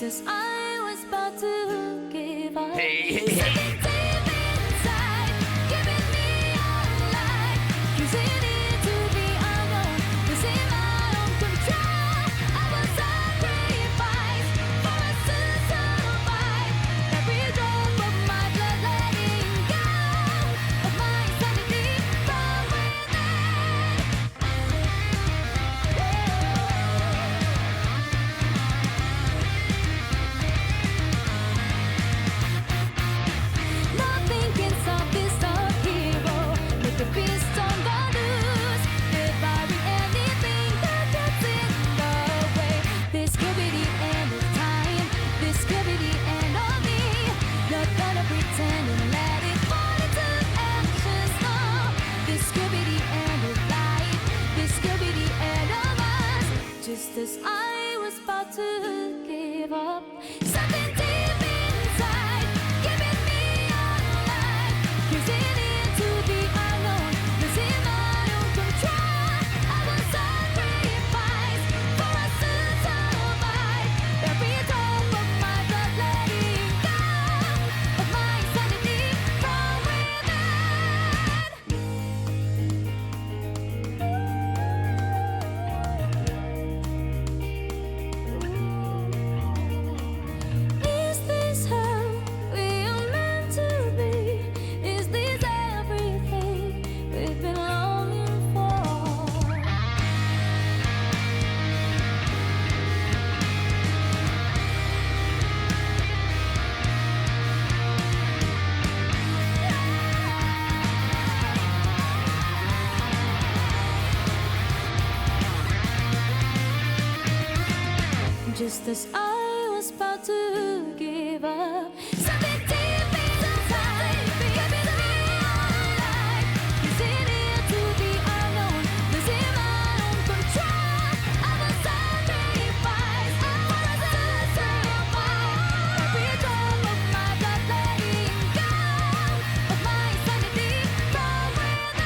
as I was about to give up. Hey, hey, Something hey. deep inside, giving me all life, choosing it to be alone, losing my own control. I was sacrificed for us to survive. Every drop of my blood letting go of my insanity from within. Nothing can stop this dark hero. Make the beast on the loose, devouring anything that gets in the way. This could be the end of time. This could be the end of me. Not gonna pretend and let it fall into ashes. No, this could be the end of life. This could be the end of us. Just as I was about to give up, something deep inside, giving me all life, choosing it to be alone, losing my own control. I was sacrificed for us to survive. Every drop of my blood letting go of my insanity from within. Is this how we are meant to be? Is this everything we've been longing for? Just as I was about to give up, something deep inside, giving me all life, choosing it to be alone, losing my own control. I was sacrificed for us to survive. Every drop of my blood letting go of my sanity from within.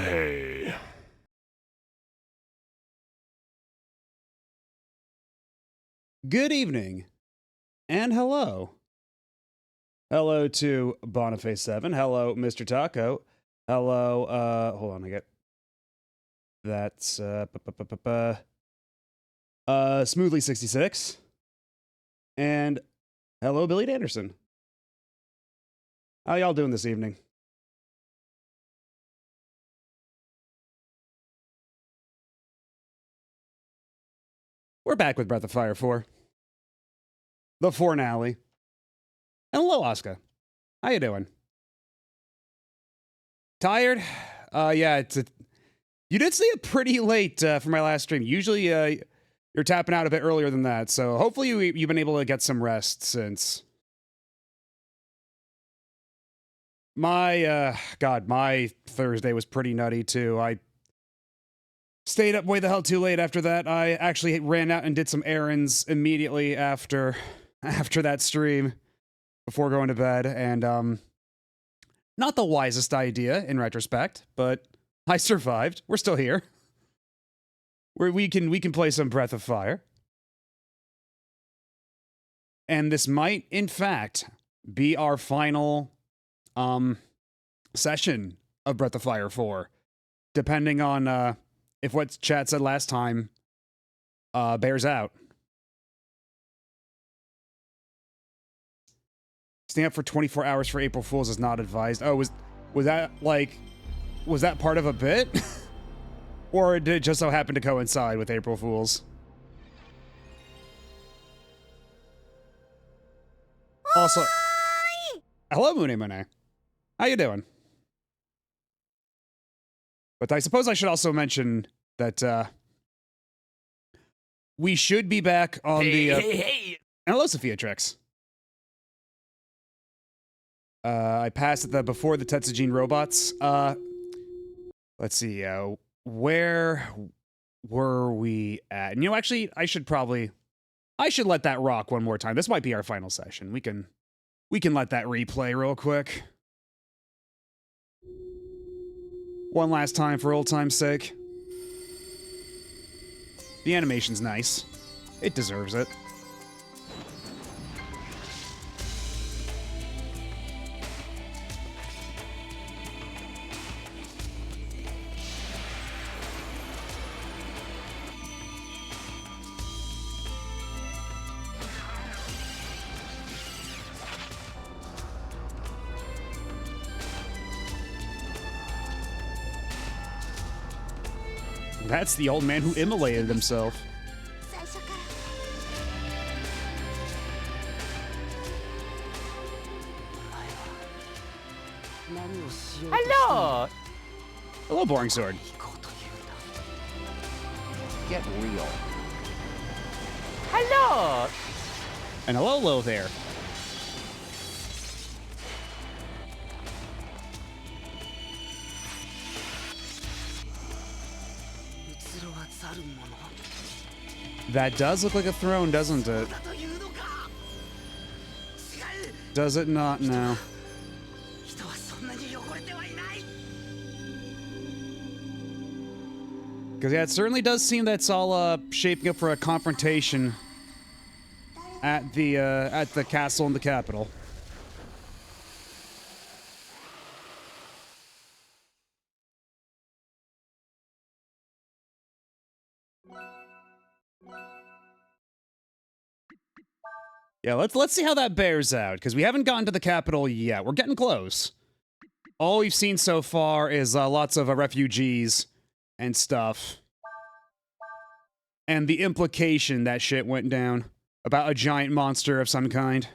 Hey. Good evening, and hello. Hello to Boniface7. Hello, Mr. Taco. Hello, hold on, I get... That's, Smoothly66. And hello, Billy Anderson. How y'all doing this evening? We're back with Breath of Fire 4. The Fornally. And hello, Asuka. How you doing? Tired? Yeah, you did stay up pretty late for my last stream. Usually, you're tapping out a bit earlier than that, so hopefully you've been able to get some rest since. My Thursday was pretty nutty, too. I stayed up way the hell too late after that. I actually ran out and did some errands immediately after that stream before going to bed, and not the wisest idea in retrospect, but I survived. We're still here. We can play some Breath of Fire. And this might, in fact, be our final session of Breath of Fire 4, depending on if what chat said last time bears out. Staying up for 24 hours for April Fools is not advised. Oh, was that part of a bit? Or did it just so happen to coincide with April Fools? Also, hello, Mune. How you doing? But I suppose I should also mention that we should be back on Hey. Hello, Sophia Trex. I passed the before the Tetsujin robots. Let's see. Where were we at? And, actually, I should let that rock one more time. This might be our final session. We can let that replay real quick. One last time for old time's sake. The animation's nice. It deserves it. That's the old man who immolated himself. Hello! Hello, Boring Sword. Get real. Hello! And hello there. That does look like a throne, doesn't it? Does it not now? Because, yeah, it certainly does seem that's all shaping up for a confrontation at the castle in the capital. Yeah, let's see how that bears out, because we haven't gotten to the capital yet. We're getting close. All we've seen so far is lots of refugees and stuff. And the implication that shit went down about a giant monster of some kind.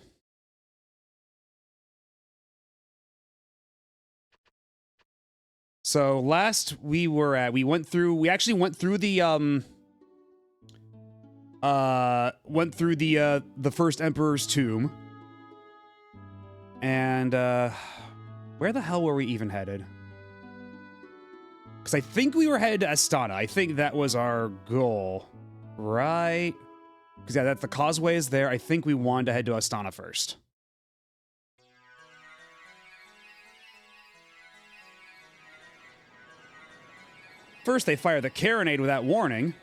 So last we actually went through the the first Emperor's tomb. And where the hell were we even headed? Because I think we were headed to Astana. I think that was our goal, right? Because yeah, the causeway is there. I think we wanted to head to Astana first. First they fire the carronade without warning,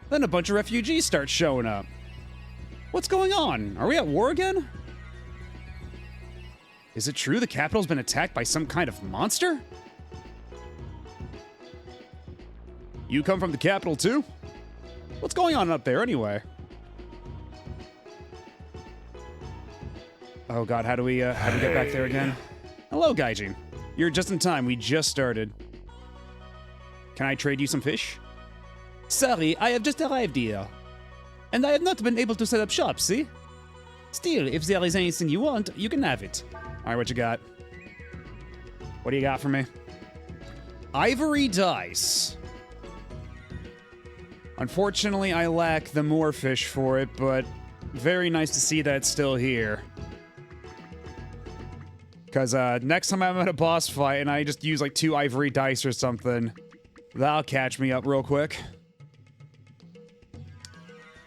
then a bunch of refugees start showing up. What's going on? Are we at war again? Is it true the capital's been attacked by some kind of monster? You come from the capital too? What's going on up there anyway? Oh god, how do we get back there again? Hello, Gaijin. You're just in time, we just started. Can I trade you some fish? Sorry, I have just arrived here. And I have not been able to set up shop, see? Still, if there is anything you want, you can have it. Alright, what you got? What do you got for me? Ivory dice. Unfortunately, I lack the moorfish for it, but very nice to see that it's still here. Because next time I'm at a boss fight and I just use like 2 ivory dice or something, that'll catch me up real quick.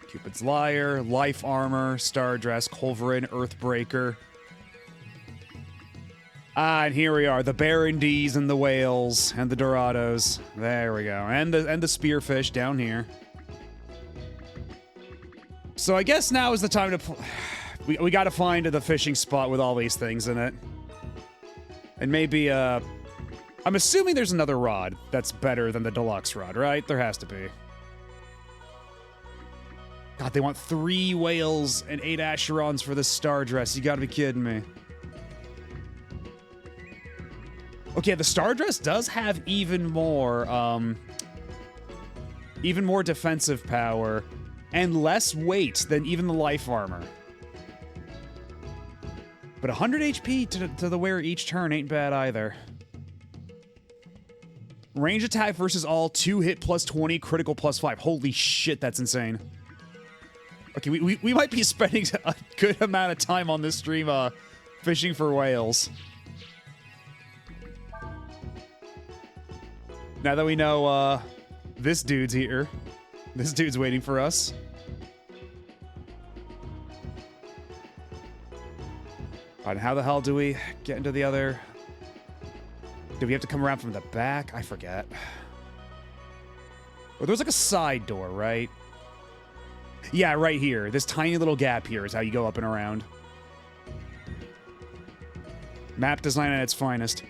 Cupid's Lyre, Life Armor, Star Dress, Culverin, Earthbreaker. Ah, and here we are, the Barondis and the whales and the Dorados. There we go, and the spearfish down here. So I guess now is the time to we got to find the fishing spot with all these things in it, and maybe I'm assuming there's another rod that's better than the deluxe rod, right? There has to be. God, they want 3 whales and 8 Asherons for the Star Dress. You gotta be kidding me. Okay, the Star Dress does have even more defensive power and less weight than even the Life Armor. But 100 HP to the wearer each turn ain't bad either. Range attack versus all, 2 hit plus 20, critical plus 5. Holy shit, that's insane. Okay, we might be spending a good amount of time on this stream fishing for whales. Now that we know this dude's here, this dude's waiting for us. Alright, how the hell do we get into the other... Do we have to come around from the back? I forget. Well, there's like a side door, right? Yeah, right here. This tiny little gap here is how you go up and around. Map design at its finest.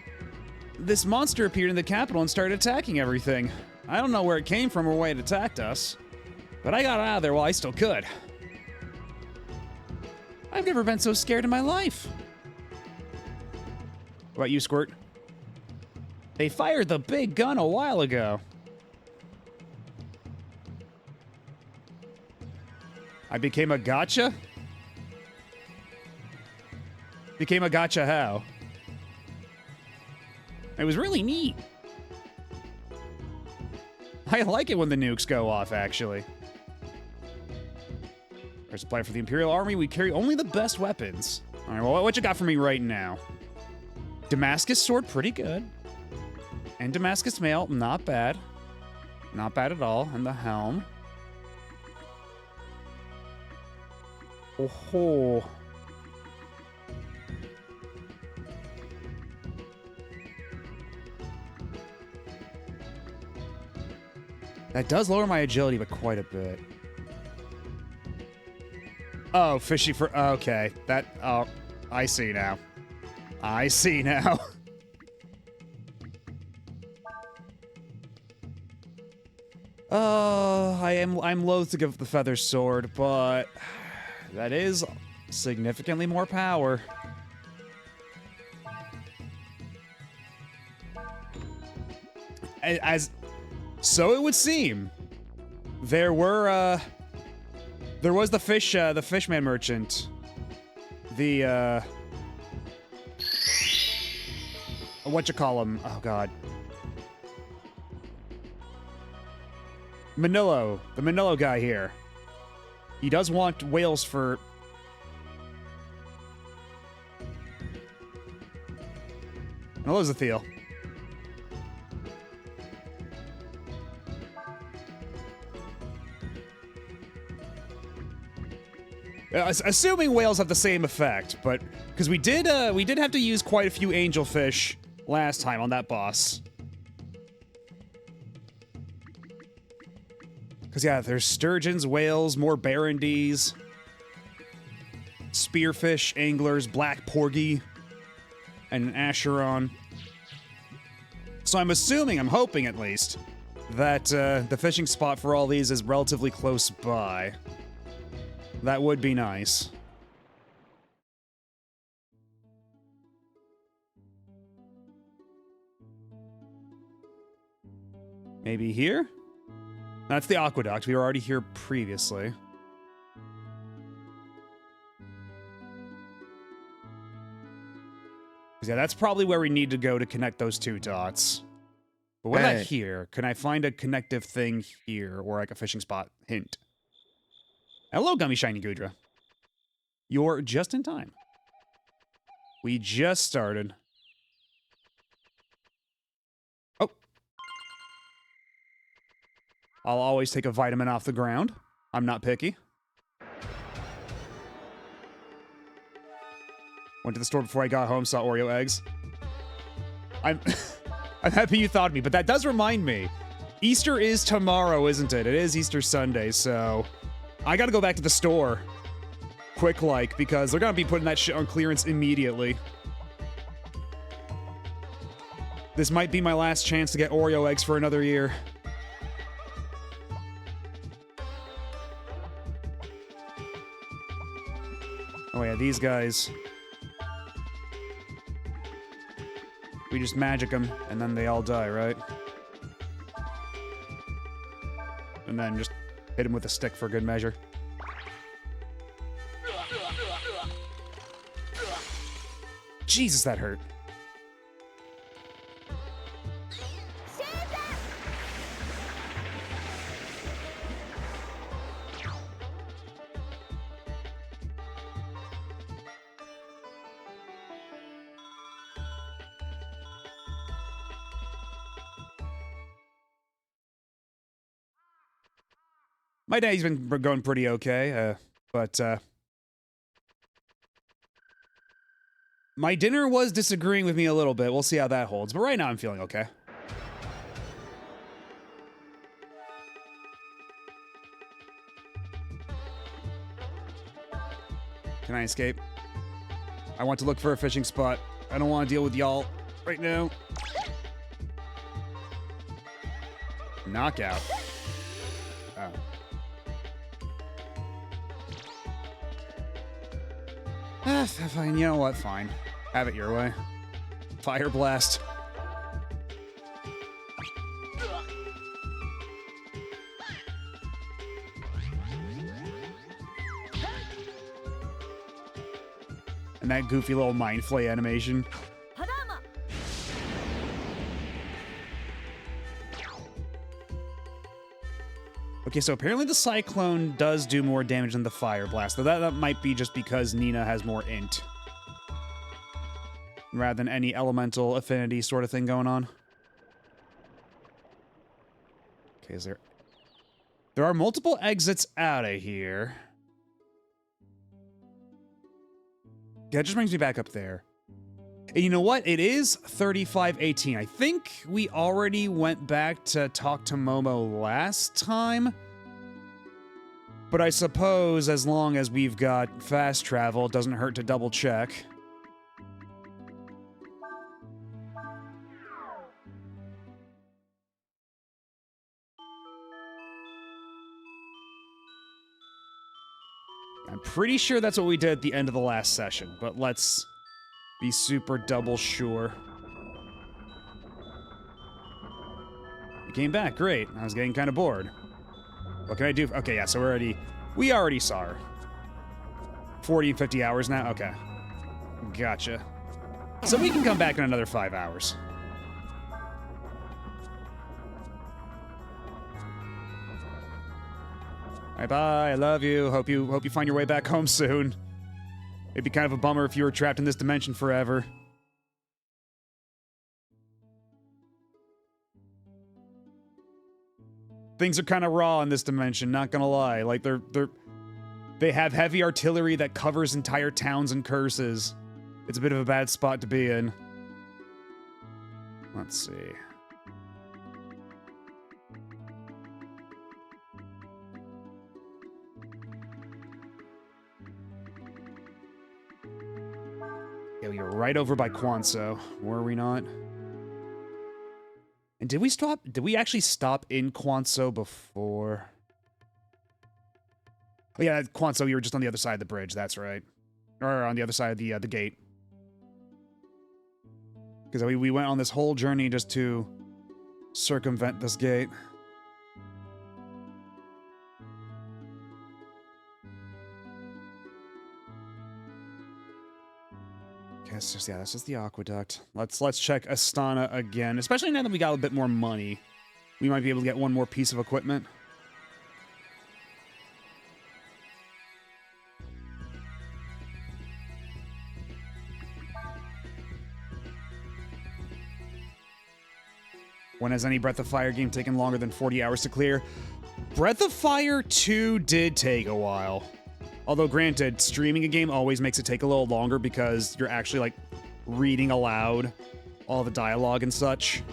This monster appeared in the capital and started attacking everything. I don't know where it came from or why it attacked us, but I got out of there while I still could. I've never been so scared in my life. What about you, Squirt? They fired the big gun a while ago. I became a gotcha? Became a gotcha how? It was really neat. I like it when the nukes go off, actually. Our supply for the Imperial Army, we carry only the best weapons. Alright, well, what you got for me right now? Damascus sword, pretty good. And Damascus mail, not bad. Not bad at all. And the helm. Oh ho. That does lower my agility, but quite a bit. Oh, fishy for... Okay. That... Oh, I see now. I see now. I'm loath to give the feather sword, but... That is significantly more power. So it would seem. There was the fishman merchant. Whatchamacallem? Oh god. Manillo, the Manillo guy here. He does want whales for... Hello, Zathiel. Assuming whales have the same effect, but... Because we did have to use quite a few angelfish last time on that boss. Because, yeah, there's sturgeons, whales, more barrandees, spearfish, anglers, black porgy, and an acheron. So I'm assuming, I'm hoping at least, that the fishing spot for all these is relatively close by. That would be nice. Maybe here? That's the aqueduct. We were already here previously. Yeah, that's probably where we need to go to connect those two dots. But what about here? Can I find a connective thing here, or like a fishing spot? Hint. Hello, Gummy Shiny Gudra. You're just in time. We just started. Oh. I'll always take a vitamin off the ground. I'm not picky. Went to the store before I got home, saw Oreo eggs. I'm happy you thought of me, but that does remind me. Easter is tomorrow, isn't it? It is Easter Sunday, so I gotta go back to the store. Quick-like, because they're gonna be putting that shit on clearance immediately. This might be my last chance to get Oreo eggs for another year. Oh yeah, these guys. We just magic them, and then they all die, right? And then just hit them with a stick for good measure. Jesus, that hurt. My day's been going pretty okay, but my dinner was disagreeing with me a little bit. We'll see how that holds, but right now I'm feeling okay. Can I escape? I want to look for a fishing spot. I don't want to deal with y'all right now. Knockout. Oh. Fine, you know what? Fine. Have it your way. Fire blast. And that goofy little mind flay animation. Okay, so apparently the Cyclone does do more damage than the Fire Blast, though that might be just because Nina has more int. Rather than any elemental affinity sort of thing going on. Okay, is there... There are multiple exits out of here. Yeah, it just brings me back up there. And you know what? It is 3518. I think we already went back to talk to Momo last time. But I suppose as long as we've got fast travel, it doesn't hurt to double check. I'm pretty sure that's what we did at the end of the last session, but let's be super double sure. You came back, great. I was getting kind of bored. What can I do? Okay, yeah, so we already saw her. 40 and 50 hours now? Okay. Gotcha. So we can come back in another 5 hours. Bye-bye, I love you. Hope you find your way back home soon. It'd be kind of a bummer if you were trapped in this dimension forever. Things are kind of raw in this dimension, not gonna lie. Like, they have heavy artillery that covers entire towns and curses. It's a bit of a bad spot to be in. Let's see. We were right over by Quanso, were we not? And did we stop? Did we actually stop in Quanso before? Oh yeah, Quanso, you were just on the other side of the bridge, that's right. Or on the other side of the gate. Because we went on this whole journey just to circumvent this gate. Okay, that's just the aqueduct. Let's check Astana again, especially now that we got a bit more money. We might be able to get one more piece of equipment. When has any Breath of Fire game taken longer than 40 hours to clear? Breath of Fire 2 did take a while. Although granted, streaming a game always makes it take a little longer because you're actually like reading aloud all the dialogue and such.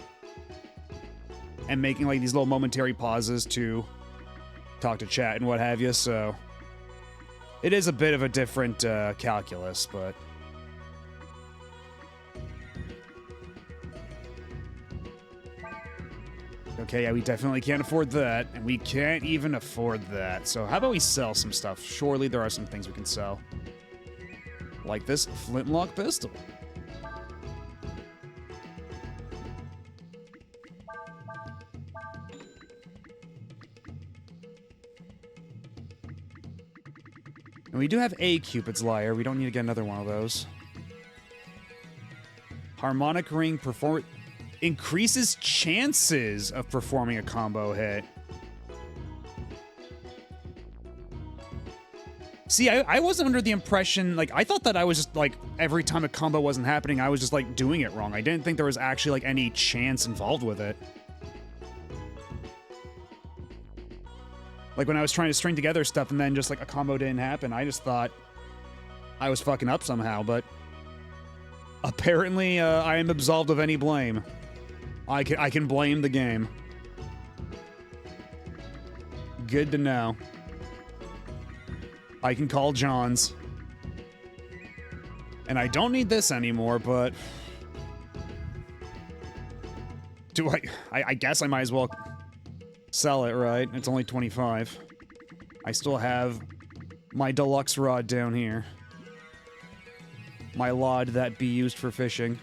And making like these little momentary pauses to talk to chat and what have you, so it is a bit of a different calculus, but okay, yeah, we definitely can't afford that, and we can't even afford that. So how about we sell some stuff? Surely there are some things we can sell. Like this flintlock pistol. And we do have a Cupid's Lyre. We don't need to get another one of those. Harmonic Ring increases chances of performing a combo hit. See, I wasn't under the impression, like, I thought that I was just, like, every time a combo wasn't happening, I was just, like, doing it wrong. I didn't think there was actually, like, any chance involved with it. Like, when I was trying to string together stuff and then just, like, a combo didn't happen, I just thought I was fucking up somehow, but apparently, I am absolved of any blame. I can blame the game. Good to know. I can call Johns. And I don't need this anymore, but do I guess I might as well sell it, right? It's only 25. I still have my deluxe rod down here. My rod that be used for fishing.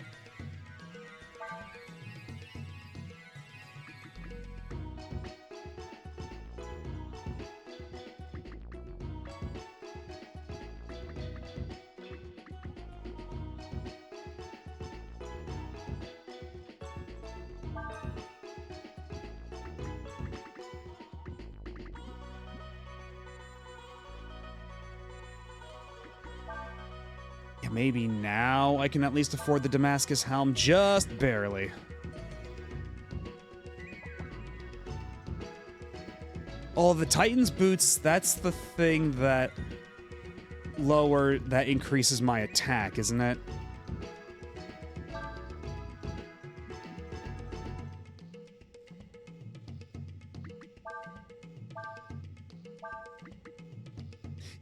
Maybe now I can at least afford the Damascus helm, just barely. Oh, the Titan's boots, that's the thing that increases my attack, isn't it?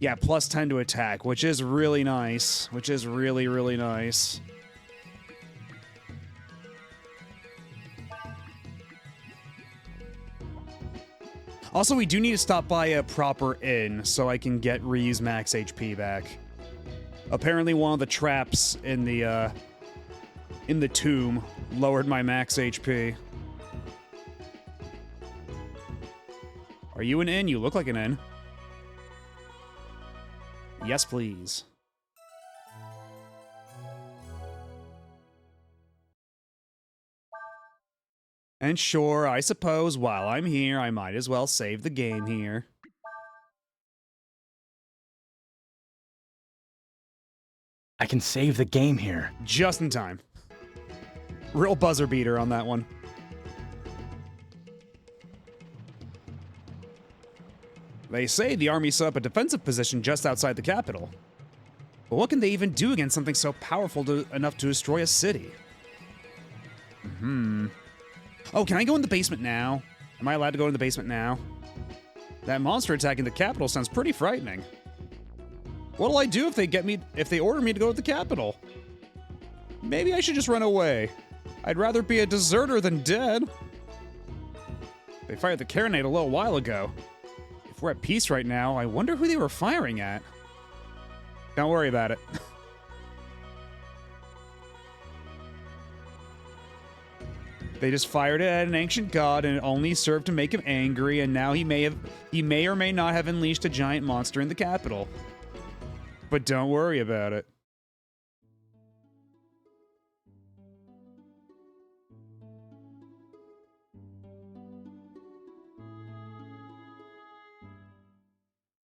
Yeah, plus 10 to attack, which is really nice. Which is really, really nice. Also, we do need to stop by a proper inn so I can get Ryu's max HP back. Apparently one of the traps in the tomb lowered my max HP. Are you an inn? You look like an inn. Yes, please. And sure, I suppose while I'm here, I might as well save the game here. I can save the game here. Just in time. Real buzzer beater on that one. They say the army set up a defensive position just outside the capital. But what can they even do against something so powerful enough to destroy a city? Oh, can I go in the basement now? Am I allowed to go in the basement now? That monster attacking the capital sounds pretty frightening. What'll I do if they order me to go to the capital? maybe I should just run away. I'd rather be a deserter than dead. They fired the Carronade a little while ago. If we're at peace right now, I wonder who they were firing at. Don't worry about it. They just fired it at an ancient god, and it only served to make him angry, and now he may or may not have unleashed a giant monster in the capital. But don't worry about it.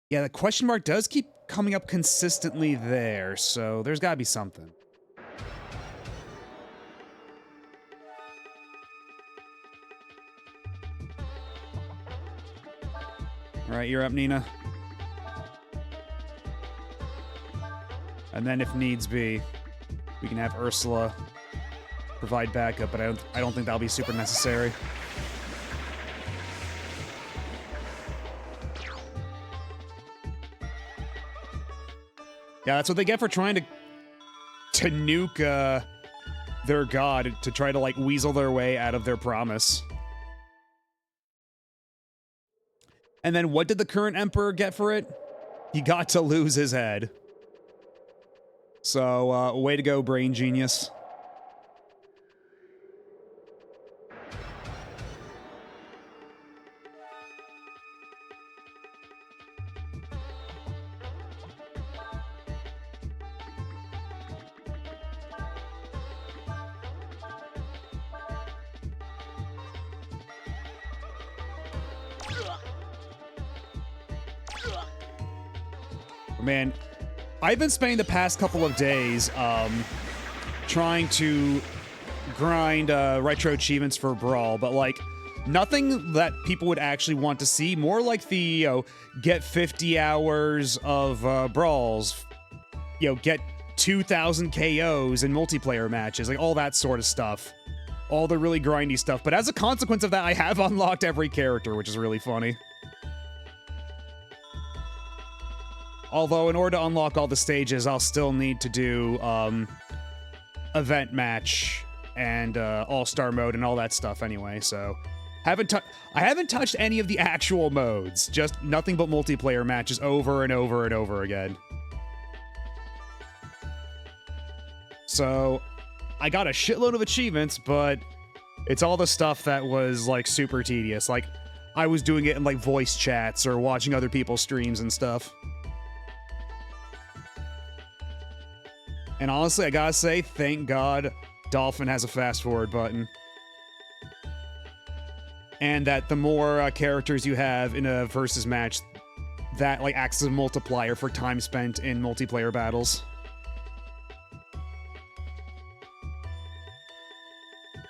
Yeah, the question mark does keep coming up consistently there, so there's gotta be something. Alright, you're up, Nina. And then if needs be, we can have Ursula provide backup, but I don't think that'll be super necessary. Yeah, that's what they get for trying to nuke their god, to try to like weasel their way out of their promise. And then what did the current emperor get for it? He got to lose his head. So, way to go, brain genius. Man, I've been spending the past couple of days trying to grind retro achievements for Brawl, but like nothing that people would actually want to see. More like the, you know, get 50 hours of Brawls, you know, get 2,000 KOs in multiplayer matches, like all that sort of stuff. All the really grindy stuff. But as a consequence of that, I have unlocked every character, which is really funny. Although, in order to unlock all the stages, I'll still need to do event match and all-star mode and all that stuff anyway, so... I haven't touched any of the actual modes, just nothing but multiplayer matches over and over and over again. So, I got a shitload of achievements, but it's all the stuff that was, like, super tedious. Like, I was doing it in, like, voice chats or watching other people's streams and stuff. And honestly, I gotta say, thank God Dolphin has a fast-forward button. And that the more characters you have in a versus match, that like acts as a multiplier for time spent in multiplayer battles.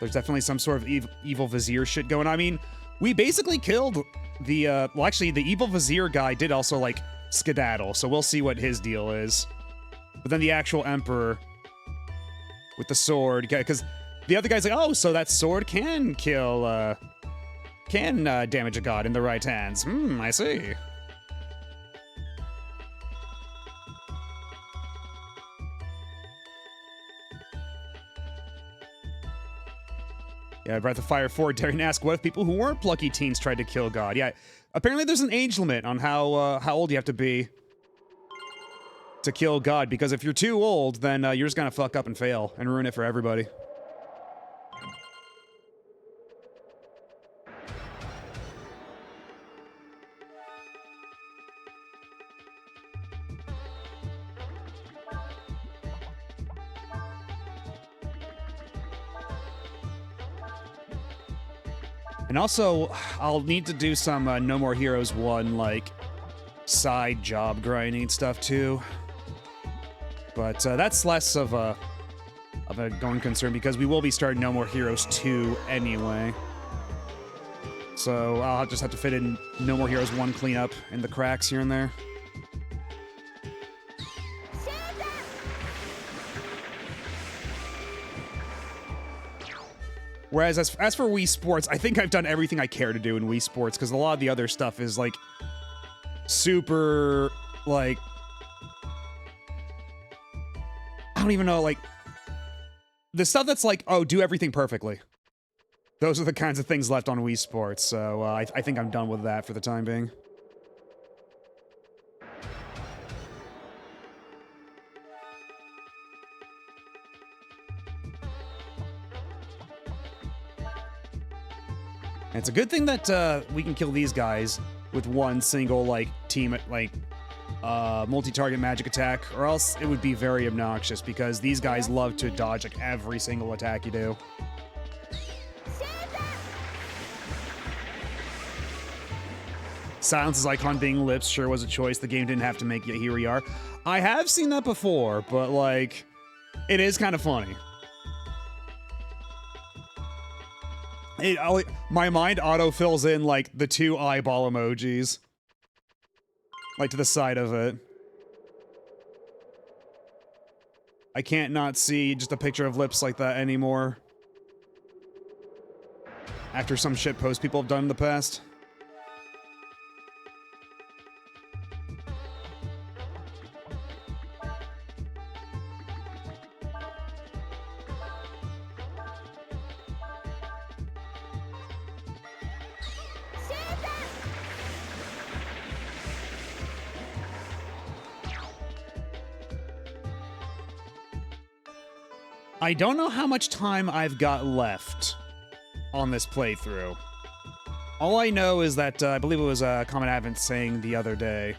There's definitely some sort of evil Vizier shit going on. I mean, we basically killed the, well actually the evil Vizier guy did also like skedaddle, so we'll see what his deal is. But then the actual Emperor with the sword, because the other guy's like, oh, so that sword can kill, damage a god in the right hands. I see. Yeah, Breath of Fire 4, daring ask, what if people who weren't plucky teens tried to kill God? Yeah, apparently there's an age limit on how old you have to be to kill God, because if you're too old, then you're just gonna fuck up and fail and ruin it for everybody. And also, I'll need to do some No More Heroes 1, like, side job grinding stuff, too. But that's less of a going concern, because we will be starting No More Heroes 2 anyway. So I'll just have to fit in No More Heroes 1 cleanup in the cracks here and there. Whereas, as for Wii Sports, I think I've done everything I care to do in Wii Sports, because a lot of the other stuff is, like, super, like... I don't even know, like... The stuff that's like, oh, do everything perfectly. Those are the kinds of things left on Wii Sports, so I think I'm done with that for the time being. And it's a good thing that we can kill these guys with one single, like, team, like, multi-target magic attack, or else it would be very obnoxious, because these guys love to dodge, like, every single attack you do. Silence's icon being lips sure was a choice the game didn't have to make, yet here we are. I have seen that before, but, like, it is kind of funny. My mind auto-fills in, like, the two eyeball emojis. Like, to the side of it. I can't not see just a picture of lips like that anymore. After some shit post people have done in the past. I don't know how much time I've got left on this playthrough. All I know is that I believe it was Common Advent saying the other day,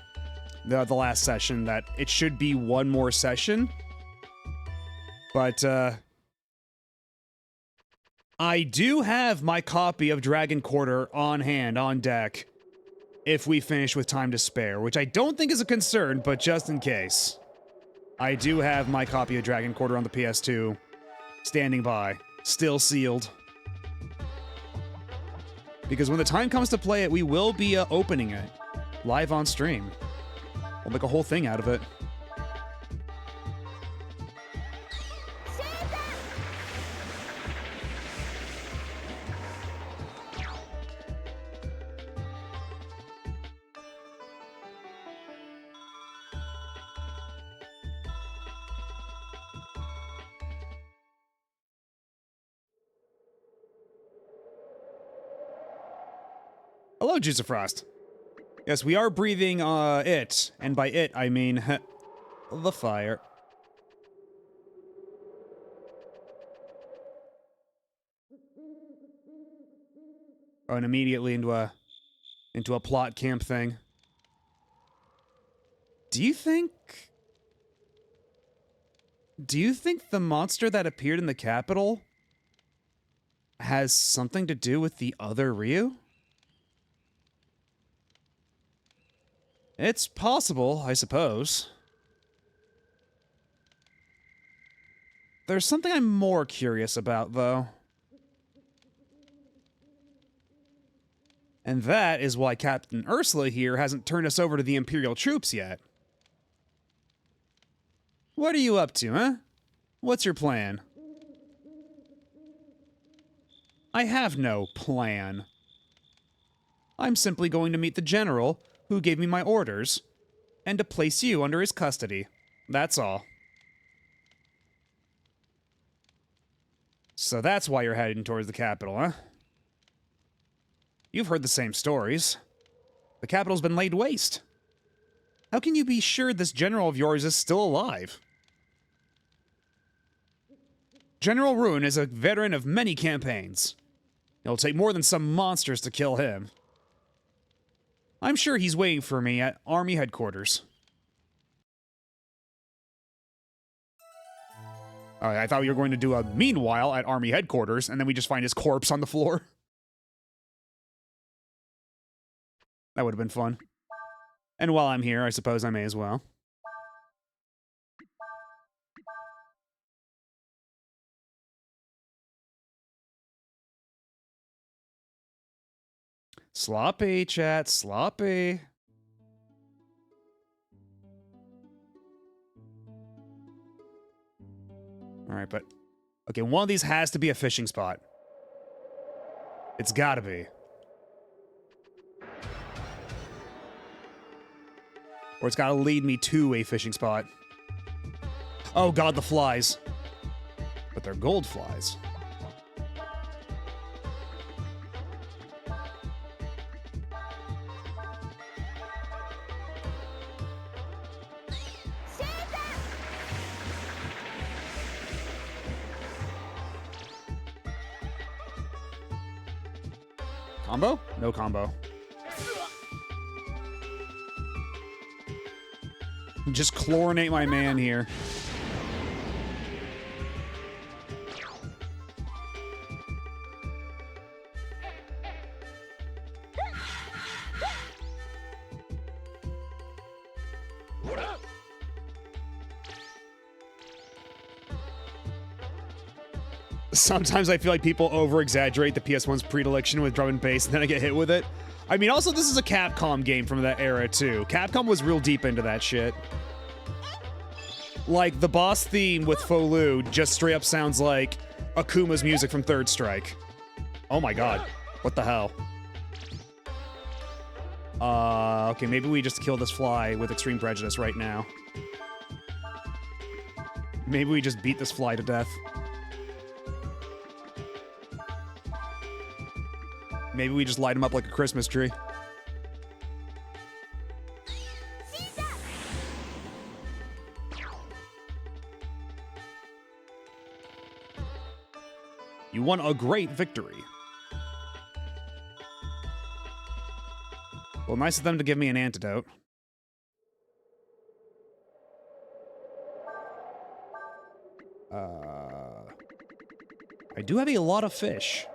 the last session, that it should be one more session. But I do have my copy of Dragon Quarter on hand, on deck, if we finish with time to spare, which I don't think is a concern, but just in case. I do have my copy of Dragon Quarter on the PS2. Standing by. Still sealed. Because when the time comes to play it, we will be opening it. Live on stream. We'll make a whole thing out of it. Hello, Juice of Frost. Yes, we are breathing, it. And by it, I mean, the fire. Oh, and immediately into a plot camp thing. Do you think the monster that appeared in the capital has something to do with the other Ryu? It's possible, I suppose. There's something I'm more curious about, though. And that is why Captain Ursula here hasn't turned us over to the Imperial troops yet. What are you up to, huh? What's your plan? I have no plan. I'm simply going to meet the general who gave me my orders, and to place you under his custody. That's all. So that's why you're heading towards the capital, huh? You've heard the same stories. The capital's been laid waste. How can you be sure this general of yours is still alive? General Ruin is a veteran of many campaigns. It'll take more than some monsters to kill him. I'm sure he's waiting for me at Army headquarters. Alright, I thought we were going to do a meanwhile at Army headquarters, and then we just find his corpse on the floor. That would have been fun. And while I'm here, I suppose I may as well. Sloppy, chat, sloppy. Alright, but... okay, one of these has to be a fishing spot. It's gotta be. Or it's gotta lead me to a fishing spot. Oh god, the flies. But they're gold flies. Combo? No combo. Just chlorinate my man here. Sometimes I feel like people over-exaggerate the PS1's predilection with drum and bass, and then I get hit with it. I mean, also, this is a Capcom game from that era, too. Capcom was real deep into that shit. Like, the boss theme with Folu just straight up sounds like Akuma's music from Third Strike. Oh my god. What the hell? Okay, maybe we just kill this fly with Extreme Prejudice right now. Maybe we just beat this fly to death. Maybe we just light him up like a Christmas tree. You won a great victory. Well, nice of them to give me an antidote. I do have a lot of fish.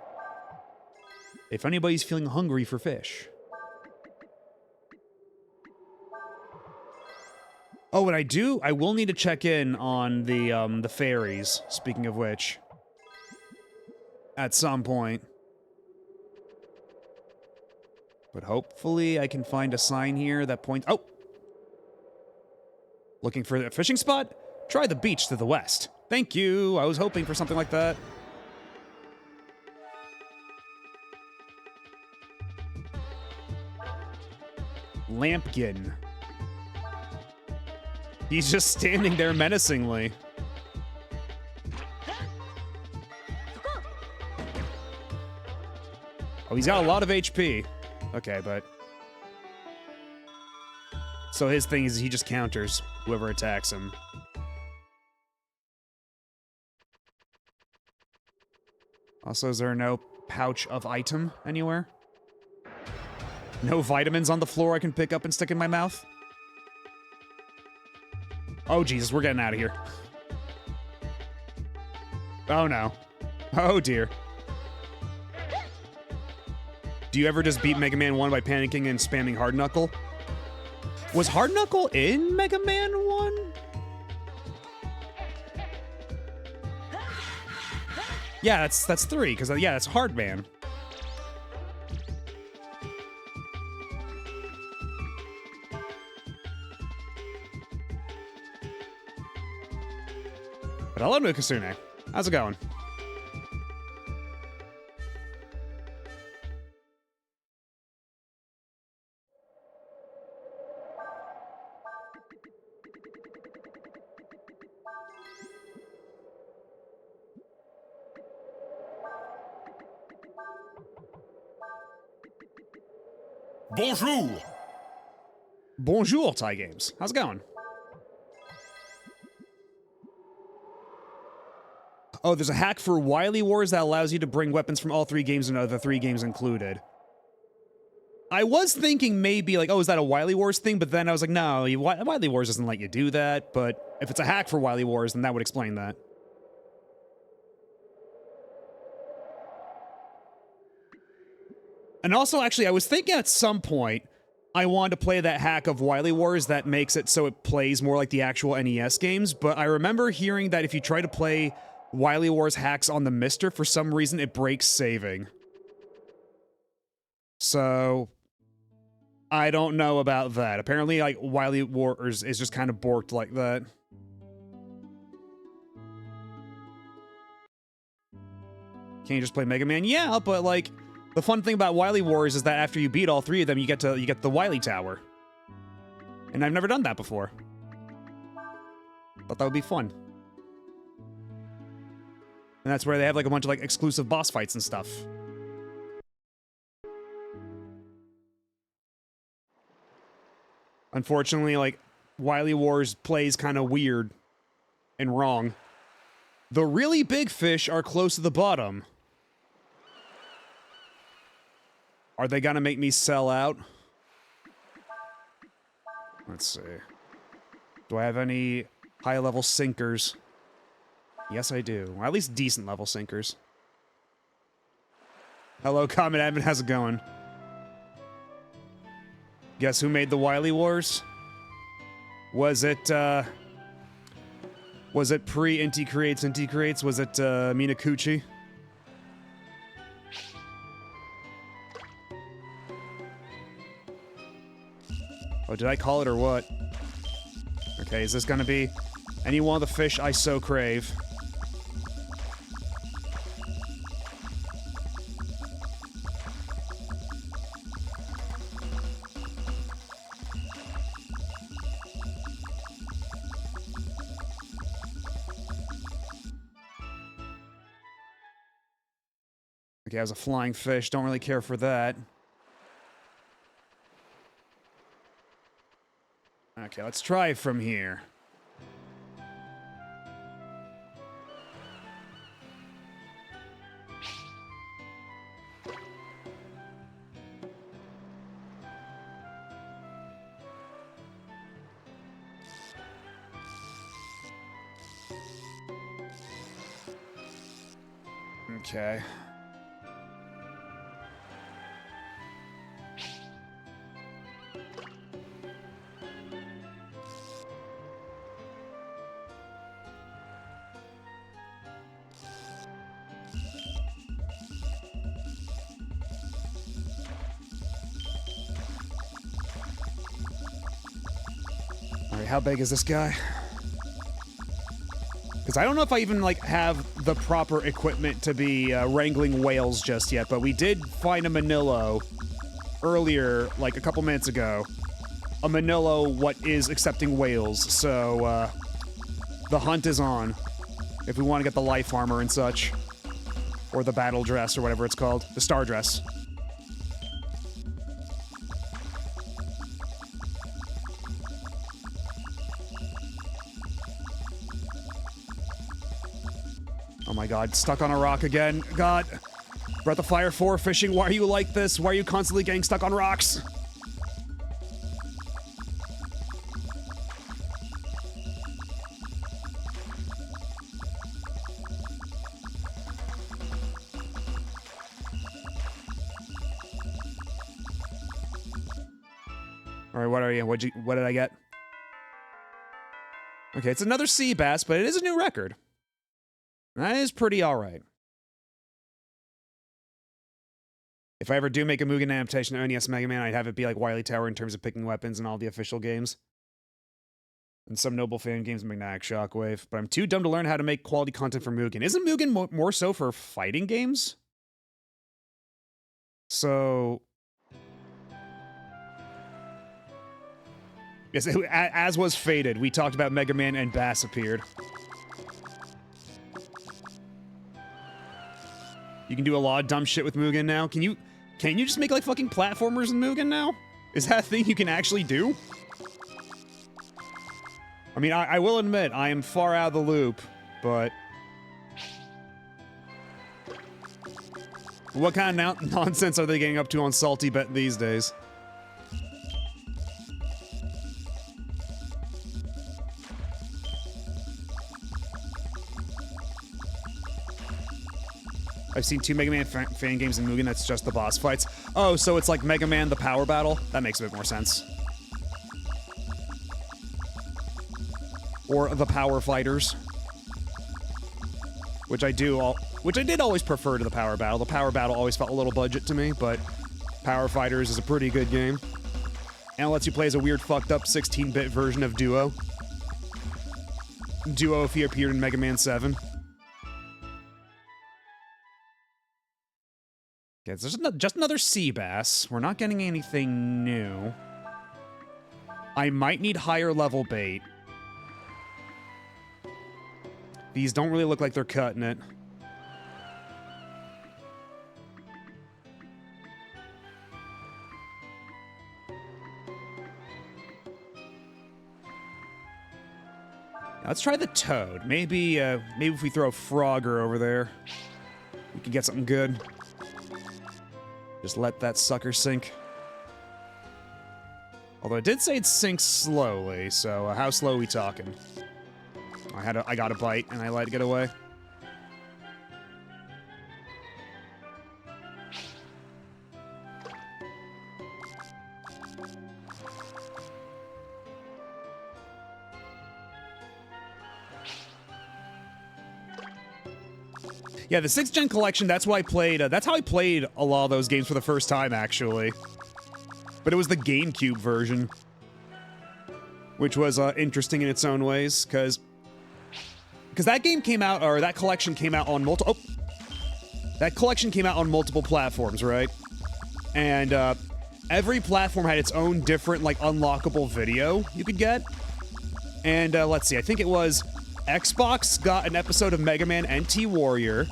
If anybody's feeling hungry for fish. Oh, and I will need to check in on the fairies, speaking of which. At some point. But hopefully I can find a sign here that points... Oh! Looking for a fishing spot? Try the beach to the west. Thank you. I was hoping for something like that. Lampkin. He's just standing there menacingly. Oh, he's got a lot of HP. Okay, but... So his thing is he just counters whoever attacks him. Also, is there no pouch of item anywhere? No vitamins on the floor I can pick up and stick in my mouth? Oh, Jesus, we're getting out of here. Oh, no. Oh, dear. Do you ever just beat Mega Man 1 by panicking and spamming Hard Knuckle? Was Hard Knuckle in Mega Man 1? Yeah, that's 3, because, yeah, that's Hard Man. But hello, Mukasune. How's it going? Bonjour! Bonjour, Ty Games. How's it going? Oh, there's a hack for Wily Wars that allows you to bring weapons from all 3 games into the 3 games included. I was thinking maybe, like, oh, is that a Wily Wars thing? But then I was like, no, Wily Wars doesn't let you do that. But if it's a hack for Wily Wars, then that would explain that. And also, actually, I was thinking at some point I wanted to play that hack of Wily Wars that makes it so it plays more like the actual NES games, but I remember hearing that if you try to play Wily Wars hacks on the Mister, for some reason it breaks saving. So, I don't know about that. Apparently, like, Wily Wars is just kind of borked like that. Can't you just play Mega Man? Yeah, but, like... The fun thing about Wily Wars is that after you beat all 3 of them, you get the Wily Tower. And I've never done that before. Thought that would be fun. And that's where they have like a bunch of like exclusive boss fights and stuff. Unfortunately, like, Wily Wars plays kind of weird and wrong. The really big fish are close to the bottom. Are they gonna make me sell out? Let's see. Do I have any high-level sinkers? Yes, I do. Or at least decent-level sinkers. Hello, Comet Admin. How's it going? Guess who made the Wily Wars? Was it pre-Inti Creates? Was it Minakuchi? Oh, did I call it or what? Okay, is this gonna be any one of the fish I so crave? Okay, I was a flying fish. Don't really care for that. Okay, let's try from here. Okay. Alright, how big is this guy? Because I don't know if I even, like, have the proper equipment to be wrangling whales just yet, but we did find a Manillo earlier, like a couple minutes ago. A Manillo what is accepting whales, so the hunt is on. If we want to get the life armor and such. Or the battle dress, or whatever it's called. The star dress. Oh my god, stuck on a rock again. God. Breath of Fire 4 fishing, why are you like this? Why are you constantly getting stuck on rocks? Alright, what are you? What did I get? Okay, it's another sea bass, but it is a new record. That is pretty alright. If I ever do make a Mugen adaptation of NES Mega Man, I'd have it be like Wily Tower in terms of picking weapons in all the official games. And some Noble fan games, Magnetic Shockwave. But I'm too dumb to learn how to make quality content for Mugen. Isn't Mugen more so for fighting games? So... yes, as was fated, we talked about Mega Man and Bass appeared. You can do a lot of dumb shit with Mugen now. Can you just make like fucking platformers in Mugen now? Is that a thing you can actually do? I mean, I will admit, I am far out of the loop, but... what kind of nonsense are they getting up to on Salty Bet these days? I've seen 2 Mega Man fan games in Mugen that's just the boss fights. Oh, so it's like Mega Man the Power Battle? That makes a bit more sense. Or the Power Fighters. Which I did always prefer to the Power Battle. The Power Battle always felt a little budget to me, but Power Fighters is a pretty good game. And it lets you play as a weird fucked up 16-bit version of Duo. Duo if he appeared in Mega Man 7. Okay, it's just another sea bass. We're not getting anything new. I might need higher level bait. These don't really look like they're cutting it. Let's try the Toad. Maybe if we throw Frogger over there, we can get something good. Just let that sucker sink. Although it did say it sinks slowly, so how slow are we talking? I got a bite and I let it get away. Yeah, the 6th Gen collection, that's what I played. That's how I played a lot of those games for the first time, actually. But it was the GameCube version. Which was interesting in its own ways, because that game came out, or that collection came out on multiple... Oh! That collection came out on multiple platforms, right? And every platform had its own different, like, unlockable video you could get. And let's see, I think it was... Xbox got an episode of Mega Man NT Warrior.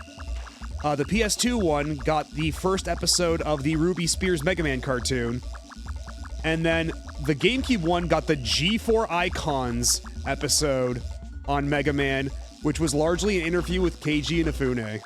The PS2 one got the first episode of the Ruby Spears Mega Man cartoon. And then the GameCube one got the G4 Icons episode on Mega Man, which was largely an interview with Keiji Inafune.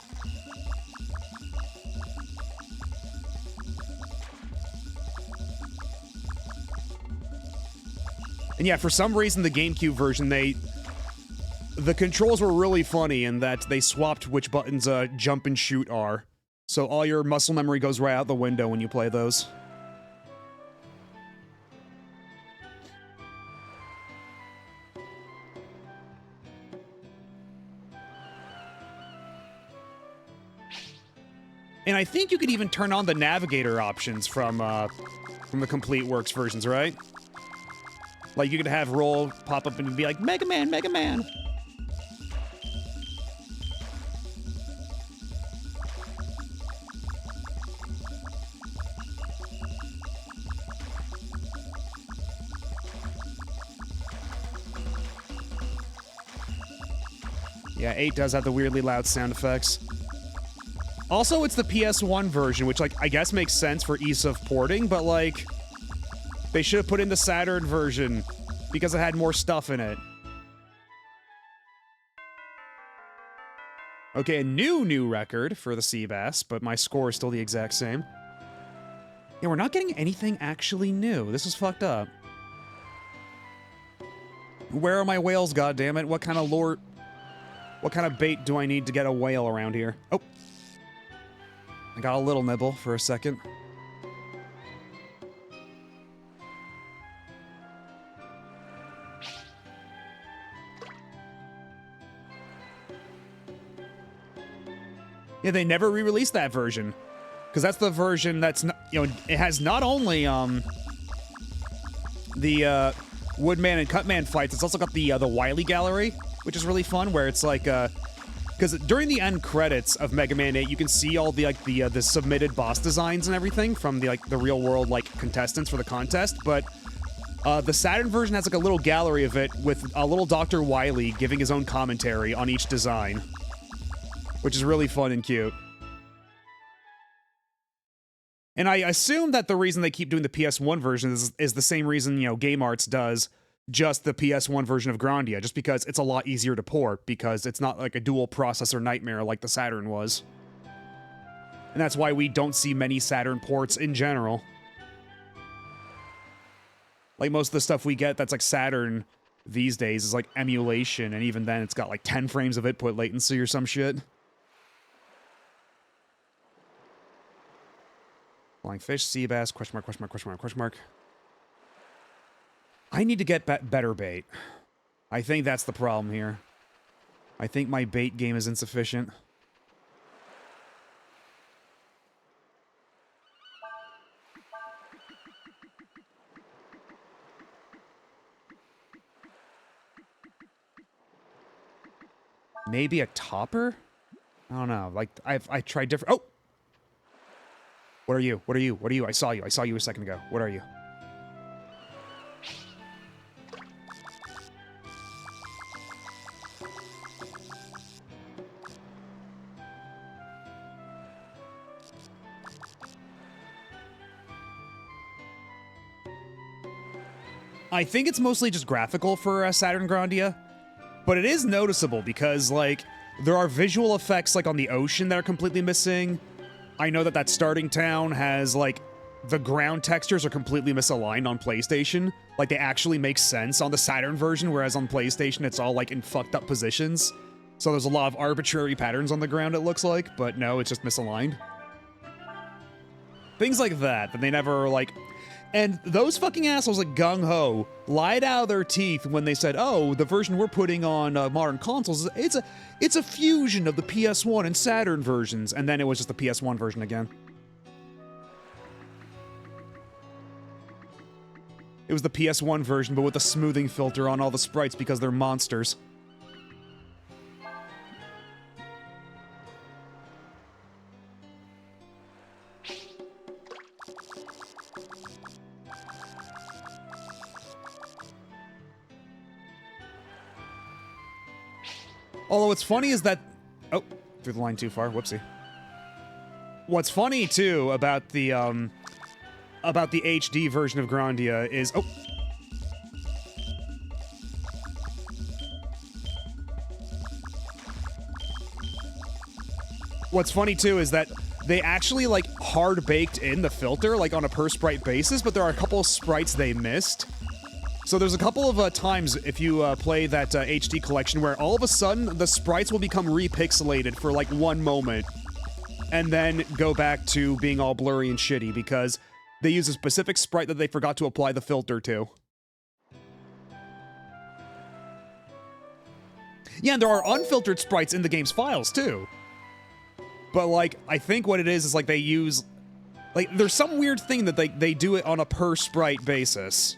And yeah, for some reason, the GameCube version, the controls were really funny in that they swapped which buttons jump and shoot are. So all your muscle memory goes right out the window when you play those. And I think you could even turn on the navigator options from the Complete Works versions, right? Like you could have roll pop up and be like, Mega Man, Mega Man. Yeah, 8 does have the weirdly loud sound effects. Also, it's the PS1 version, which, like, I guess makes sense for ease of porting, but, like, they should have put in the Saturn version because it had more stuff in it. Okay, a new record for the Seabass, but my score is still the exact same. Yeah, we're not getting anything actually new. This is fucked up. Where are my whales, goddammit? What kind of lore... What kind of bait do I need to get a whale around here? Oh. I got a little nibble for a second. Yeah, they never re-released that version. Because that's the version that's, not, you know, it has not only, the, Woodman and Cutman fights, it's also got the Wily Gallery, which is really fun, where it's like, because during the end credits of Mega Man 8, you can see all the, like, the submitted boss designs and everything from the, like, the real-world, like, contestants for the contest, but, the Saturn version has, like, a little gallery of it with a little Dr. Wily giving his own commentary on each design, which is really fun and cute. And I assume that the reason they keep doing the PS1 version is the same reason, you know, Game Arts does just the PS1 version of Grandia, just because it's a lot easier to port, because it's not like a dual processor nightmare like the Saturn was. And that's why we don't see many Saturn ports in general. Like, most of the stuff we get that's like Saturn these days is like emulation, and even then it's got like 10 frames of input latency or some shit. Flying fish, sea bass, question mark, question mark, question mark, question mark. I need to get better bait. I think that's the problem here. I think my bait game is insufficient. Maybe a topper? I don't know. Like, I tried different... Oh! What are you? What are you? What are you? I saw you. I saw you a second ago. What are you? I think it's mostly just graphical for Saturn Grandia, But it is noticeable because, like, there are visual effects, like, on the ocean that are completely missing. I know that that starting town has, like, the ground textures are completely misaligned on PlayStation. Like, they actually make sense on the Saturn version, whereas on PlayStation, it's all, like, in fucked up positions. So there's a lot of arbitrary patterns on the ground, it looks like, but no, it's just misaligned. Things like that they never, like... And those fucking assholes like Gung Ho lied out of their teeth when they said, "Oh, the version we're putting on modern consoles, it's a fusion of the PS1 and Saturn versions," and then it was just the PS1 version again. It was the PS1 version, but with a smoothing filter on all the sprites because they're monsters. Although what's funny is that... Oh, threw the line too far. Whoopsie. What's funny, too, about the HD version of Grandia is... Oh! What's funny, too, is that they actually, like, hard-baked in the filter, like, on a per-sprite basis, but there are a couple of sprites they missed. So there's a couple of times if you play that HD collection where all of a sudden the sprites will become repixelated for like one moment and then go back to being all blurry and shitty because they use a specific sprite that they forgot to apply the filter to. Yeah, and there are unfiltered sprites in the game's files too. But like, I think what it is like they use... Like, there's some weird thing that they do it on a per sprite basis.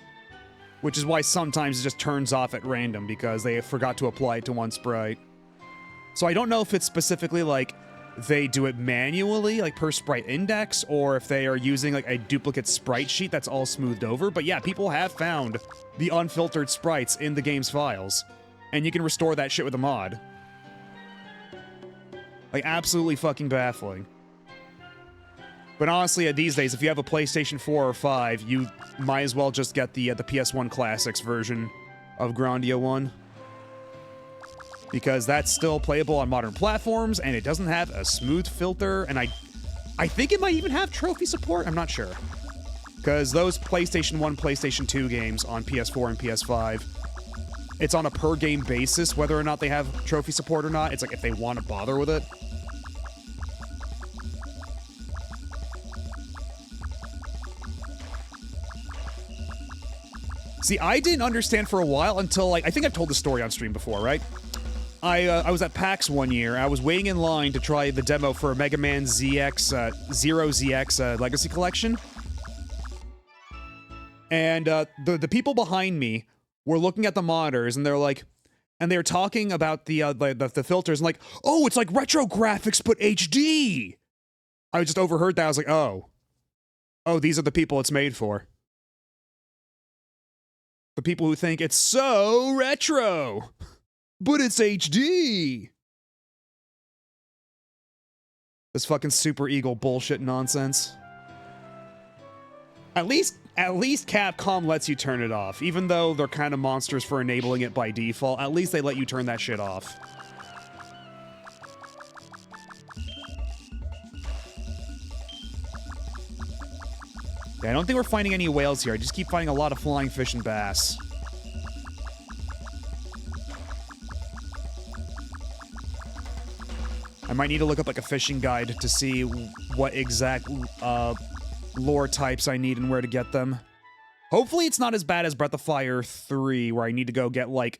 Which is why sometimes it just turns off at random, because they forgot to apply it to one sprite. So I don't know if it's specifically, like, they do it manually, like per sprite index, or if they are using, like, a duplicate sprite sheet that's all smoothed over. But yeah, people have found the unfiltered sprites in the game's files. And you can restore that shit with a mod. Like, absolutely fucking baffling. But honestly, these days, if you have a PlayStation 4 or 5, you might as well just get the PS1 Classics version of Grandia 1. Because that's still playable on modern platforms, and it doesn't have a smooth filter, and I think it might even have trophy support? I'm not sure. Because those PlayStation 1, PlayStation 2 games on PS4 and PS5, it's on a per-game basis whether or not they have trophy support or not. It's like if they want to bother with it. See, I didn't understand for a while until, like, I think I've told this story on stream before, right? I was at PAX one year. I was waiting in line to try the demo for Mega Man ZX, Zero ZX Legacy Collection. And the people behind me were looking at the monitors, and they're like, and they were talking about the filters, and like, oh, it's like retro graphics, but HD! I just overheard that. I was like, oh. Oh, these are the people it's made for. The people who think it's so retro, but it's HD. This fucking Super Eagle bullshit nonsense. At least Capcom lets you turn it off. Even though they're kind of monsters for enabling it by default, at least they let you turn that shit off. Yeah, I don't think we're finding any whales here. I just keep finding a lot of flying fish and bass. I might need to look up like a fishing guide to see what exact lore types I need and where to get them. Hopefully it's not as bad as Breath of Fire 3, where I need to go get like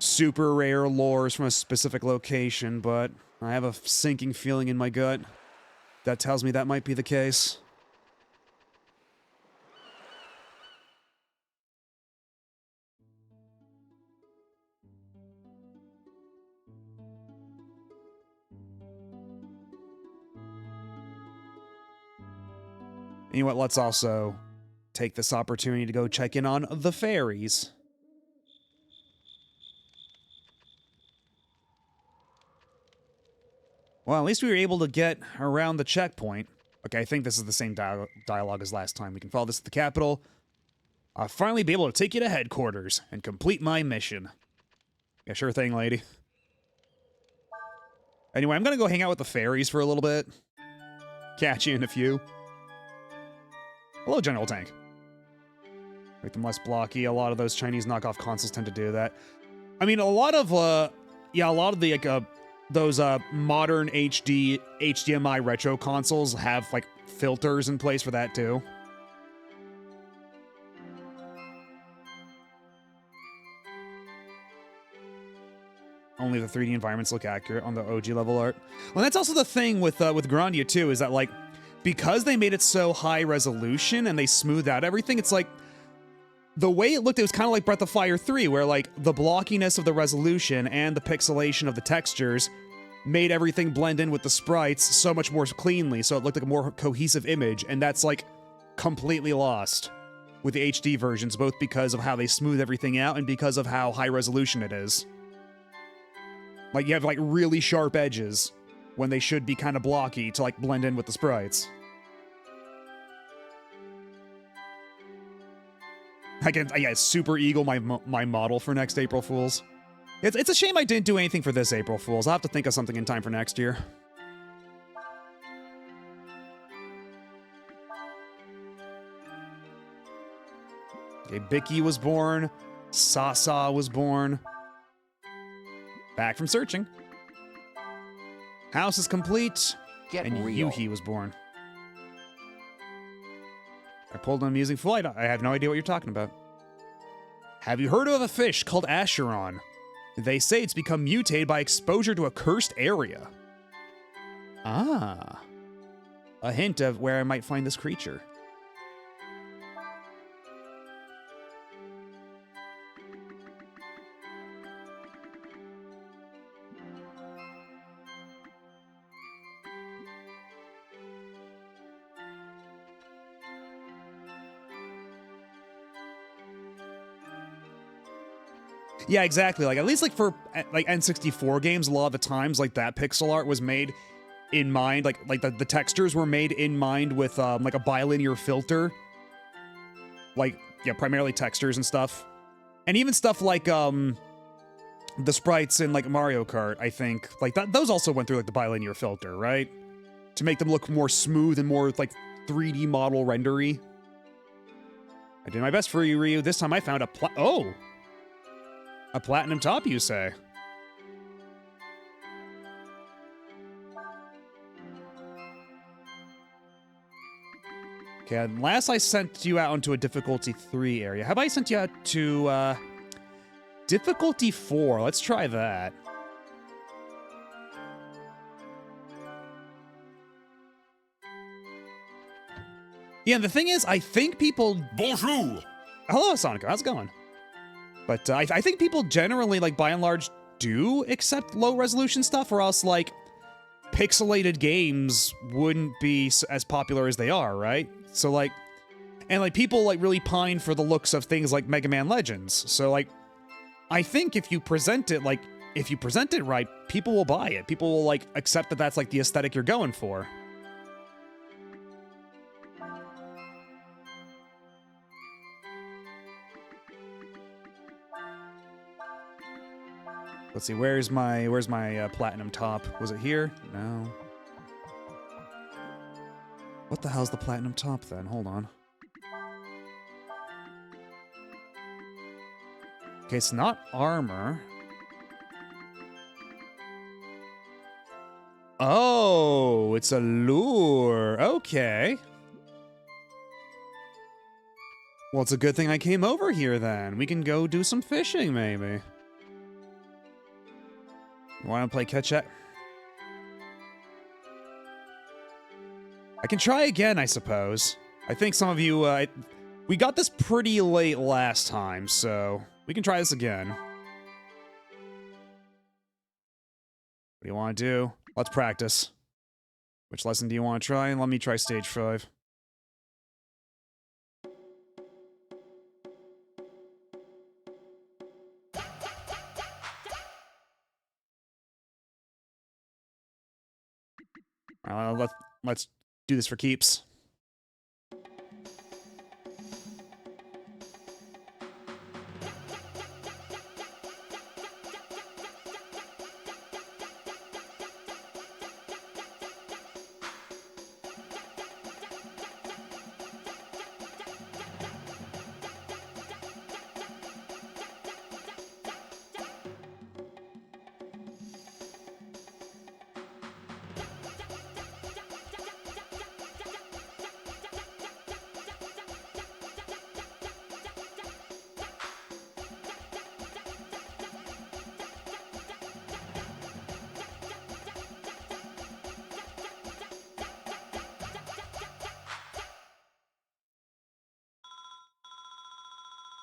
super rare lores from a specific location, but I have a sinking feeling in my gut that tells me that might be the case. You know what, let's also take this opportunity to go check in on the fairies. Well, at least we were able to get around the checkpoint. Okay, I think this is the same dialogue as last time. We can follow this to the capital. I'll finally be able to take you to headquarters and complete my mission. Yeah, sure thing, lady. Anyway, I'm gonna go hang out with the fairies for a little bit. Catch you in a few. Hello, General Tank. Make them less blocky. A lot of those Chinese knockoff consoles tend to do that. I mean, a lot of the like those modern HD HDMI retro consoles have like filters in place for that too. Only the 3D environments look accurate on the OG level art. Well, that's also the thing with Grandia too, is that like because they made it so high resolution and they smoothed out everything, it's like the way it looked, it was kind of like Breath of Fire 3, where like the blockiness of the resolution and the pixelation of the textures made everything blend in with the sprites so much more cleanly, so it looked like a more cohesive image, and that's like completely lost with the HD versions, both because of how they smooth everything out and because of how high resolution it is. Like, you have, like, really sharp edges when they should be kind of blocky to, like, blend in with the sprites. I can, yeah, Super Eagle my model for next April Fools. It's a shame I didn't do anything for this April Fools. I'll have to think of something in time for next year. Okay, Bicky was born. Sasa was born. Back from searching. House is complete. Get and real. Yuhi was born. I pulled an amusing flight. I have no idea what you're talking about. Have you heard of a fish called Acheron? They say it's become mutated by exposure to a cursed area. Ah. A hint of where I might find this creature. Yeah, exactly. Like, at least, like, for, like, N64 games, a lot of the times, like, that pixel art was made in mind, like the textures were made in mind with, like, a bilinear filter. Like, yeah, primarily textures and stuff. And even stuff like, the sprites in, like, Mario Kart, I think. Like, those also went through, like, the bilinear filter, right? To make them look more smooth and more, like, 3D model rendery. I did my best for you, Ryu. This time I found a platinum top, you say? Okay, and last I sent you out onto a difficulty 3 area. How about I sent you out to, difficulty 4? Let's try that. Yeah, and the thing is, I think people... Bonjour! Hello, Sonico, how's it going? But I think people generally, like, by and large, do accept low-resolution stuff, or else, like, pixelated games wouldn't be as popular as they are, right? So, like, and, like, people, like, really pine for the looks of things like Mega Man Legends. So, like, I think if you present it, like, if you present it right, people will buy it. People will, like, accept that that's, like, the aesthetic you're going for. Let's see, where's my platinum top? Was it here? No. What the hell's the platinum top then? Hold on. Okay, it's not armor. Oh, it's a lure. Okay. Well, it's a good thing I came over here then. We can go do some fishing, maybe. Want to play catch-up? I can try again, I suppose. I think some of you, we got this pretty late last time, so we can try this again. What do you want to do? Let's practice. Which lesson do you want to try? Let me try stage 5. Let's do this for keeps.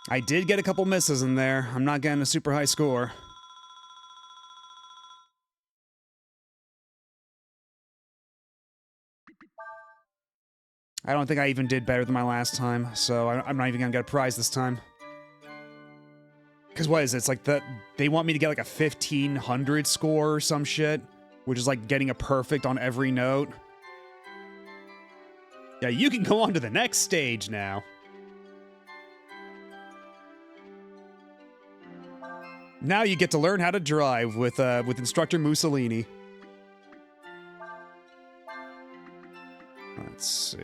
I did get a couple misses in there. I'm not getting a super high score. I don't think I even did better than my last time, so I'm not even gonna get a prize this time. Because what is it? It's like they want me to get like a 1500 score or some shit, which is like getting a perfect on every note. Yeah, you can go on to the next stage now. Now you get to learn how to drive with Instructor Mussolini. Let's see.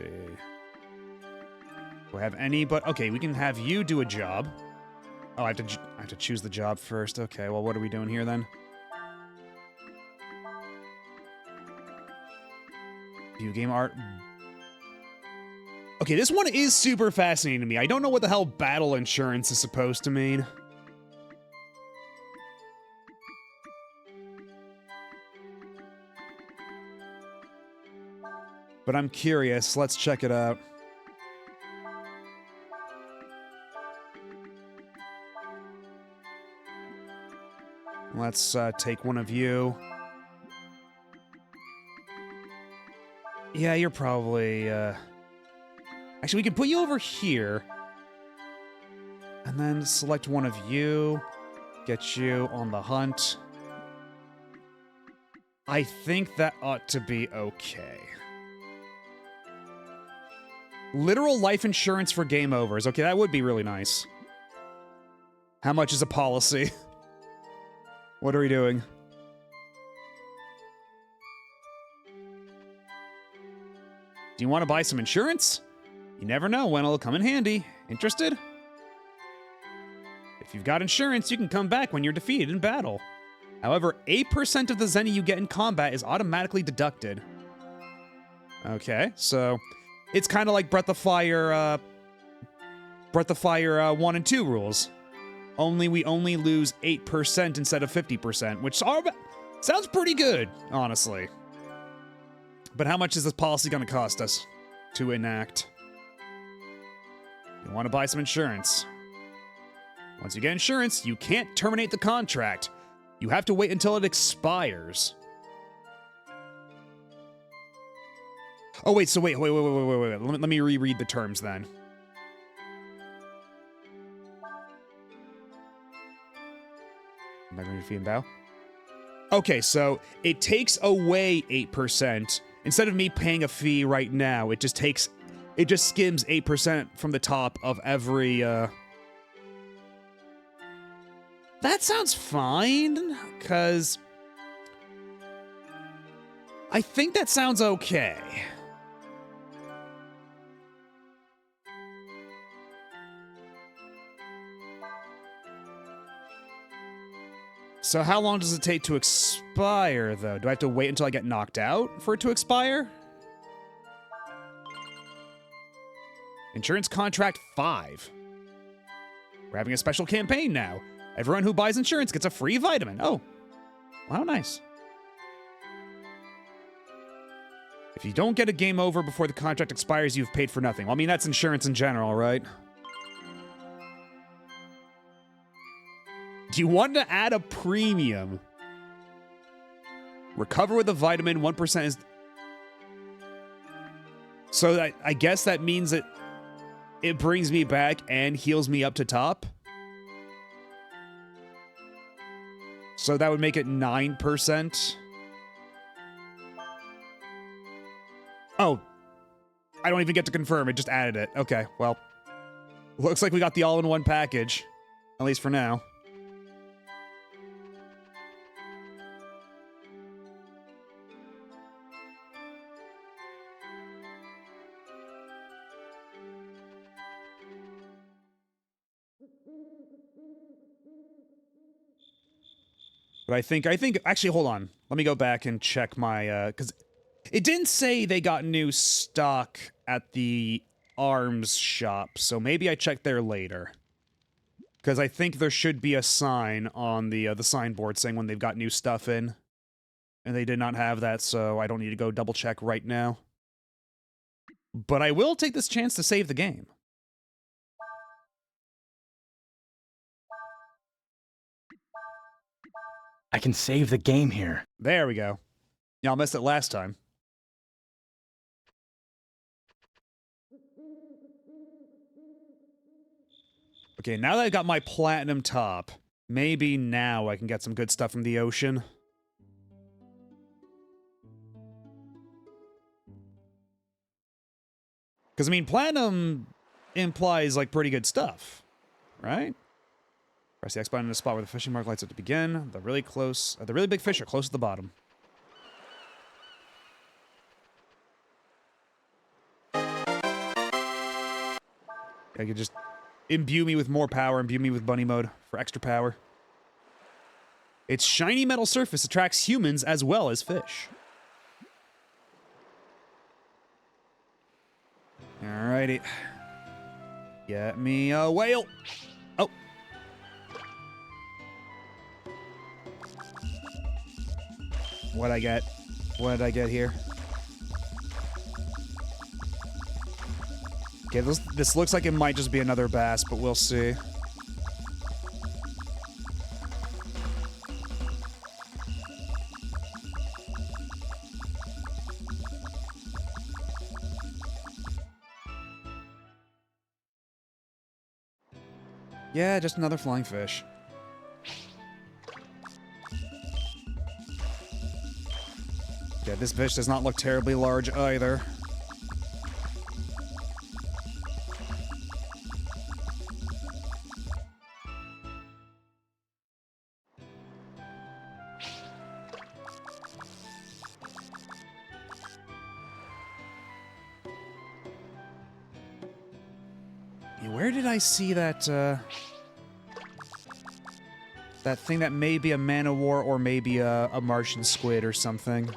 Do I have any? But okay, we can have you do a job. Oh, I have to choose the job first. Okay, well, what are we doing here then? View game art. Okay, this one is super fascinating to me. I don't know what the hell battle insurance is supposed to mean. But I'm curious. Let's check it out. Let's take one of you. Yeah, you're probably... Actually, we can put you over here. And then select one of you. Get you on the hunt. I think that ought to be okay. Literal life insurance for game overs. Okay, that would be really nice. How much is a policy? What are we doing? Do you want to buy some insurance? You never know when it'll come in handy. Interested? If you've got insurance, you can come back when you're defeated in battle. However, 8% of the zenny you get in combat is automatically deducted. Okay, so it's kind of like Breath of Fire 1 and 2 rules. We only lose 8% instead of 50%, which sounds pretty good, honestly. But how much is this policy going to cost us to enact? You want to buy some insurance. Once you get insurance, you can't terminate the contract. You have to wait until it expires. Oh, wait, so wait. Let me reread the terms then. Okay, so it takes away 8%. Instead of me paying a fee right now, it just skims 8% from the top of every, That sounds fine, because I think that sounds okay. So how long does it take to expire, though? Do I have to wait until I get knocked out for it to expire? Insurance contract 5. We're having a special campaign now. Everyone who buys insurance gets a free vitamin. Oh, wow, nice. If you don't get a game over before the contract expires, you've paid for nothing. Well, I mean, that's insurance in general, right? Do you want to add a premium? Recover with a vitamin, 1% is... So I guess that means that it brings me back and heals me up to top? So that would make it 9%. Oh. I don't even get to confirm, it just added it. Okay, well. Looks like we got the all-in-one package. At least for now. But I think, actually, hold on. Let me go back and check my, because it didn't say they got new stock at the arms shop, so maybe I check there later. Because I think there should be a sign on the signboard saying when they've got new stuff in. And they did not have that, so I don't need to go double check right now. But I will take this chance to save the game. I can save the game here. There we go. Y'all missed it last time. Okay, now that I got my platinum top, maybe now I can get some good stuff from the ocean. Because, I mean, platinum implies, like, pretty good stuff, right? Press the X button in a spot where the fishing mark lights up to begin. The really big fish are close to the bottom. I could just imbue me with more power, imbue me with bunny mode for extra power. Its shiny metal surface attracts humans as well as fish. Alrighty. Get me a whale. Oh. What'd I get? What did I get here? Okay, this looks like it might just be another bass, but we'll see. Yeah, just another flying fish. Yeah, this fish does not look terribly large either. Where did I see that, that thing that may be a man-o-war or maybe a Martian squid or something? It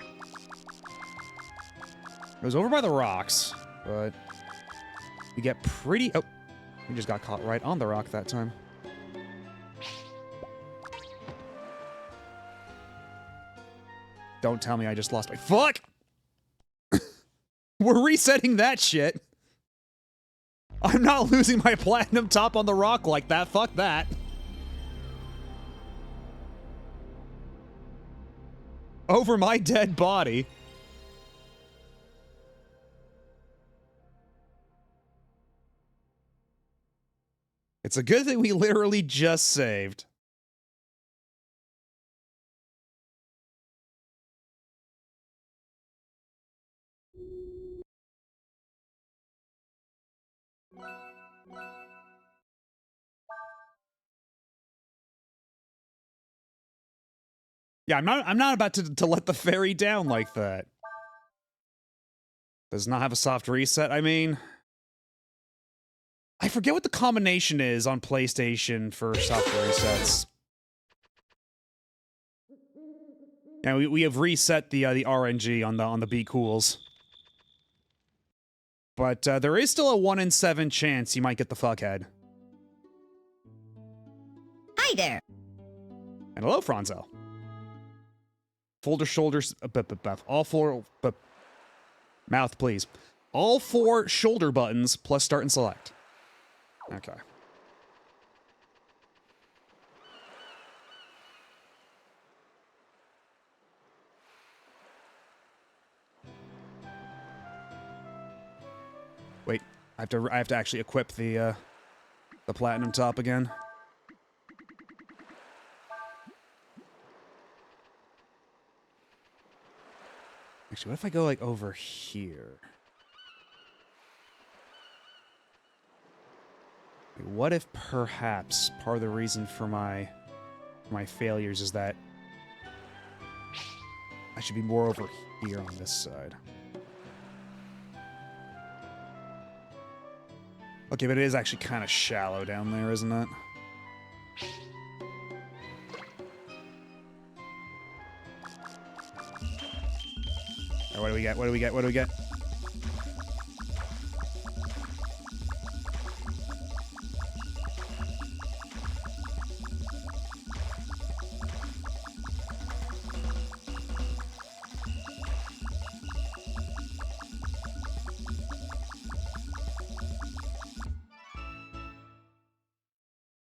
was over by the rocks, but we get pretty... Oh, we just got caught right on the rock that time. Don't tell me I just lost my... Fuck! We're resetting that shit! I'm not losing my platinum top on the rock like that. Fuck that. Over my dead body. It's a good thing we literally just saved. Yeah, I'm not about to let the ferry down like that. Does not have a soft reset. I mean, I forget what the combination is on PlayStation for soft resets. Yeah, we have reset the RNG on the Be Cools. But there is still a 1 in 7 chance you might get the fuckhead. Hi there. And hello, Franzo. Folder shoulders, all four, mouth please. All 4 shoulder buttons plus start and select. Okay. Wait, I have to actually equip the platinum top again. Actually, what if I go, like, over here? What if perhaps part of the reason for my failures is that I should be more over here on this side? Okay, but it is actually kind of shallow down there, isn't it? All right, what do we get? What do we get? What do we get?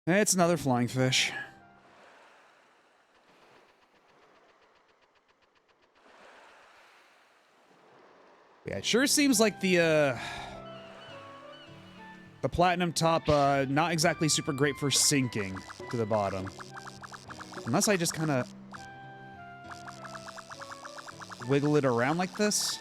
It's another flying fish. it sure seems like the platinum top, not exactly super great for sinking to the bottom. Unless I just kind of wiggle it around like this.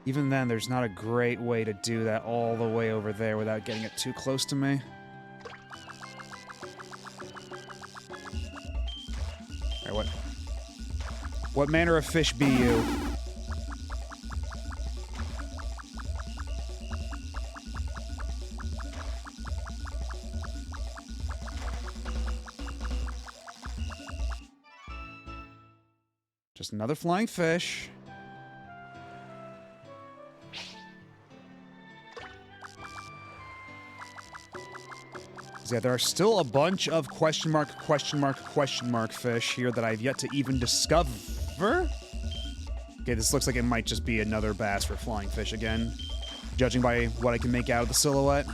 Even then, there's not a great way to do that all the way over there without getting it too close to me. Alright, what manner of fish be you? Just another flying fish. Yeah, there are still a bunch of question mark fish here that I've yet to even discover. Okay, this looks like it might just be another bass for flying fish again, judging by what I can make out of the silhouette.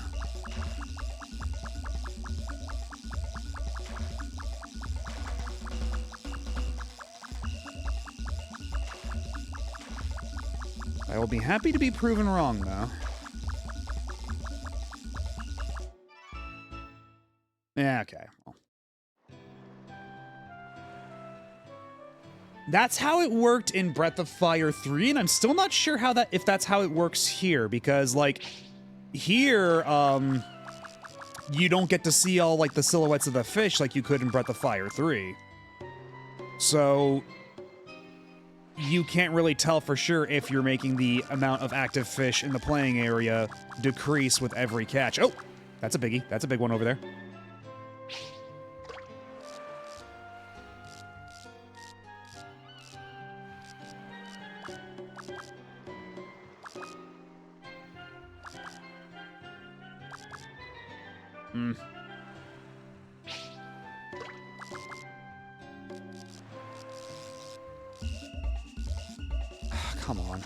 I will be happy to be proven wrong, though. Yeah, okay. Well. That's how it worked in Breath of Fire 3, and I'm still not sure how if that's how it works here, because, like, here, you don't get to see all, like, the silhouettes of the fish like you could in Breath of Fire 3. So, you can't really tell for sure if you're making the amount of active fish in the playing area decrease with every catch. Oh! That's a biggie. That's a big one over there. Come on.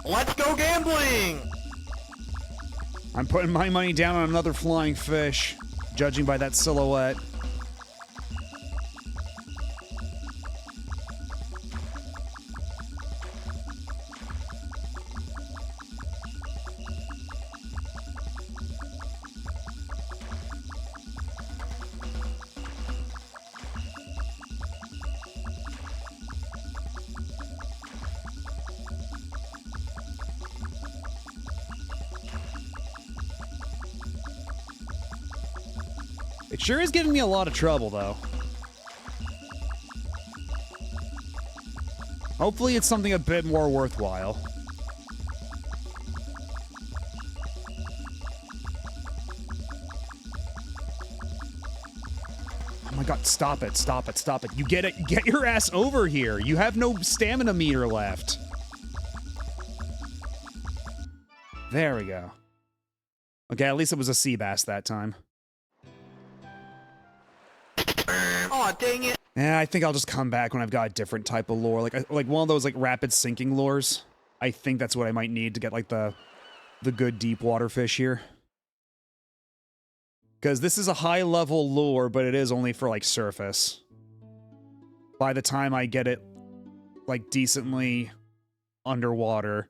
Let's go gambling! I'm putting my money down on another flying fish, judging by that silhouette. It sure is giving me a lot of trouble, though. Hopefully it's something a bit more worthwhile. Oh my god, stop it, stop it, stop it. You get your ass over here. You have no stamina meter left. There we go. Okay, at least it was a sea bass that time. Aw, dang it! Yeah, I think I'll just come back when I've got a different type of lure, like one of those like rapid sinking lures. I think that's what I might need to get like the good deep water fish here. Because this is a high level lure, but it is only for like surface. By the time I get it like decently underwater,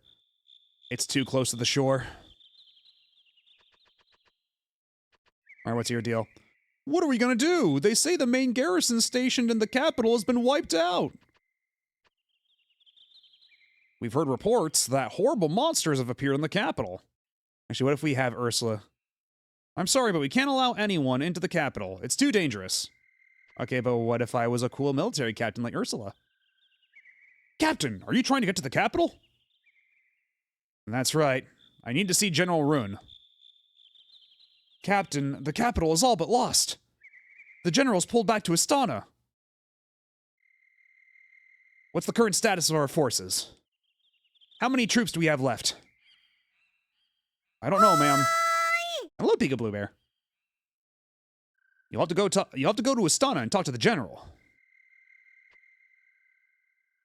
it's too close to the shore. Alright, what's your deal? What are we gonna do? They say the main garrison stationed in the capital has been wiped out. We've heard reports that horrible monsters have appeared in the capital. Actually, what if we have Ursula? I'm sorry, but we can't allow anyone into the capital. It's too dangerous. Okay, but what if I was a cool military captain like Ursula? Captain, are you trying to get to the capital? That's right. I need to see General Rune. Captain, the capital is all but lost. The general's pulled back to Astana. What's the current status of our forces? How many troops do we have left? I don't know, ma'am. Hello, Peekaboo Bear. You'll have to go to Astana and talk to the general.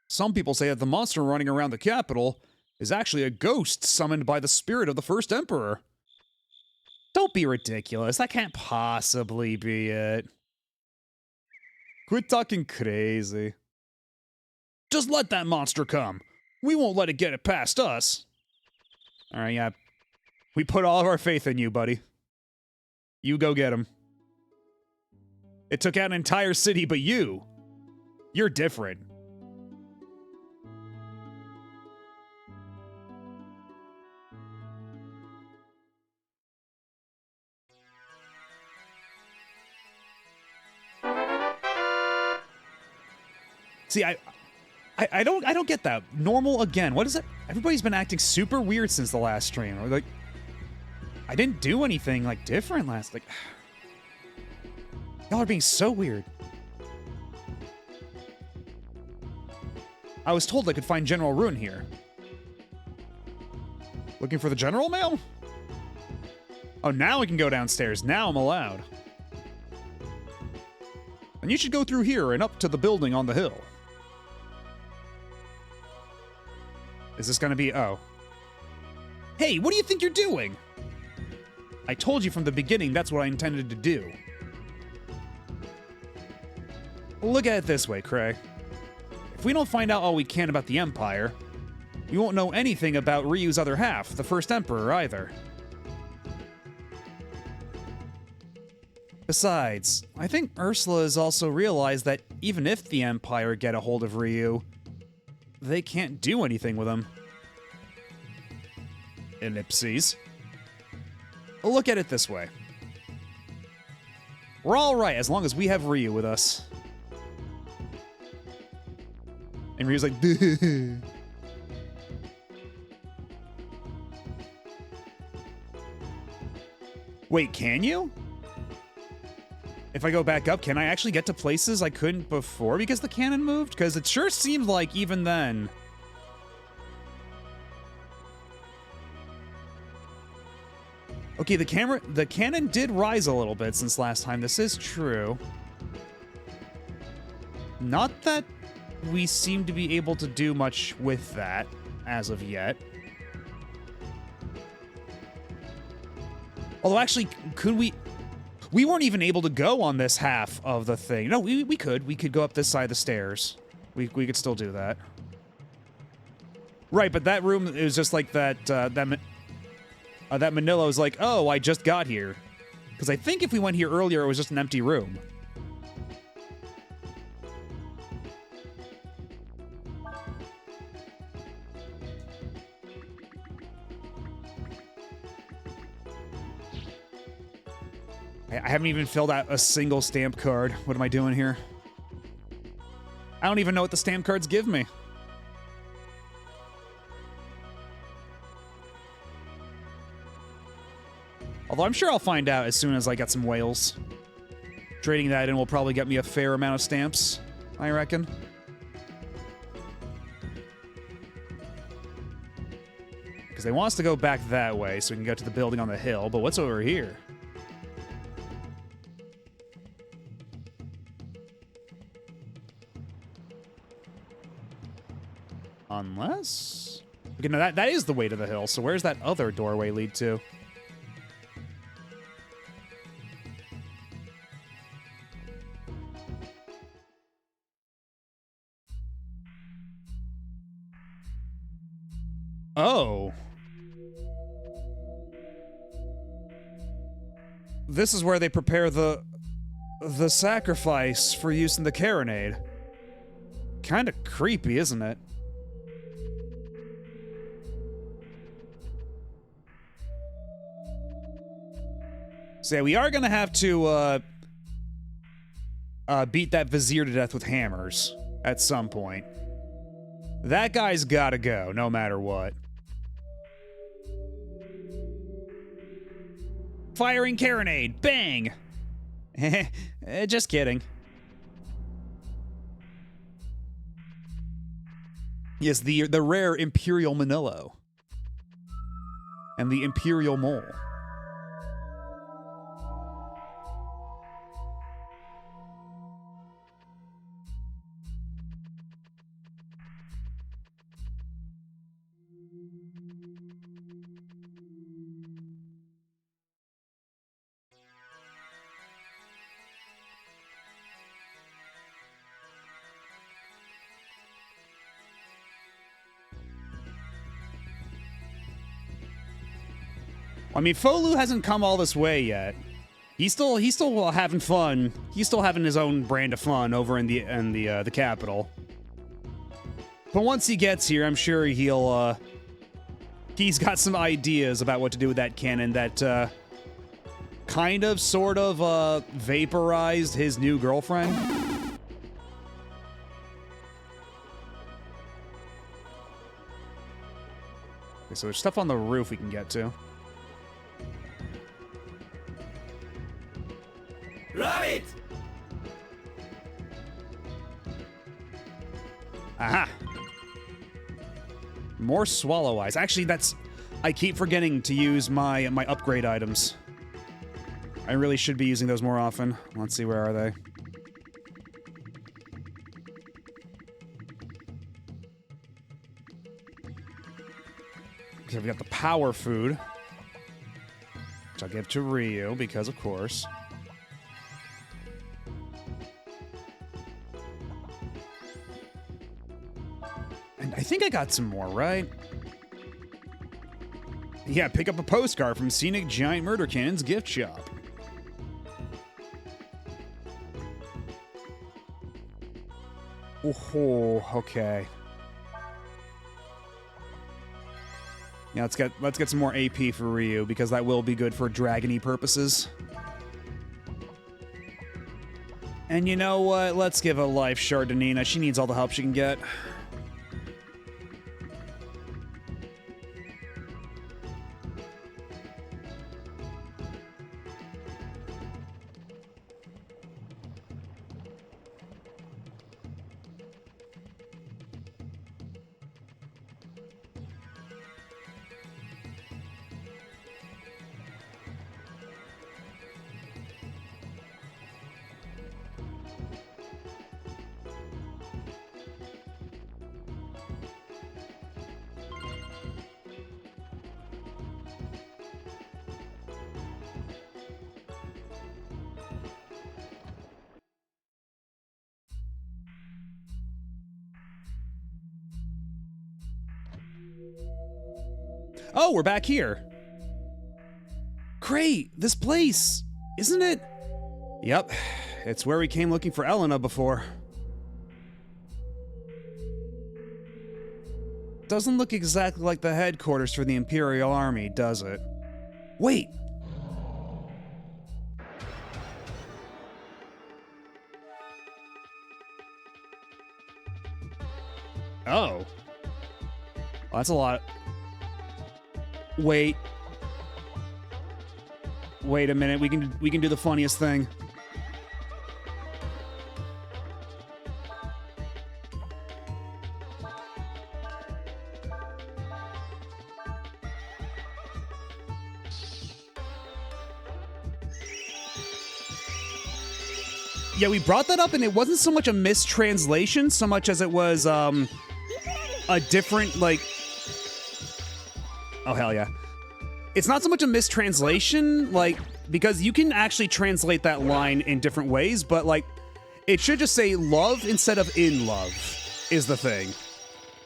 Some people say that the monster running around the capital is actually a ghost summoned by the spirit of the first emperor. Don't be ridiculous. That can't possibly be it. Quit talking crazy. Just let that monster come. We won't let it get it past us. All right, yeah. We put all of our faith in you, buddy. You go get him. It took out an entire city, but you're different. See, I don't get that. Normal again. What is it? Everybody's been acting super weird since the last stream. Or like, I didn't do anything like different last. Like, y'all are being so weird. I was told I could find General Ruin here. Looking for the general mail? Oh, now we can go downstairs. Now I'm allowed. And you should go through here and up to the building on the hill. Is this gonna be... oh. Hey, what do you think you're doing? I told you from the beginning that's what I intended to do. Look at it this way, Cray. If we don't find out all we can about the Empire, we won't know anything about Ryu's other half, the First Emperor, either. Besides, I think Ursula has also realized that even if the Empire get a hold of Ryu, they can't do anything with him. Ellipses. Look at it this way. We're all right as long as we have Ryu with us. And Ryu's like, wait, can you? If I go back up, can I actually get to places I couldn't before because the cannon moved? Because it sure seemed like even then... Okay, the cannon did rise a little bit since last time. This is true. Not that we seem to be able to do much with that as of yet. Although, actually, could we... We weren't even able to go on this half of the thing. No, we could. We could go up this side of the stairs. We could still do that. Right, but that room is just like that, that Manilo's like, oh, I just got here. Because I think if we went here earlier, it was just an empty room. I haven't even filled out a single stamp card. What am I doing here? I don't even know what the stamp cards give me. Although I'm sure I'll find out as soon as I get some whales. Trading that in will probably get me a fair amount of stamps, I reckon. Because they want us to go back that way so we can get to the building on the hill, but what's over here? Unless... Okay, no, that is the way to the hill, so where's that other doorway lead to? Oh. This is where they prepare the sacrifice for use in the Carronade. Kinda creepy, isn't it? So yeah, we are gonna have to beat that Vizier to death with hammers at some point. That guy's gotta go, no matter what. Firing Carronade! Bang! Just kidding. Yes, the rare Imperial Manillo. And the Imperial Mole. I mean, Folu hasn't come all this way yet. He's still having fun. He's still having his own brand of fun over in the capital. But once he gets here, I'm sure he's got some ideas about what to do with that cannon that kind of sort of vaporized his new girlfriend. Okay, so there's stuff on the roof we can get to. Rabbit! Aha! More swallow eyes. Actually, I keep forgetting to use my upgrade items. I really should be using those more often. Let's see, where are they? Okay, we got the power food, which I'll give to Ryu, because of course. And I think I got some more, right? Yeah, pick up a postcard from Scenic Giant Murder Cannon's gift shop. Oh, okay. Yeah, let's get some more AP for Ryu, because that will be good for dragony purposes. And you know what? Let's give a life shard to Nina. She needs all the help she can get. Oh, we're back here. Great, this place, isn't it? Yep, it's where we came looking for Elena before. Doesn't look exactly like the headquarters for the Imperial Army, does it? Wait. Oh. Well, that's a lot. Wait. Wait a minute. We can do the funniest thing. Yeah, we brought that up, and it wasn't so much a mistranslation so much as it was a different, like... Oh, hell yeah. It's not so much a mistranslation, like, because you can actually translate that line in different ways, but, like, it should just say love instead of in love is the thing.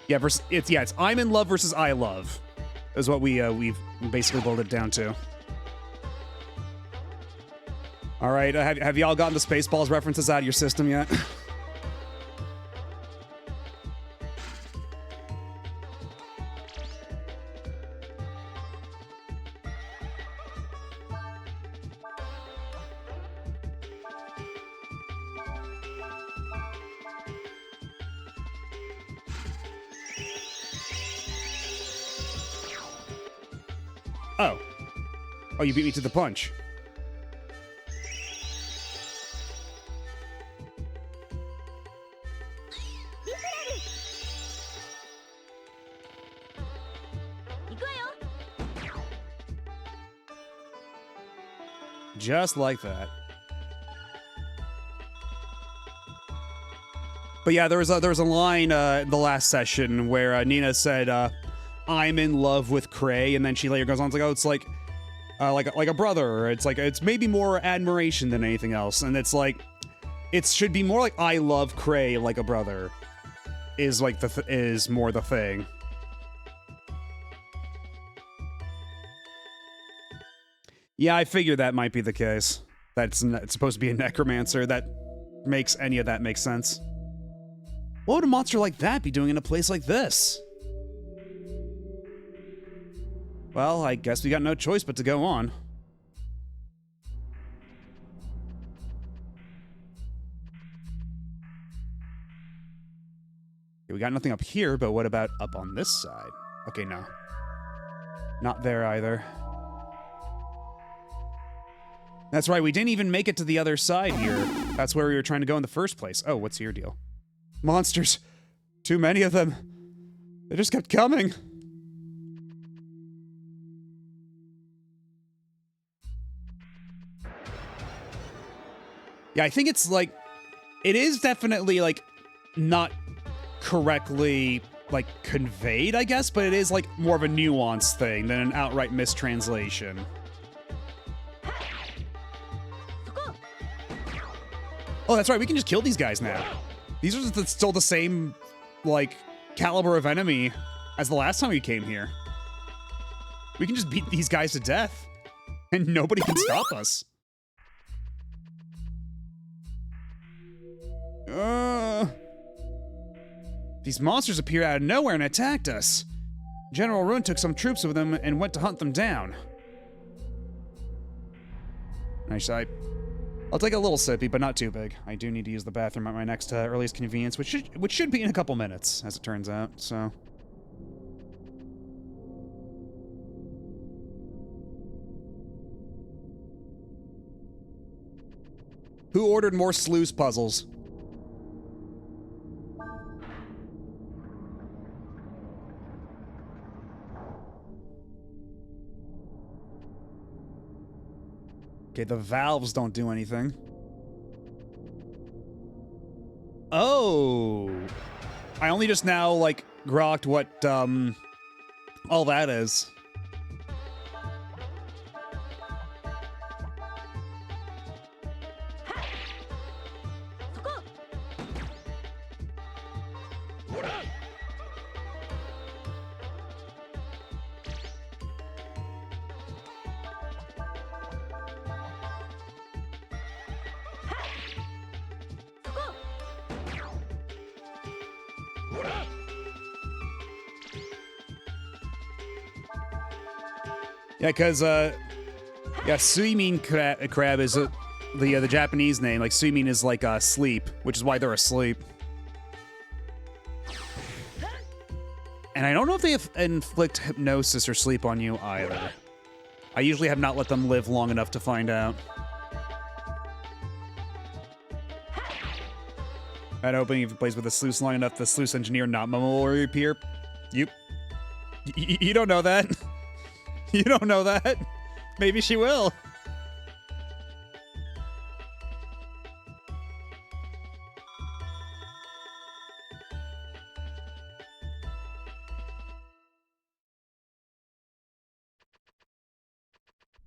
Yeah, it's I'm in love versus I love is what we've basically boiled it down to. All right, have y'all gotten the Spaceballs references out of your system yet? Oh, you beat me to the punch. Just like that. But yeah, there was a line in the last session where Nina said, "I'm in love with Cray," and then she later goes on to go, "Oh, it's like a brother." Or it's maybe more admiration than anything else, and it's like it should be more like "I love Cray like a brother," is like is more the thing. Yeah, I figured that might be the case. It's supposed to be a necromancer. That makes any of that make sense. What would a monster like that be doing in a place like this? Well, I guess we got no choice but to go on. Okay, we got nothing up here, but what about up on this side? Okay, no. Not there either. That's right, we didn't even make it to the other side here. That's where we were trying to go in the first place. Oh, what's your deal? Monsters. Too many of them. They just kept coming. Yeah, I think it's like... It is definitely, like, not correctly, like, conveyed, I guess, but it is, like, more of a nuanced thing than an outright mistranslation. Oh, that's right, we can just kill these guys now. These are still the same, like, caliber of enemy as the last time we came here. We can just beat these guys to death, and nobody can stop us. These monsters appeared out of nowhere and attacked us. General Rune took some troops with him and went to hunt them down. Nice. I'll take a little sippy, but not too big. I do need to use the bathroom at my next earliest convenience, which should be in a couple minutes, as it turns out, so... Who ordered more sluice puzzles? Okay, the valves don't do anything. Oh! I only just now, like, grokked what, all that is. Yeah, because, yeah, suimin crab is the Japanese name. Like, suimin is like, sleep, which is why they're asleep. And I don't know if they inflict hypnosis or sleep on you either. I usually have not let them live long enough to find out. I'm hoping if it plays with a sluice long enough, the sluice engineer Natma will reappear. You don't know that. You don't know that. Maybe she will.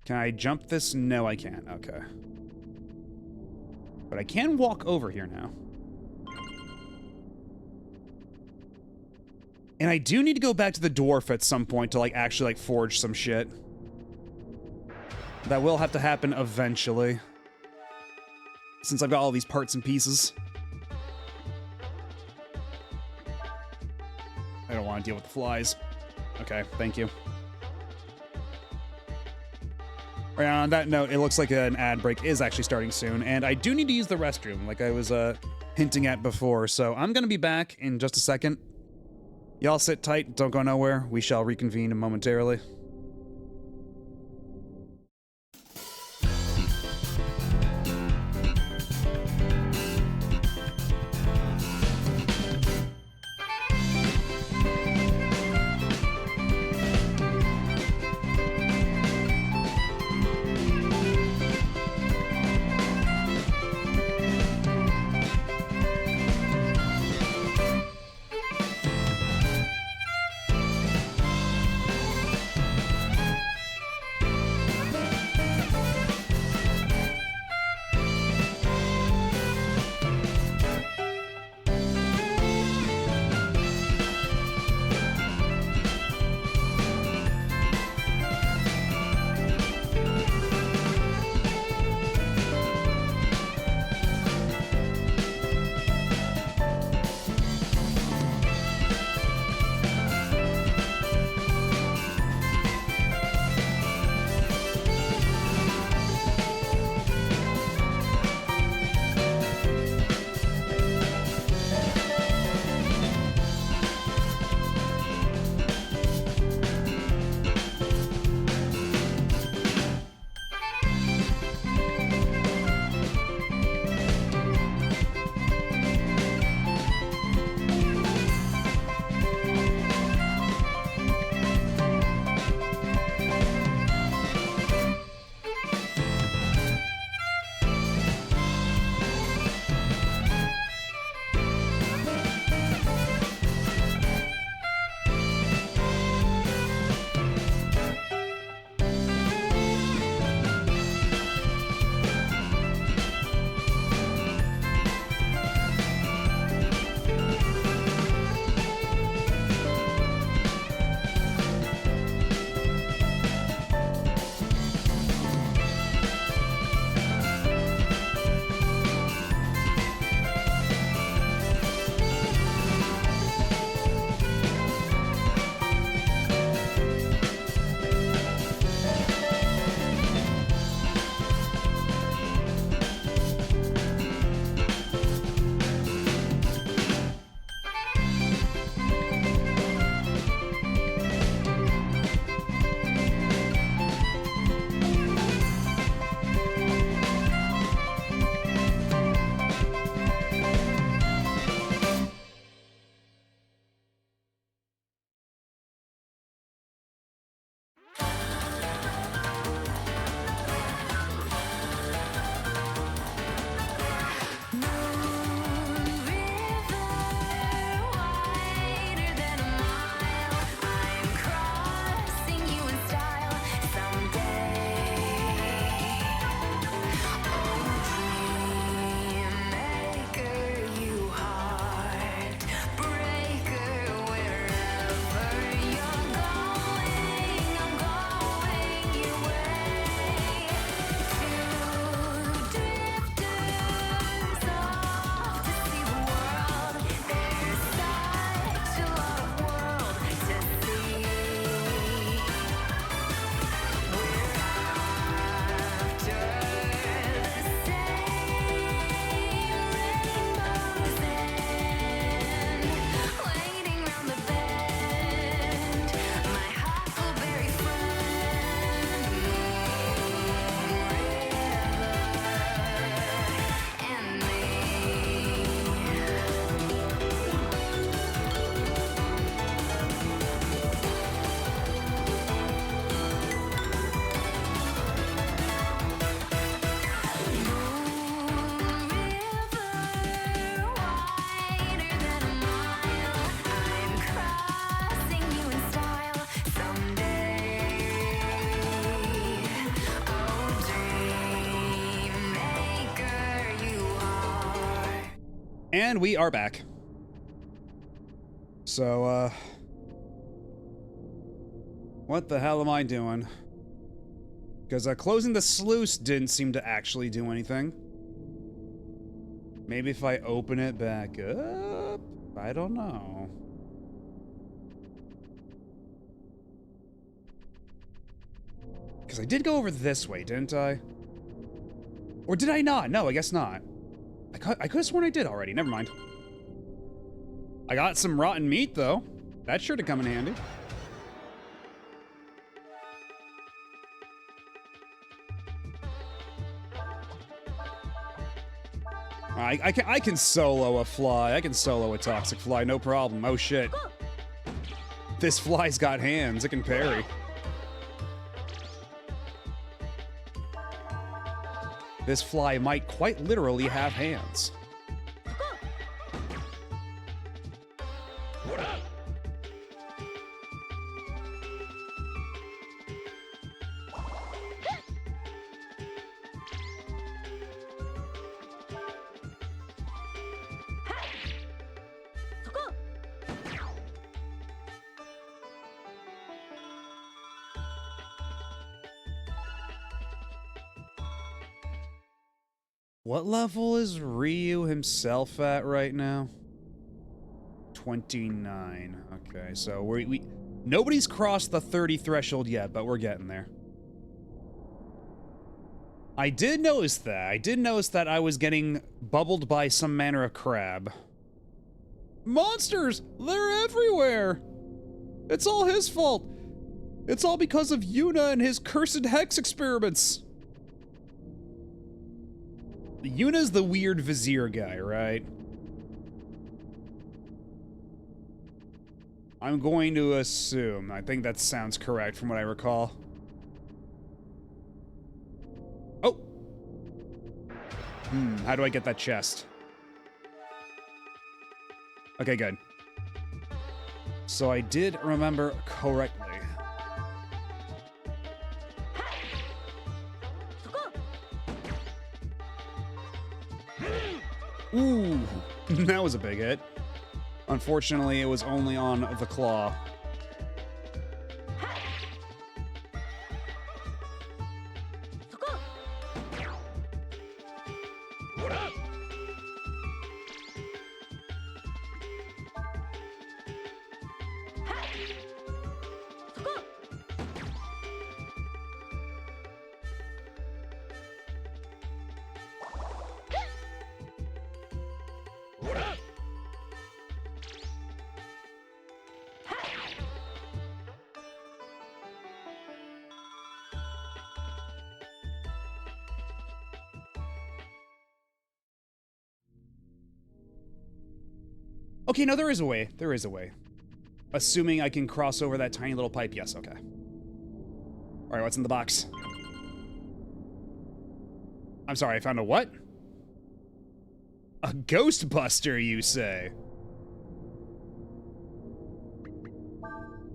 Can I jump this? No, I can't. Okay. But I can walk over here now. And I do need to go back to the dwarf at some point to, like, actually, like, forge some shit. That will have to happen eventually. Since I've got all these parts and pieces. I don't want to deal with the flies. Okay, thank you. Right, on that note, it looks like an ad break is actually starting soon, and I do need to use the restroom, like I was, hinting at before, so I'm gonna be back in just a second. Y'all sit tight, don't go nowhere. We shall reconvene momentarily. And we are back. So, what the hell am I doing? Because closing the sluice didn't seem to actually do anything. Maybe if I open it back up? I don't know. Because I did go over this way, didn't I? Or did I not? No, I guess not. I could have sworn I did already. Never mind. I got some rotten meat, though. That sure to come in handy. I can solo a fly. I can solo a toxic fly, no problem. Oh, shit. This fly's got hands. It can parry. This fly might quite literally have hands. What level is Ryu himself at right now? 29. Okay, so we nobody's crossed the 30 threshold yet, but we're getting there. I did notice that. I did notice that I was getting bubbled by some manner of crab. Monsters! They're everywhere! It's all his fault! It's all because of Yuna and his cursed hex experiments! Yuna's the weird vizier guy, right? I'm going to assume. I think that sounds correct from what I recall. Oh! How do I get that chest? Okay, good. So I did remember correctly. Ooh, that was a big hit. Unfortunately, it was only on the claw. Okay, no, there is a way. There is a way. Assuming I can cross over that tiny little pipe. Yes, okay. Alright, what's in the box? I'm sorry, I found a what? A Ghostbuster, you say?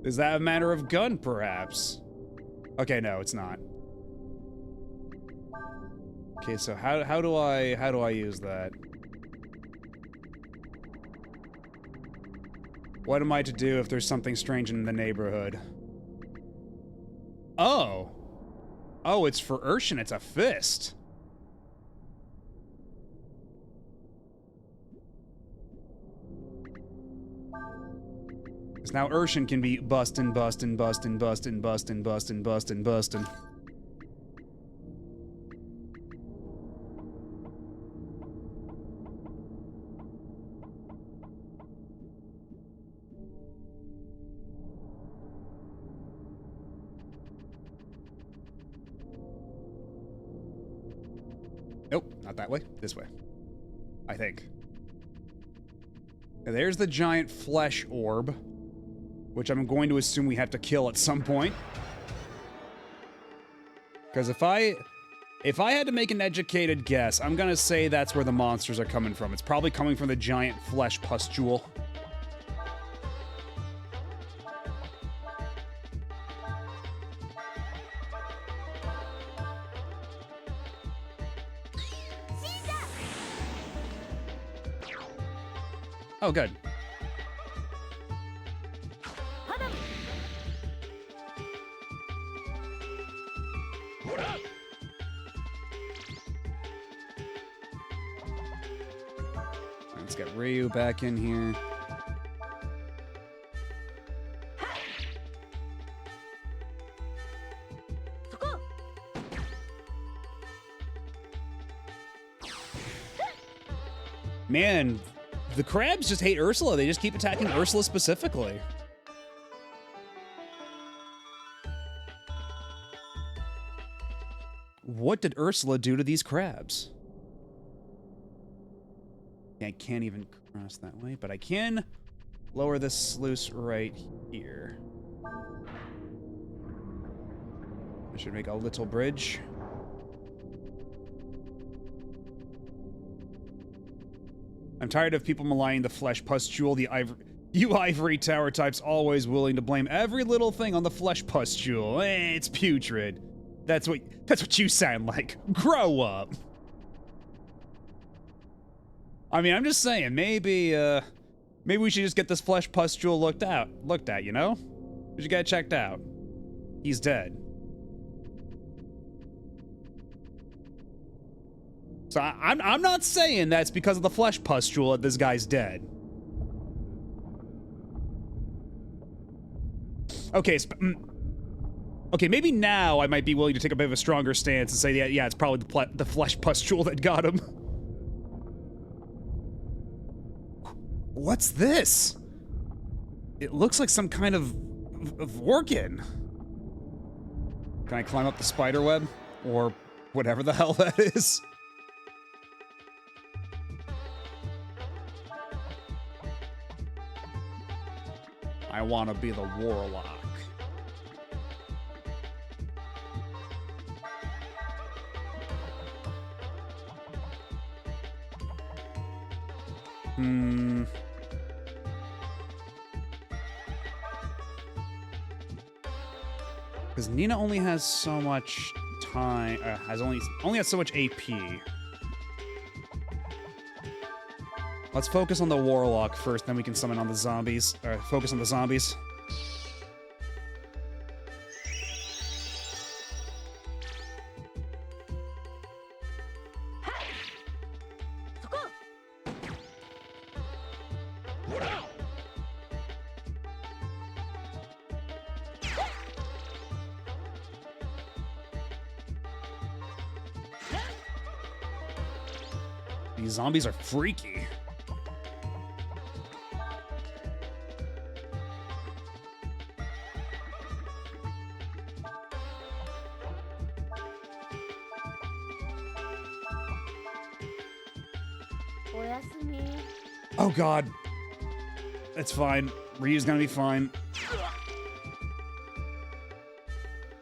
Is that a matter of gun, perhaps? Okay, no, it's not. Okay, so how do I use that? What am I to do if there's something strange in the neighborhood? Oh. Oh, it's for Urshan. It's a fist. Because now Urshan can be bustin'. Nope, not that way. This way. I think. And there's the giant flesh orb, which I'm going to assume we have to kill at some point. Because if I had to make an educated guess, I'm gonna say that's where the monsters are coming from. It's probably coming from the giant flesh pustule. Oh, good. Let's get Ryu back in here. Man, the crabs just hate Ursula. They just keep attacking Ursula specifically. What did Ursula do to these crabs? I can't even cross that way, but I can lower this sluice right here. I should make a little bridge. I'm tired of people maligning the flesh pustule. You ivory tower types always willing to blame every little thing on the flesh pustule. It's putrid. That's what you sound like. Grow up. I mean, I'm just saying, maybe we should just get this flesh pustule looked at, you know? We should get it checked out. He's dead. So I'm not saying that's because of the flesh pustule that this guy's dead. Okay, okay, maybe now I might be willing to take a bit of a stronger stance and say, yeah, it's probably the flesh pustule that got him. What's this? It looks like some kind of organ. Can I climb up the spider web? Or whatever the hell that is? I want to be the warlock. Because Nina only has so much time, only has so much AP. Let's focus on the warlock first, then we can summon on the zombies. Focus on the zombies. These zombies are freaky. Oh god. It's fine. Ryu's gonna be fine.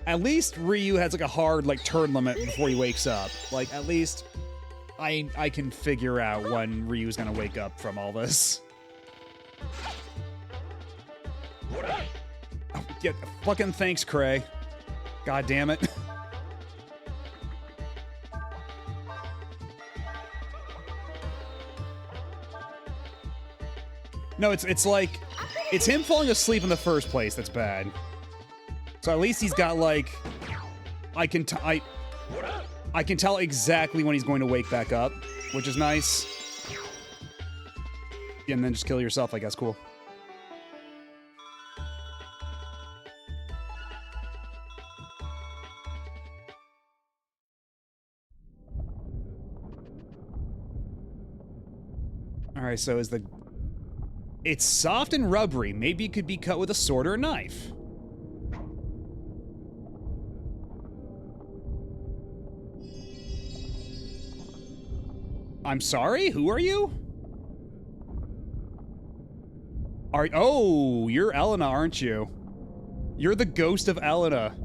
At least Ryu has like a hard turn limit before he wakes up. Like at least I can figure out when Ryu's gonna wake up from all this. Oh, yeah, fucking thanks, Cray. God damn it. No, it's like, it's him falling asleep in the first place that's bad. So at least he's got I can tell exactly when he's going to wake back up, which is nice. Yeah, and then just kill yourself, I guess, cool. Alright, so it's soft and rubbery. Maybe it could be cut with a sword or a knife. I'm sorry? Who are you? Oh, you're Elena, aren't you? You're the ghost of Elena.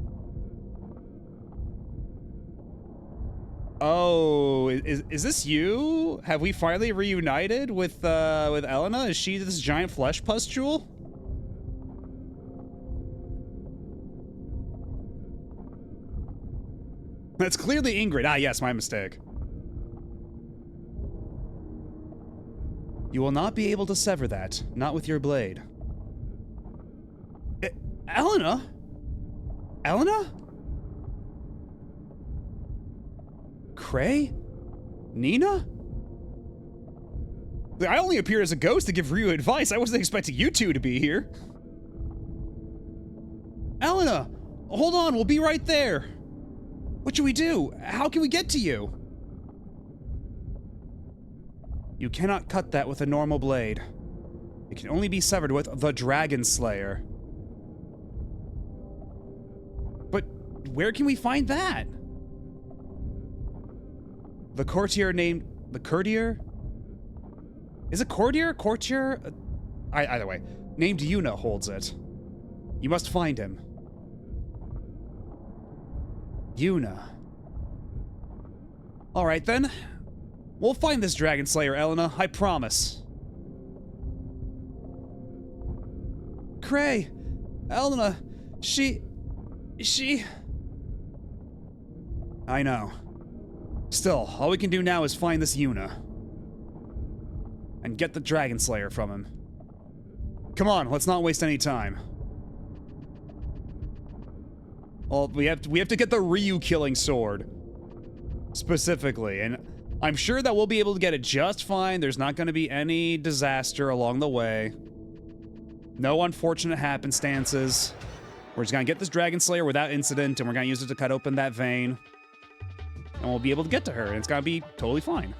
Oh, is this you? Have we finally reunited with Elena? Is she this giant flesh pustule? That's clearly Ingrid. Ah, yes, my mistake. You will not be able to sever that, not with your blade. Elena? Elena? Cray? Nina? I only appear as a ghost to give Ryu advice. I wasn't expecting you two to be here. Elena! Hold on, we'll be right there. What should we do? How can we get to you? You cannot cut that with a normal blade. It can only be severed with the Dragon Slayer. But where can we find that? The courtier named... The courtier? Is it courtier? Courtier? Either way. Named Yuna holds it. You must find him. Yuna. Alright then. We'll find this Dragon Slayer, Elena. I promise. Cray! Elena! She... I know. Still, all we can do now is find this Yuna. And get the Dragon Slayer from him. Come on, let's not waste any time. Well, we have to get the Ryu killing sword. Specifically, and I'm sure that we'll be able to get it just fine. There's not going to be any disaster along the way. No unfortunate happenstances. We're just going to get this Dragon Slayer without incident, and we're going to use it to cut open that vein. And we'll be able to get to her, and it's going to be totally fine.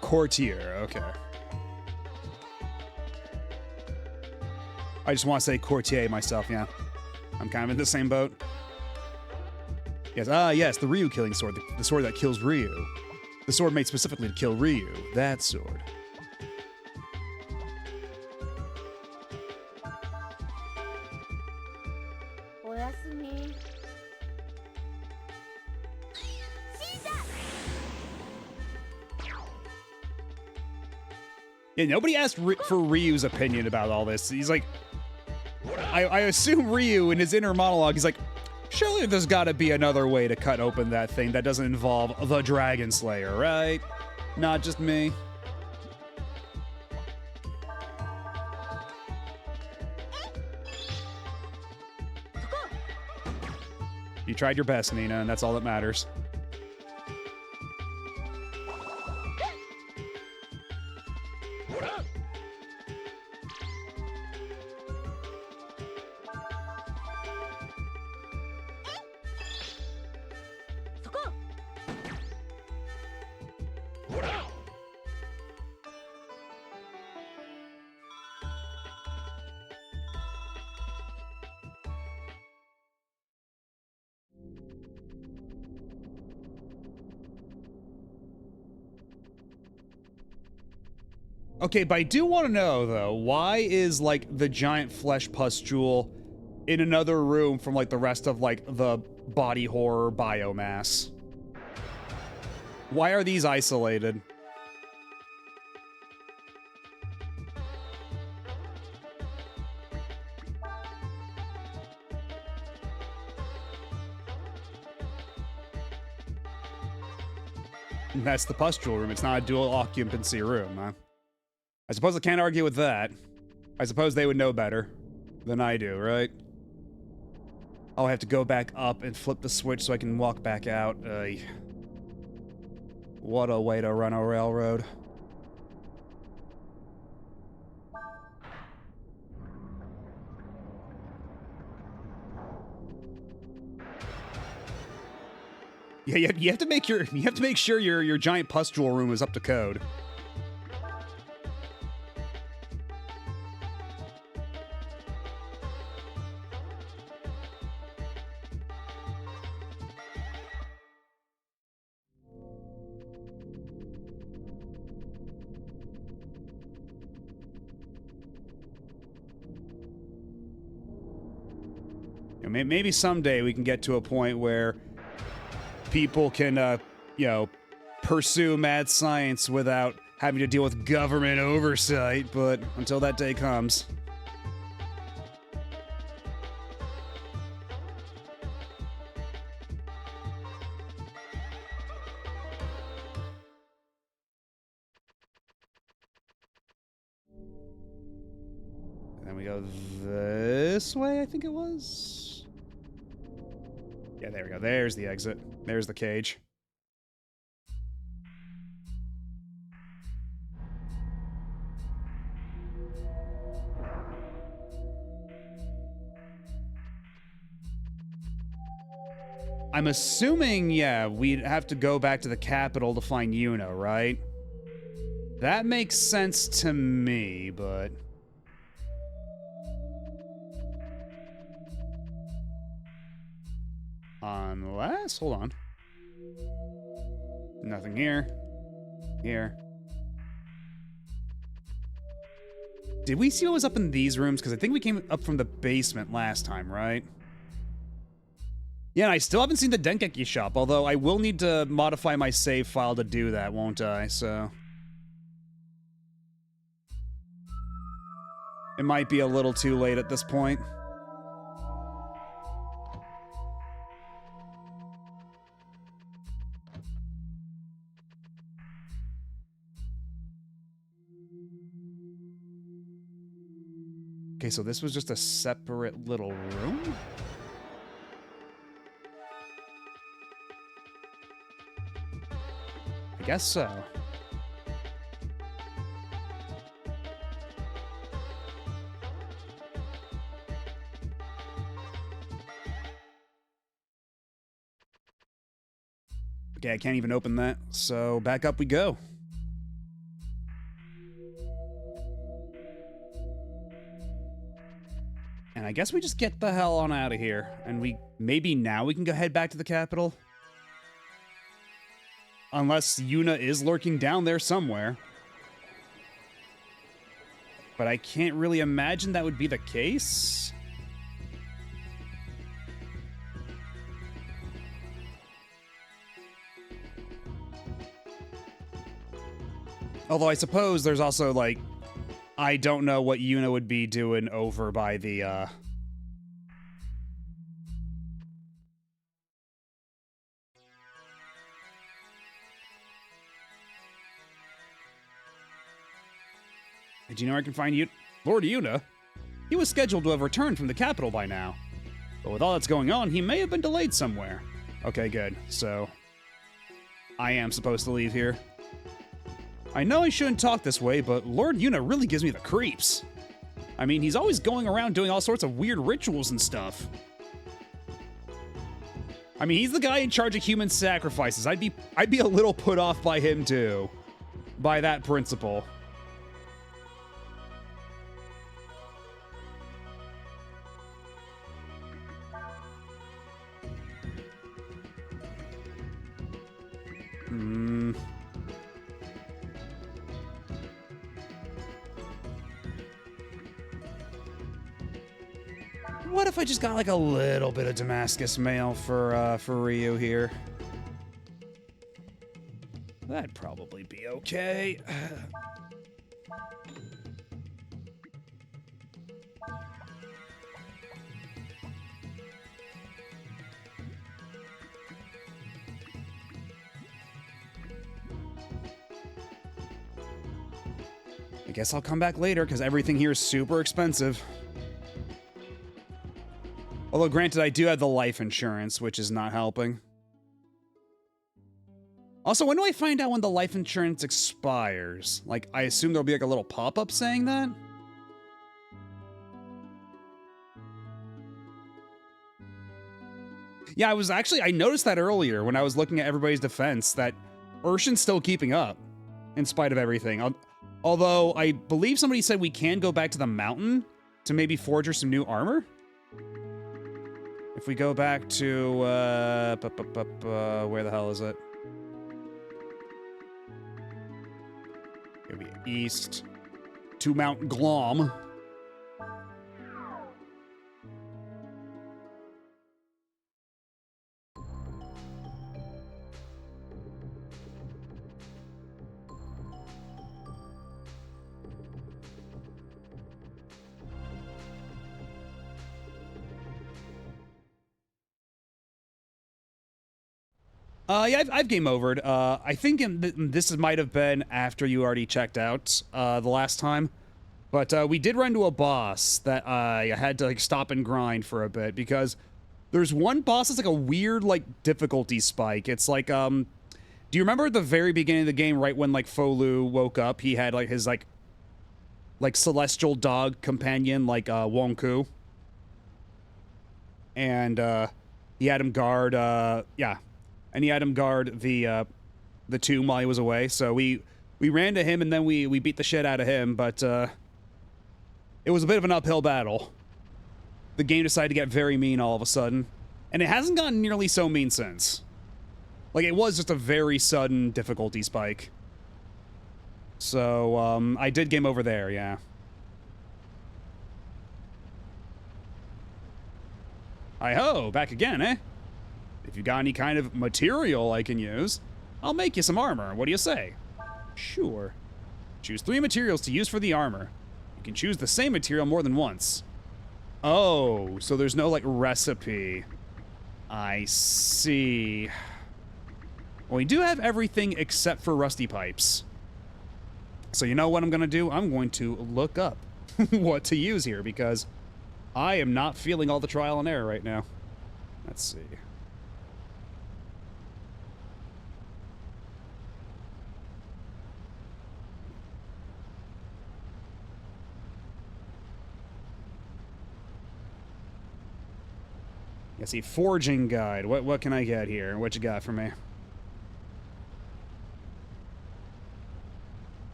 Courtier, okay. I just want to say courtier myself, yeah. I'm kind of in the same boat. Yes, yes, the Ryu killing sword. The sword that kills Ryu. The sword made specifically to kill Ryu. That sword. Yeah, nobody asked for Ryu's opinion about all this. He's like... I assume Ryu, in his inner monologue, he's like, surely there's gotta be another way to cut open that thing that doesn't involve the Dragon Slayer, right? Not just me. You tried your best, Nina, and that's all that matters. Okay, but I do want to know, though, why is, like, the giant flesh pustule in another room from, like, the rest of, like, the body horror biomass? Why are these isolated? And that's the pustule room. It's not a dual occupancy room, huh? I suppose I can't argue with that. I suppose they would know better than I do, right? I'll have to go back up and flip the switch so I can walk back out. What a way to run a railroad. Yeah, you have to make sure your giant pustule room is up to code. Maybe someday we can get to a point where people can, pursue mad science without having to deal with government oversight, but until that day comes. we go this way, I think it was? Yeah, there we go. There's the exit. There's the cage. I'm assuming, yeah, we'd have to go back to the capital to find Yuna, right? That makes sense to me, but... Unless... Hold on. Nothing here. Here. Did we see what was up in these rooms? Because I think we came up from the basement last time, right? Yeah, and I still haven't seen the Dengeki shop, although I will need to modify my save file to do that, won't I? So... It might be a little too late at this point. Okay, so this was just a separate little room? I guess so. Okay, I can't even open that, so back up we go. And I guess we just get the hell on out of here. And maybe now we can go head back to the capital? Unless Yuna is lurking down there somewhere. But I can't really imagine that would be the case. Although I suppose there's also, like, I don't know what Yuna would be doing over by the, Do you know where I can find Lord Yuna? He was scheduled to have returned from the capital by now. But with all that's going on, he may have been delayed somewhere. Okay, good. So, I am supposed to leave here. I know I shouldn't talk this way, but Lord Yuna really gives me the creeps. I mean, he's always going around doing all sorts of weird rituals and stuff. I mean, he's the guy in charge of human sacrifices. I'd be a little put off by him too. By that principle. What if I just got like a little bit of Damascus mail for Ryu here? That'd probably be okay. I guess I'll come back later because everything here is super expensive. Although, granted, I do have the life insurance, which is not helping. Also, when do I find out when the life insurance expires? Like, I assume there'll be like a little pop-up saying that? Yeah, I noticed that earlier when I was looking at everybody's defense, that Urshan's still keeping up, in spite of everything. Although, I believe somebody said we can go back to the mountain to maybe forge her some new armor? If we go back to, where the hell is it? It'll be east to Mount Glom. Yeah, I've game overed. I think this might have been after you already checked out the last time. But we did run into a boss that I had to like stop and grind for a bit because there's one boss that's like a weird like difficulty spike. It's like do you remember at the very beginning of the game, right when like Folu woke up, he had like his like celestial dog companion like Wonku, and he had him guard and he had him guard the tomb while he was away. So we ran to him and then we beat the shit out of him, but it was a bit of an uphill battle. The game decided to get very mean all of a sudden, and it hasn't gotten nearly so mean since. Like, it was just a very sudden difficulty spike. So, I did game over there, yeah. Hi-ho, back again, eh? If you got any kind of material I can use, I'll make you some armor. What do you say? Sure. Choose 3 materials to use for the armor. You can choose the same material more than once. Oh, so there's no, like, recipe. I see. Well, we do have everything except for rusty pipes. So you know what I'm going to do? I'm going to look up what to use here, because I am not feeling all the trial and error right now. Let's see. Yeah, see, forging guide. What can I get here? What you got for me?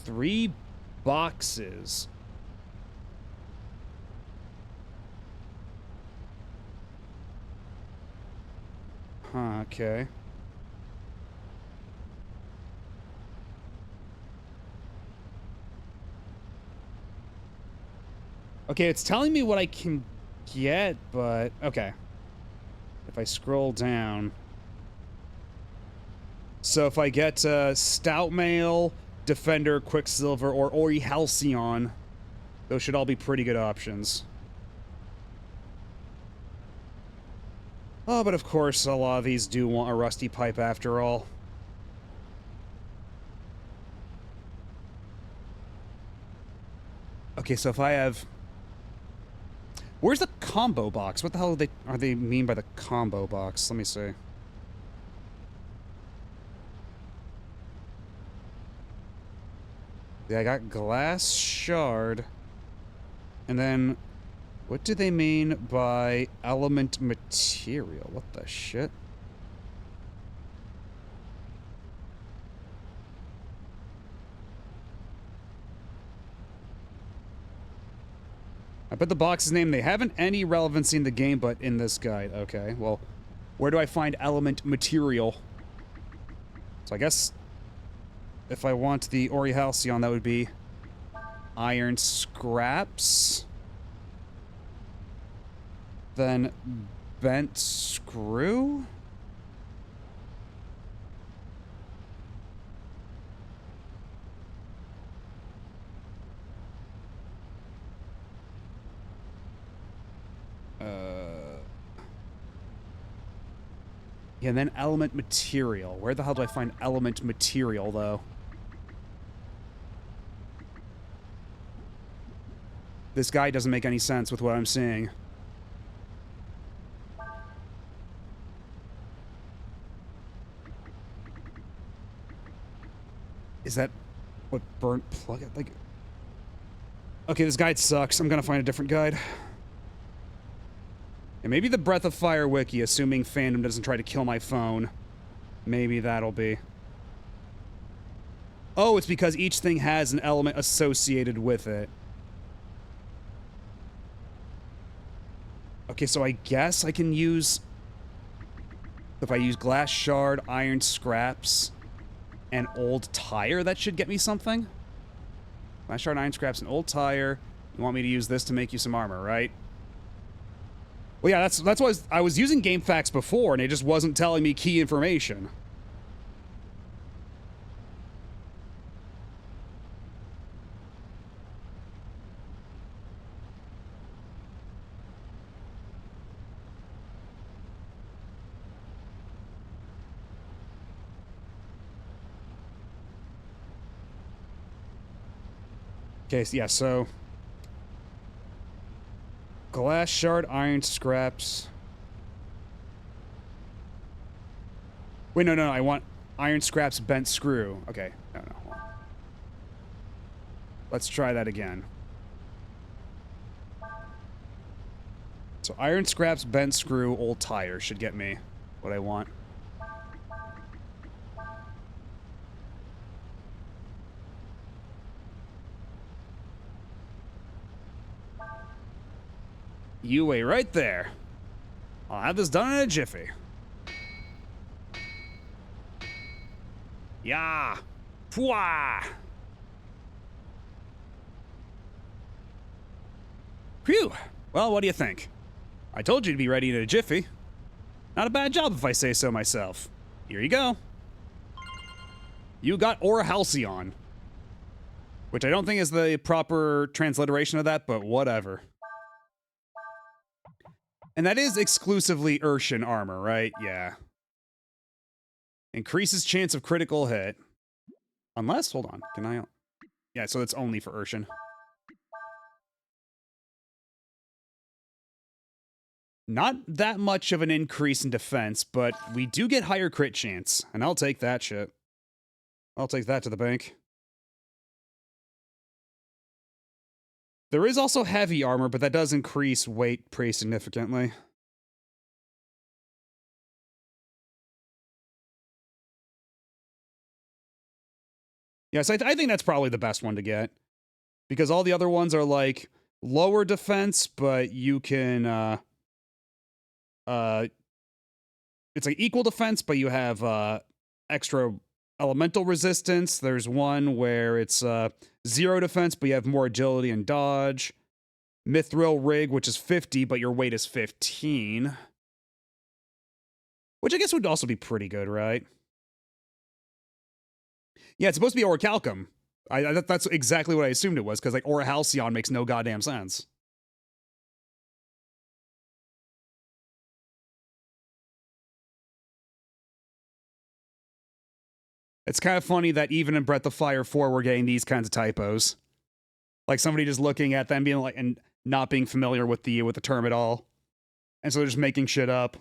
Three boxes. Huh, okay. Okay, it's telling me what I can get, but... Okay. If I scroll down... So if I get Stout Mail, Defender, Quicksilver, or Ori Halcyon, those should all be pretty good options. Oh, but of course, a lot of these do want a rusty pipe after all. Okay, so if I have... Where's the combo box? What the hell are they mean by the combo box? Let me see. Yeah, I got glass shard. And then, what do they mean by element material? What the shit? I bet the box's name, they haven't any relevancy in the game, but in this guide. Okay, well, where do I find element material? So I guess if I want the Ori Halcyon, that would be iron scraps. Then bent screw? Yeah, and then element material. Where the hell do I find element material, though? This guy doesn't make any sense with what I'm seeing. Is that what burnt plug? Like, okay, this guide sucks. I'm gonna find a different guide. And maybe the Breath of Fire wiki, assuming fandom doesn't try to kill my phone. Maybe that'll be. Oh, it's because each thing has an element associated with it. Okay, so I guess I can use... If I use glass shard, iron scraps, and old tire, that should get me something? Glass shard, iron scraps, and old tire. You want me to use this to make you some armor, right? Well, yeah, that's why I was using GameFAQs before, and it just wasn't telling me key information. Okay, so yeah, so... Glass shard, iron scraps... Wait, no, I want iron scraps, bent screw. Okay, no. Let's try that again. So iron scraps, bent screw, old tire should get me what I want. You wait right there. I'll have this done in a jiffy. Yeah. Pwah. Phew. Well, what do you think? I told you to be ready in a jiffy. Not a bad job if I say so myself. Here you go. You got Aura Halcyon. Which I don't think is the proper transliteration of that, but whatever. And that is exclusively Urshan armor, right? Yeah. Increases chance of critical hit. Unless, hold on, can I... Yeah, so it's only for Urshan. Not that much of an increase in defense, but we do get higher crit chance, and I'll take that shit. I'll take that to the bank. There is also heavy armor, but that does increase weight pretty significantly. Yes, I think that's probably the best one to get. Because all the other ones are like lower defense, but you can it's like equal defense, but you have extra elemental resistance. There's one where it's 0 defense, but you have more agility and dodge. Mithril rig, which is 50, but your weight is 15. Which I guess would also be pretty good, right? Yeah, it's supposed to be Orichalcum. That's exactly what I assumed it was, because like Aura Halcyon makes no goddamn sense. It's kind of funny that even in Breath of Fire 4, we're getting these kinds of typos. Like somebody just looking at them being like, and not being familiar with the term at all. And so they're just making shit up.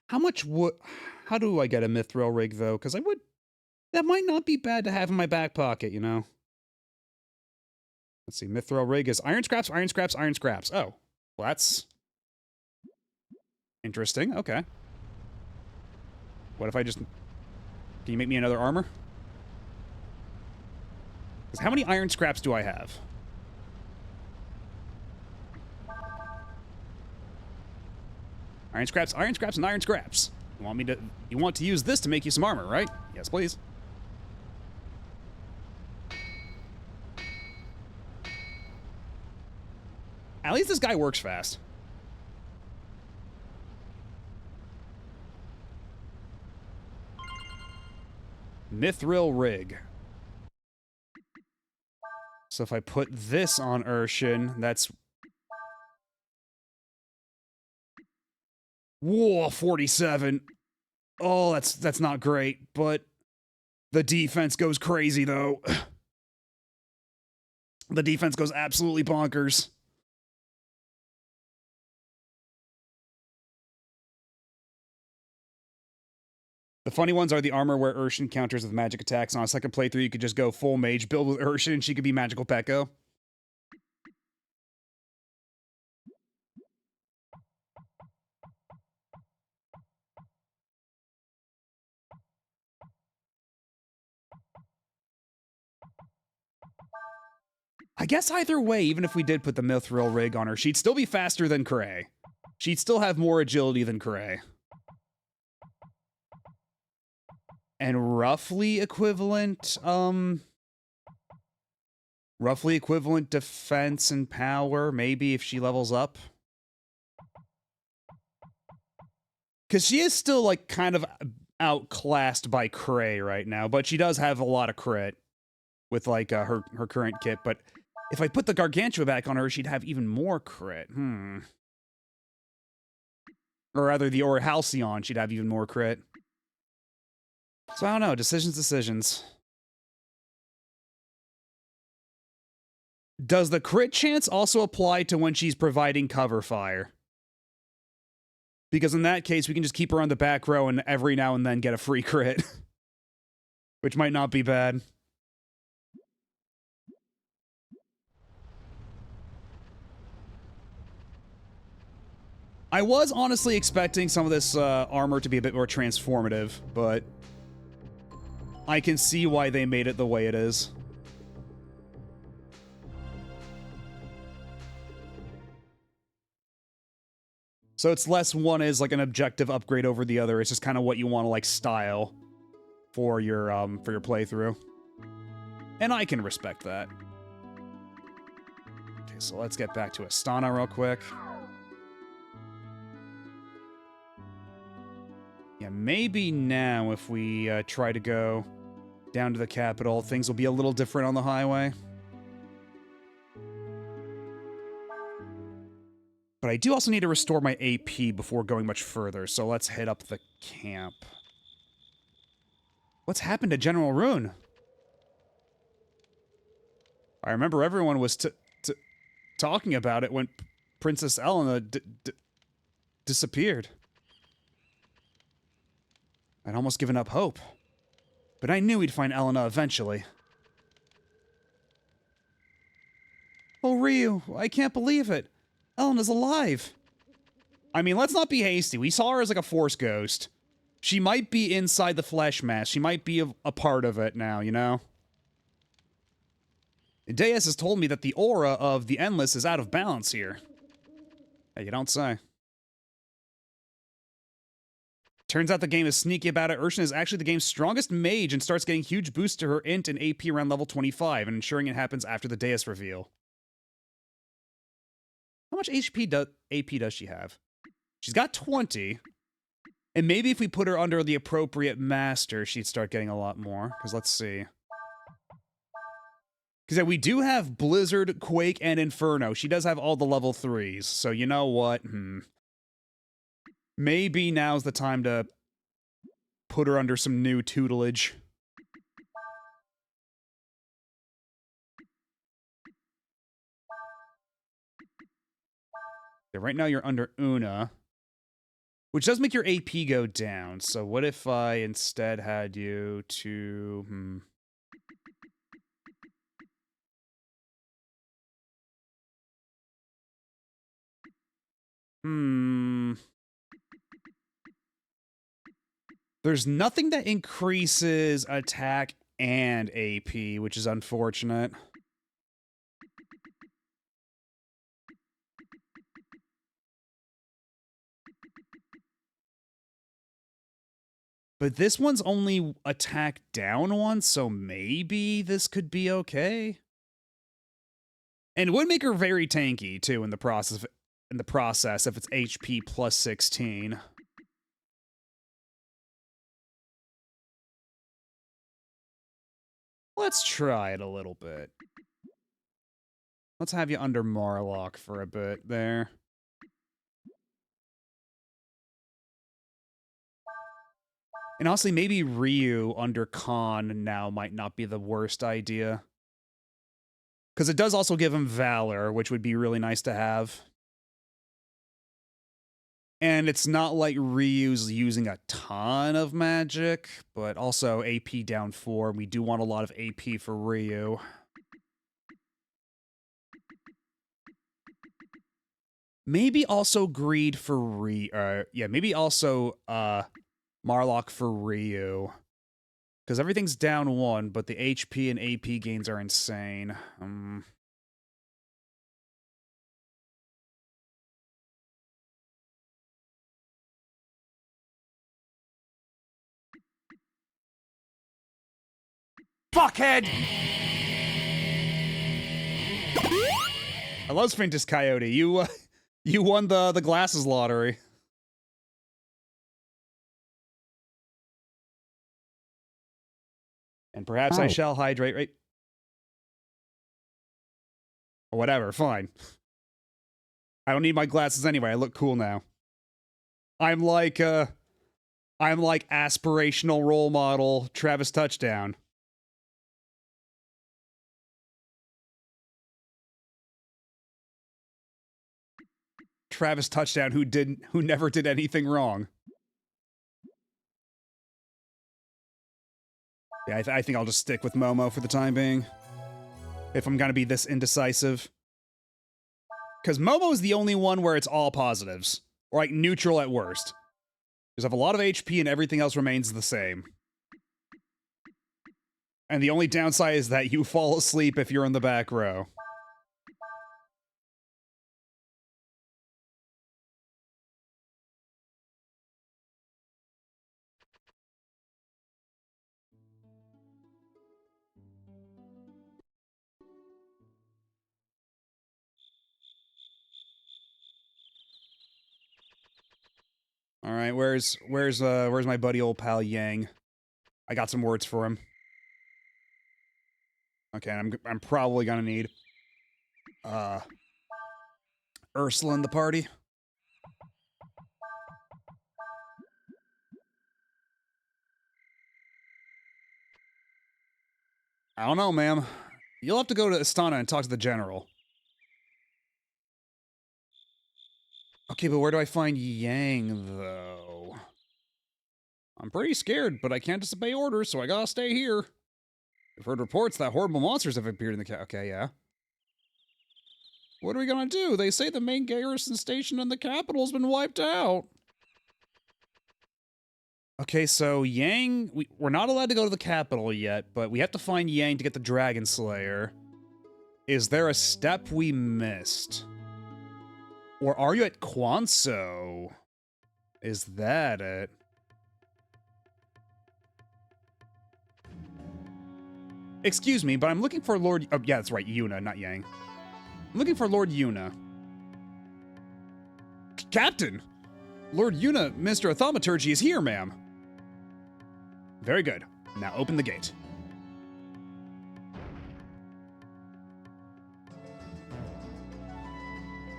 How much would... How do I get a Mithril rig, though? Because I would... That might not be bad to have in my back pocket, you know? Let's see. Mithril rig is iron scraps, iron scraps, iron scraps. Oh. Well, that's... interesting. Okay. What if I just... Can you make me another armor? Because how many iron scraps do I have? Iron scraps, and iron scraps. You want to use this to make you some armor, right? Yes, please. At least this guy works fast. Mithril rig. So if I put this on Urshan, that's... Whoa, 47. Oh, that's not great, but the defense goes crazy, though. The defense goes absolutely bonkers. The funny ones are the armor where Urshan counters with magic attacks. On a second playthrough, you could just go full mage, build with Urshan, and she could be Magical Pekko. I guess either way, even if we did put the Mithril rig on her, she'd still be faster than Cray. She'd still have more agility than Cray. And roughly equivalent defense and power, maybe, if she levels up. Because she is still, like, kind of outclassed by Cray right now, but she does have a lot of crit with, like, her current kit, but if I put the Gargantua back on her, she'd have even more crit. Or rather, the Aura Halcyon, she'd have even more crit. So I don't know. Decisions. Does the crit chance also apply to when she's providing cover fire? Because in that case, we can just keep her on the back row and every now and then get a free crit. Which might not be bad. I was honestly expecting some of this armor to be a bit more transformative, but I can see why they made it the way it is. So it's less one is like an objective upgrade over the other. It's just kind of what you want to like style for your playthrough. And I can respect that. Okay, so let's get back to Astana real quick. Yeah, maybe now if we try to go down to the capital, things will be a little different on the highway. But I do also need to restore my AP before going much further, so let's hit up the camp. What's happened to General Rune? I remember everyone was talking about it when Princess Elena disappeared. I'd almost given up hope. But I knew we'd find Elena eventually. Oh, Ryu, I can't believe it. Elena's alive. I mean, let's not be hasty. We saw her as like a force ghost. She might be inside the flesh mask. She might be a part of it now, you know? Deus has told me that the aura of the Endless is out of balance here. Hey, you don't say. Turns out the game is sneaky about it. Urshan is actually the game's strongest mage and starts getting huge boosts to her int and AP around level 25 and ensuring it happens after the Deus reveal. How much AP does she have? She's got 20. And maybe if we put her under the appropriate master, she'd start getting a lot more. Because let's see. Because yeah, we do have Blizzard, Quake, and Inferno. She does have all the level 3s. So you know what? Maybe now's the time to put her under some new tutelage. Yeah, right now you're under Una, which does make your AP go down. So what if I instead had you to... There's nothing that increases attack and AP, which is unfortunate. But this one's only attack down once, so maybe this could be okay. And it would make her very tanky too in the process if it's HP plus 16. Let's try it a little bit. Let's have you under Marlock for a bit there. And honestly, maybe Ryu under Khan now might not be the worst idea. Because it does also give him Valor, which would be really nice to have. And it's not like Ryu's using a ton of magic, but also AP down 4. We do want a lot of AP for Ryu. Maybe also Greed for Ryu. Yeah, maybe also Marlock for Ryu. Because everything's down 1, but the HP and AP gains are insane. Fuckhead! I love Sphinx Coyote. You won the glasses lottery. And perhaps I shall hydrate, right? Or whatever, fine. I don't need my glasses anyway. I look cool now. I'm like I'm like aspirational role model Travis Touchdown. Travis Touchdown, who never did anything wrong. Yeah, I think I'll just stick with Momo for the time being. If I'm gonna be this indecisive. Because Momo is the only one where it's all positives. Or like neutral at worst. Because I have a lot of HP and everything else remains the same. And the only downside is that you fall asleep if you're in the back row. All right, where's my buddy old pal Yang? I got some words for him. Okay, I'm probably gonna need Ursula in the party. I don't know, ma'am. You'll have to go to Astana and talk to the general. Okay, but where do I find Yang, though? I'm pretty scared, but I can't disobey orders, so I gotta stay here. I've heard reports that horrible monsters have appeared in the Okay, yeah. What are we gonna do? They say the main garrison station in the capital's been wiped out. Okay, so Yang... We're not allowed to go to the capital yet, but we have to find Yang to get the Dragon Slayer. Is there a step we missed? Or are you at Quanso? Is that it? Excuse me, but I'm looking for Lord... Oh, yeah, that's right, Yuna, not Yang. I'm looking for Lord Yuna. Captain! Lord Yuna, Minister of Thaumaturgy, is here, ma'am. Very good. Now open the gate.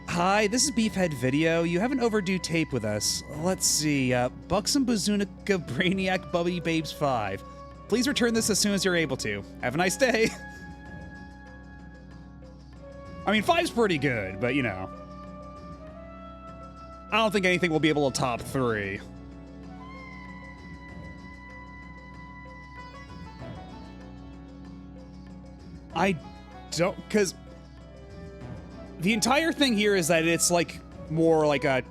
Hi, this is Beefhead Video. You have an overdue tape with us. Let's see, Buxom Bazunica Brainiac Bubby Babes 5. Please return this as soon as you're able to. Have a nice day. I mean, 5's pretty good, but you know. I don't think anything will be able to top 3. I don't, because the entire thing here is that it's like more like a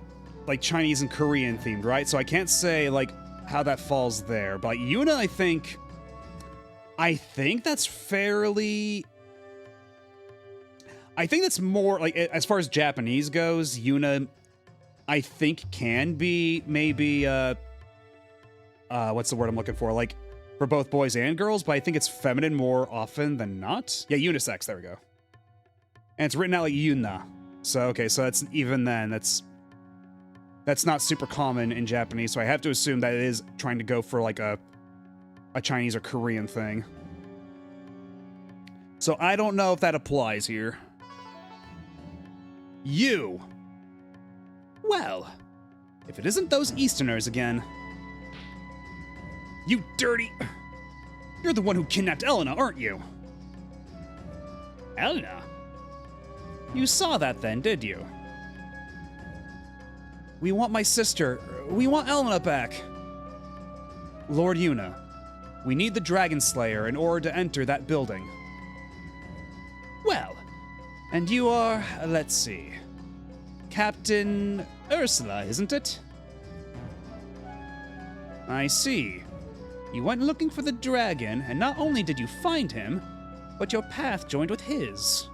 Chinese and Korean themed, right? So I can't say like how that falls there. But like, Yuna, I think that's fairly. I think that's more like as far as Japanese goes, Yuna, I think can be maybe what's the word I'm looking for? Like for both boys and girls, but I think it's feminine more often than not. Yeah, unisex, there we go. And it's written out like Yuna. So okay, so that's even then, that's not super common in Japanese, so I have to assume that it is trying to go for like a Chinese or Korean thing. So I don't know if that applies here. You! Well, if it isn't those Easterners again. You dirty... You're the one who kidnapped Elena, aren't you? Elena? You saw that then, did you? We want my sister. We want Elena back. Lord Yuna, we need the Dragon Slayer in order to enter that building. Well, and you are, let's see, Captain Ursula, isn't it? I see. You went looking for the dragon, and not only did you find him, but your path joined with his.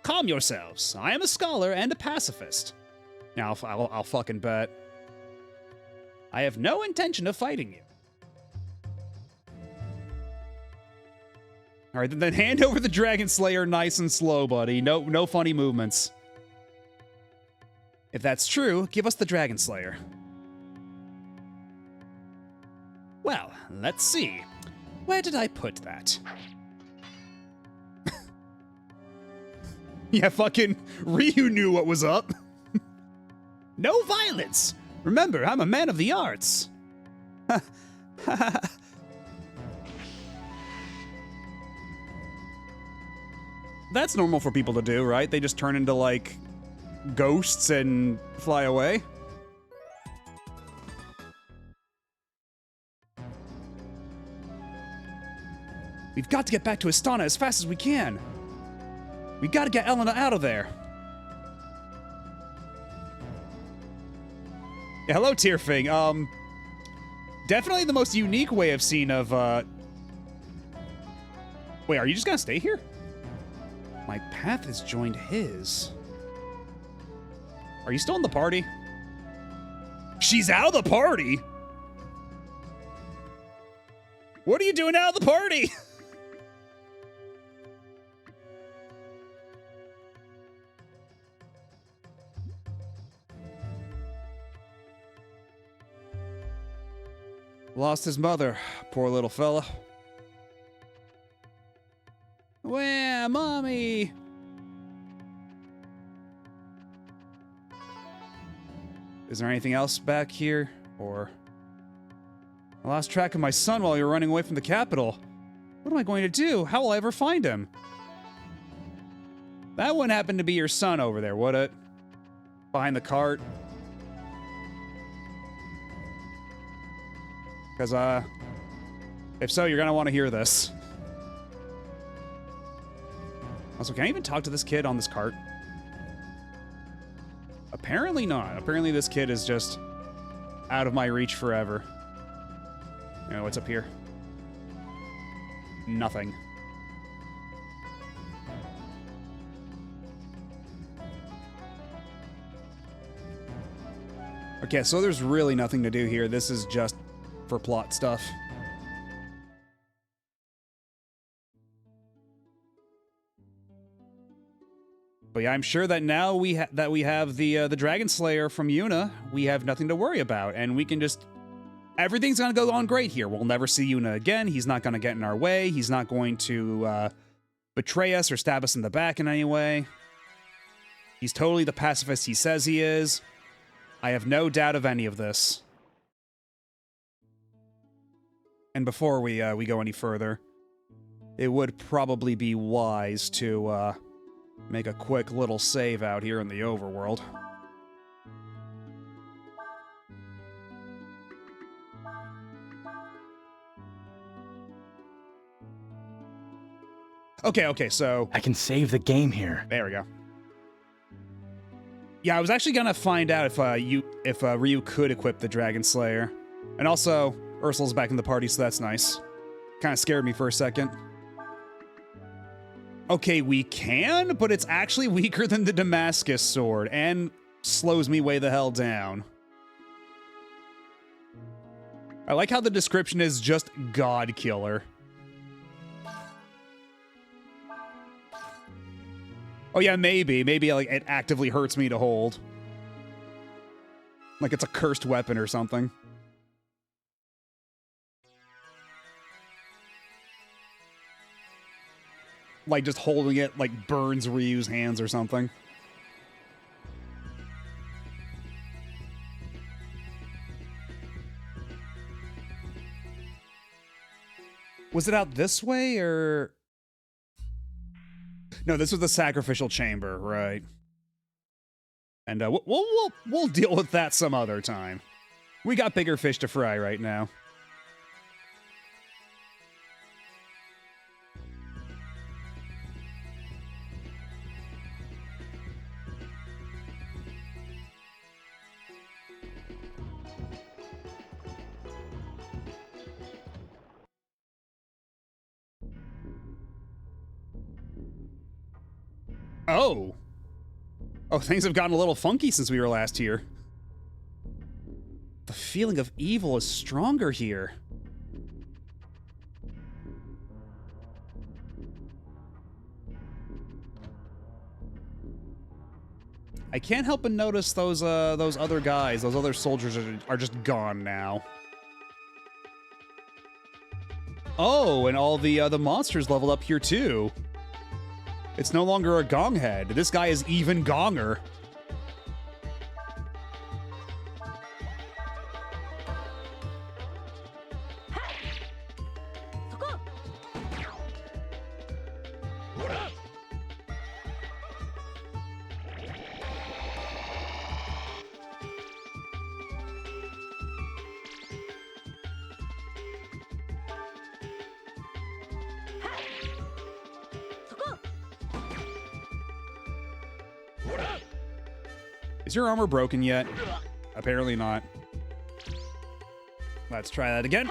Calm yourselves. I am a scholar and a pacifist. Now, I'll fucking bet. I have no intention of fighting you. All right, then hand over the Dragon Slayer nice and slow, buddy. No funny movements. If that's true, give us the Dragon Slayer. Well, let's see. Where did I put that? Yeah, fucking Ryu knew what was up. No violence! Remember, I'm a man of the arts. That's normal for people to do, right? They just turn into, like, ghosts and fly away. We've got to get back to Astana as fast as we can. We gotta get Elena out of there. Yeah, hello, Tearfing. Definitely the most unique way I've seen of, Wait, are you just gonna stay here? My path has joined his. Are you still in the party? She's out of the party? What are you doing out of the party? Lost his mother, poor little fella. Where, mommy? Is there anything else back here? Or... I lost track of my son while you were running away from the capital. What am I going to do? How will I ever find him? That wouldn't happen to be your son over there, would it? Behind the cart? Because, if so, you're gonna want to hear this. Also, can I even talk to this kid on this cart? Apparently not. Apparently this kid is just out of my reach forever. You know, what's up here? Nothing. Okay, so there's really nothing to do here. This is just for plot stuff. But yeah, I'm sure that now we have the Dragon Slayer from Yuna, we have nothing to worry about, and we can just... Everything's gonna go on great here. We'll never see Yuna again. He's not gonna get in our way. He's not going to betray us or stab us in the back in any way. He's totally the pacifist he says he is. I have no doubt of any of this. And before we go any further, it would probably be wise to make a quick little save out here in the overworld. Okay, so... I can save the game here. There we go. Yeah, I was actually gonna find out if Ryu could equip the Dragon Slayer. And also, Ursula's back in the party, so that's nice. Kinda scared me for a second. Okay, we can, but it's actually weaker than the Damascus sword, and slows me way the hell down. I like how the description is just God Killer. Oh yeah, maybe like it actively hurts me to hold. Like it's a cursed weapon or something. Like just holding it like burns Ryu's hands or something. Was it out this way or... No, this was the sacrificial chamber, right? And we'll deal with that some other time. We got bigger fish to fry right now. Oh. Oh, things have gotten a little funky since we were last here. The feeling of evil is stronger here. I can't help but notice those other guys, those other soldiers are just gone now. Oh, and all the monsters leveled up here too. It's no longer a gong head. This guy is even gonger. Is your armor broken yet? Apparently not. Let's try that again.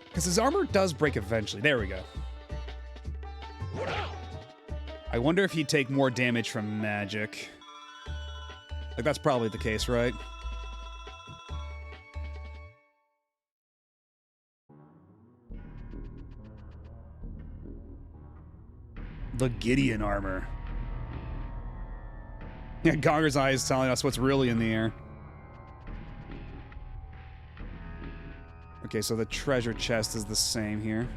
Because his armor does break eventually. There we go. I wonder if he'd take more damage from magic. Like, that's probably the case, right? The Gideon armor. Yeah, Gonger's eye is telling us what's really in the air. Okay, so the treasure chest is the same here.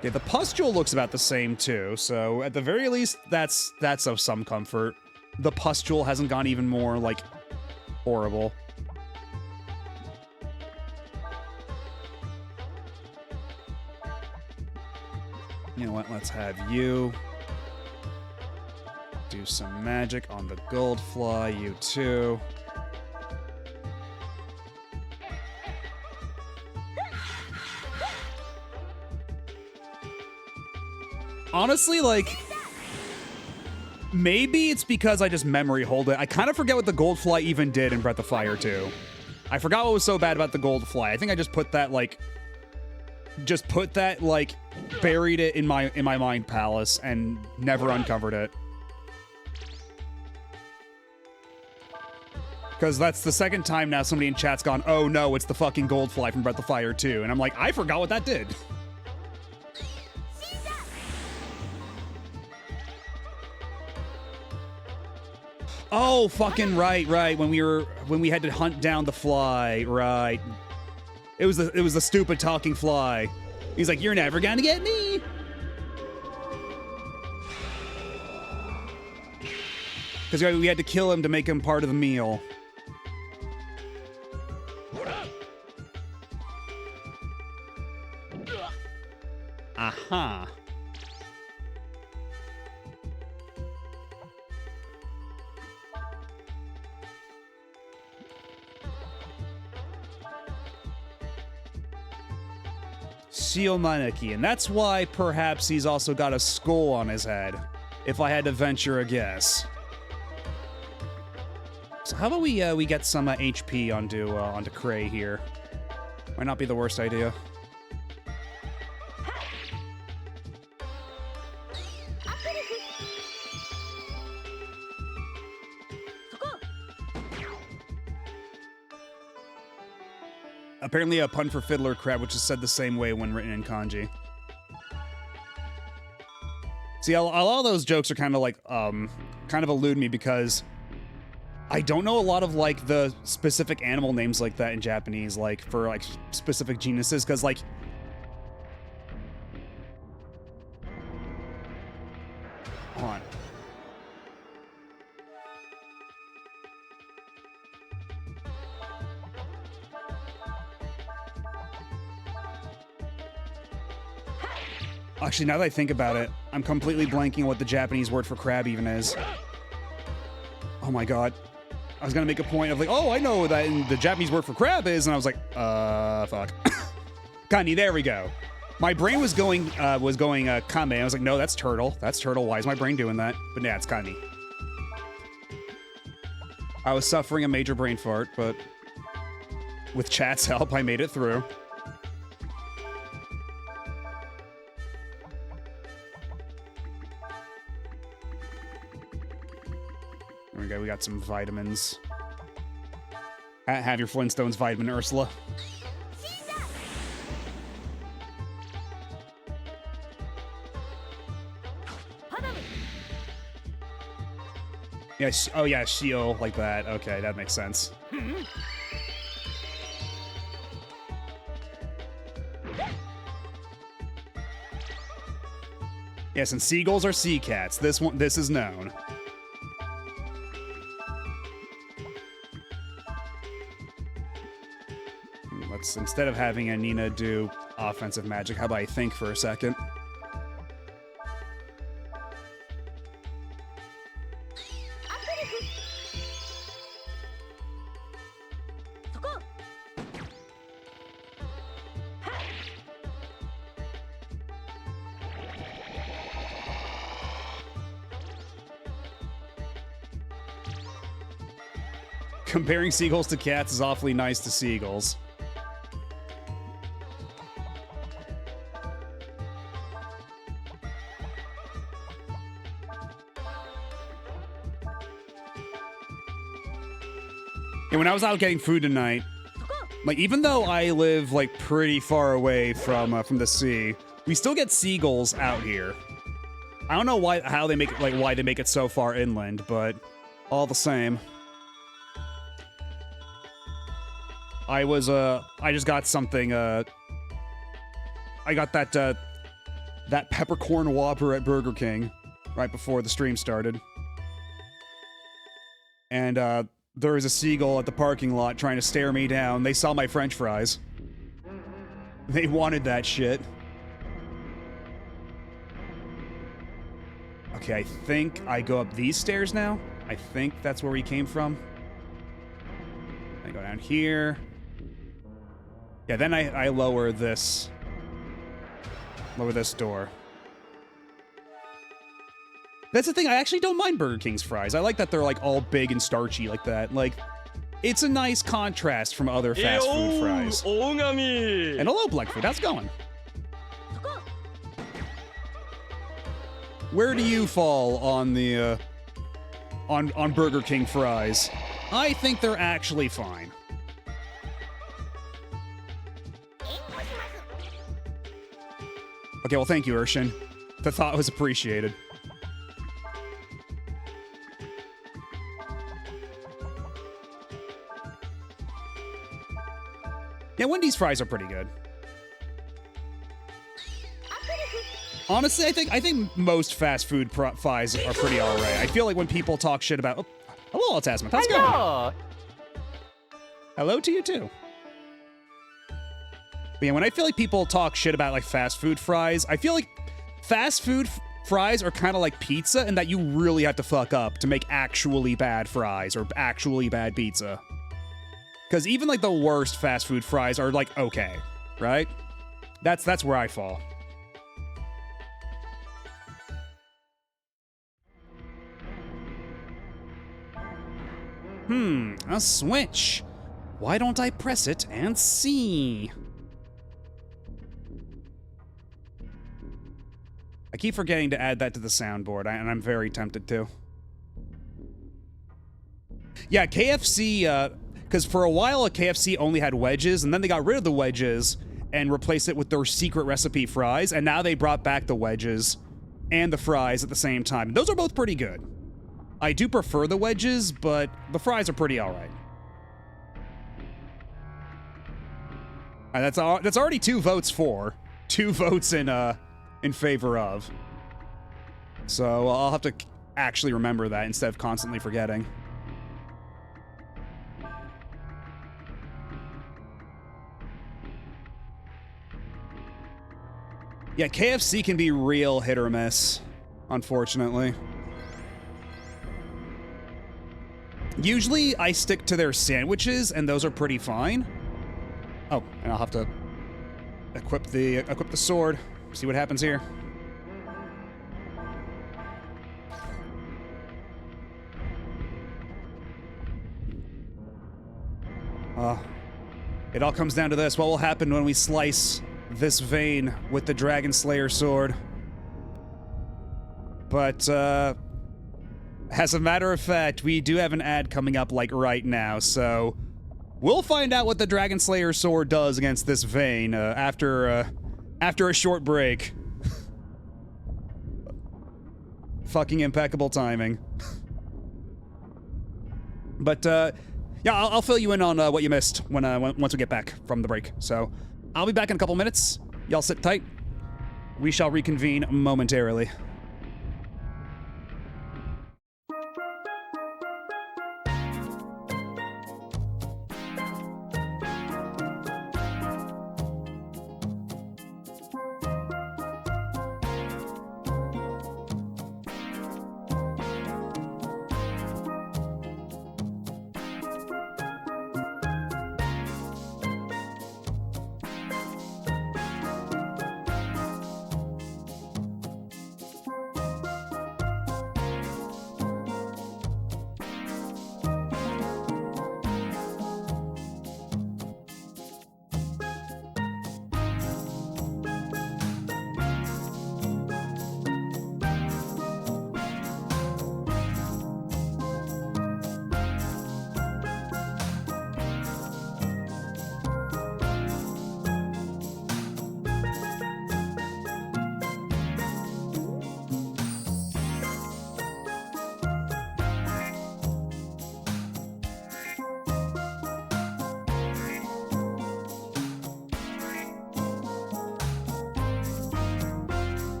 Okay, the pustule looks about the same too, so at the very least, that's of some comfort. The pustule hasn't gone even more, like, horrible. You know what, let's have you do some magic on the Goldfly, you too. Honestly, like, maybe it's because I just memory hold it. I kind of forget what the Goldfly even did in Breath of Fire 2. I forgot what was so bad about the Goldfly. I think I just put that, like, buried it in my mind palace and never uncovered it. Because that's the second time now somebody in chat's gone, oh no, it's the fucking Goldfly from Breath of Fire 2. And I'm like, I forgot what that did. Oh, fucking right. When we had to hunt down the fly, right. It was the stupid talking fly. He's like, you're never gonna get me. Because we had to kill him to make him part of the meal. Aha. Shio Maneki, and that's why perhaps he's also got a skull on his head, if I had to venture a guess. So how about we get some HP onto Cray here? Might not be the worst idea. Apparently a pun for Fiddler Crab, which is said the same way when written in kanji. See, a lot of those jokes are kind of like, kind of elude me because I don't know a lot of, like, the specific animal names like that in Japanese, like, for, like, specific genuses, because, like... Hold on. Actually, now that I think about it, I'm completely blanking on what the Japanese word for crab even is. Oh my god. I was gonna make a point of like, oh, I know that the Japanese word for crab is, and I was like, fuck. Kani, there we go. My brain was going kame. I was like, no, that's turtle. That's turtle. Why is my brain doing that? But yeah, it's kani. I was suffering a major brain fart, but with chat's help, I made it through. There we go, we got some vitamins. Have your Flintstones vitamin, Ursula. Yeah, oh yeah, Shio, like that. Okay, that makes sense. Yes, and seagulls are sea cats. This is known. Let's, instead of having Anina do offensive magic, how about I think for a second? Comparing seagulls to cats is awfully nice to seagulls. And when I was out getting food tonight, like even though I live like pretty far away from the sea, we still get seagulls out here. I don't know why they make it so far inland, but all the same. I just got something I got that peppercorn Whopper at Burger King right before the stream started. And there was a seagull at the parking lot trying to stare me down. They saw my french fries. They wanted that shit. Okay, I think I go up these stairs now. I think that's where we came from. I go down here. Yeah, then I lower this. Lower this door. That's the thing, I actually don't mind Burger King's fries. I like that they're like all big and starchy like that. Like, it's a nice contrast from other fast food fries. And hello, Blackfoot, how's it going? Where do you fall on the, on Burger King fries? I think they're actually fine. Okay, well, thank you, Urshan. The thought was appreciated. Yeah, Wendy's fries are pretty good. Honestly, I think most fast food fries are pretty alright. I feel like when people talk shit about... Oh, hello, Altasma. How's it going? Hello to you, too. But yeah, when I feel like people talk shit about, like, fast food fries, I feel like fast food fries are kind of like pizza in that you really have to fuck up to make actually bad fries or actually bad pizza. Because even, like, the worst fast food fries are, like, okay, right? That's where I fall. A switch. Why don't I press it and see? I keep forgetting to add that to the soundboard, and I'm very tempted to. Yeah, KFC, because for a while, KFC only had wedges, and then they got rid of the wedges and replaced it with their secret recipe fries, and now they brought back the wedges and the fries at the same time. Those are both pretty good. I do prefer the wedges, but the fries are pretty alright. That's already 2 votes for. 2 votes in favor of. So I'll have to actually remember that instead of constantly forgetting. Yeah, KFC can be real hit or miss, unfortunately. Usually, I stick to their sandwiches, and those are pretty fine. Oh, and I'll have to equip the sword. See what happens here. It all comes down to this. What will happen when we slice this vein with the Dragon Slayer sword? But, as a matter of fact, we do have an ad coming up, like, right now, so we'll find out what the Dragon Slayer sword does against this vein, after a short break. Fucking impeccable timing. But, yeah, I'll fill you in on what you missed once we get back from the break. So, I'll be back in a couple minutes. Y'all sit tight. We shall reconvene momentarily.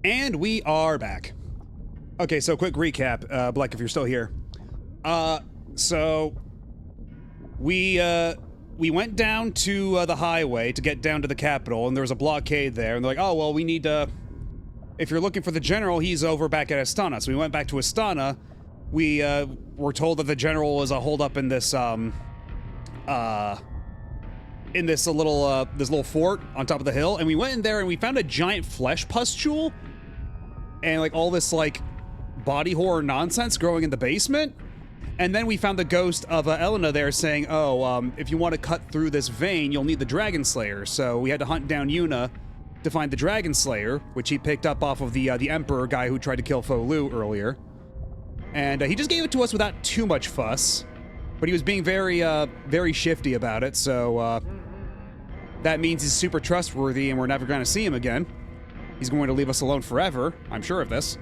And we are back. Okay, so quick recap, Black, if you're still here. So we went down to the highway to get down to the Capitol, and there was a blockade there, and they're like, oh, well, we need if you're looking for the general, he's over back at Astana. So we went back to Astana. We were told that the general was holed up in this little fort on top of the hill, and we went in there and we found a giant flesh pustule and like all this like body horror nonsense growing in the basement. And then we found the ghost of Elena there saying, oh, if you want to cut through this vein, you'll need the Dragon Slayer. So we had to hunt down Yuna to find the Dragon Slayer, which he picked up off of the Emperor guy who tried to kill Fo Lu earlier. And he just gave it to us without too much fuss, but he was being very shifty about it, so that means he's super trustworthy and we're never going to see him again. He's going to leave us alone forever, I'm sure of this.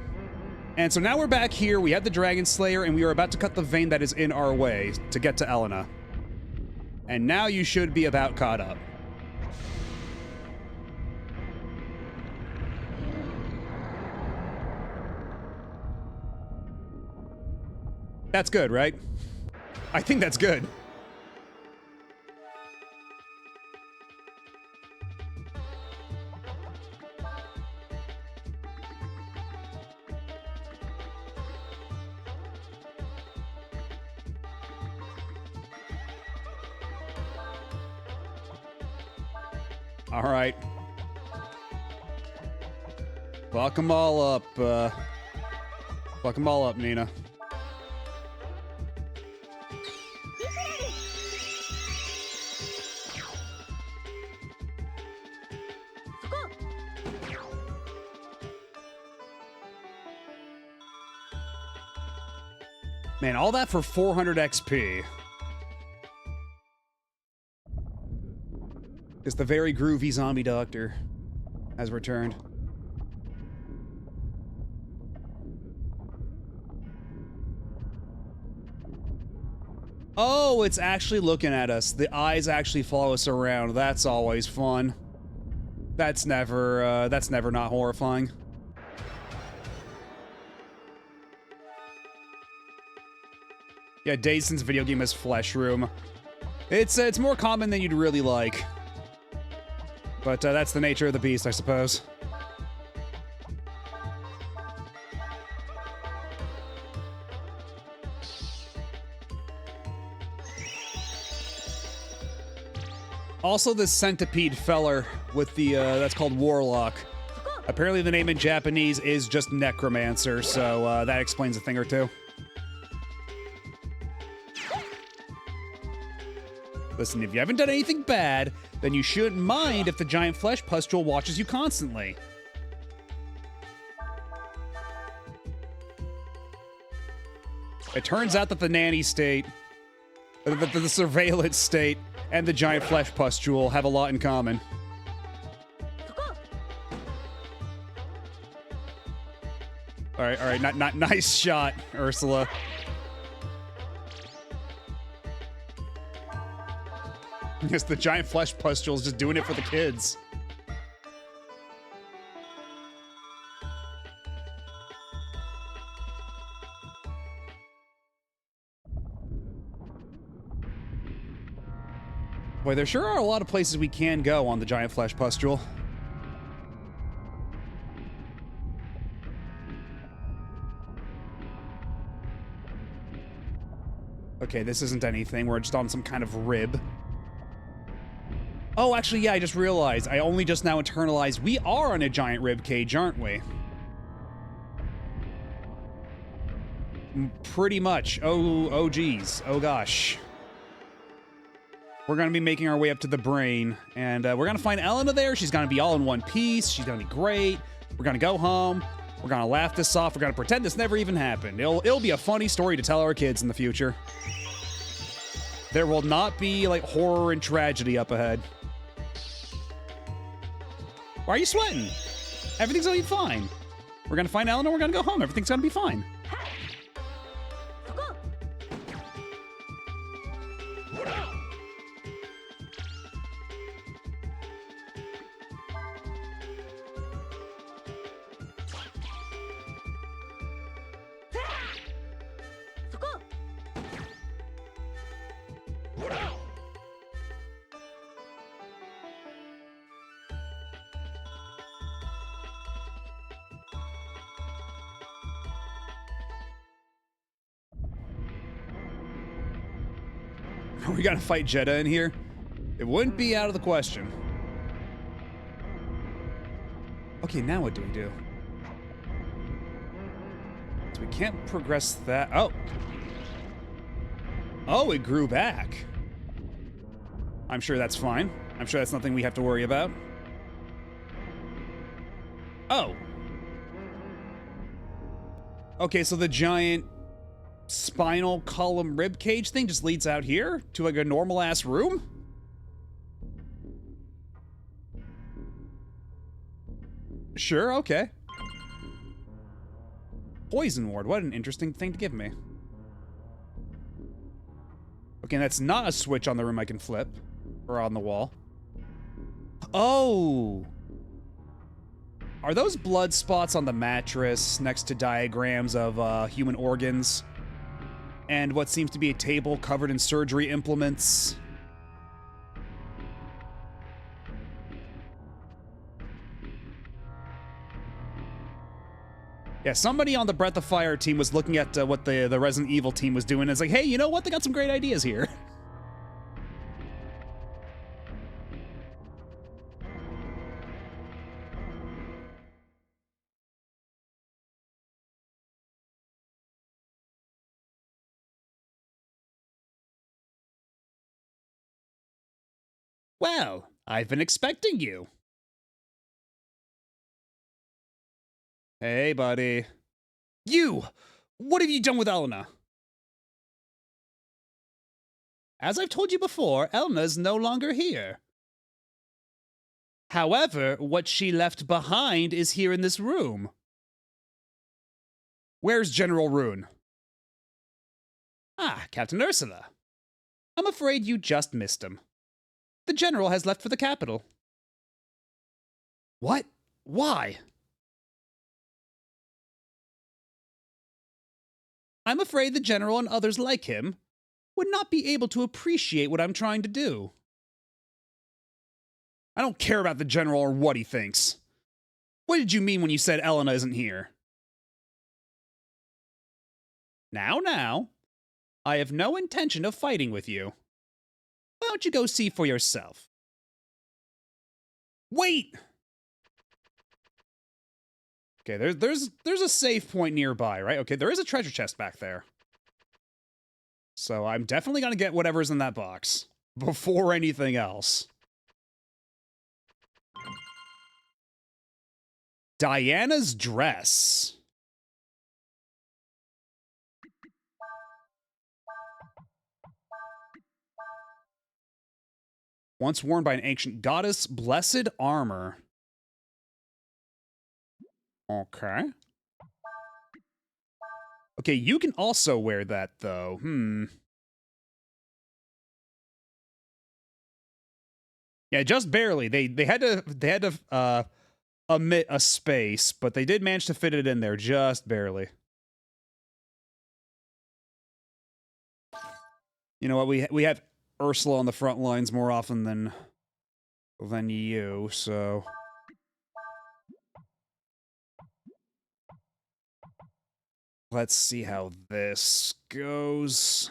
And so now we're back here, we have the Dragon Slayer, and we are about to cut the vein that is in our way to get to Elena. And now you should be about caught up. That's good, right? I think that's good. All right. Fuck them all up, fuck them all up, Nina. Man, all that for 400 XP. Is the very groovy zombie doctor has returned. Oh, it's actually looking at us. The eyes actually follow us around. That's always fun. That's never not horrifying. Yeah, Dayson's video game is Flesh Room. It's more common than you'd really like. But that's the nature of the beast, I suppose. Also, this centipede feller with the, that's called Warlock. Apparently the name in Japanese is just Necromancer, so that explains a thing or two. Listen, if you haven't done anything bad, then you shouldn't mind if the giant flesh pustule watches you constantly. It turns out that the nanny state, the surveillance state, and the giant flesh pustule have a lot in common. All right, not nice shot, Ursula. Yes, the giant flesh pustule is just doing it for the kids. Boy, there sure are a lot of places we can go on the giant flesh pustule. Okay, this isn't anything. We're just on some kind of rib. Oh, actually, yeah, I just realized. I only just now internalized. We are on a giant rib cage, aren't we? Pretty much. Oh, geez. Oh, gosh. We're going to be making our way up to the brain, and we're going to find Elena there. She's going to be all in one piece. She's going to be great. We're going to go home. We're going to laugh this off. We're going to pretend this never even happened. It'll be a funny story to tell our kids in the future. There will not be, like, horror and tragedy up ahead. Why are you sweating? Everything's going to be fine. We're going to find Elena. We're going to go home. Everything's going to be fine. We gotta fight Jeddah in here? It wouldn't be out of the question. Okay, now what do we do? So we can't progress that. Oh. Oh, it grew back. I'm sure that's fine. I'm sure that's nothing we have to worry about. Oh. Okay, so the giant spinal column rib cage thing just leads out here to like a normal ass room? Sure, okay. Poison ward, what an interesting thing to give me. Okay, that's not a switch on the room I can flip. Or on the wall. Oh! Are those blood spots on the mattress next to diagrams of human organs? And what seems to be a table covered in surgery implements? Yeah, somebody on the Breath of Fire team was looking at what the Resident Evil team was doing and it's like, hey, you know what? They got some great ideas here. Well, I've been expecting you. Hey, buddy. You! What have you done with Elena? As I've told you before, Elena's no longer here. However, what she left behind is here in this room. Where's General Rune? Ah, Captain Ursula. I'm afraid you just missed him. The General has left for the capital. What? Why? I'm afraid the General and others like him would not be able to appreciate what I'm trying to do. I don't care about the General or what he thinks. What did you mean when you said Elena isn't here? Now, I have no intention of fighting with you. Why don't you go see for yourself? Wait! Okay, there's a save point nearby, right? Okay, there is a treasure chest back there. So I'm definitely gonna get whatever's in that box before anything else. Diana's dress. Once worn by an ancient goddess, blessed armor. Okay. Okay, you can also wear that, though. Yeah, just barely. They had to omit a space, but they did manage to fit it in there just barely. You know what? We have Ursula on the front lines more often than you, so let's see how this goes.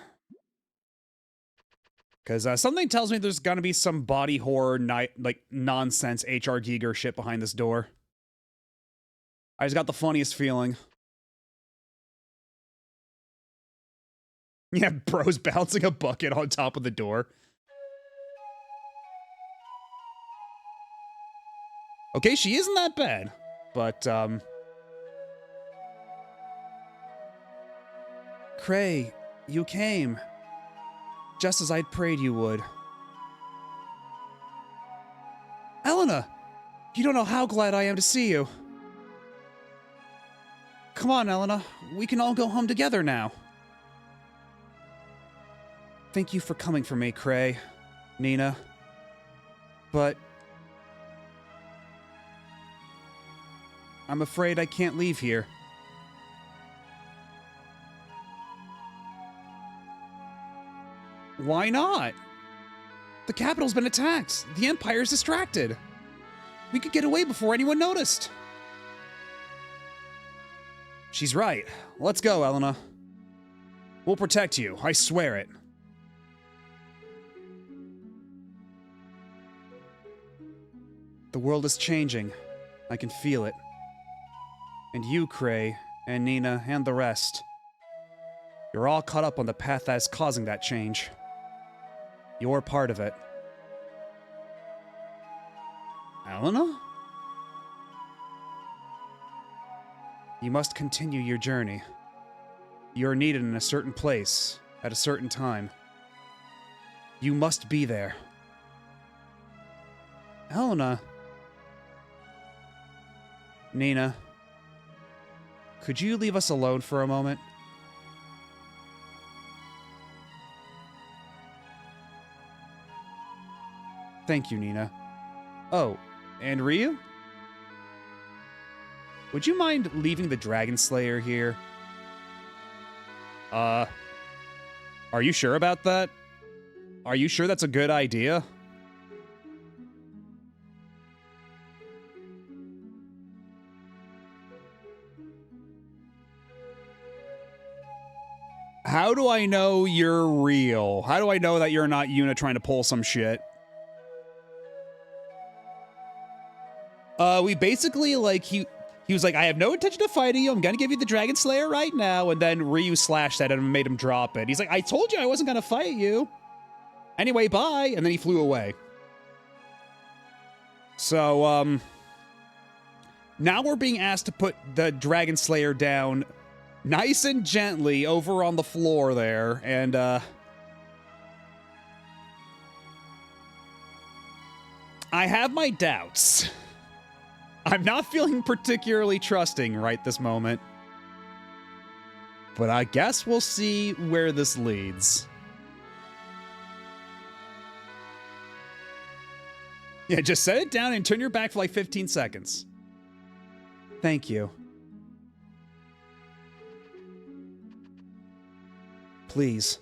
Because something tells me there's gonna be some body horror like nonsense HR Giger shit behind this door. I just got the funniest feeling. Yeah, bro's bouncing a bucket on top of the door. Okay, she isn't that bad, but Cray, you came. Just as I'd prayed you would. Elena! You don't know how glad I am to see you. Come on, Elena. We can all go home together now. Thank you for coming for me, Cray, Nina. But I'm afraid I can't leave here. Why not? The capital's been attacked. The Empire's distracted. We could get away before anyone noticed. She's right. Let's go, Elena. We'll protect you. I swear it. The world is changing. I can feel it. And you, Cray, and Nina, and the rest. You're all caught up on the path that is causing that change. You're part of it. Elena? You must continue your journey. You're needed in a certain place, at a certain time. You must be there. Elena? Nina? Could you leave us alone for a moment? Thank you, Nina. Oh, and Ryu? Would you mind leaving the Dragon Slayer here? Are you sure about that? Are you sure that's a good idea? How do I know you're real? How do I know that you're not Yuna trying to pull some shit? We basically, like, he was like, I have no intention of fighting you, I'm gonna give you the Dragon Slayer right now, and then Ryu slashed at him and made him drop it. He's like, I told you I wasn't gonna fight you. Anyway, bye, and then he flew away. So, now we're being asked to put the Dragon Slayer down nice and gently over on the floor there, and, I have my doubts. I'm not feeling particularly trusting right this moment. But I guess we'll see where this leads. Yeah, just set it down and turn your back for like 15 seconds. Thank you. Please.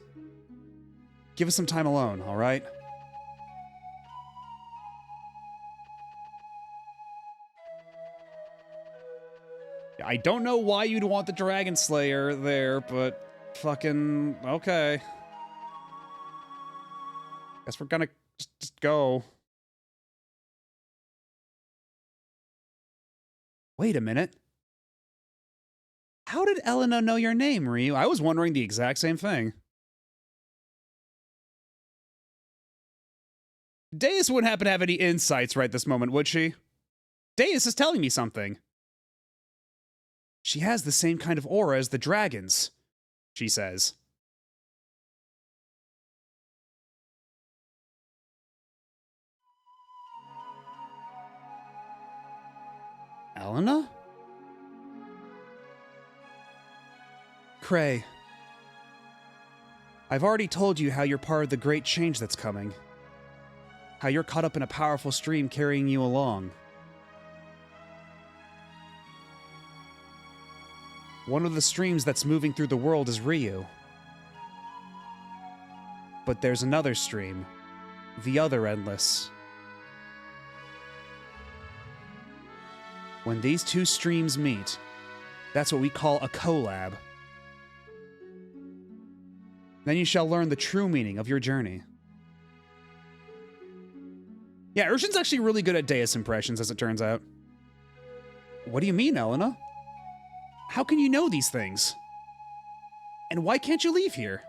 Give us some time alone, all right? I don't know why you'd want the Dragon Slayer there, but fucking okay. Guess we're gonna just go. Wait a minute. How did Elena know your name, Ryu? I was wondering the exact same thing. Deus wouldn't happen to have any insights right this moment, would she? Deus is telling me something. She has the same kind of aura as the dragons, she says. Elena? Cray, I've already told you how you're part of the great change that's coming. How you're caught up in a powerful stream carrying you along. One of the streams that's moving through the world is Ryu. But there's another stream, the other Endless. When these two streams meet, that's what we call a collab. Then you shall learn the true meaning of your journey. Yeah, Urshan's actually really good at Deus impressions, as it turns out. What do you mean, Elena? How can you know these things? And why can't you leave here?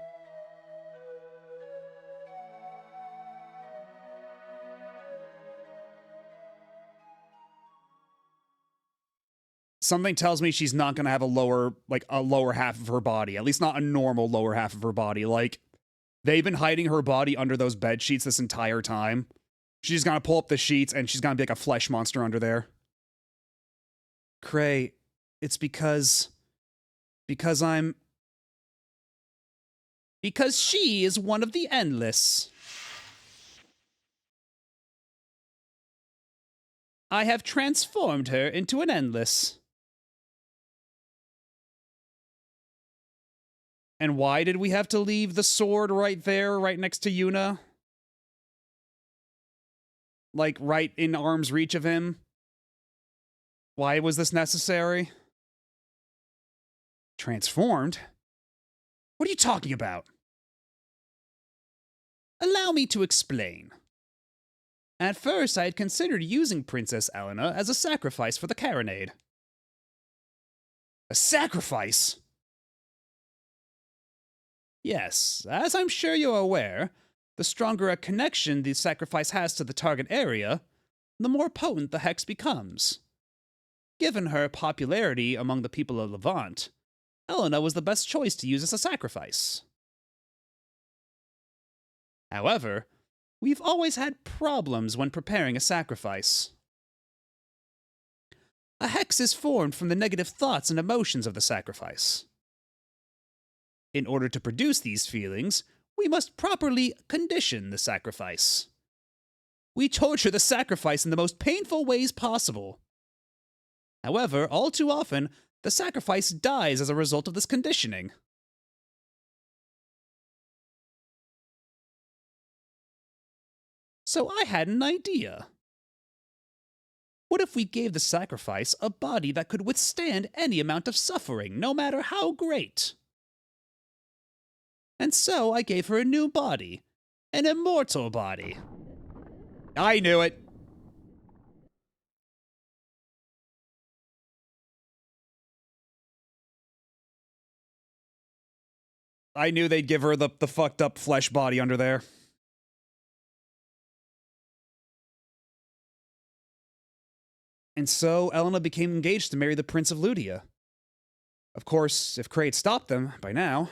Something tells me she's not gonna have a lower half of her body. At least not a normal lower half of her body. Like, they've been hiding her body under those bed sheets this entire time. She's gonna pull up the sheets and she's gonna be like a flesh monster under there. Cray, it's because she is one of the Endless. I have transformed her into an Endless. And why did we have to leave the sword right there, right next to Yuna? Like, right in arm's reach of him? Why was this necessary? Transformed? What are you talking about? Allow me to explain. At first, I had considered using Princess Elena as a sacrifice for the Carronade. A sacrifice? Yes, as I'm sure you're aware, the stronger a connection the sacrifice has to the target area, the more potent the hex becomes. Given her popularity among the people of Levant, Elena was the best choice to use as a sacrifice. However, we've always had problems when preparing a sacrifice. A hex is formed from the negative thoughts and emotions of the sacrifice. In order to produce these feelings, we must properly condition the sacrifice. We torture the sacrifice in the most painful ways possible. However, all too often, the sacrifice dies as a result of this conditioning. So I had an idea. What if we gave the sacrifice a body that could withstand any amount of suffering, no matter how great? And so I gave her a new body. An immortal body. I knew it. I knew they'd give her the fucked up flesh body under there. And so Elena became engaged to marry the Prince of Ludia. Of course, if Cray had stopped them by now.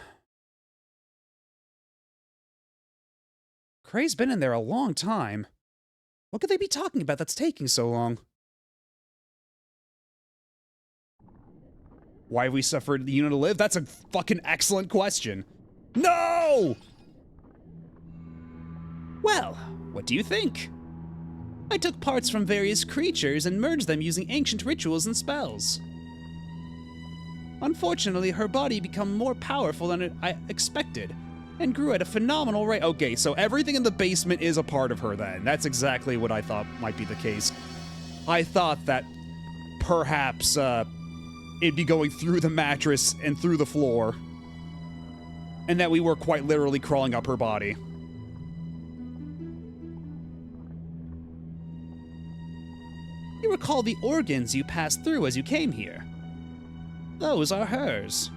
Cray's been in there a long time. What could they be talking about that's taking so long? Why have we suffered the Yuna to live? That's a fucking excellent question. No! Well, what do you think? I took parts from various creatures and merged them using ancient rituals and spells. Unfortunately, her body became more powerful than I expected, and grew at a phenomenal rate. Okay, so everything in the basement is a part of her then. That's exactly what I thought might be the case. I thought that perhaps it'd be going through the mattress and through the floor, and that we were quite literally crawling up her body. recall the organs you passed through as you came here? Those are hers.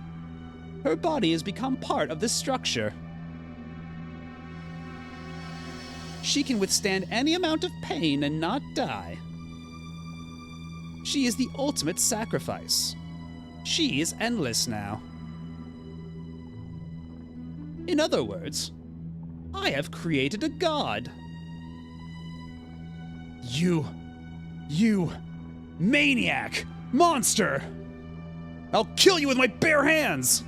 Her body has become part of this structure. She can withstand any amount of pain and not die. She is the ultimate sacrifice. She is endless now. In other words, I have created a god. You maniac! Monster! I'll kill you with my bare hands!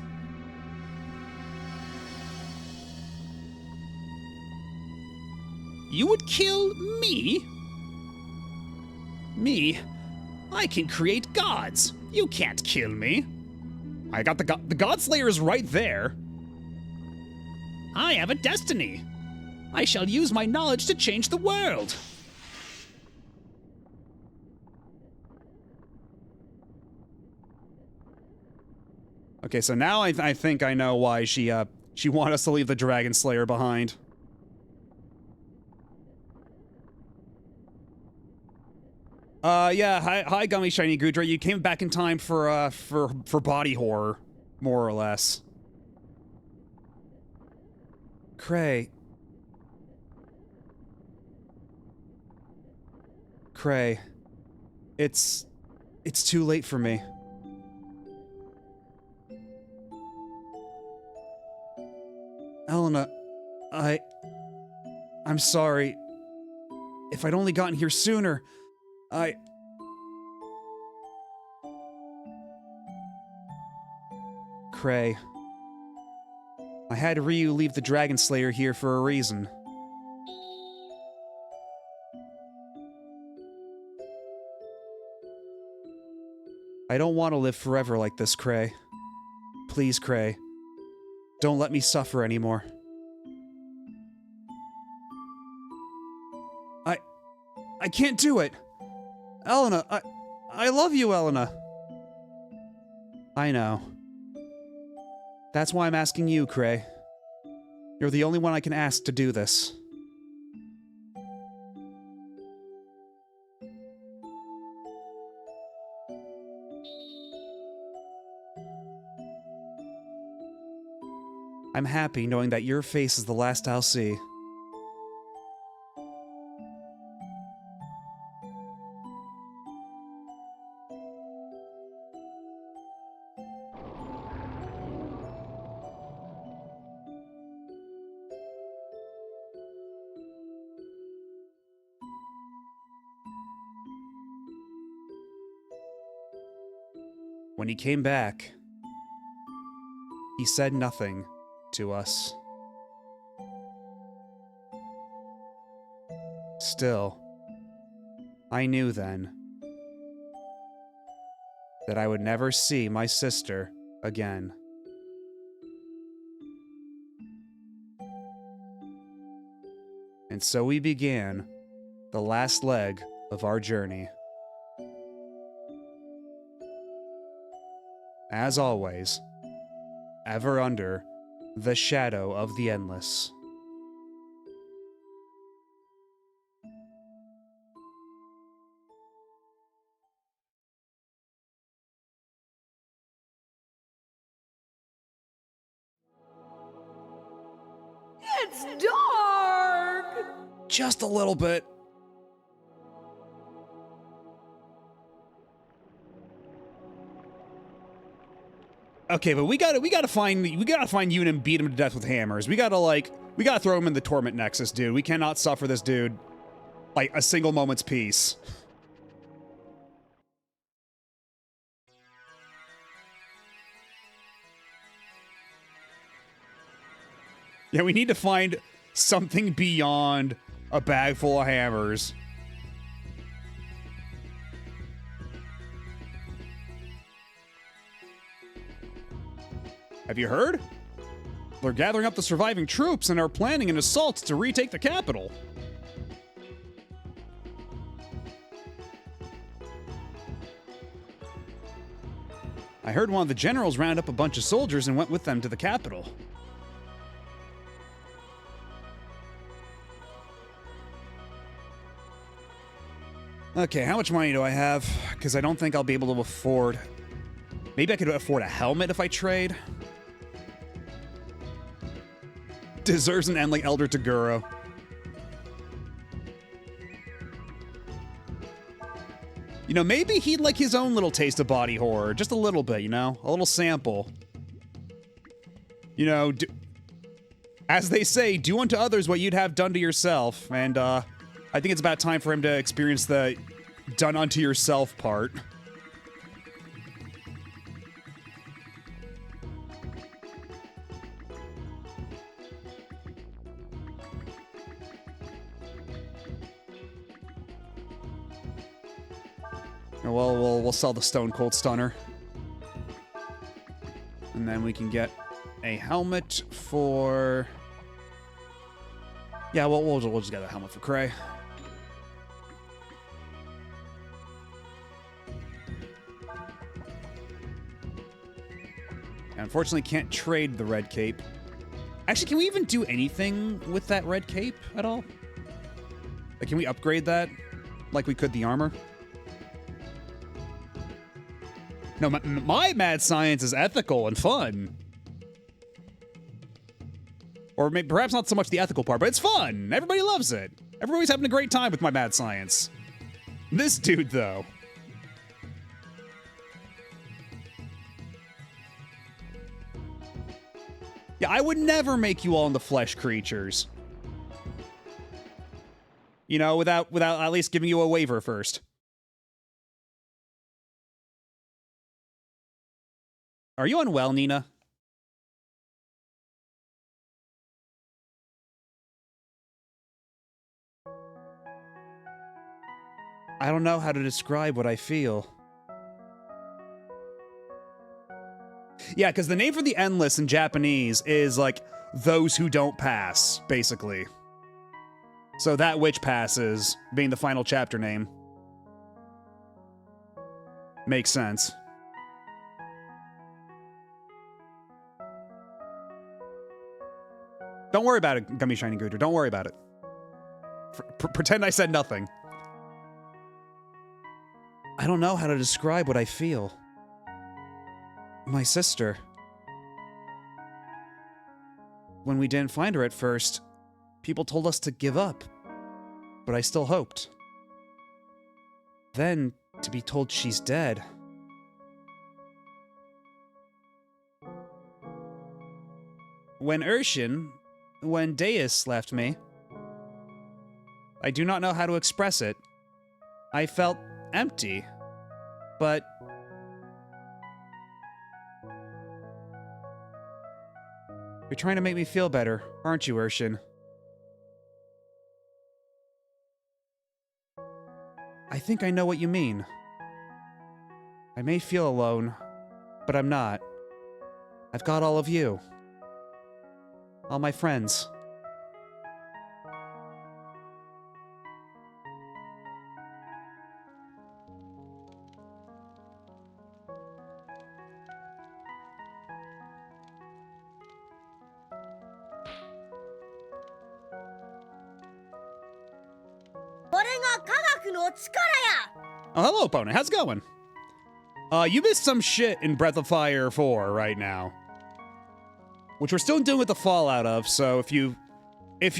You would kill me? Me? I can create gods. You can't kill me. I got the Godslayer is right there. I have a destiny. I shall use my knowledge to change the world. Okay, so now I think I know why she wanted us to leave the Dragon Slayer behind. Yeah, hi, Gummy Shiny Gudra. You came back in time for body horror, more or less. Cray. It's too late for me. Elena, I'm sorry. If I'd only gotten here sooner, Cray. I had Ryu leave the Dragon Slayer here for a reason. I don't want to live forever like this, Cray. Please, Cray. Don't let me suffer anymore. I can't do it! Elena, I love you, Elena! I know. That's why I'm asking you, Cray. You're the only one I can ask to do this. I'm happy knowing that your face is the last I'll see. When he came back, he said nothing to us. Still, I knew then that I would never see my sister again. And so we began the last leg of our journey. As always, ever under the shadow of the endless. It's dark! Just a little bit. Okay, but we gotta find Yoon and beat him to death with hammers. We gotta throw him in the Torment Nexus, dude. We cannot suffer this dude like a single moment's peace. Yeah, we need to find something beyond a bag full of hammers. Have you heard? They're gathering up the surviving troops and are planning an assault to retake the capital. I heard one of the generals round up a bunch of soldiers and went with them to the capital. Okay, how much money do I have? Because I don't think I'll be able to afford... Maybe I could afford a helmet if I trade. Deserves an end like Elder Toguro. You know, maybe he'd like his own little taste of body horror. Just a little bit, you know? A little sample. You know, as they say, do unto others what you'd have done to yourself. And, I think it's about time for him to experience the done unto yourself part. Well, we'll sell the Stone Cold Stunner. And then we can get a helmet for... Yeah, we'll just get a helmet for Cray. Unfortunately, can't trade the red cape. Actually, can we even do anything with that red cape at all? Like, can we upgrade that like we could the armor? No, my mad science is ethical and fun. Or maybe, perhaps not so much the ethical part, but it's fun. Everybody loves it. Everybody's having a great time with my mad science. This dude, though. Yeah, I would never make you all into flesh creatures. You know, without at least giving you a waiver first. Are you unwell, Nina? I don't know how to describe what I feel. Yeah, because the name for the Endless in Japanese is, like, those who don't pass, basically. So that which passes being the final chapter name. Makes sense. Don't worry about it, Gummy Shining Gooter. Don't worry about it. Pretend I said nothing. I don't know how to describe what I feel. My sister. When we didn't find her at first, people told us to give up. But I still hoped. Then, to be told she's dead. When Deus left me, I do not know how to express it. I felt empty, but you're trying to make me feel better, aren't you, Urshin? I think I know what you mean. I may feel alone, but I'm not. I've got all of you. All my friends. Oh, hello, opponent. How's it going? You missed some shit in Breath of Fire 4 right now. Which we're still doing with the fallout of, so if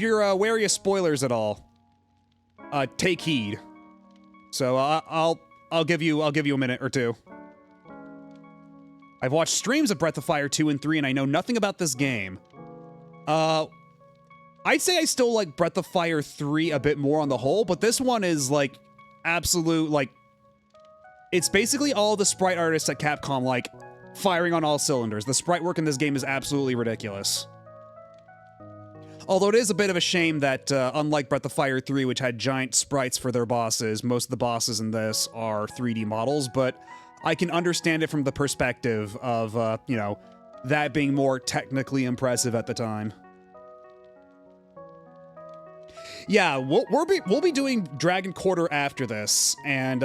you're wary of spoilers at all, take heed. So I'll give you a minute or two. I've watched streams of Breath of Fire 2 and 3, and I know nothing about this game. I'd say I still like Breath of Fire 3 a bit more on the whole, but this one is like absolute, like, it's basically all the sprite artists at Capcom, like, firing on all cylinders. The sprite work in this game is absolutely ridiculous. Although it is a bit of a shame that, unlike Breath of Fire 3, which had giant sprites for their bosses, most of the bosses in this are 3D models, but I can understand it from the perspective of, you know, that being more technically impressive at the time. Yeah, we'll be doing Dragon Quarter after this, and,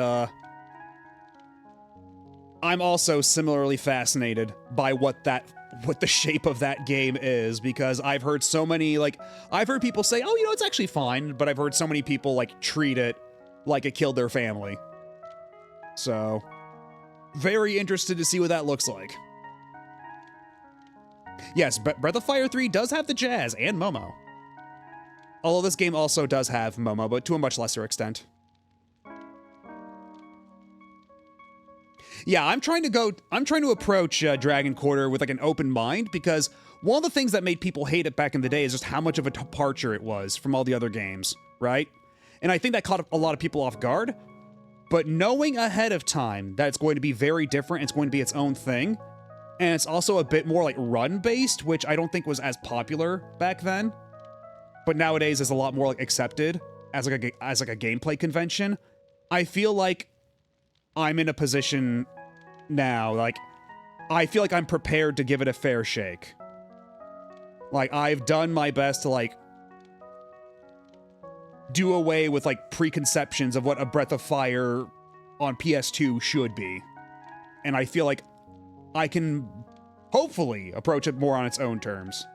I'm also similarly fascinated by what the shape of that game is, because I've heard so many, like, I've heard people say, oh, you know, it's actually fine, but I've heard so many people, like, treat it like it killed their family. So, very interested to see what that looks like. Yes, Breath of Fire 3 does have the jazz and Momo. Although this game also does have Momo, but to a much lesser extent. Yeah, I'm trying to approach Dragon Quarter with like an open mind, because one of the things that made people hate it back in the day is just how much of a departure it was from all the other games, right? And I think that caught a lot of people off guard, but knowing ahead of time that it's going to be very different, it's going to be its own thing, and it's also a bit more like run-based, which I don't think was as popular back then, but nowadays is a lot more like accepted as like a gameplay convention. I feel like I'm in a position now, like, I feel like I'm prepared to give it a fair shake. Like, I've done my best to, like, do away with, like, preconceptions of what a Breath of Fire on PS2 should be. And I feel like I can hopefully approach it more on its own terms.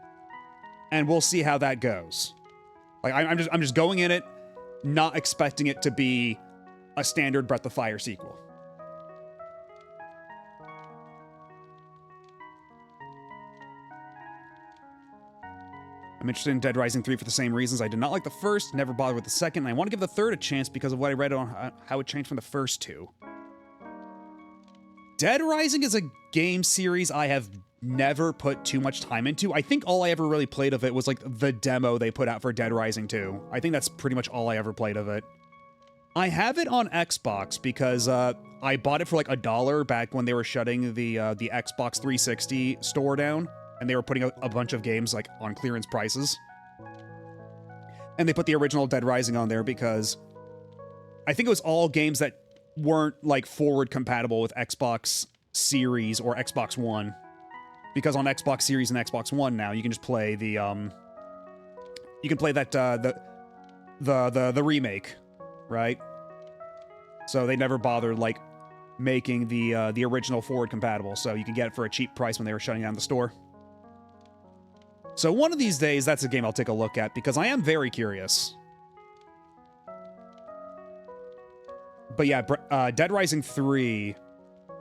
And we'll see how that goes. Like, I'm just going in it, not expecting it to be a standard Breath of Fire sequel. I'm interested in Dead Rising 3 for the same reasons. I did not like the first, never bothered with the second, and I want to give the third a chance because of what I read on how it changed from the first two. Dead Rising is a game series I have never put too much time into. I think all I ever really played of it was like the demo they put out for Dead Rising 2. I think that's pretty much all I ever played of it. I have it on Xbox because I bought it for like $1 back when they were shutting the Xbox 360 store down. And they were putting a bunch of games like on clearance prices. And they put the original Dead Rising on there because I think it was all games that weren't like forward compatible with Xbox Series or Xbox One. Because on Xbox Series and Xbox One now, you can just play the you can play that the remake, right? So they never bothered like making the original forward compatible, so you can get it for a cheap price when they were shutting down the store. So one of these days, that's a game I'll take a look at, because I am very curious. But yeah, Dead Rising 3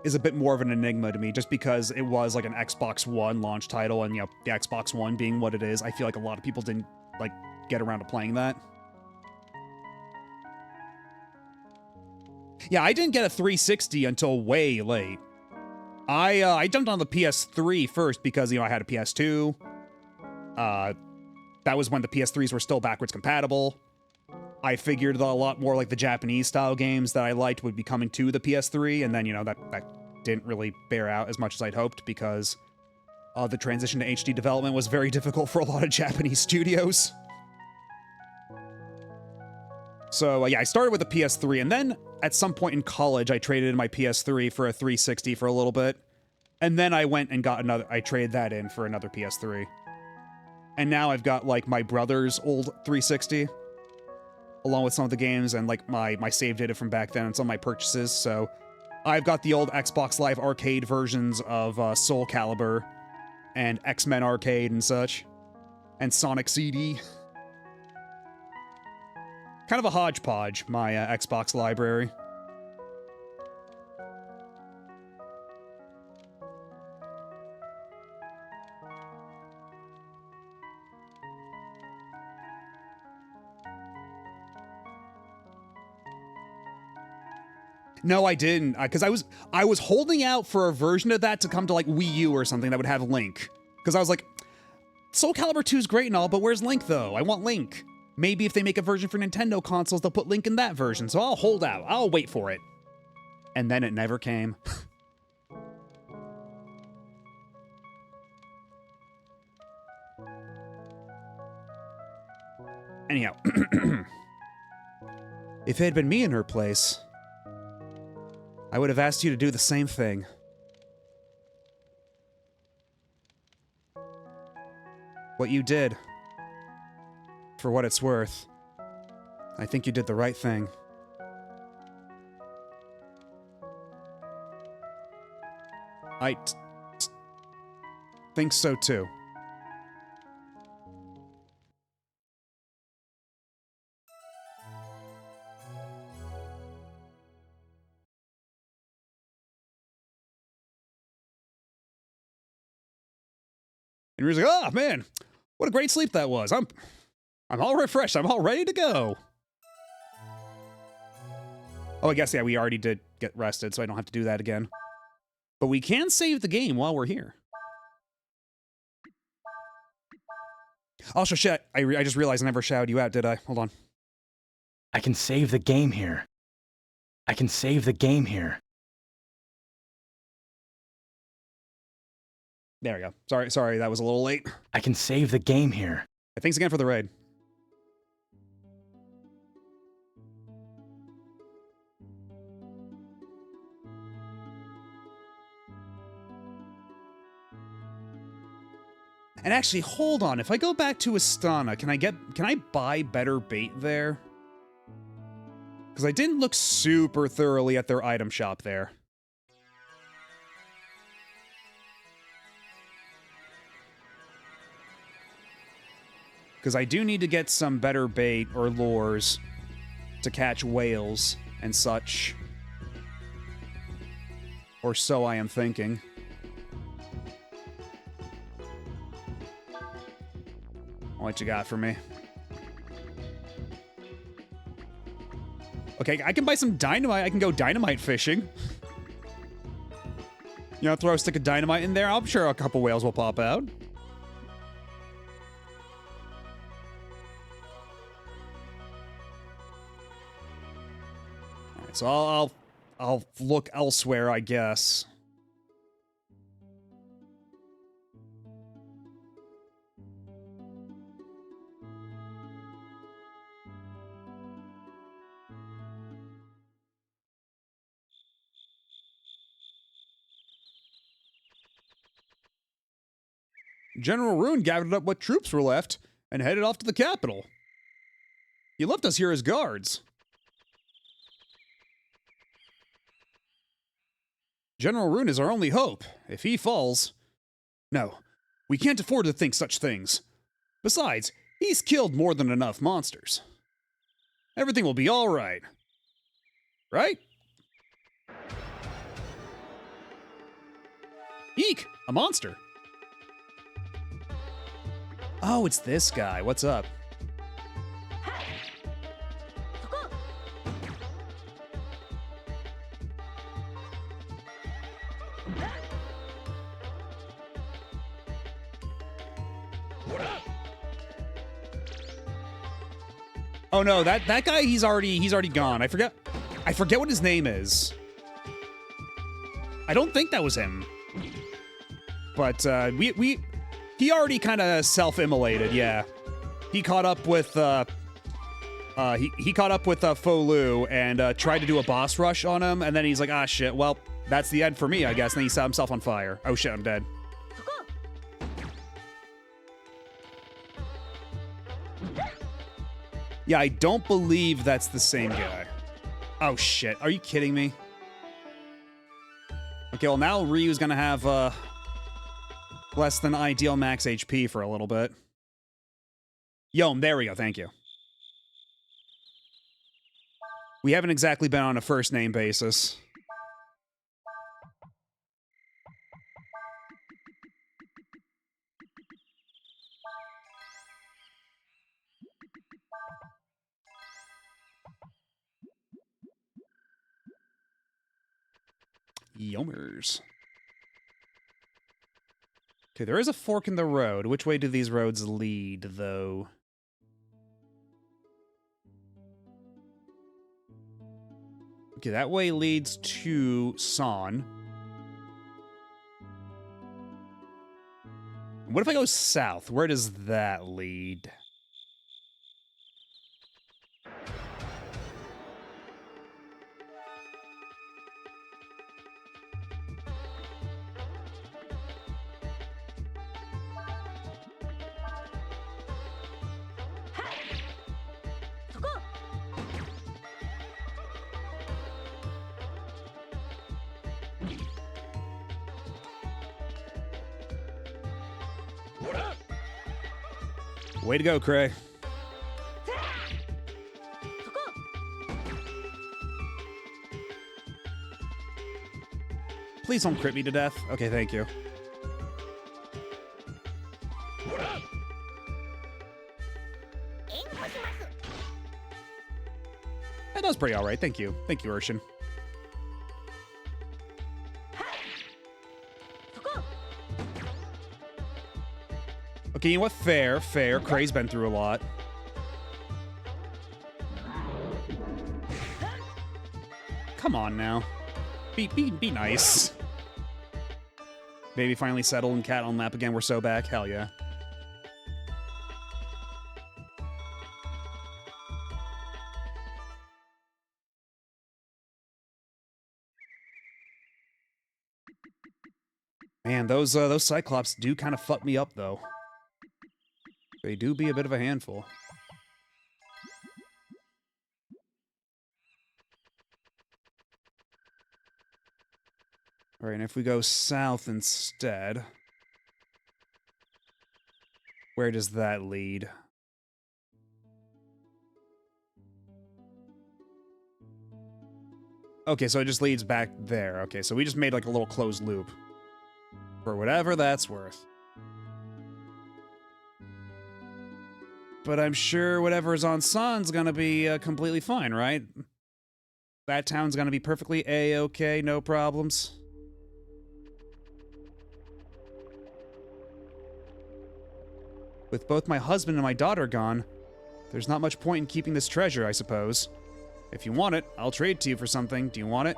is a bit more of an enigma to me, just because it was like an Xbox One launch title, and you know, the Xbox One being what it is, I feel like a lot of people didn't like get around to playing that. Yeah, I didn't get a 360 until way late. I jumped on the PS3 first because, you know, I had a PS2. That was when the PS3s were still backwards compatible. I figured that a lot more like the Japanese style games that I liked would be coming to the PS3, and then, you know, that didn't really bear out as much as I'd hoped, because the transition to HD development was very difficult for a lot of Japanese studios. So, yeah, I started with the PS3, and then at some point in college, I traded in my PS3 for a 360 for a little bit, and then I went and got I traded that in for another PS3. And now I've got, like, my brother's old 360, along with some of the games and, like, my save data from back then and some of my purchases. So I've got the old Xbox Live Arcade versions of Soul Calibur and X-Men Arcade and such, and Sonic CD. Kind of a hodgepodge, my Xbox library. No, I didn't, because I was holding out for a version of that to come to like Wii U or something that would have Link, because I was like, Soul Calibur 2 is great and all, but where's Link though? I want Link. Maybe if they make a version for Nintendo consoles, they'll put Link in that version, so I'll hold out. I'll wait for it. And then it never came. Anyhow, if it had been me in her place, I would have asked you to do the same thing. What you did, for what it's worth, I think you did the right thing. I think so too. And Ryu's like, oh man, what a great sleep that was. I'm all refreshed. I'm all ready to go. Oh, I guess, yeah, we already did get rested, so I don't have to do that again. But we can save the game while we're here. Also, shit, I just realized I never shouted you out, did I? Hold on. I can save the game here. I can save the game here. There we go. Sorry, that was a little late. I can save the game here. Thanks again for the raid. And actually, hold on. If I go back to Astana, can I buy better bait there? Because I didn't look super thoroughly at their item shop there. Because I do need to get some better bait or lures to catch whales and such. Or so I am thinking. What you got for me? Okay, I can buy some dynamite. I can go dynamite fishing. You know, throw a stick of dynamite in there. I'm sure a couple whales will pop out. Alright, so I'll look elsewhere, I guess. General Rune gathered up what troops were left and headed off to the capital. He left us here as guards. General Rune is our only hope. If he falls... No, we can't afford to think such things. Besides, he's killed more than enough monsters. Everything will be all right. Right? Eek! A monster! Oh, it's this guy. What's up? Oh no, that guy, he's already gone. I forget what his name is. I don't think that was him. But he already kind of self-immolated, yeah. He caught up with he caught up with Folu and tried to do a boss rush on him, and then he's like, ah shit, well, that's the end for me, I guess. And then he set himself on fire. Oh shit, I'm dead. Yeah, I don't believe that's the same guy. Oh shit, are you kidding me? Okay, well now Ryu's gonna have less than ideal max HP for a little bit. Yom, there we go, thank you. We haven't exactly been on a first name basis. Yomers. Okay, there is a fork in the road. Which way do these roads lead, though? Okay, that way leads to San. What if I go south? Where does that lead? Way to go, Cray. Please don't crit me to death. Okay, thank you. That was pretty alright, thank you. Thank you, Urshan. Okay, you know what? Fair, fair. Kray's been through a lot. Come on now. Be nice. Baby finally settled and cat on lap again. We're so back. Hell yeah. Man, those Cyclops do kind of fuck me up, though. They do be a bit of a handful. Alright, and if we go south instead... Where does that lead? Okay, so it just leads back there. Okay, so we just made like a little closed loop. For whatever that's worth. But I'm sure whatever's on Sun's gonna be completely fine, right? That town's gonna be perfectly A-okay, no problems. With both my husband and my daughter gone, there's not much point in keeping this treasure, I suppose. If you want it, I'll trade to you for something. Do you want it?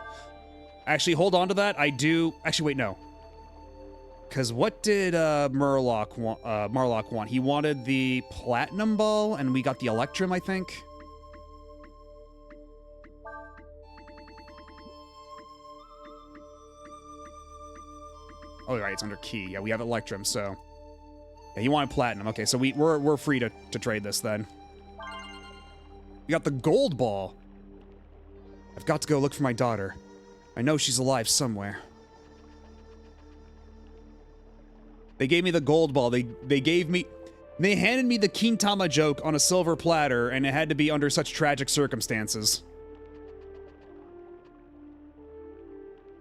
Actually, hold on to that. I do... Actually, wait, no. Because what did Murloc want? He wanted the Platinum Ball, and we got the Electrum, I think. Oh, right, it's under key. Yeah, we have Electrum, so... Yeah, he wanted Platinum. Okay, so we're free to trade this, then. We got the Gold Ball. I've got to go look for my daughter. I know she's alive somewhere. They gave me the Gold Ball. They handed me the Kintama joke on a silver platter, and it had to be under such tragic circumstances.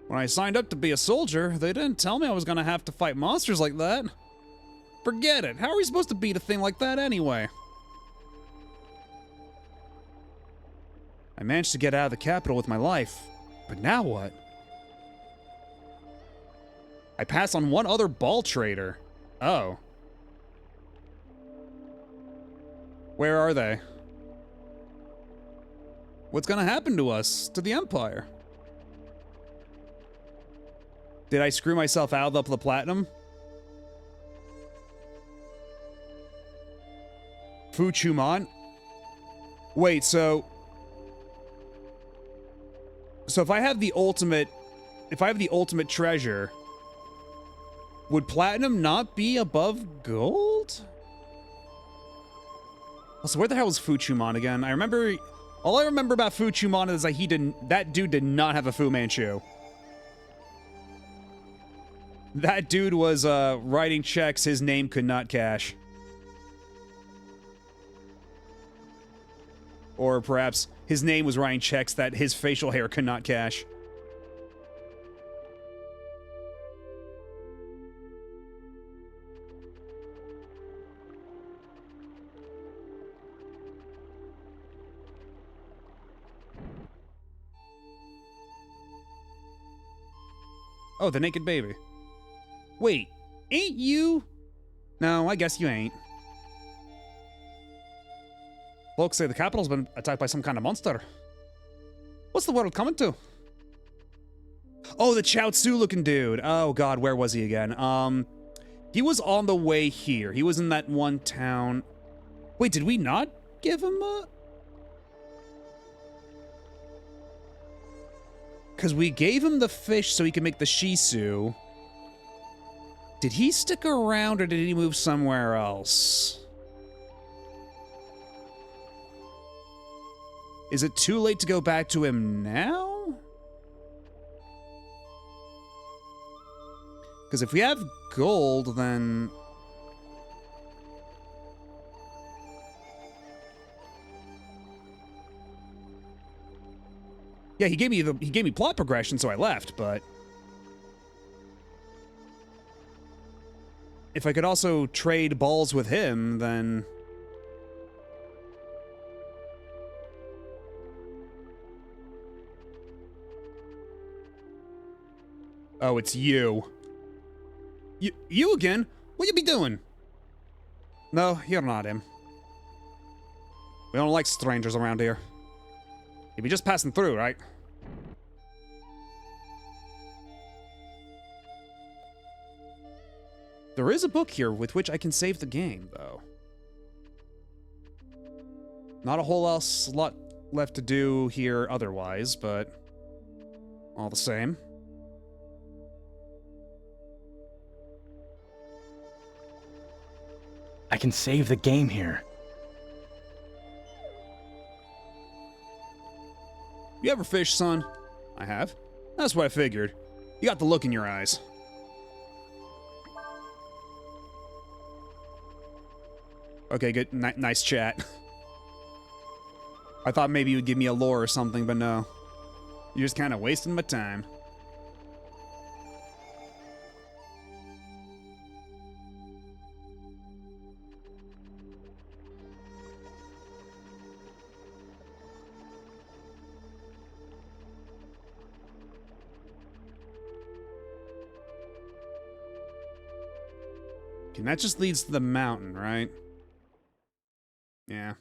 When I signed up to be a soldier, they didn't tell me I was gonna have to fight monsters like that. Forget it. How are we supposed to beat a thing like that anyway? I managed to get out of the capital with my life, but now what? I passed on one other ball trader. Oh. Where are they? What's gonna happen to us, to the Empire? Did I screw myself out of the platinum? Fu Chuman? Wait, so if I have the ultimate treasure, would platinum not be above gold? Also, where the hell is Fu Chuman again? All I remember about Fu Chuman is that dude did not have a Fu Manchu. That dude was writing checks his name could not cash. Or perhaps his name was writing checks that his facial hair could not cash. Oh, the naked baby. Wait, ain't you? No, I guess you ain't. Folks say the capital's been attacked by some kind of monster. What's the world coming to? Oh, the Chaozu looking dude. Oh god, where was he again? He was on the way here. He was in that one town. Wait, did we not give him a... Because we gave him the fish so he could make the Shisu. Did he stick around or did he move somewhere else? Is it too late to go back to him now? Because if we have gold, then... Yeah, he gave me plot progression, so I left, but... If I could also trade balls with him, then... Oh, it's you. You again? What you be doing? No, you're not him. We don't like strangers around here. You be just passing through, right? There is a book here with which I can save the game, though. Not a whole lot left to do here otherwise, but all the same. I can save the game here. You ever fish, son? I have. That's what I figured. You got the look in your eyes. Okay, good. Nice chat. I thought maybe you would give me a lore or something, but no. You're just kind of wasting my time. Okay, that just leads to the mountain, right? Yeah.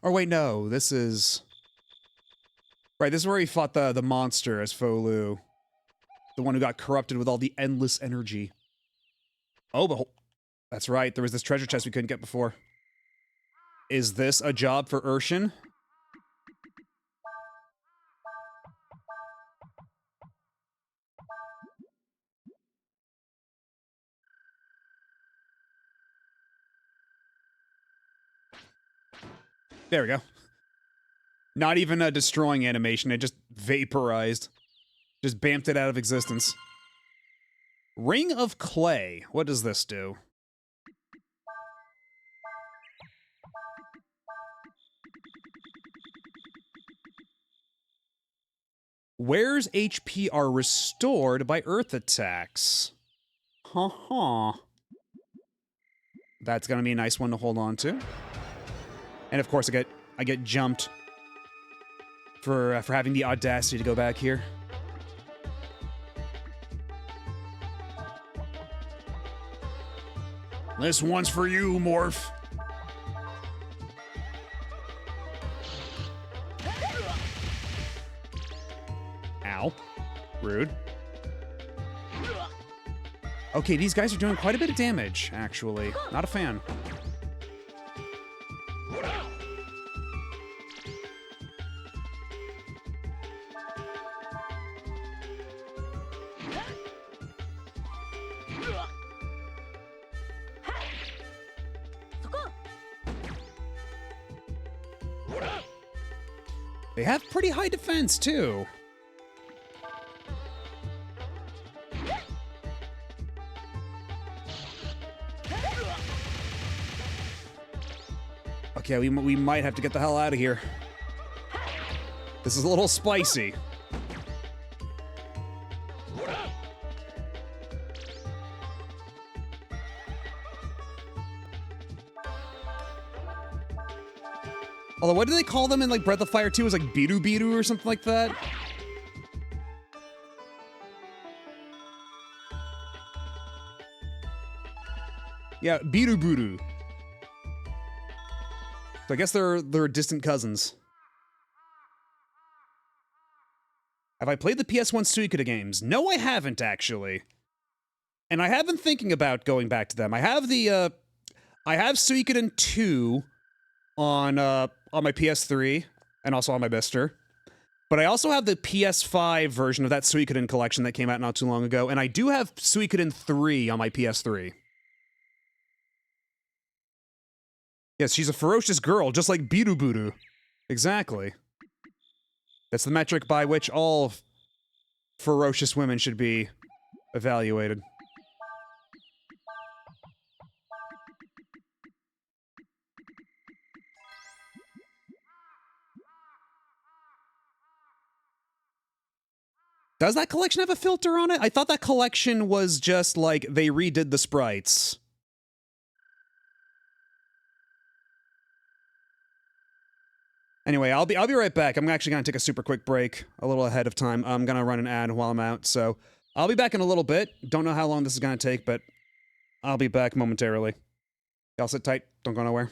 Or wait, no, this is... Right, this is where he fought the monster as Folu. The one who got corrupted with all the endless energy. Oh, but that's right, there was this treasure chest we couldn't get before. Is this a job for Urshan? There we go. Not even a destroying animation, it just vaporized. Just bamped it out of existence. Ring of Clay. What does this do? Where's HP are restored by earth attacks? Ha-ha. That's gonna be a nice one to hold on to. And of course I get jumped for having the audacity to go back here. This one's for you, Morph. Ow. Rude. Okay, these guys are doing quite a bit of damage, actually. Not a fan. They have pretty high defense, too. Okay, we might have to get the hell out of here. This is a little spicy. Although, what do they call them in, like, Breath of Fire 2? It was like Biru Biru or something like that? Yeah, Biru Biru. So I guess they're distant cousins. Have I played the PS1 Suikoden games? No, I haven't, actually. And I have been thinking about going back to them. I have the, I have Suikoden 2 on my PS3 and also on my Bister. But I also have the PS5 version of that Suikoden collection that came out not too long ago, and I do have Suikoden 3 on my PS3. Yes, she's a ferocious girl, just like Biruburu. Exactly. That's the metric by which all ferocious women should be evaluated. Does that collection have a filter on it? I thought that collection was just like they redid the sprites. Anyway, I'll be right back. I'm actually gonna take a super quick break, a little ahead of time. I'm gonna run an ad while I'm out, so I'll be back in a little bit. Don't know how long this is gonna take, but I'll be back momentarily. Y'all sit tight. Don't go nowhere.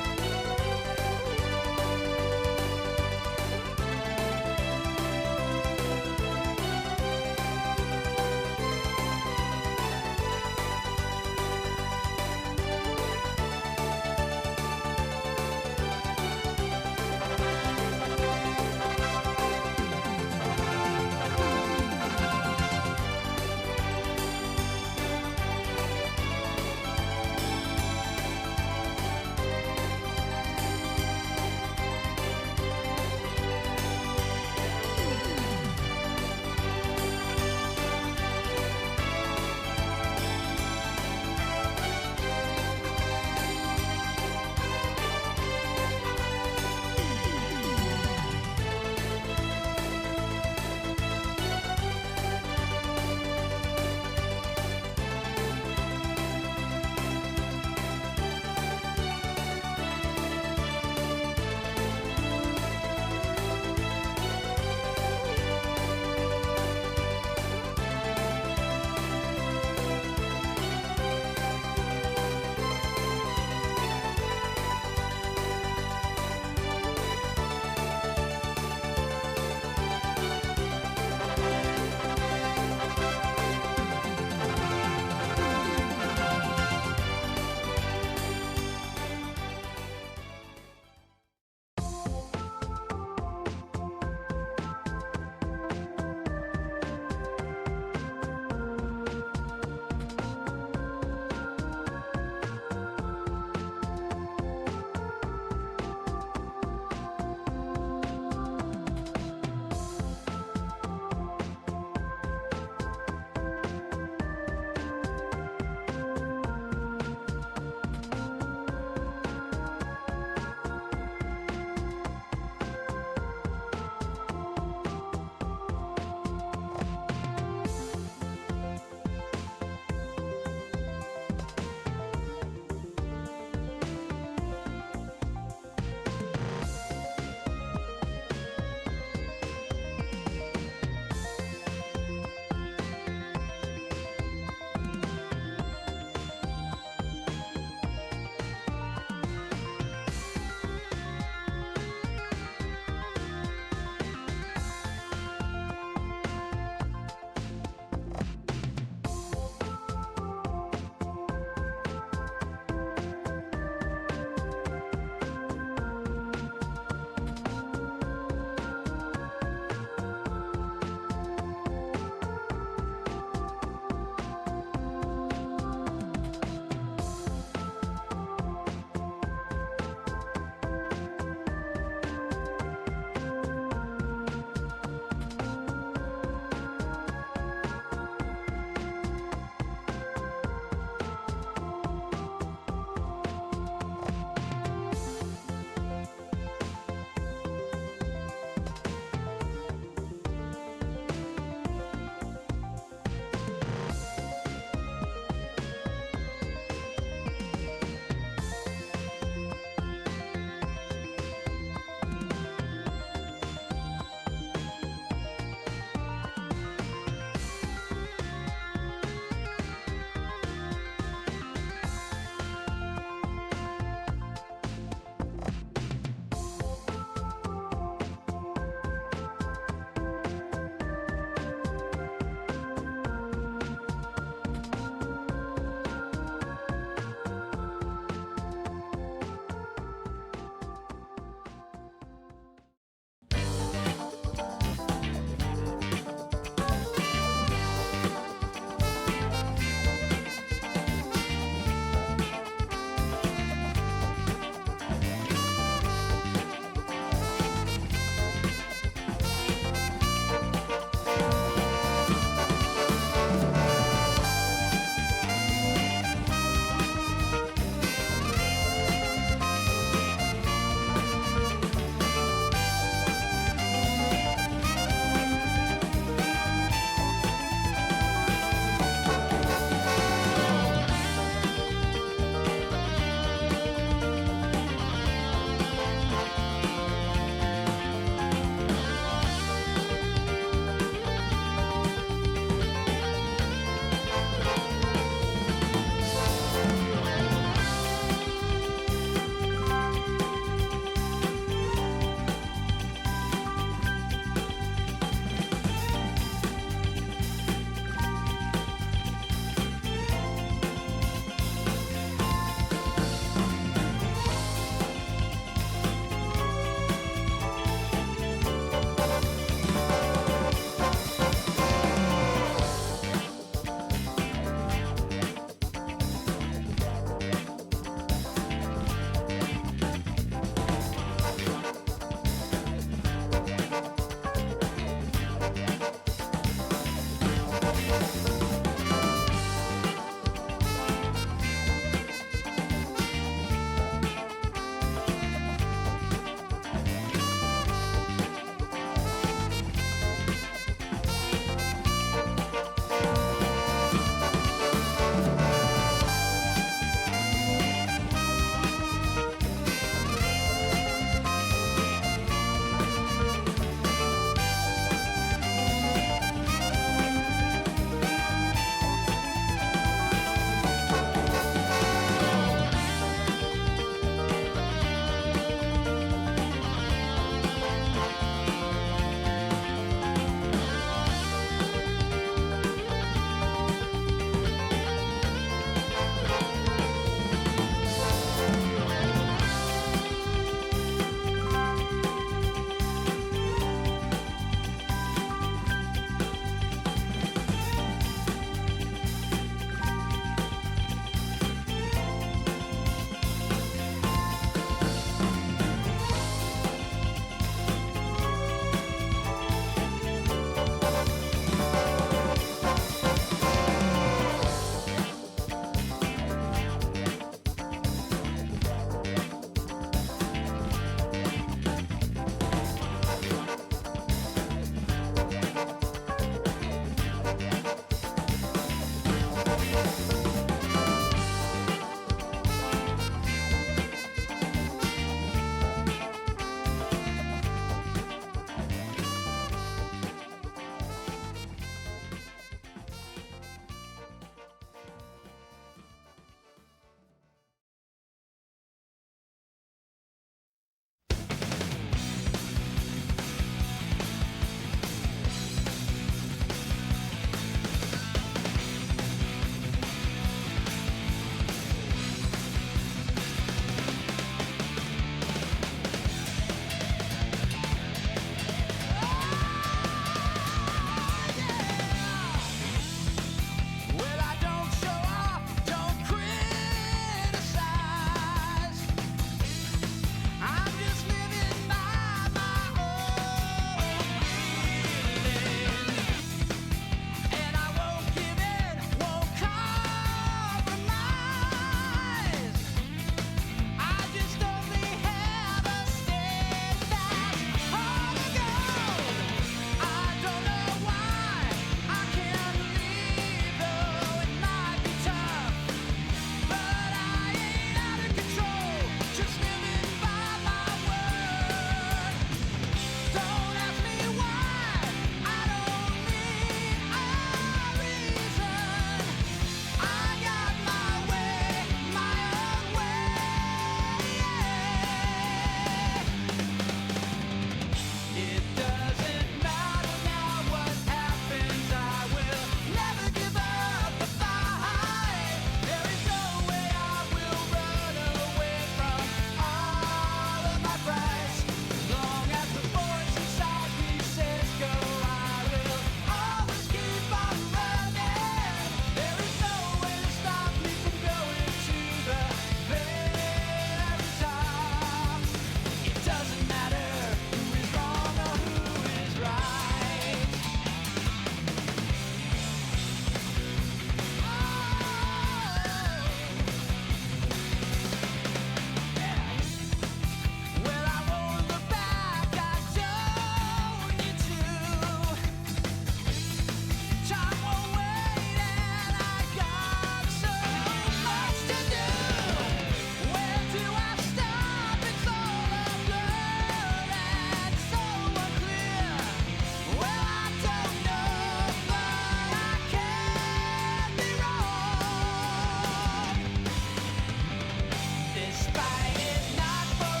fight is not for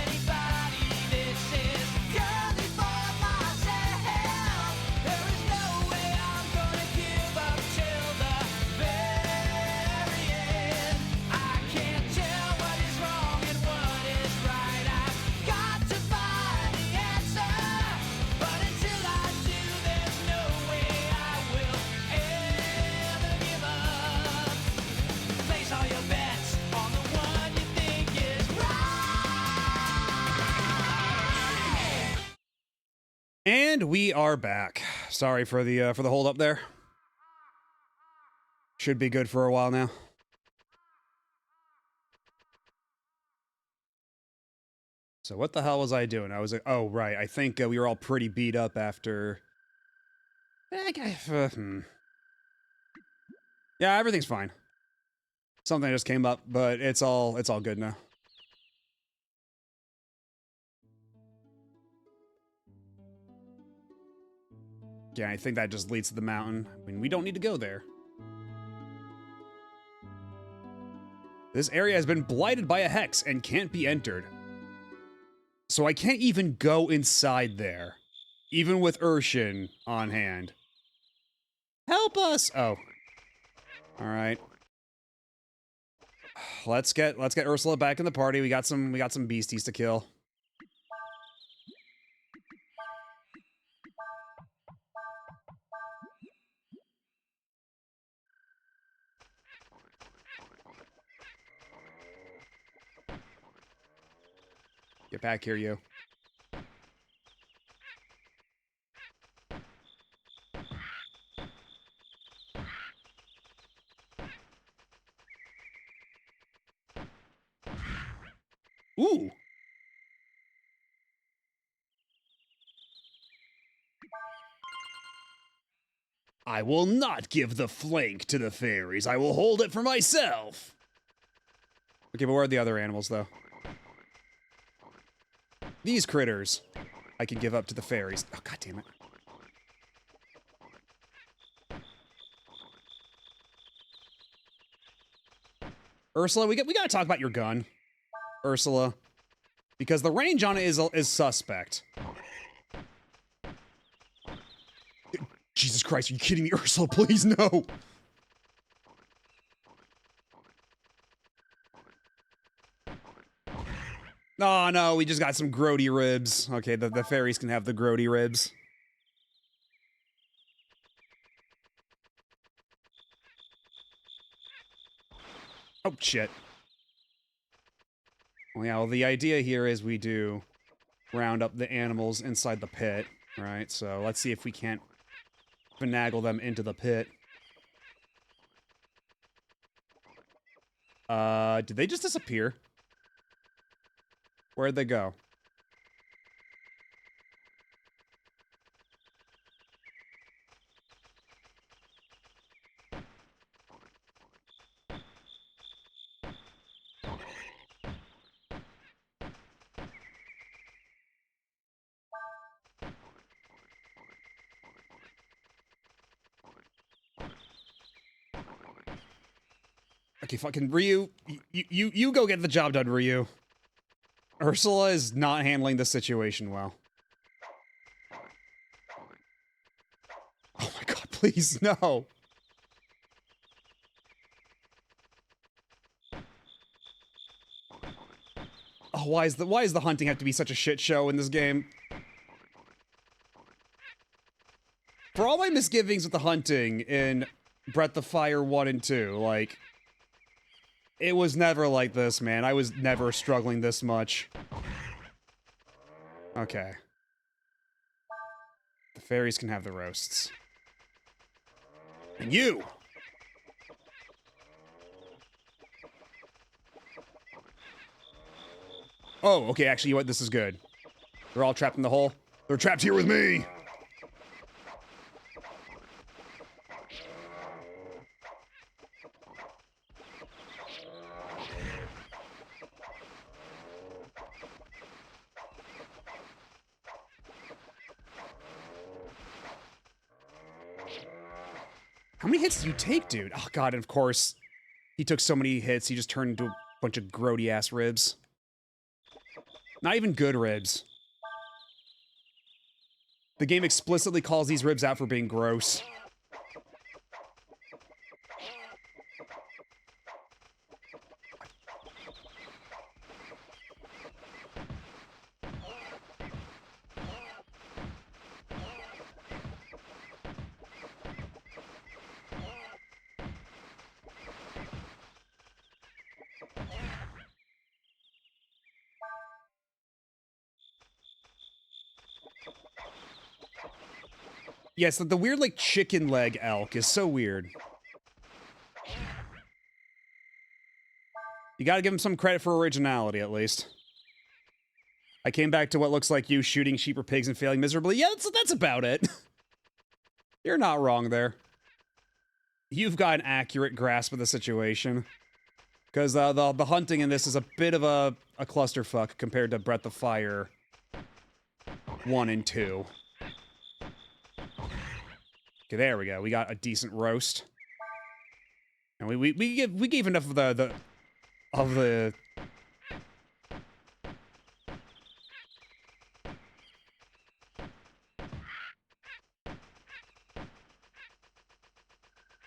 anybody. This is purely for myself. There is no way I'm gonna give up till the very end. I can't tell what is wrong and what is right. I've got to find the answer. But until I do, there's no way I will ever give up. Place all your bets on the one you think is right. And we are back. Sorry for the hold up there. Should be good for a while now. So what the hell was I doing? I was like, oh right, I think we were all pretty beat up after. Yeah, everything's fine. Something just came up, but it's all good now. Yeah, I think that just leads to the mountain. I mean, we don't need to go there. This area has been blighted by a hex and can't be entered. So I can't even go inside there, even with Urshin on hand. Help us! Oh. Alright. Let's get Ursula back in the party. We got some beasties to kill. Get back here, you. Ooh. I will not give the flank to the fairies. I will hold it for myself. Okay, but where are the other animals, though? These critters I can give up to the fairies. Oh, god damn it. Ursula, we gotta talk about your gun. Ursula. Because the range on it is suspect. Jesus Christ, are you kidding me? Ursula, please, no! Oh, no, we just got some grody ribs. Okay, the fairies can have the grody ribs. Oh, shit. Well, yeah, well, the idea here is we do round up the animals inside the pit, right? So let's see if we can't finagle them into the pit. Did they just disappear? Where'd they go? Okay, fucking Ryu, you go get the job done, Ryu. Ursula is not handling the situation well. Oh my god, please, no! Oh, why is the hunting have to be such a shit show in this game? For all my misgivings with the hunting in Breath of Fire 1 and 2, like, it was never like this, man. I was never struggling this much. Okay. The fairies can have the roasts. And you! Oh, okay, actually, you know what? This is good. They're all trapped in the hole. They're trapped here with me! How many hits do you take, dude? Oh god, and of course, he took so many hits, he just turned into Bunch of grody ass ribs. Not even good ribs. The game explicitly calls these ribs out for being gross. Yes, the weird, like, chicken leg elk is so weird. You gotta give him some credit for originality, at least. I came back to what looks like you shooting sheep or pigs and failing miserably. Yeah, that's about it. You're not wrong there. You've got an accurate grasp of the situation. Because the hunting in this is a bit of a clusterfuck compared to Breath of Fire 1 and 2. Okay, there we go. We got a decent roast. And we gave enough of the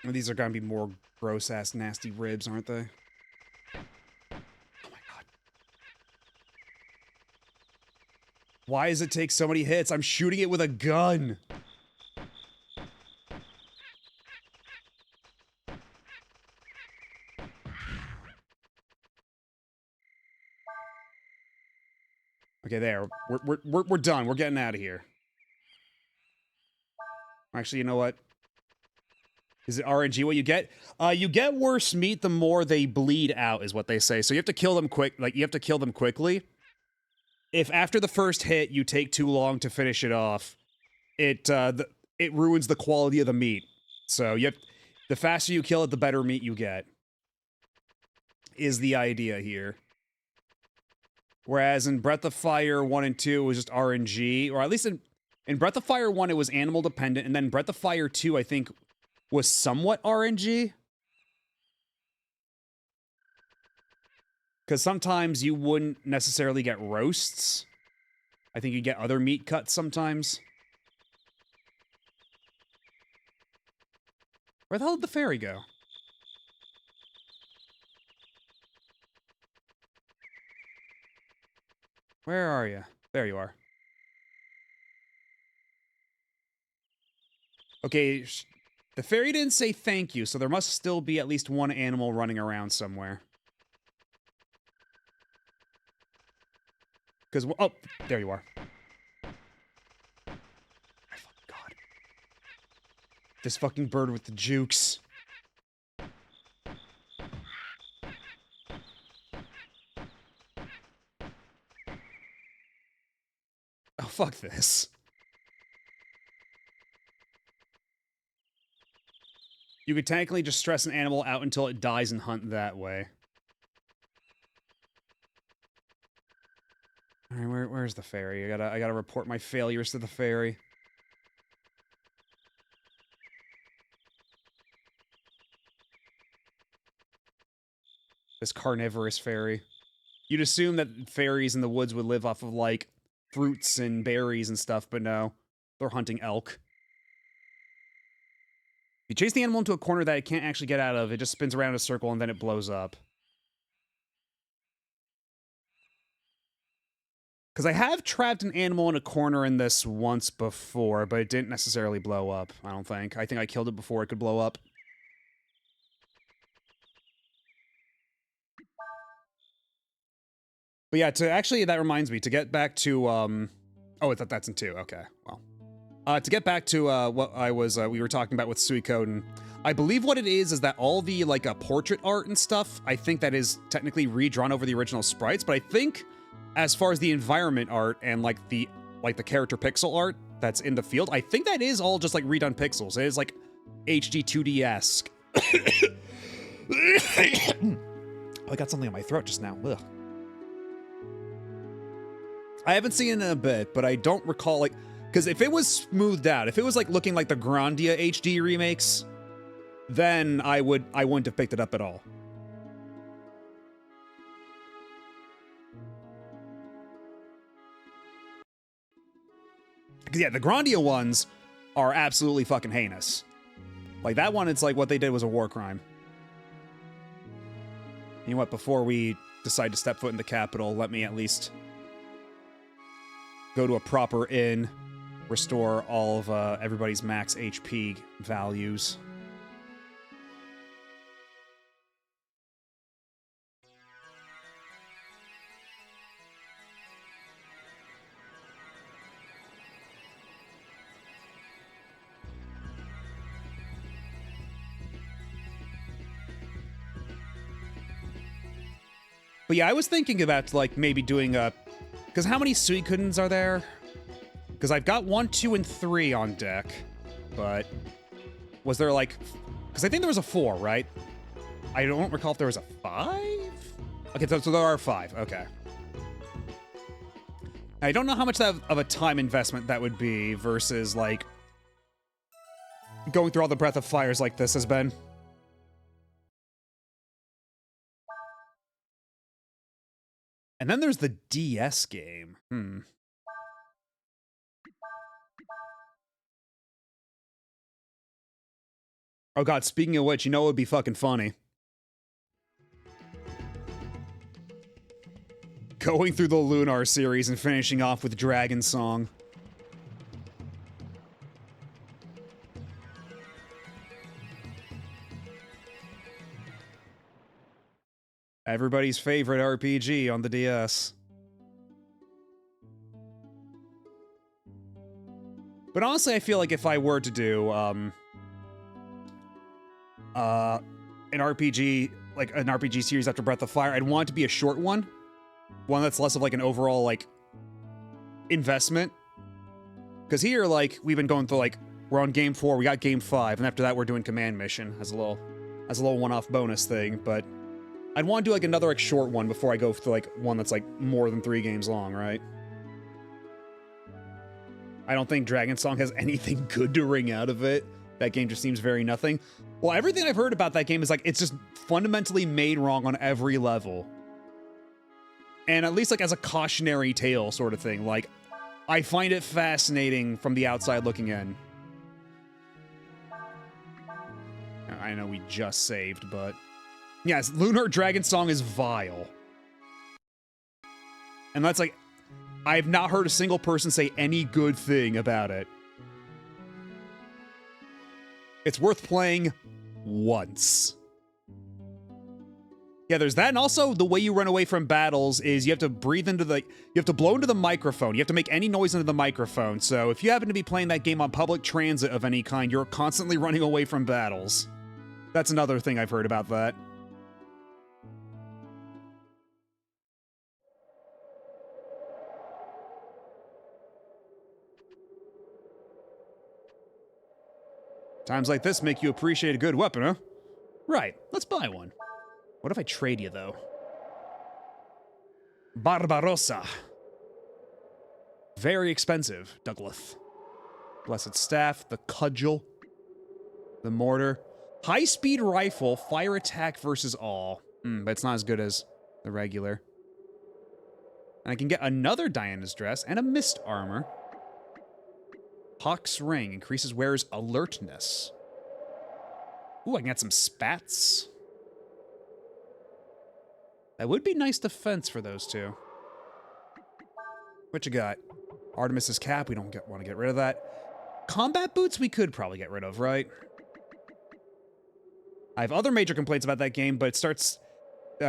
these are gonna be more gross ass nasty ribs, aren't they? Oh my god. Why does it take so many hits? I'm shooting it with a gun. Okay, there. We're done. We're getting out of here. Actually, you know what? Is it RNG what you get? You get worse meat the more they bleed out, is what they say. So you have to kill them quick. Like, you have to kill them quickly. If after the first hit you take too long to finish it off, it ruins the quality of the meat. So the faster you kill it, the better meat you get. Is the idea here. Whereas in Breath of Fire 1 and 2, it was just RNG. Or at least in Breath of Fire 1, it was animal dependent. And then Breath of Fire 2, I think, was somewhat RNG. Because sometimes you wouldn't necessarily get roasts. I think you get other meat cuts sometimes. Where the hell did the fairy go? Where are you? There you are. Okay, the fairy didn't say thank you, so there must still be at least one animal running around somewhere. Because, oh, there you are. Oh, God. This fucking bird with the jukes. Oh, fuck this. You could technically just stress an animal out until it dies and hunt that way. Alright, where's the fairy? I gotta report my failures to the fairy. This carnivorous fairy. You'd assume that fairies in the woods would live off of, like, fruits and berries and stuff, but no. They're hunting elk. You chase the animal into a corner that it can't actually get out of, it just spins around in a circle and then it blows up. Because I have trapped an animal in a corner in this once before, but it didn't necessarily blow up, I don't think. I think I killed it before it could blow up. But yeah, that reminds me, to get back to, oh, that's in 2, okay, well. To get back to, what we were talking about with Suikoden, I believe what it is that all the, like, portrait art and stuff, I think that is technically redrawn over the original sprites, but I think, as far as the environment art and, like, the character pixel art that's in the field, I think that is all just, like, redone pixels. It is, like, HD 2D-esque. Oh, I got something on my throat just now, ugh. I haven't seen it in a bit, but I don't recall, like, because if it was smoothed out, if it was, like, looking like the Grandia HD remakes, then I wouldn't have picked it up at all. Because yeah, the Grandia ones are absolutely fucking heinous. Like that one, it's like what they did was a war crime. You know what? Before we decide to step foot in the capital, let me at least go to a proper inn, restore all of everybody's max HP values. But yeah, I was thinking about like maybe doing a, because how many Suikudens are there? Because I've got 1, 2, and 3 on deck, but was there like, because I think there was a 4, right? I don't recall if there was a 5. Okay, so there are 5. Okay. I don't know how much of a time investment that would be versus like going through all the Breath of Fires like this has been. And then there's the DS game. Oh god, speaking of which, you know what would be fucking funny? Going through the Lunar series and finishing off with Dragon Song. Everybody's favorite RPG on the DS. But honestly, I feel like if I were to do an RPG, like an RPG series after Breath of Fire, I'd want it to be a short one. One that's less of like an overall like investment. Because here, like, we've been going through like, we're on game 4, we got game 5, and after that we're doing Command Mission as a little one-off bonus thing, but I'd want to do like another like short one before I go for like one that's like more than 3 games long, right? I don't think Dragon Song has anything good to wring out of it. That game just seems very nothing. Well, everything I've heard about that game is like, it's just fundamentally made wrong on every level. And at least like as a cautionary tale sort of thing, like, I find it fascinating from the outside looking in. I know we just saved, but... yes, Lunar Dragon Song is vile. And that's like... I have not heard a single person say any good thing about it. It's worth playing once. Yeah, there's that, and also the way you run away from battles is you have to breathe into the... you have to blow into the microphone. You have to make any noise into the microphone. So if you happen to be playing that game on public transit of any kind, you're constantly running away from battles. That's another thing I've heard about that. Times like this make you appreciate a good weapon, huh? Right, let's buy one. What if I trade you, though? Barbarossa. Very expensive, Douglas. Blessed Staff, the Cudgel, the Mortar. High-speed rifle, fire attack versus all. But it's not as good as the regular. And I can get another Diana's Dress and a Mist Armor. Hawk's Ring increases wearer's alertness. Ooh, I can get some spats. That would be nice defense for those two. What you got? Artemis's Cap, we don't want to get rid of that. Combat Boots we could probably get rid of, right? I have other major complaints about that game, but it starts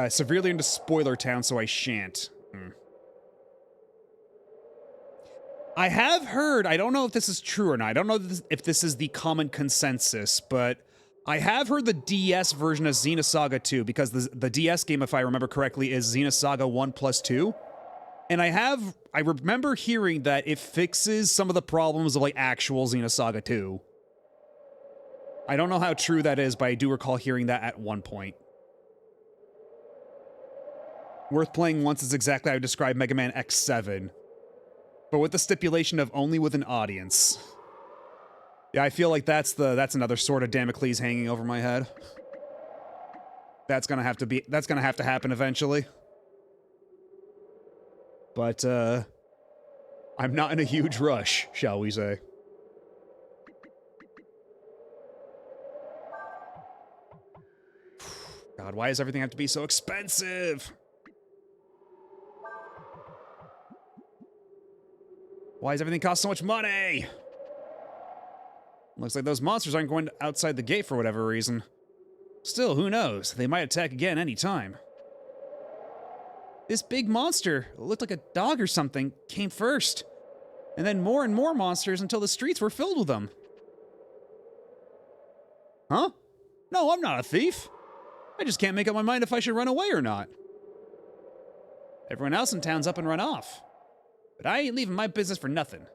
severely into Spoiler Town, so I shan't. I have heard, I don't know if this is true or not, I don't know if this is the common consensus, but I have heard the DS version of Xenosaga 2, because the DS game, if I remember correctly, is Xenosaga 1+2. And I remember hearing that it fixes some of the problems of like actual Xenosaga 2. I don't know how true that is, but I do recall hearing that at one point. Worth playing once is exactly how I would describe Mega Man X7. But with the stipulation of only with an audience. Yeah, I feel like that's another sword of Damocles hanging over my head. That's gonna have to happen eventually. But I'm not in a huge rush, shall we say. God, why does everything have to be so expensive? Why does everything cost so much money? Looks like those monsters aren't going outside the gate for whatever reason. Still, who knows? They might attack again any time. This big monster, it looked like a dog or something, came first. And then more and more monsters until the streets were filled with them. Huh? No, I'm not a thief. I just can't make up my mind if I should run away or not. Everyone else in town's up and run off. But I ain't leaving my business for nothing.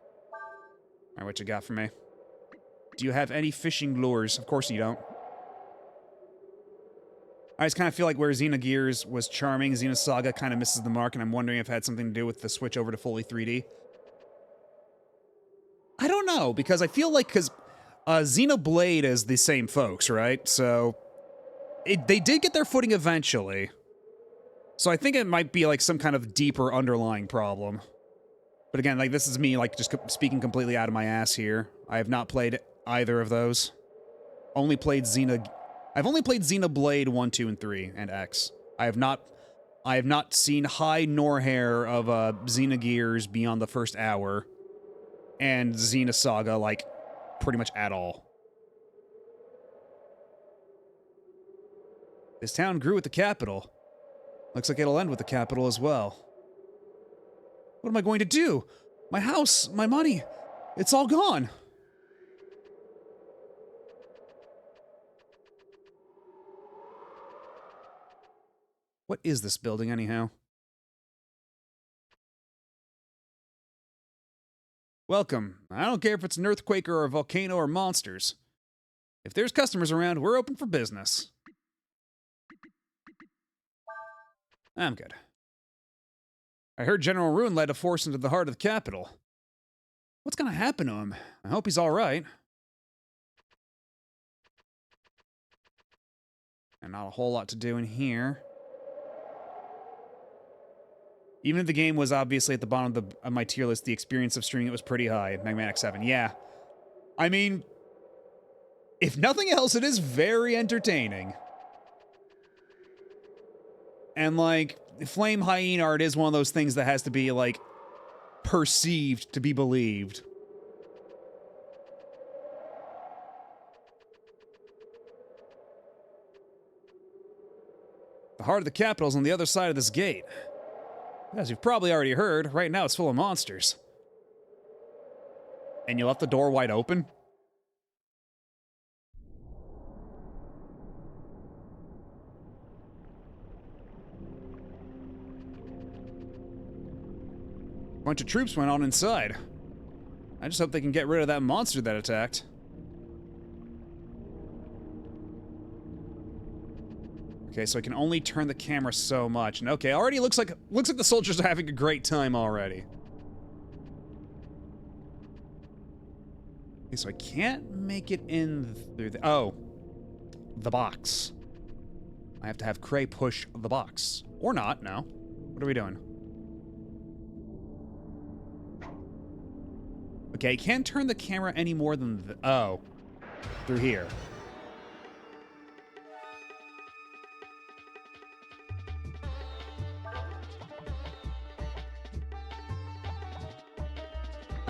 Alright, what you got for me? Do you have any fishing lures? Of course you don't. I just kind of feel like where Xenogears was charming, Xenosaga kind of misses the mark, and I'm wondering if it had something to do with the switch over to fully 3D. I don't know, because I feel like, because Xenoblade is the same folks, right? So, they did get their footing eventually. So I think it might be like some kind of deeper underlying problem. But again, like, this is me, like, just speaking completely out of my ass here. I have not played either of those. I've only played Xenoblade 1, 2, and 3, and X. I have not seen hide nor hair of Xenogears beyond the first hour, and Xenosaga, like, pretty much at all. This town grew with the capital. Looks like it'll end with the capital as well. What am I going to do? My house, my money, it's all gone. What is this building, anyhow? Welcome. I don't care if it's an earthquake or a volcano or monsters. If there's customers around, we're open for business. I'm good. I heard General Ruin led a force into the heart of the capital. What's gonna happen to him? I hope he's all right. And not a whole lot to do in here. Even if the game was obviously at the bottom of my tier list, the experience of streaming it was pretty high. Mega Man X7, yeah. I mean, if nothing else, it is very entertaining. And, like, Flame Hyena art is one of those things that has to be, like, perceived to be believed. The heart of the capital is on the other side of this gate. As you've probably already heard, right now it's full of monsters. And you left the door wide open? A bunch of troops went on inside. I just hope they can get rid of that monster that attacked. Okay, so I can only turn the camera so much. And okay, already looks like the soldiers are having a great time already. Okay, so I can't make it in through the... Oh. The box. I have to have Cray push the box. Or not, no. What are we doing? Okay, I can't turn the camera any more than... Oh. Through here.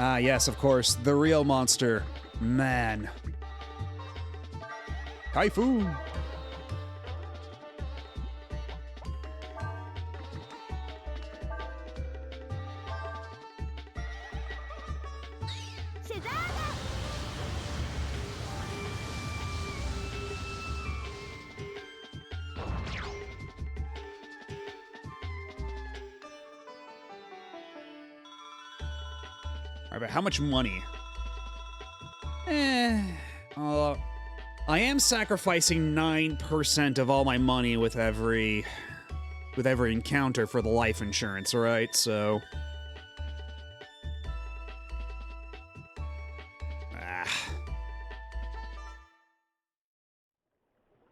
Ah, yes, of course. The real monster. Man. Kaifu! Alright, but how much money? I am sacrificing 9% of all my money with every encounter for the life insurance, alright? So... Yeah,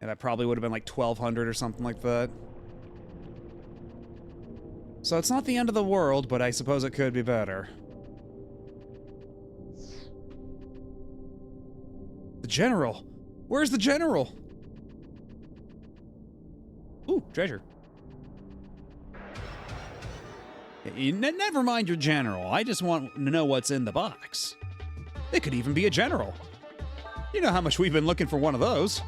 that probably would have been like 1,200 or something like that. So it's not the end of the world, but I suppose it could be better. The general. Where's the general? Ooh, treasure. Never mind your general. I just want to know what's in the box. It could even be a general. You know how much we've been looking for one of those.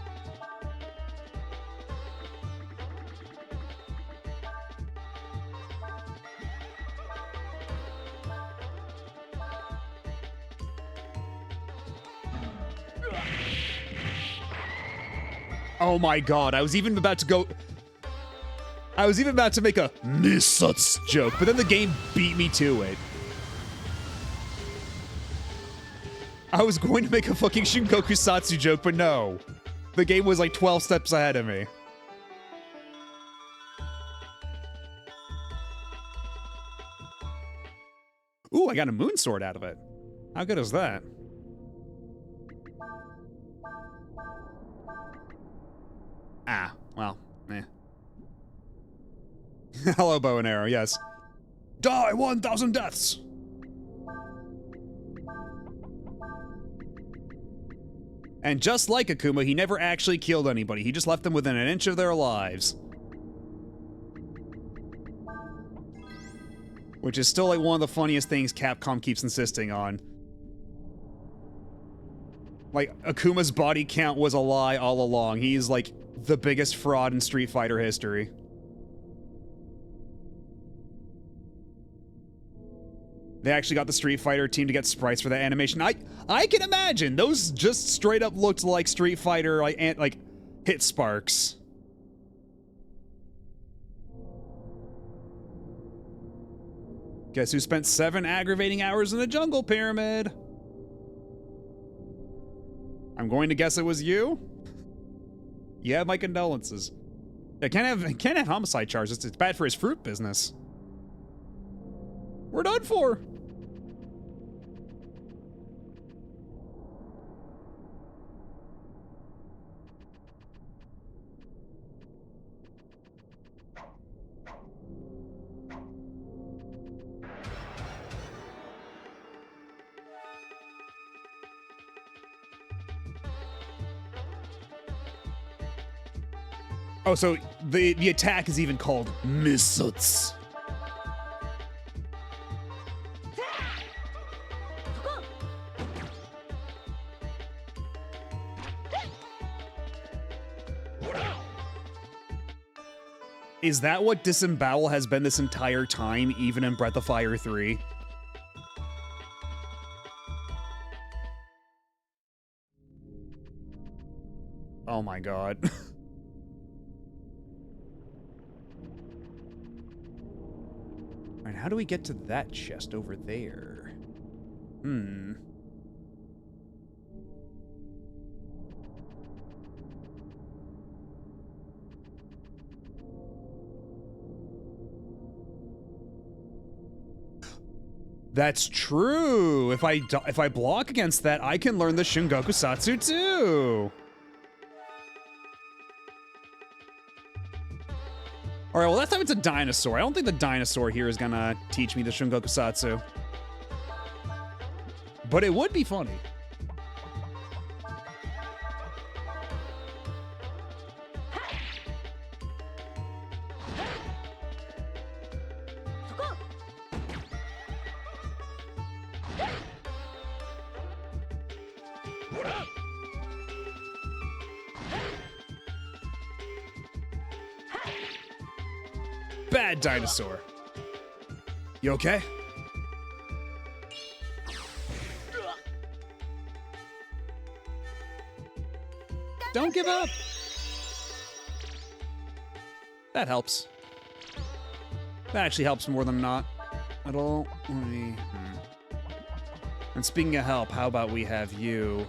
Oh my god, I was even about to make a Misuts joke, but then the game beat me to it. I was going to make a fucking Shungoku Satsu joke, but no. The game was like 12 steps ahead of me. Ooh, I got a moon sword out of it. How good is that? Ah, well, eh. Hello, bow and arrow, yes. Die 1,000 deaths! And just like Akuma, he never actually killed anybody. He just left them within an inch of their lives. Which is still like one of the funniest things Capcom keeps insisting on. Like, Akuma's body count was a lie all along. He's like the biggest fraud in Street Fighter history. They actually got the Street Fighter team to get sprites for that animation. I can imagine those just straight up looked like Street Fighter like hit sparks. Guess who spent 7 aggravating hours in the jungle pyramid? I'm going to guess it was you. Yeah, my condolences. I can't have homicide charges. It's bad for his fruit business. We're done for. Oh, so the attack is even called Misuts. Is that what Disembowel has been this entire time, even in Breath of Fire 3? Oh my god. Alright, how do we get to that chest over there? That's true. If I block against that, I can learn the Shungoku Satsu too. All right, well, that time it's a dinosaur. I don't think the dinosaur here is gonna teach me the Shungoku Satsu. But it would be funny. Bad dinosaur. You okay? Don't give up. That helps. That actually helps more than not. At all. And speaking of help, how about we have you?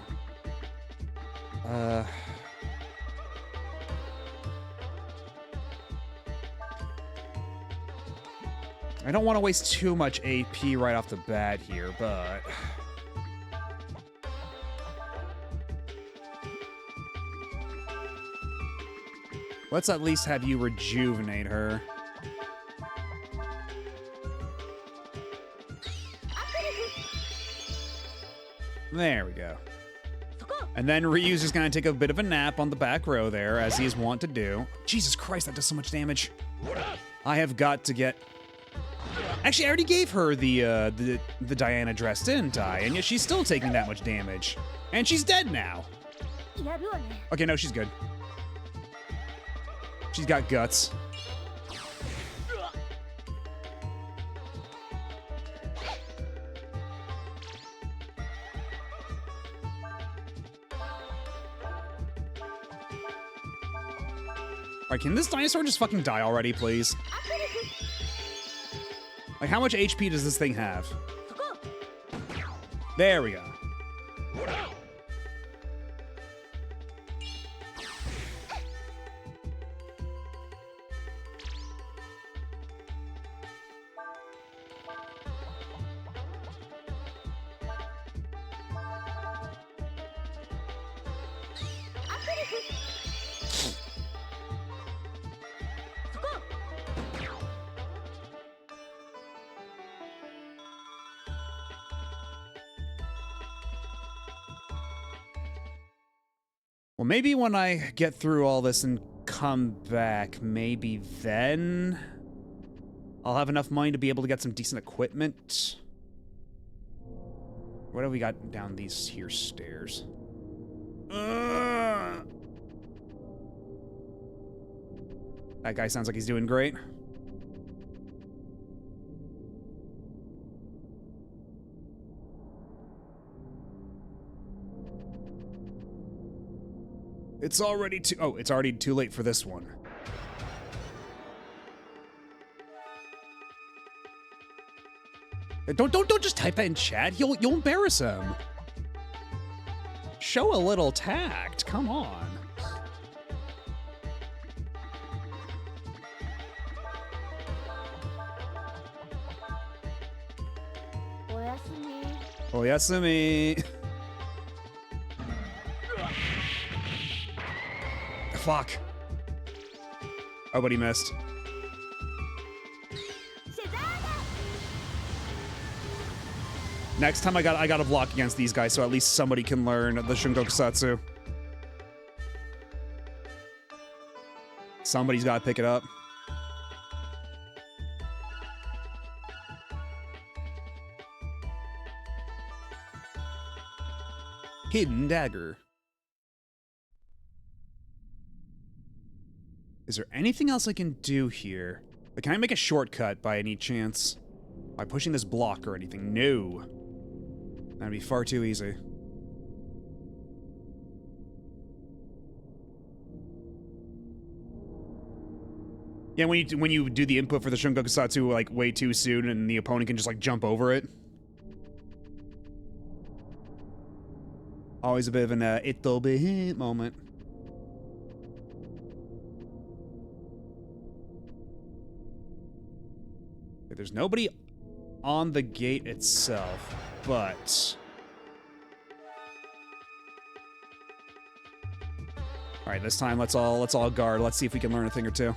I don't want to waste too much AP right off the bat here, but... let's at least have you rejuvenate her. There we go. And then Ryu's just gonna take a bit of a nap on the back row there, as he is wont to do. Jesus Christ, that does so much damage. I have got to get... Actually, I already gave her the Diana dress, didn't I? And yet she's still taking that much damage. And she's dead now. Okay, no, she's good. She's got guts. Alright, can this dinosaur just fucking die already, please? Like, how much HP does this thing have? There we go. Well, maybe when I get through all this and come back, maybe then I'll have enough money to be able to get some decent equipment. What have we got down these here stairs? That guy sounds like he's doing great. It's already it's already too late for this one. Don't just type that in chat. You'll embarrass him. Show a little tact. Come on. Oyasumi. Fuck. Oh, but he missed. Next time I gotta block against these guys so at least somebody can learn the Shungokusatsu. Somebody's gotta pick it up. Hidden dagger. Is there anything else I can do here? Like, can I make a shortcut by any chance? By pushing this block or anything? No. That'd be far too easy. Yeah, when you do the input for the Shungokusatsu like way too soon and the opponent can just like jump over it. Always a bit of an it'll be moment. There's nobody on the gate itself, but... Alright, this time let's all guard. Let's see if we can learn a thing or two.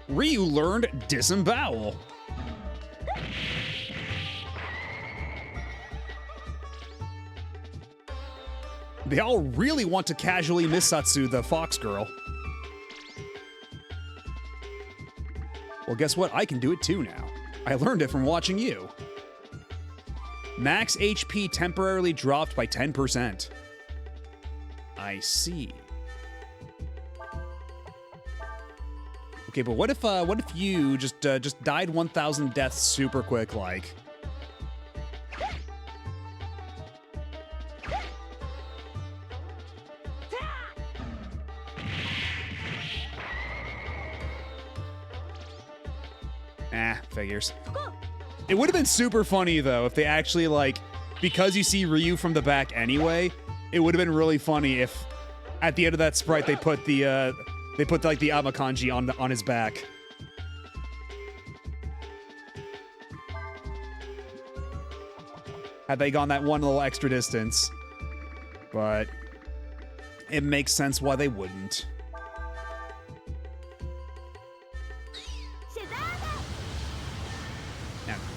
Ryu learned disembowel. They all really want to casually miss Satsu, the fox girl. Well, guess what? I can do it too now. I learned it from watching you. Max HP temporarily dropped by 10%. I see. Okay, but what if you just died 1,000 deaths super quick, like? Figures. It would have been super funny though if they actually like, because you see Ryu from the back anyway, it would have been really funny if at the end of that sprite they put like the Amakanji on his back. Had they gone that one little extra distance. But it makes sense why they wouldn't.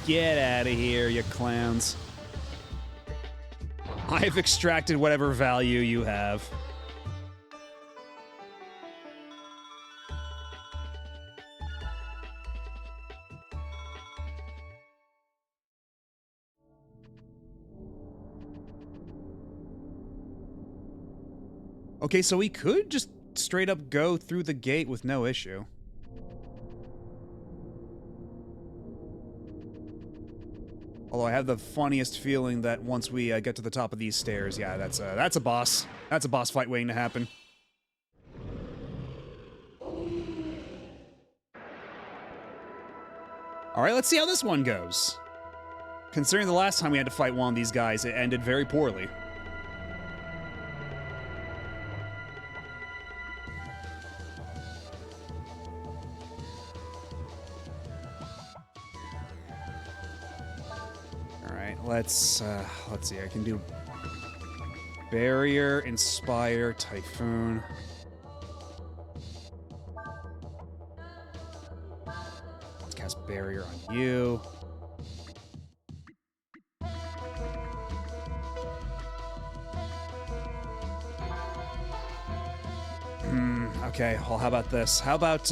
Get out of here, you clowns. I've extracted whatever value you have. Okay, so we could just straight up go through the gate with no issue. Although I have the funniest feeling that once we get to the top of these stairs, yeah, that's a boss. That's a boss fight waiting to happen. All right, let's see how this one goes. Considering the last time we had to fight one of these guys, it ended very poorly. Let's see. I can do Barrier, Inspire, Typhoon. Let's cast Barrier on you. Okay, well, how about this? How about,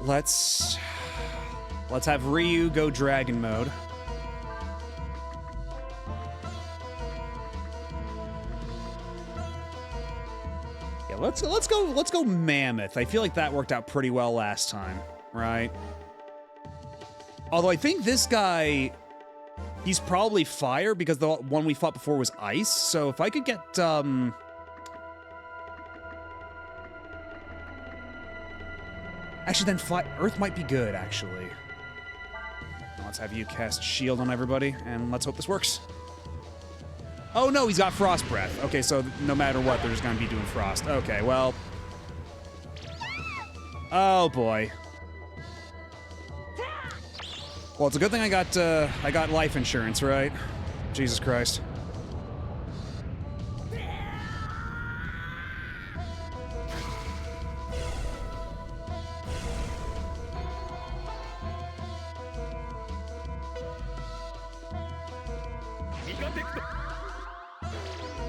let's have Ryu go Dragon Mode. Yeah, let's go Mammoth. I feel like that worked out pretty well last time, right? Although I think this guy, he's probably fire because the one we fought before was ice. So if I could get actually, then Earth might be good, actually. Let's have you cast Shield on everybody, and let's hope this works. Oh no, he's got Frost Breath. Okay, so no matter what, they're just gonna be doing Frost. Okay, well. Oh boy. Well, it's a good thing I got life insurance, right? Jesus Christ.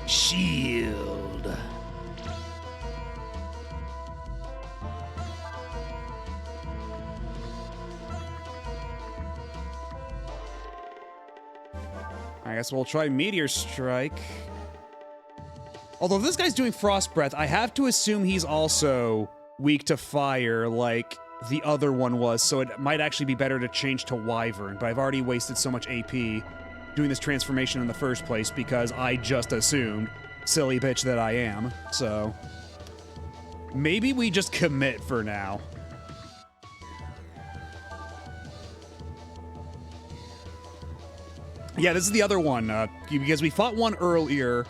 Shield. I guess we'll try Meteor Strike. Although if this guy's doing Frost Breath, I have to assume he's also weak to fire like the other one was, so it might actually be better to change to Wyvern, but I've already wasted so much AP doing this transformation in the first place because I just assumed, silly bitch that I am, so maybe we just commit for now. Yeah, this is the other one, because we fought one earlier,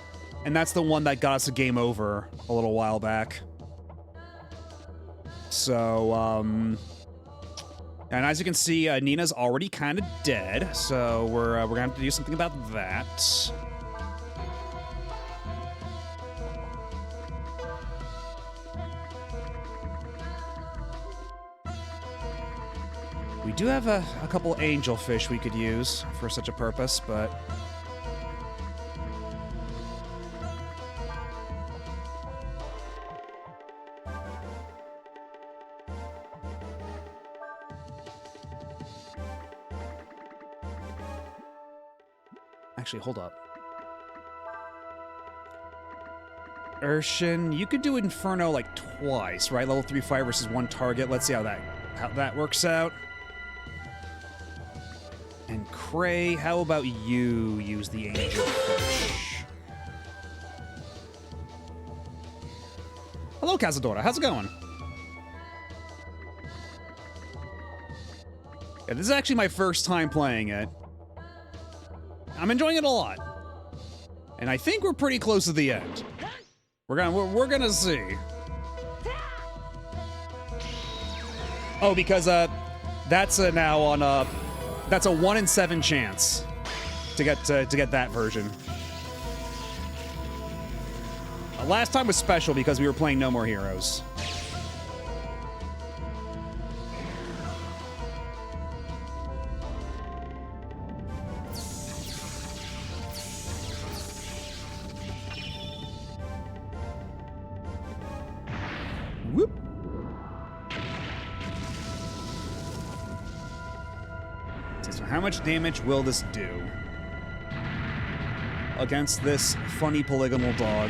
and that's the one that got us a game over a little while back. So, and as you can see, Nina's already kind of dead, so we're gonna have to do something about that. We do have a couple angelfish we could use for such a purpose, but actually, hold up. Urshin, you could do Inferno like twice, right? Level 3 fire versus one target. Let's see how that works out. And Cray, how about you use the angelfish? Hello, Cazadora. How's it going? Yeah, this is actually my first time playing it. I'm enjoying it a lot. And I think we're pretty close to the end. We're gonna see. Oh, because that's now on that's a 1 in 7 chance to get that version. Last time was special because we were playing No More Heroes. How much damage will this do against this funny polygonal dog?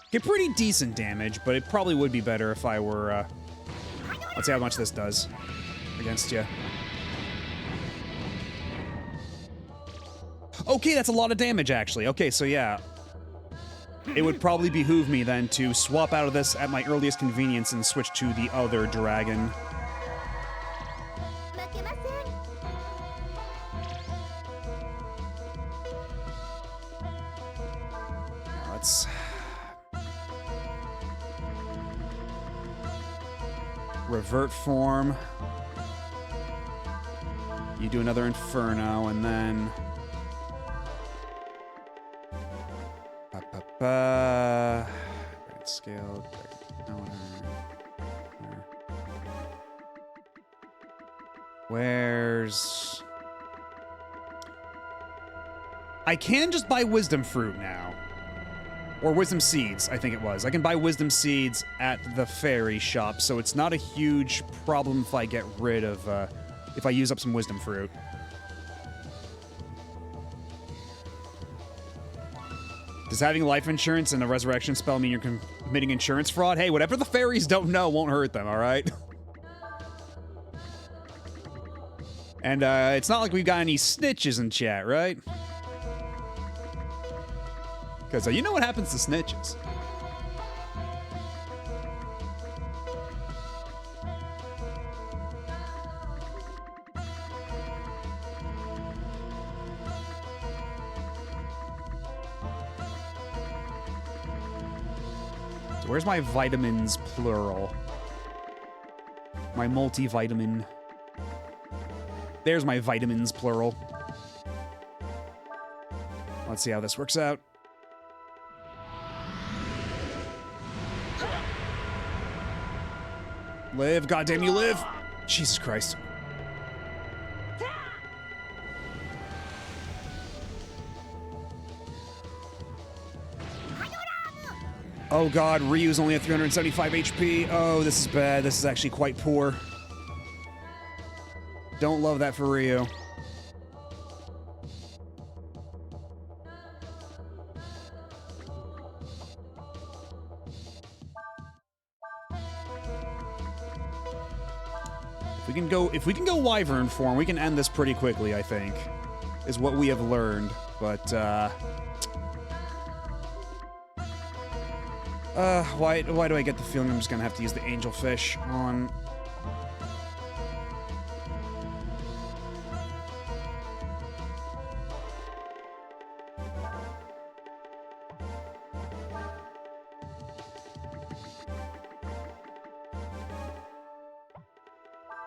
Okay, pretty decent damage, but it probably would be better if I were, let's see how much this does against you. Okay, that's a lot of damage, actually. Okay, so yeah. It would probably behoove me then to swap out of this at my earliest convenience and switch to the other dragon. Now let's... revert form. You do another Inferno, and then... Red scaled. Where's... I can just buy Wisdom Fruit now. Or Wisdom Seeds, I think it was. I can buy Wisdom Seeds at the fairy shop, so it's not a huge problem if I get rid of, if I use up some Wisdom Fruit. Does having life insurance and a resurrection spell mean you're committing insurance fraud? Hey, whatever the fairies don't know won't hurt them, alright? And, it's not like we've got any snitches in chat, right? Because you know what happens to snitches. So where's my vitamins plural? My multivitamin. There's my vitamins plural. Let's see how this works out. Live, goddamn you live! Jesus Christ. Oh god, Ryu's only at 375 HP. Oh, this is bad. This is actually quite poor. Don't love that for Ryu. If we can go Wyvern form, we can end this pretty quickly, I think. Is what we have learned. But, why do I get the feeling I'm just gonna have to use the Angelfish on...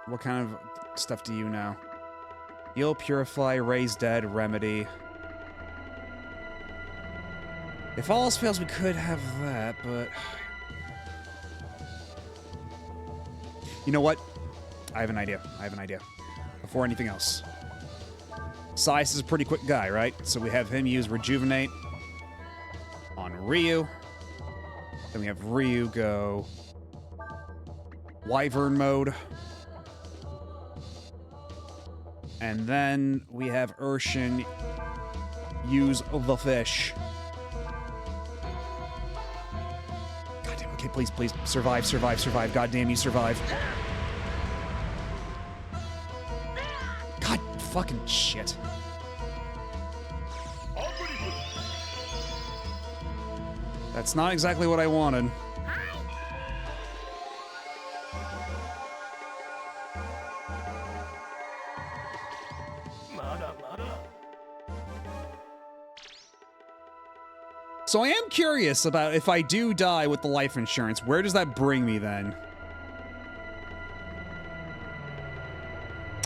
What kind of stuff do you know? Heal, Purify, Raise Dead, Remedy. If all else fails, we could have that, but... You know what? I have an idea. Before anything else. Sais is a pretty quick guy, right? So we have him use Rejuvenate on Ryu. Then we have Ryu go Wyvern mode. And then we have Urshan use the fish. Goddamn, okay, please, please. Survive. Goddamn, you survive. God fucking shit. That's not exactly what I wanted. So I am curious about if I do die with the life insurance, where does that bring me then?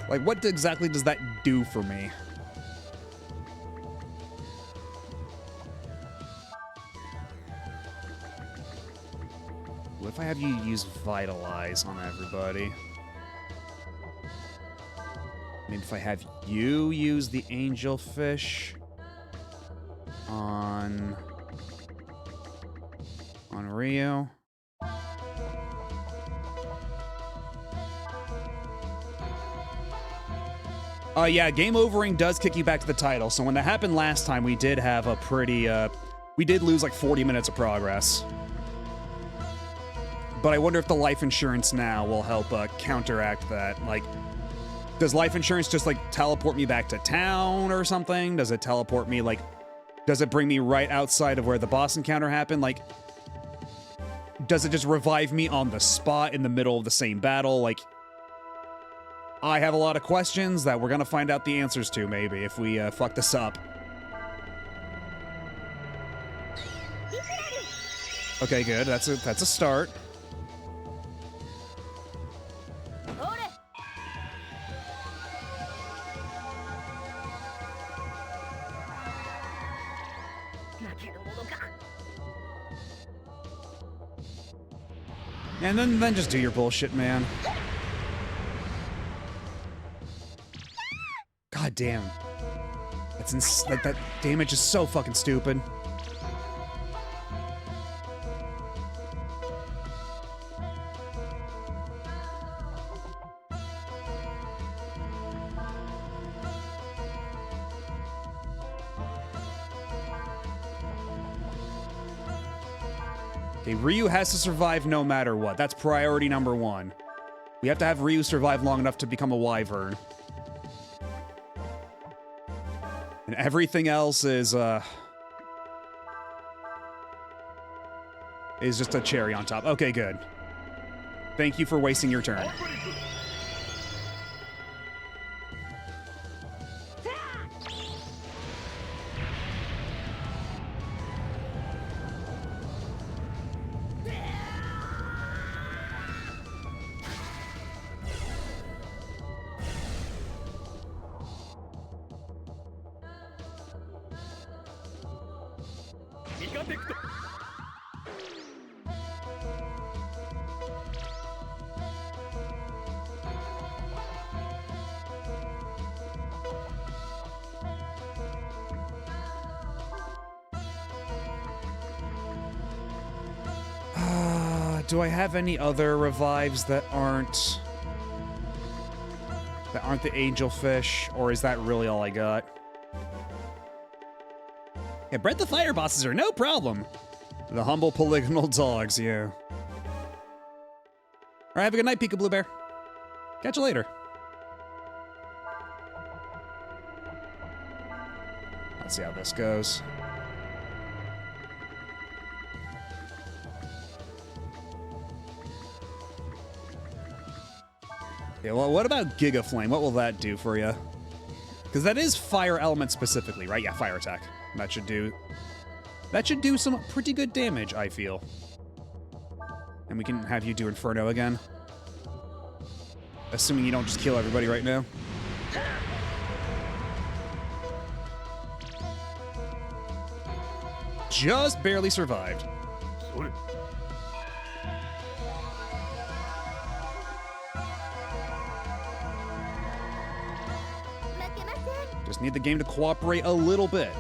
Like, what exactly does that do for me? What if I have you use Vitalize on everybody? Maybe if I have you use the Angelfish on Ryu. Yeah, game overing does kick you back to the title. So when that happened last time, we did have a pretty, we did lose like 40 minutes of progress. But I wonder if the life insurance now will help counteract that. Like, does life insurance just like teleport me back to town or something? Does it teleport me like, does it bring me right outside of where the boss encounter happened? Like, does it just revive me on the spot in the middle of the same battle? Like, I have a lot of questions that we're gonna find out the answers to, maybe, if we fuck this up. Okay, good. That's a start. And then just do your bullshit, man. God damn. That damage is so fucking stupid. Okay, Ryu has to survive no matter what. That's priority number one. We have to have Ryu survive long enough to become a wyvern. And everything else is just a cherry on top. Okay, good. Thank you for wasting your turn. Do I have any other revives that aren't the angelfish, or is that really all I got? Yeah, Breath the Fire bosses are no problem. The humble polygonal dogs, yeah. Alright, have a good night, Pika Blue Bear. Catch you later. Let's see how this goes. Yeah, well, what about Giga Flame? What will that do for you? Because that is fire element specifically, right? Yeah, fire attack. That should do some pretty good damage, I feel. And we can have you do Inferno again. Assuming you don't just kill everybody right now. Just barely survived. Just need the game to cooperate a little bit.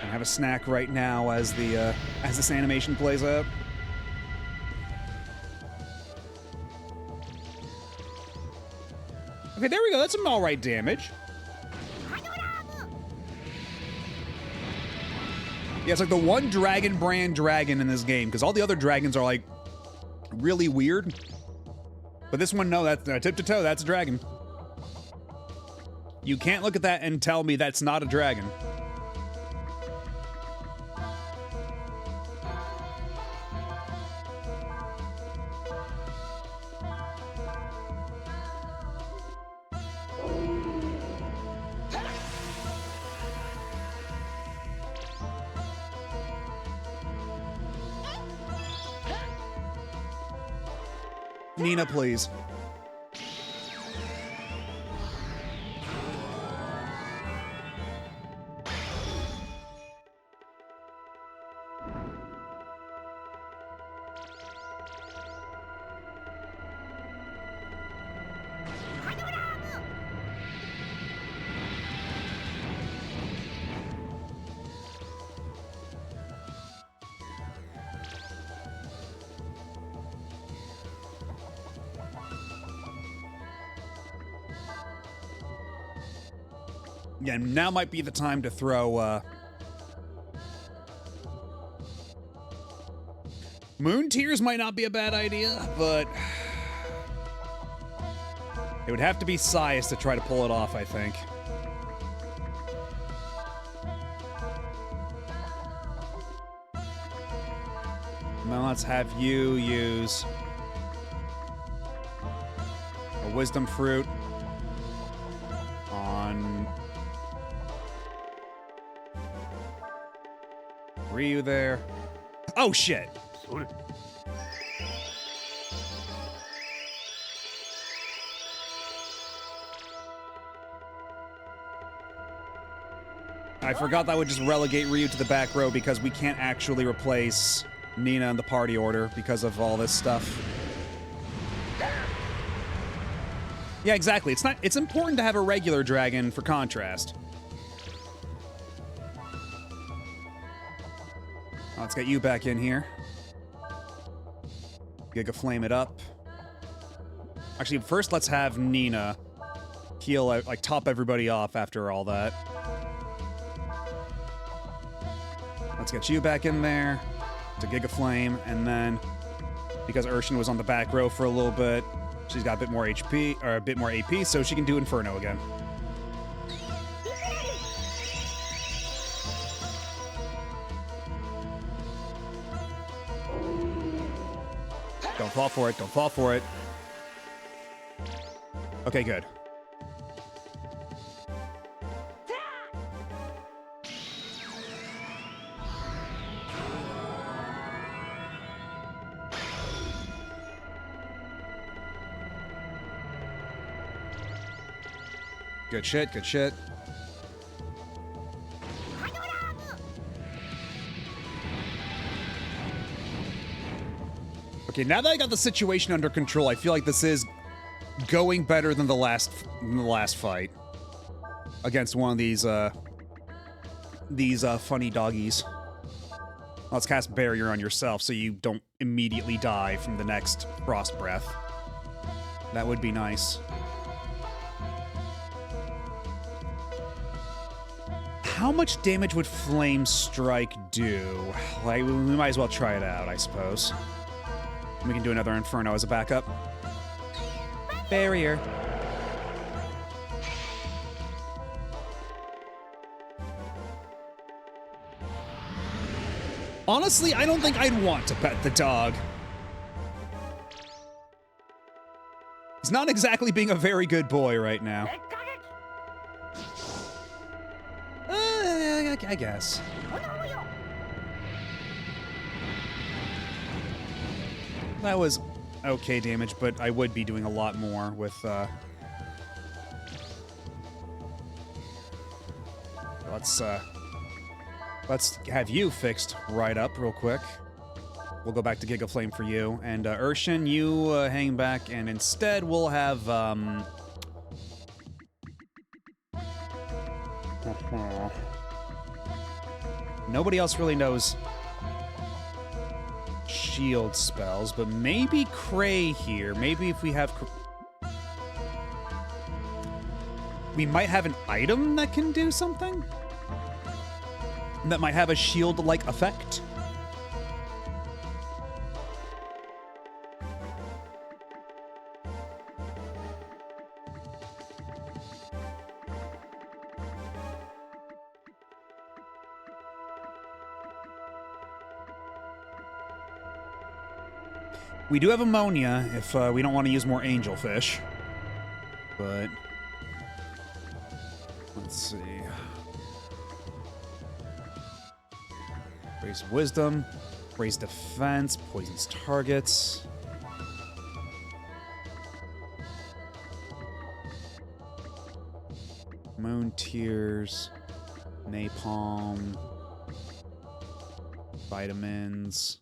I have a snack right now as this animation plays out. Okay, there we go. That's some alright damage. Yeah, it's like the one Dragon brand dragon in this game, because all the other dragons are like really weird. But this one, no, that's tip to toe, that's a dragon. You can't look at that and tell me that's not a dragon. Nina, please. Yeah, now might be the time to throw, Moon Tears might not be a bad idea, but it would have to be Sias to try to pull it off, I think. Now let's have you use a Wisdom Fruit on Ryu there. Oh, shit. I forgot that would just relegate Ryu to the back row because we can't actually replace Nina in the party order because of all this stuff. Yeah, exactly. It's important to have a regular dragon for contrast. Let's get you back in here. Giga Flame it up. Actually, first let's have Nina heal, like, top everybody off after all that. Let's get you back in there to Giga Flame, and then because Urshan was on the back row for a little bit, she's got a bit more HP, or a bit more AP, so she can do Inferno again. Don't fall for it, don't fall for it. Okay, good. Good shit, good shit. Okay, now that I got the situation under control, I feel like this is going better than the last fight against one of these funny doggies. Let's cast Barrier on yourself so you don't immediately die from the next Frost Breath. That would be nice. How much damage would Flame Strike do? Like, we might as well try it out, I suppose. We can do another Inferno as a backup. Barrier. Honestly, I don't think I'd want to pet the dog. He's not exactly being a very good boy right now. I guess. That was okay damage, but I would be doing a lot more with, let's have you fixed right up real quick. We'll go back to Giga Flame for you. And, Urshan, you, hang back, and instead we'll have, nobody else really knows shield spells, but maybe Cray here. Maybe if we have... We might have an item that can do something? That might have a shield-like effect? We do have ammonia if we don't want to use more angelfish. But let's see. Raise wisdom, raise defense, poisons targets. Moon Tears, napalm, vitamins.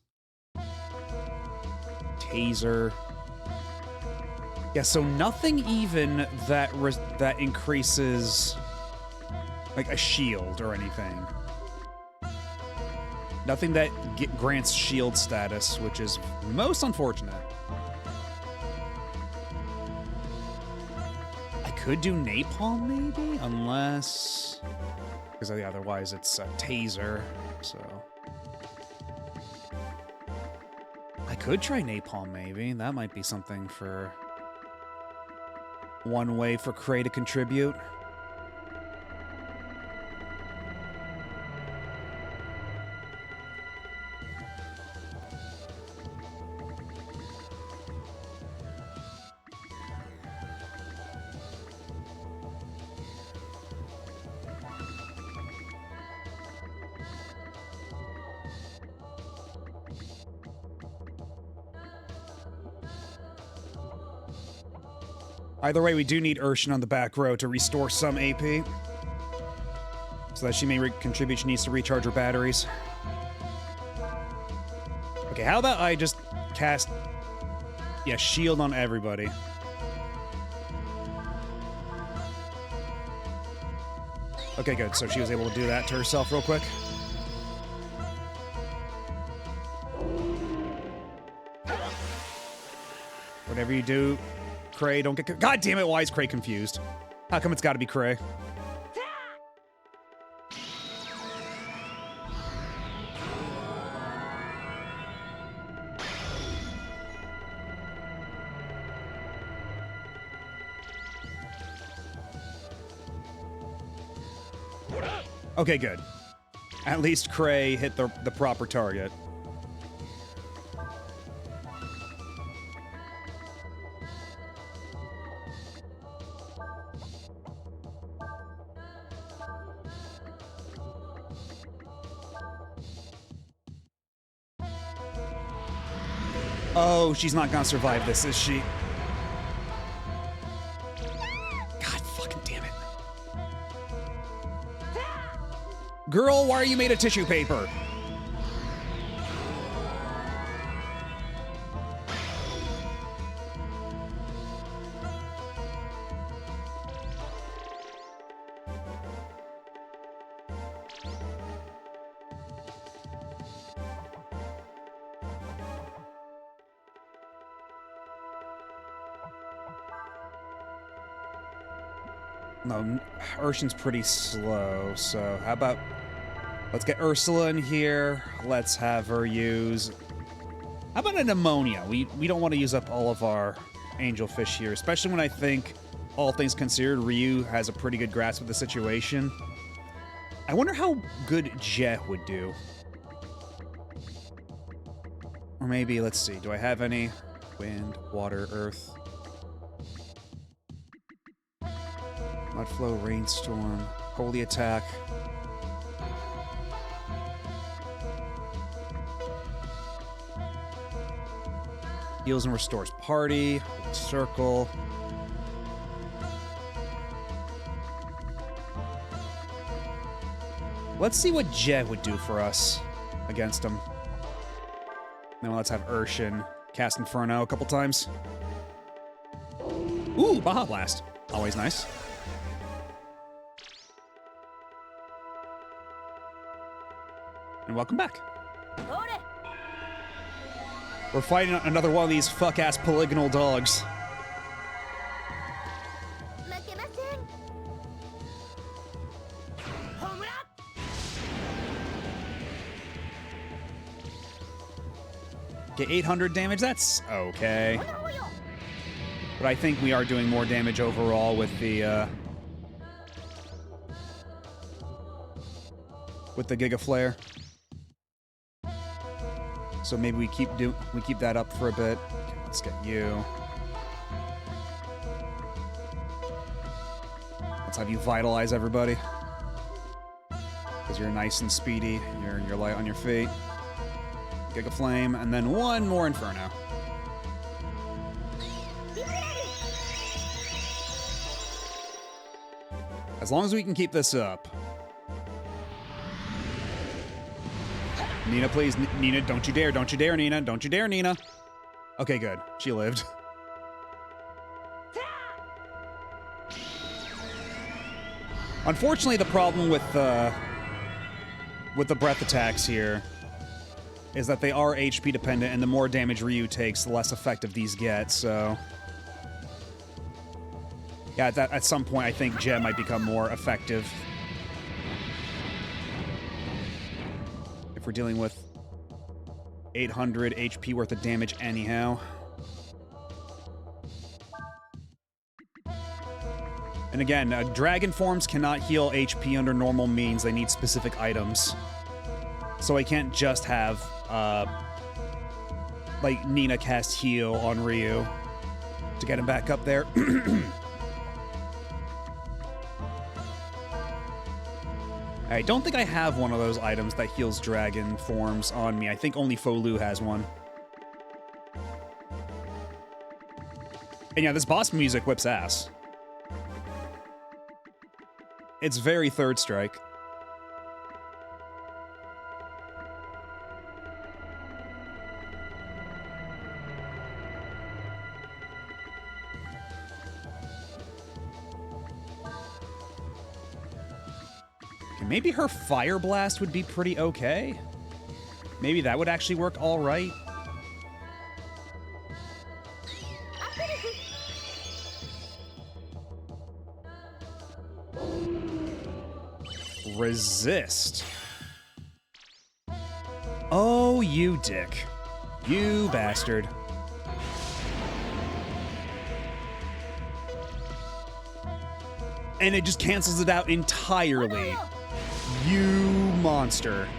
Taser. Yeah, so nothing even that increases like a shield or anything. Nothing that grants shield status, which is most unfortunate. I could do napalm, maybe? Unless... Because otherwise it's a taser, so... I could try napalm, maybe. That might be something for... one way for Cray to contribute. Either way, we do need Urshan on the back row to restore some AP. So that she may contribute, she needs to recharge her batteries. Okay, how about I just cast... Yeah, shield on everybody. Okay, good. So she was able to do that to herself real quick. Whatever you do... Cray, don't get... God damn it, why is Cray confused? How come it's gotta be Cray? Okay, good. At least Cray hit the proper target. Oh, she's not gonna survive this, is she? God fucking damn it. Girl, why are you made of tissue paper? No, Urshan's pretty slow, so how about... Let's get Ursula in here. Let's have her use... How about an ammonia? We don't want to use up all of our angelfish here, especially when I think, all things considered, Ryu has a pretty good grasp of the situation. I wonder how good Jet would do. Or maybe, let's see, do I have any? Wind, water, earth... Mudflow, Rainstorm, Holy Attack. Heals and restores party. Circle. Let's see what Jet would do for us against him. Then let's have Urshan cast Inferno a couple times. Ooh, Baja Blast. Always nice. And welcome back. We're fighting another one of these fuck-ass polygonal dogs. Get 800 damage, that's okay. But I think we are doing more damage overall with the Giga Flare. So maybe we keep that up for a bit. Okay, let's get you. Let's have you vitalize everybody. Because you're nice and speedy. You're light on your feet. Giga Flame, and then one more Inferno. As long as we can keep this up. Nina, please. Nina, don't you dare. Don't you dare, Nina. Don't you dare, Nina. Okay, good. She lived. Unfortunately, the problem with the breath attacks here is that they are HP dependent, and the more damage Ryu takes, the less effective these get, so... Yeah, at some point, I think Gem might become more effective. If we're dealing with 800 HP worth of damage anyhow. And again, dragon forms cannot heal HP under normal means. They need specific items. So I can't just have, like, Nina cast heal on Ryu to get him back up there. I don't think I have one of those items that heals dragon forms on me. I think only Folu has one. And yeah, this boss music whips ass. It's very Third Strike. Okay, maybe her Fire Blast would be pretty okay. Maybe that would actually work all right. Resist. Oh, you dick. You bastard. And it just cancels it out entirely. You monster.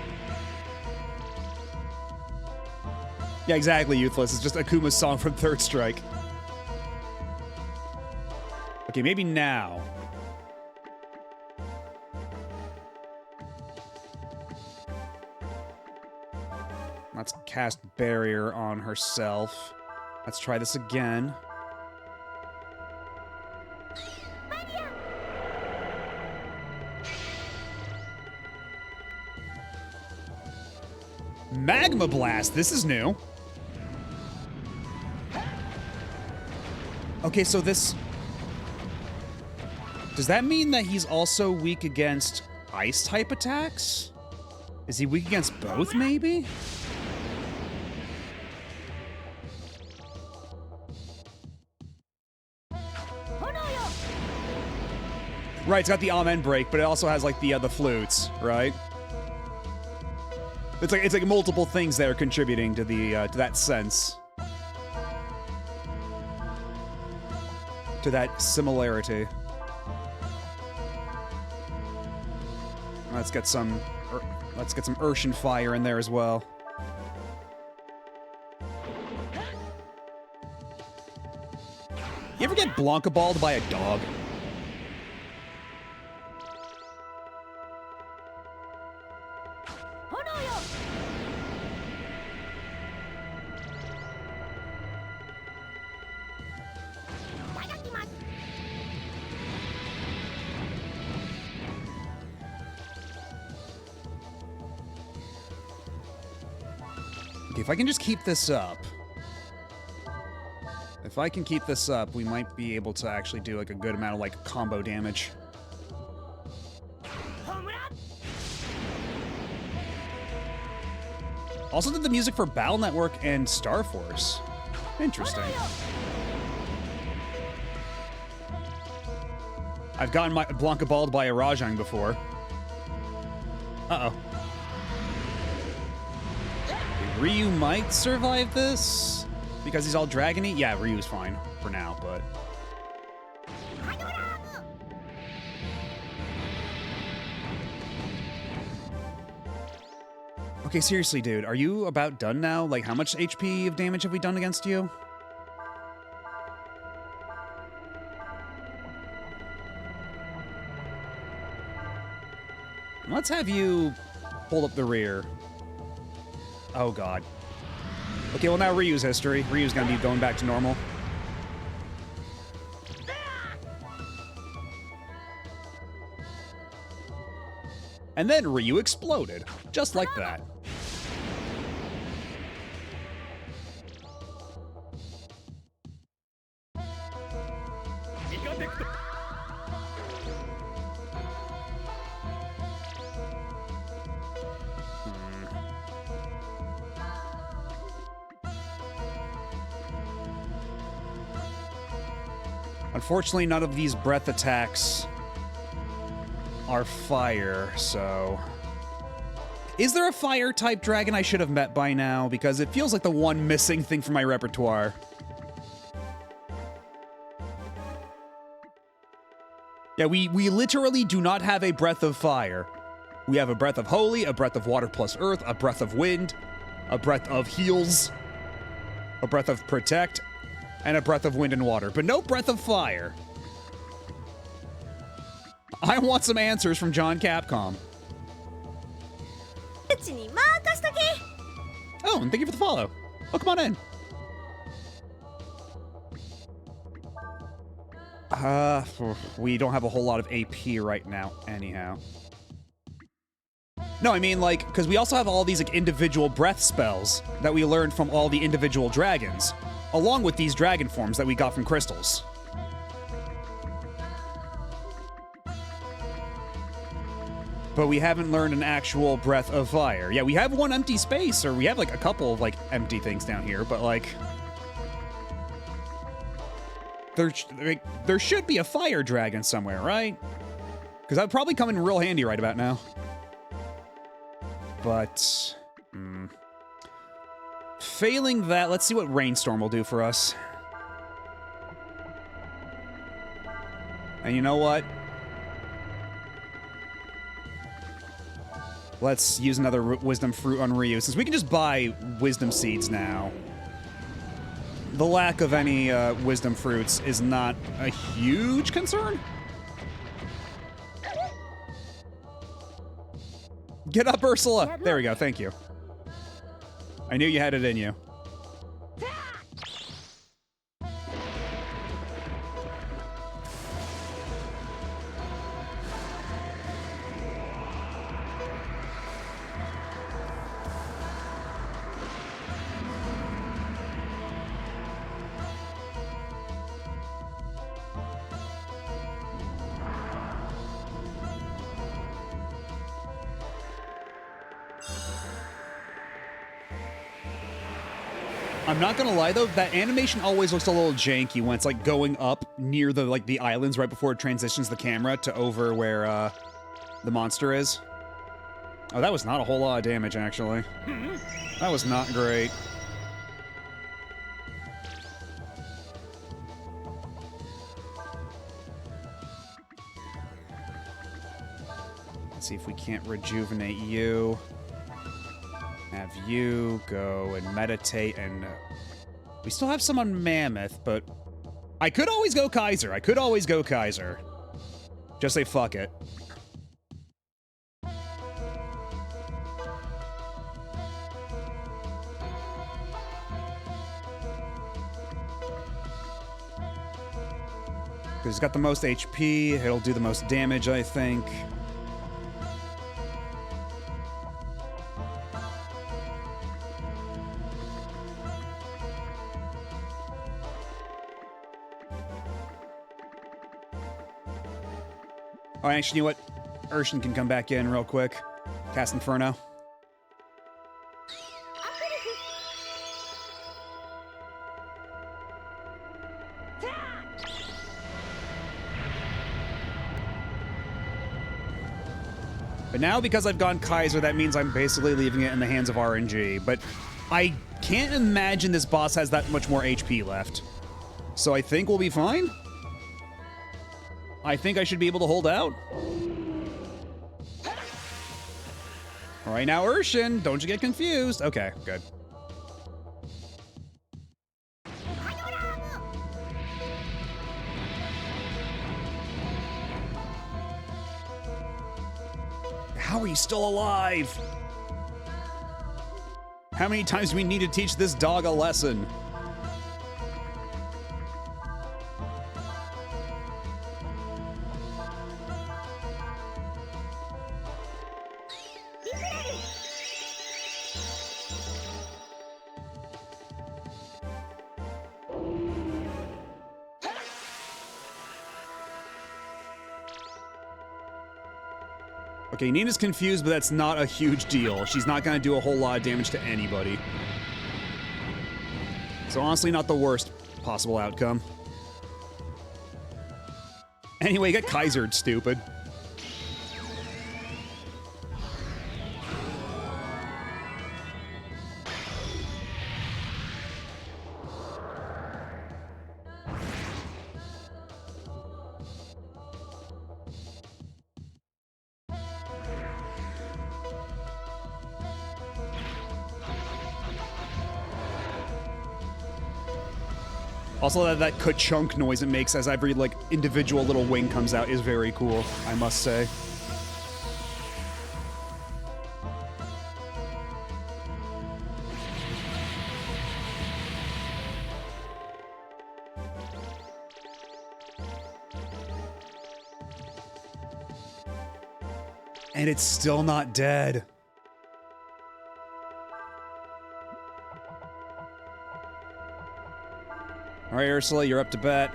Yeah, exactly, Youthless. It's just Akuma's song from Third Strike. Okay, maybe now. Let's cast Barrier on herself. Let's try this again. Magma Blast! This is new. Okay, so this... Does that mean that he's also weak against Ice-type attacks? Is he weak against both, maybe? Right, it's got the Amen break, but it also has like the flutes, right? It's like multiple things that are contributing to the to that sense, to that similarity. Let's get some Urshan fire in there as well. You ever get Blanca balled by a dog? If I can just keep this up. If I can keep this up, we might be able to actually do like a good amount of like combo damage. Also did the music for Battle Network and Star Force. Interesting. I've gotten my Blanca balled by a Rajang before. Uh-oh. Ryu might survive this because he's all dragony. Yeah, Ryu's fine for now, but okay, seriously, dude, are you about done now? Like, how much HP of damage have we done against you? Let's have you hold up the rear. Oh, God. Okay, well, now Ryu's history. Ryu's gonna be going back to normal. And then Ryu exploded. Just like that. Unfortunately, none of these breath attacks are fire, so... Is there a fire-type dragon I should have met by now? Because it feels like the one missing thing from my repertoire. Yeah, we literally do not have a breath of fire. We have a breath of holy, a breath of water plus earth, a breath of wind, a breath of heals, a breath of protect, and a breath of wind and water, but no breath of fire. I want some answers from John Capcom. うちに任しとけ Oh, and thank you for the follow. Oh, come on in. We don't have a whole lot of AP right now, anyhow. No, I mean, like, because we also have all these, like, individual breath spells that we learned from all the individual dragons, along with these dragon forms that we got from crystals. But we haven't learned an actual breath of fire. Yeah, we have one empty space, or we have, like, a couple of, like, empty things down here, but, like... There should be a fire dragon somewhere, right? Because that would probably come in real handy right about now. But... Failing that, let's see what Rainstorm will do for us. And you know what? Let's use another Wisdom Fruit on Ryu, since we can just buy Wisdom Seeds now. The lack of any Wisdom Fruits is not a huge concern. Get up, Ursula! There we go, thank you. I knew you had it in you. I'm not gonna lie though, that animation always looks a little janky when it's like going up near the the islands right before it transitions the camera to over where the monster is. Oh, that was not a whole lot of damage actually. That was not great. Let's see if we can't rejuvenate you. Have you go and meditate, and we still have some on Mammoth, but I could always go Kaiser. I could always go Kaiser. Just say fuck it. Because he's got the most HP, it'll do the most damage, I think. Oh, actually, you know what? Urshan can come back in real quick. Cast Inferno. But now, because I've gone Kaiser, that means I'm basically leaving it in the hands of RNG. But I can't imagine this boss has that much more HP left. So I think we'll be fine. I think I should be able to hold out. All right, now Urshan, don't you get confused. Okay, good. How are you still alive? How many times do we need to teach this dog a lesson? Okay, Nina's confused, but that's not a huge deal. She's not going to do a whole lot of damage to anybody. So honestly, not the worst possible outcome. Anyway, get Kaisered, stupid. Also, that ka-chunk noise it makes as every, like, individual little wing comes out is very cool, I must say. And it's still not dead. All right, Ursula, you're up to bat.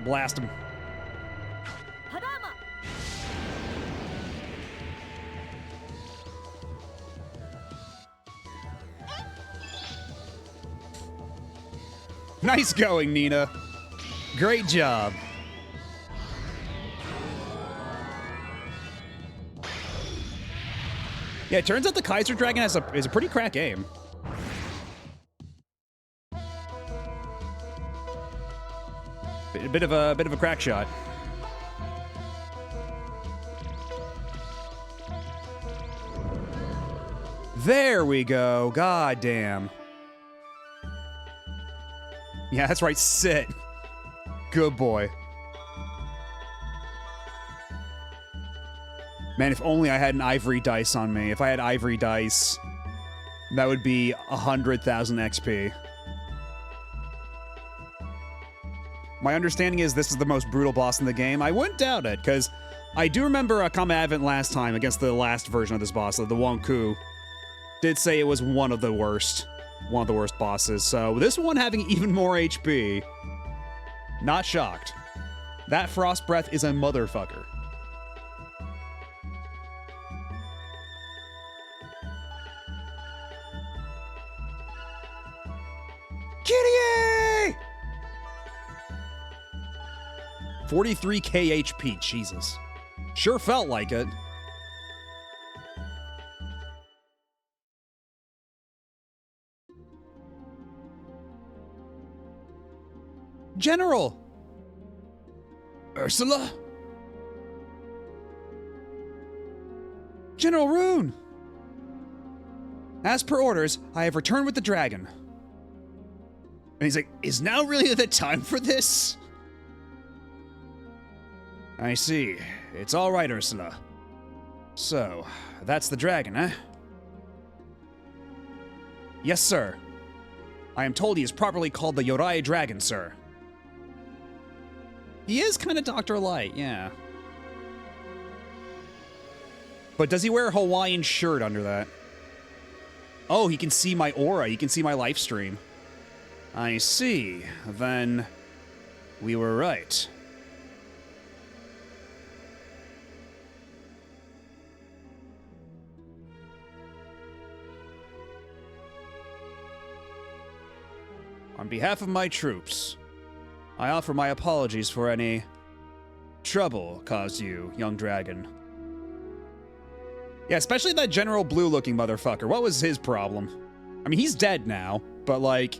Blast him. Hadama! Nice going, Nina. Great job. Yeah, it turns out the Kaiser Dragon is a pretty crack aim. A bit of a crack shot. There we go. God damn. Yeah, that's right. Sit. Good boy. Man, if only I had an ivory dice on me. If I had ivory dice, that would be 100,000 XP. My understanding is this is the most brutal boss in the game. I wouldn't doubt it, because I do remember Combat Advent last time against the last version of this boss, the Wonku, did say it was one of the worst bosses. So this one having even more HP, not shocked. That Frost Breath is a motherfucker. Kitty! 43k HP, Jesus. Sure felt like it. General! Ursula? General Rune! As per orders, I have returned with the dragon. And he's like, is now really the time for this? I see. It's all right, Ursula. So, that's the dragon, eh? Yes, sir. I am told he is properly called the Yorai Dragon, sir. He is kind of Dr. Light, yeah. But does he wear a Hawaiian shirt under that? Oh, he can see my aura. He can see my live stream. I see. Then we were right. On behalf of my troops, I offer my apologies for any trouble caused you, young dragon. Yeah, especially that General Blue-looking motherfucker. What was his problem? I mean, he's dead now, but, like,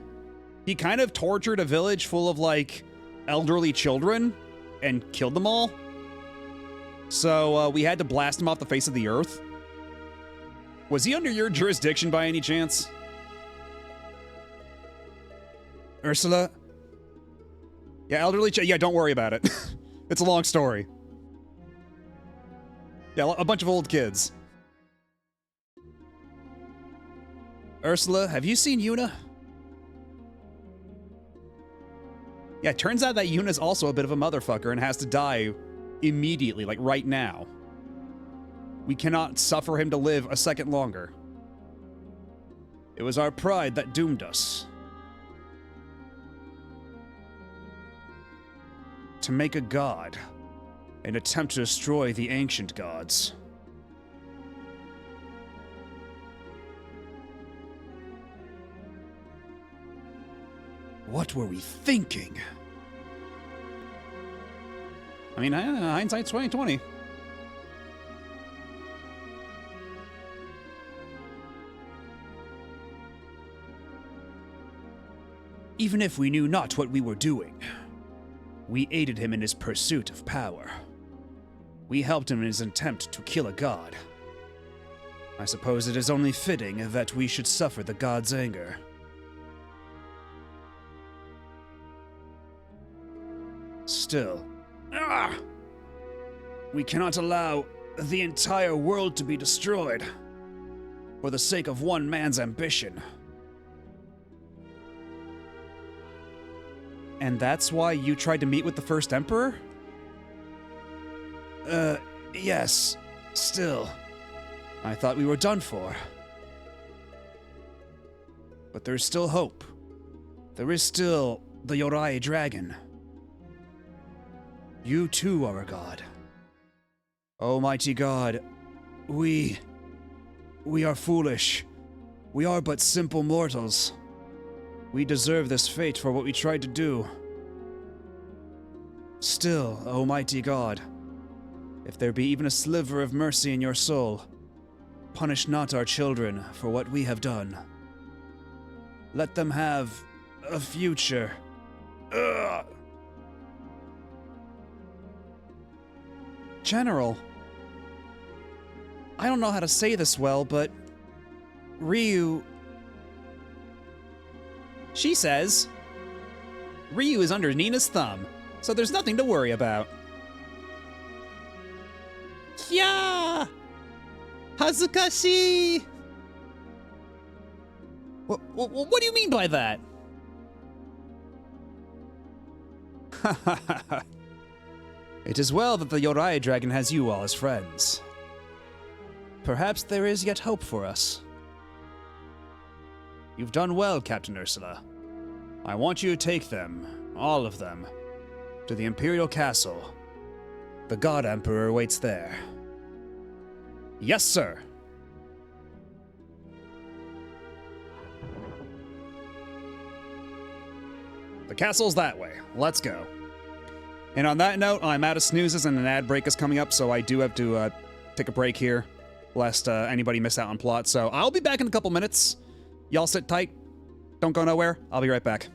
he kind of tortured a village full of, like, elderly children and killed them all. So, we had to blast him off the face of the earth. Was he under your jurisdiction by any chance? Ursula? Yeah, elderly yeah, don't worry about it. It's a long story. Yeah, a bunch of old kids. Ursula, have you seen Yuna? Yeah, it turns out that Yuna's also a bit of a motherfucker and has to die immediately, like right now. We cannot suffer him to live a second longer. It was our pride that doomed us. To make a god and attempt to destroy the ancient gods. What were we thinking? I mean, hindsight's 2020. Even if we knew not what we were doing, we aided him in his pursuit of power. We helped him in his attempt to kill a god. I suppose it is only fitting that we should suffer the god's anger. Still, we cannot allow the entire world to be destroyed for the sake of one man's ambition. And that's why you tried to meet with the first emperor? Yes. Still, I thought we were done for. But there's still hope. There is still the Yorai dragon. You too are a god. Almighty God, we are foolish. We are but simple mortals. We deserve this fate for what we tried to do. Still, Almighty God, if there be even a sliver of mercy in your soul, punish not our children for what we have done. Let them have a future. Ugh. General, I don't know how to say this well, but Ryu... She says Ryu is under Nina's thumb, so there's nothing to worry about. Yeah! Hazukashi! What do you mean by that? It is well that the Yorai dragon has you all as friends. Perhaps there is yet hope for us. You've done well, Captain Ursula. I want you to take them, all of them, to the Imperial Castle. The God Emperor waits there. Yes, sir. The castle's that way. Let's go. And on that note, I'm out of snoozes and an ad break is coming up, so I do have to take a break here, lest anybody miss out on plot. So I'll be back in a couple minutes. Y'all sit tight. Don't go nowhere. I'll be right back.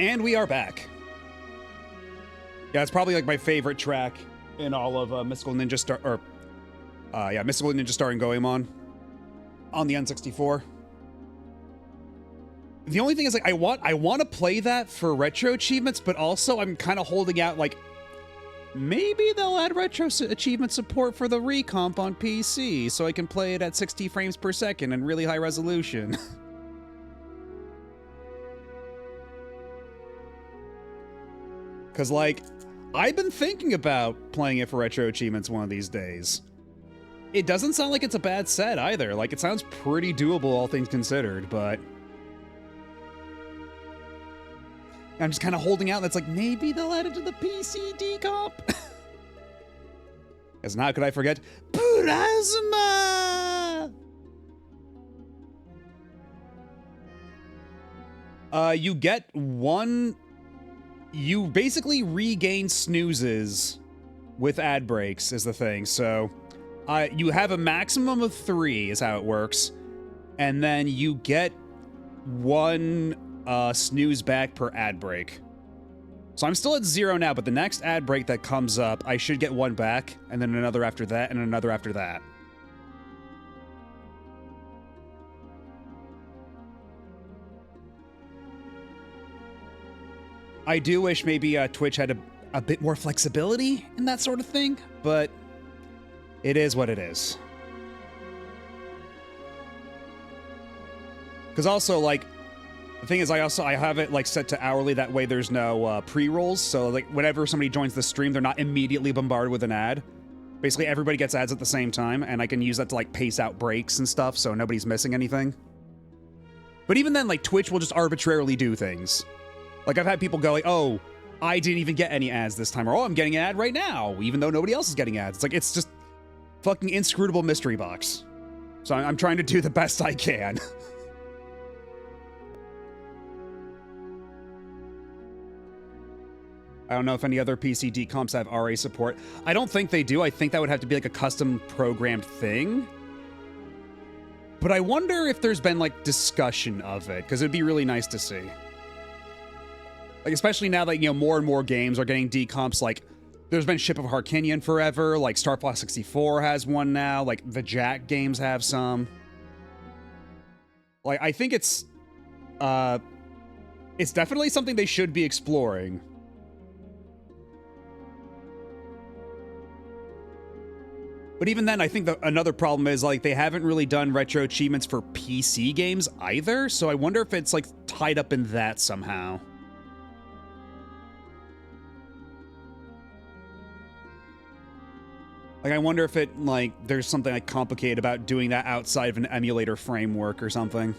And we are back. Yeah, it's probably like my favorite track in all of Mystical Ninja Star, Mystical Ninja Star and Goemon on the N64. The only thing is, like, I want to play that for retro achievements, but also I'm kind of holding out, like, maybe they'll add retro achievement support for the recomp on PC, so I can play it at 60 frames per second and really high resolution. Because, like, I've been thinking about playing it for retro achievements one of these days. It doesn't sound like it's a bad set either. Like, it sounds pretty doable, all things considered, but I'm just kind of holding out. That's like, maybe they'll add it to the PC decomp. Because now could I forget Purasma? You get one. You basically regain snoozes with ad breaks is the thing. So you have a maximum of 3 is how it works. And then you get 1 snooze back per ad break. So I'm still at 0 now, but the next ad break that comes up, I should get 1 back, and then another after that, and another after that. I do wish maybe Twitch had a bit more flexibility in that sort of thing, but it is what it is. Because also, like, the thing is, I have it, like, set to hourly. That way there's no pre-rolls. So, like, whenever somebody joins the stream, they're not immediately bombarded with an ad. Basically, everybody gets ads at the same time, and I can use that to, like, pace out breaks and stuff, so nobody's missing anything. But even then, like, Twitch will just arbitrarily do things. Like, I've had people go, like, oh, I didn't even get any ads this time, or, oh, I'm getting an ad right now, even though nobody else is getting ads. It's like, it's just fucking inscrutable mystery box. So I'm trying to do the best I can. I don't know if any other PC decomps have RA support. I don't think they do. I think that would have to be like a custom programmed thing. But I wonder if there's been like discussion of it, because it'd be really nice to see. Like, especially now that, you know, more and more games are getting decomps. Like, there's been Ship of Harkinian forever. Like, Star Fox 64 has one now. Like, the Jack games have some. Like, I think it's definitely something they should be exploring. But even then, I think another problem is, like, they haven't really done retro achievements for PC games either, so I wonder if it's, like, tied up in that somehow. Like, I wonder if it, like, there's something, like, complicated about doing that outside of an emulator framework or something.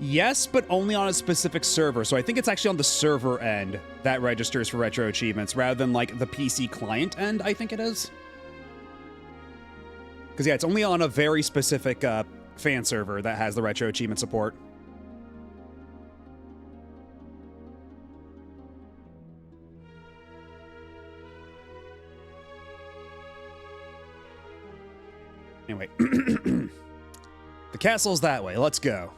Yes, but only on a specific server. So I think it's actually on the server end that registers for retro achievements rather than, like, the PC client end, I think it is. Because, yeah, it's only on a very specific fan server that has the retro achievement support. Anyway. The castle's that way. Let's go.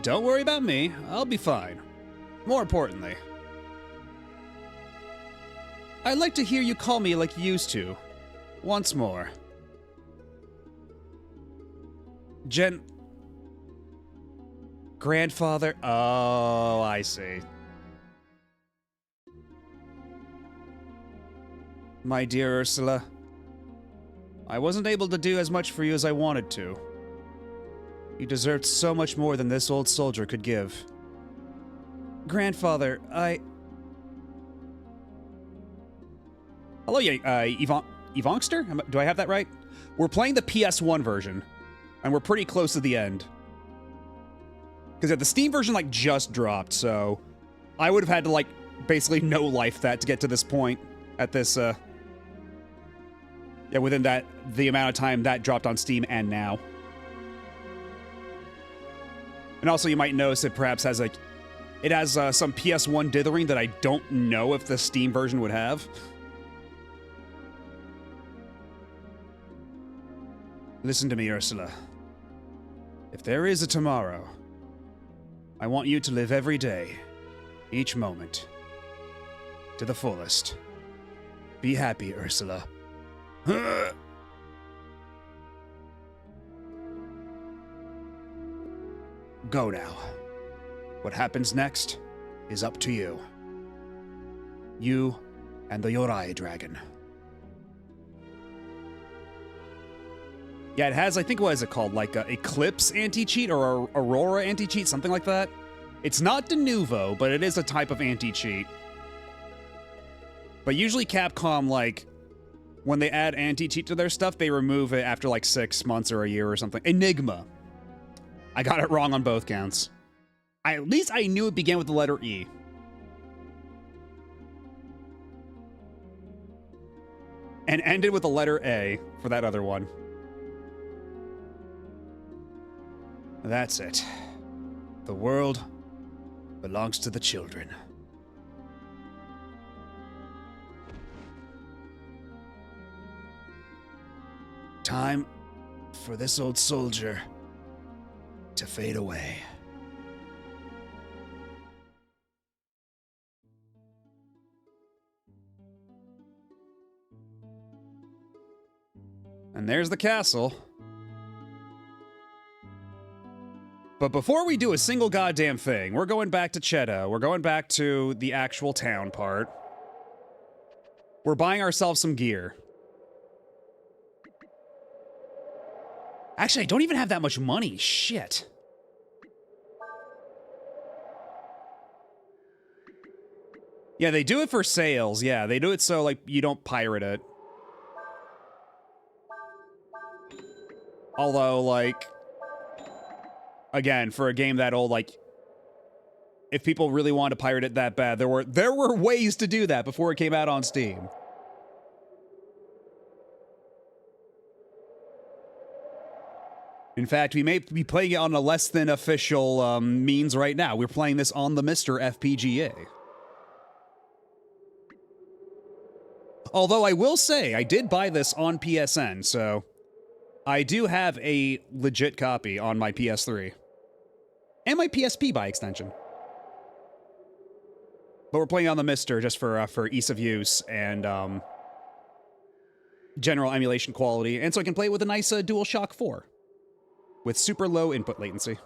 Don't worry about me. I'll be fine. More importantly, I'd like to hear you call me like you used to. Once more. Grandfather? Oh, I see. My dear Ursula, I wasn't able to do as much for you as I wanted to. You deserved so much more than this old soldier could give. Grandfather, Hello, Yvonkster? Do I have that right? We're playing the PS1 version, and we're pretty close to the end. Because the Steam version, like, just dropped, so I would have had to, like, basically no life that to get to this point at this, Yeah, within that, the amount of time that dropped on Steam and now. And also, you might notice it perhaps has like, it has some PS1 dithering that I don't know if the Steam version would have. Listen to me, Ursula. If there is a tomorrow, I want you to live every day, each moment, to the fullest. Be happy, Ursula. Go now. What happens next is up to you. You and the Yorai dragon. Yeah, it has, I think, what is it called? Like a Eclipse anti-cheat or a Aurora anti-cheat, something like that. It's not Denuvo, but it is a type of anti-cheat. But usually Capcom, like, when they add anti-cheat to their stuff, they remove it after like 6 months or a year or something. Enigma. I got it wrong on both counts. At least I knew it began with the letter E. And ended with the letter A for that other one. That's it. The world belongs to the children. Time for this old soldier to fade away. And there's the castle. But before we do a single goddamn thing, we're going back to Cheddar. We're going back to the actual town part. We're buying ourselves some gear. Actually, I don't even have that much money. Shit. Yeah, they do it for sales. Yeah, they do it so, like, you don't pirate it. Although, like, again, for a game that old, like, if people really wanted to pirate it that bad, there were ways to do that before it came out on Steam. In fact, we may be playing it on a less than official means right now. We're playing this on the Mr. FPGA. Although I will say, I did buy this on PSN, so I do have a legit copy on my PS3. And my PSP by extension. But we're playing on the Mr. just for ease of use and general emulation quality, and so I can play it with a nice DualShock 4. With super low input latency.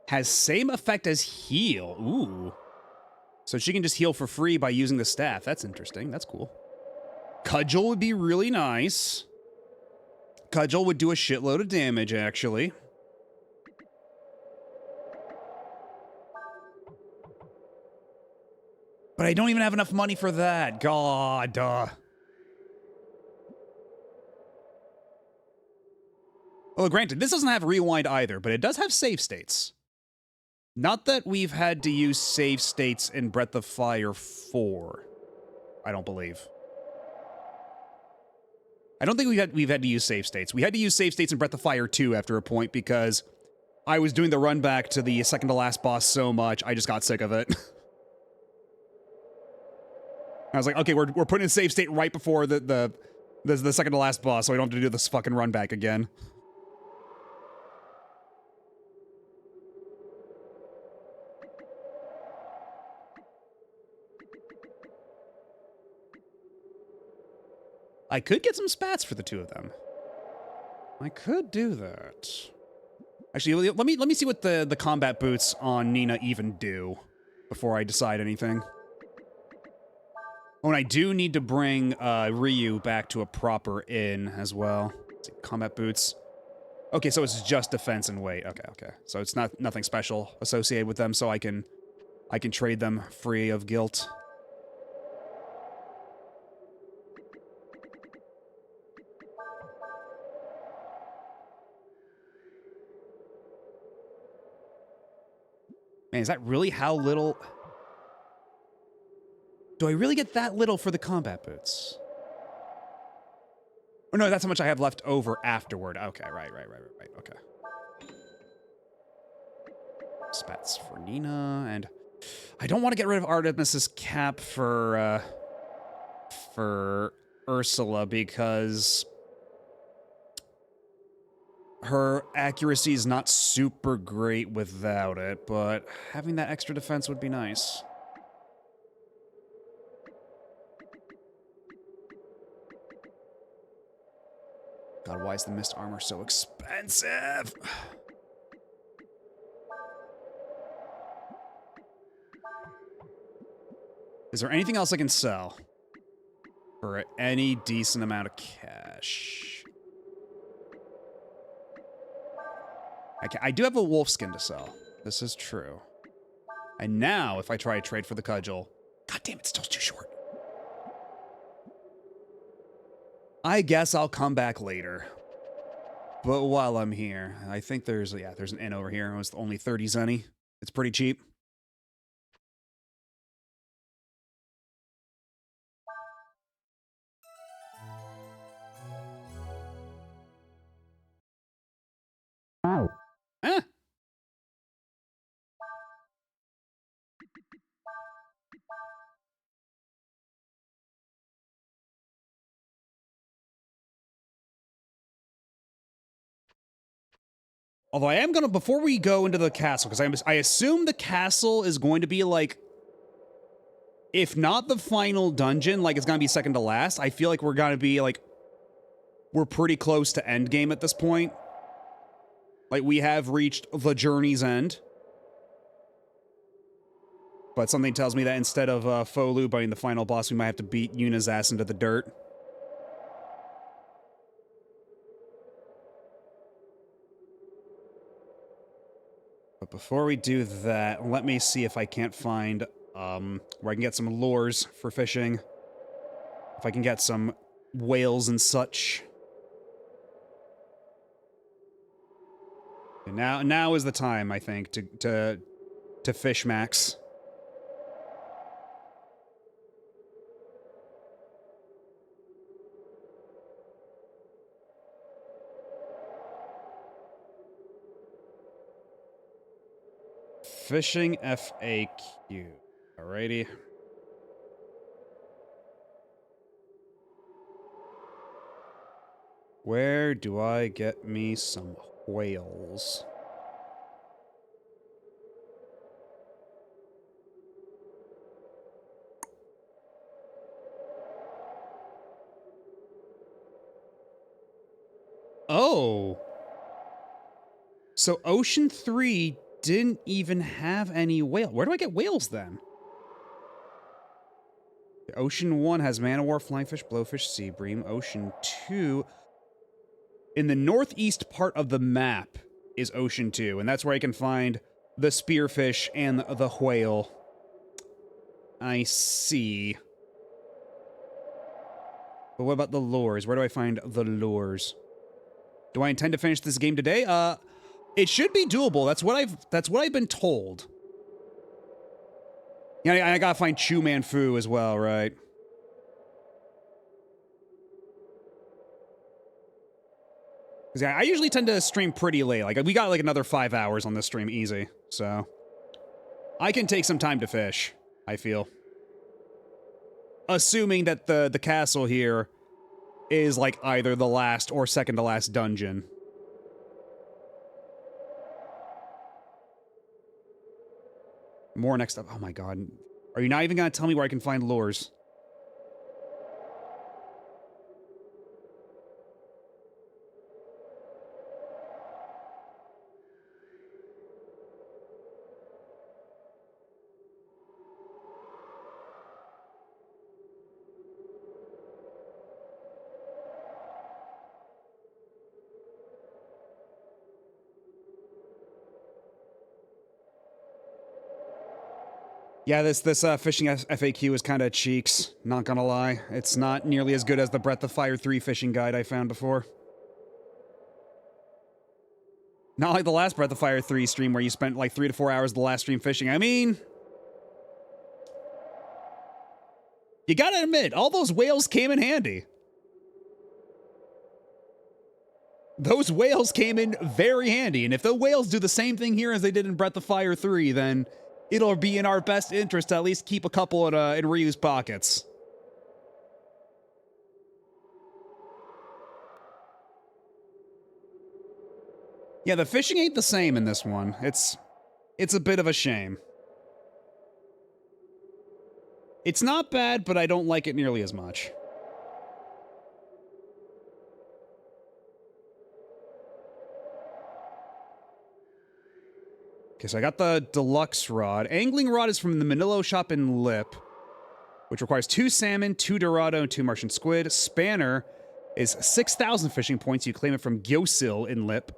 Has same effect as heal. Ooh. So she can just heal for free by using the staff. That's interesting. That's cool. Cudgel would be really nice. Cudgel would do a shitload of damage, actually. But I don't even have enough money for that. God. Well, granted, this doesn't have rewind either, but it does have save states. Not that we've had to use save states in Breath of Fire 4. I don't believe. I don't think we've had to use save states. We had to use save states in Breath of Fire 2 after a point because I was doing the run back to the second to last boss so much, I just got sick of it. I was like, okay, we're putting a save state right before the second to last boss, so I don't have to do this fucking run back again. I could get some spats for the two of them. I could do that. Actually, let me see what the combat boots on Nina even do before I decide anything. Oh, and I do need to bring Ryu back to a proper inn as well. Let's see, combat boots. Okay, so it's just defense and weight. Okay. So it's nothing special associated with them, so I can I can trade them free of guilt. Man, is that really how little... Do I really get that little for the combat boots? Oh, no, that's how much I have left over afterward. Okay, right. Okay. Spats for Nina, and... I don't want to get rid of Artemis's cap for Ursula, because... her accuracy is not super great without it, but having that extra defense would be nice. God, why is the mist armor so expensive? Is there anything else I can sell for any decent amount of cash? I do have a wolf skin to sell. This is true. And now, if I try to trade for the cudgel... God damn, it's still too short. I guess I'll come back later. But while I'm here, I think there's an inn over here. It was only 30 zenny. It's pretty cheap. Eh. Although I am gonna, before we go into the castle, because I assume the castle is going to be like, if not the final dungeon, like it's gonna be second to last. I feel like we're gonna be like, we're pretty close to endgame at this point. Like, we have reached the journey's end. But something tells me that instead of Folu being the final boss, we might have to beat Yuna's ass into the dirt. But before we do that, let me see if I can't find where I can get some lures for fishing. If I can get some whales and such. And now is the time, I think, to fish max. Fishing FAQ. Alrighty. Where do I get me some whales? Oh. So Ocean 3 didn't even have any whale. Where do I get whales then? Ocean 1 has man-o-war, flying fish, blowfish, sea bream. Ocean 2... in the northeast part of the map is Ocean 2, and that's where I can find the spearfish and the whale. I see. But what about the lures? Where do I find the lures? Do I intend to finish this game today? It should be doable. That's what I've been told. Yeah, I gotta find Chu Man Fu as well, right? Because yeah, I usually tend to stream pretty late. Like, we got like another 5 hours on this stream easy, so I can take some time to fish, I feel. Assuming that the castle here is like either the last or second to last dungeon. More next up. Oh my god. Are you not even gonna tell me where I can find lures? Yeah, this fishing FAQ is kind of cheeks, not gonna lie. It's not nearly as good as the Breath of Fire 3 fishing guide I found before. Not like the last Breath of Fire 3 stream where you spent like 3 to 4 hours the last stream fishing. I mean, you gotta admit, all those whales came in handy. Those whales came in very handy, and if the whales do the same thing here as they did in Breath of Fire 3, then it'll be in our best interest to at least keep a couple in Ryu's pockets. Yeah, the fishing ain't the same in this one. It's a bit of a shame. It's not bad, but I don't like it nearly as much. Okay, so I got the deluxe rod. Angling rod is from the Manilo shop in Lip, which requires 2 salmon, 2 dorado, and 2 Martian squid. Spanner is 6,000 fishing points. You claim it from Gyosil in Lip.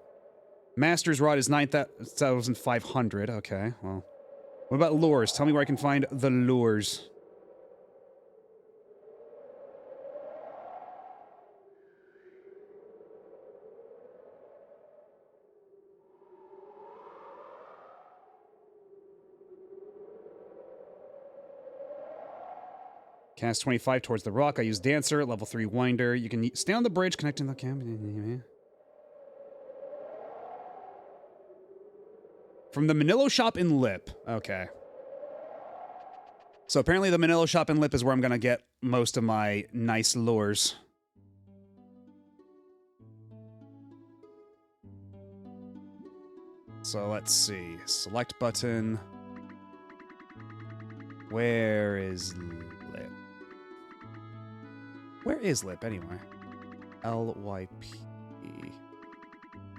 Master's rod is 9,500. Okay, well. What about lures? Tell me where I can find the lures. Cast 25 towards the rock. I use Dancer, level 3 Winder. You can stay on the bridge, connecting the camp. From the Manilo shop in Lip. Okay. So apparently the Manilo shop in Lip is where I'm going to get most of my nice lures. So let's see. Select button. Where is Lip? Where is Lip, anyway? LYP.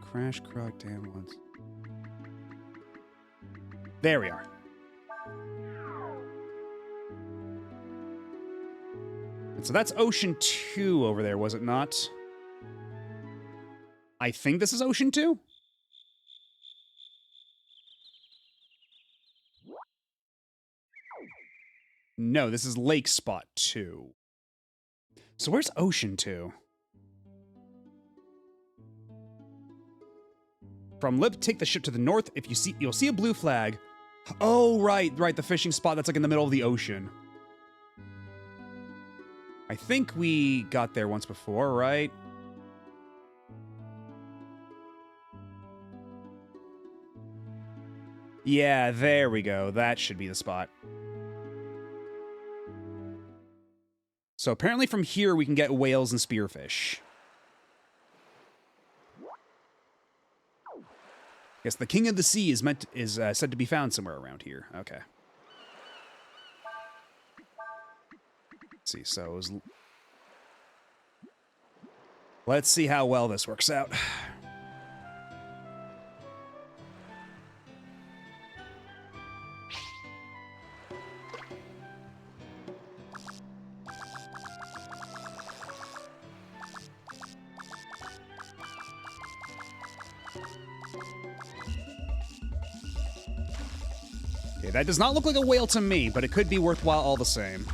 Crash Croc Dam once. There we are. And so that's Ocean 2 over there, was it not? I think this is Ocean 2? No, this is Lake Spot 2. So where's Ocean 2? From Lip, take the ship to the north. If you see, you'll see a blue flag. Oh, right, the fishing spot that's like in the middle of the ocean. I think we got there once before, right? Yeah, there we go. That should be the spot. So apparently from here we can get whales and spearfish. Yes, the King of the Sea is said to be found somewhere around here. Okay. Let's see. So it was... Let's see how well this works out. Okay, that does not look like a whale to me, but it could be worthwhile all the same.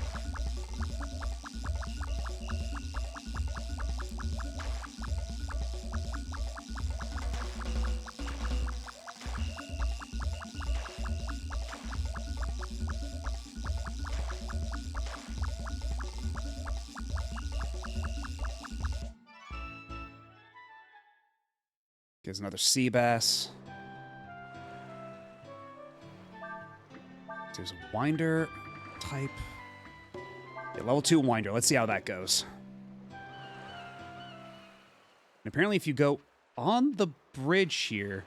Here's another sea bass. There's a winder type. Yeah, level 2 winder. Let's see how that goes. And apparently if you go on the bridge here...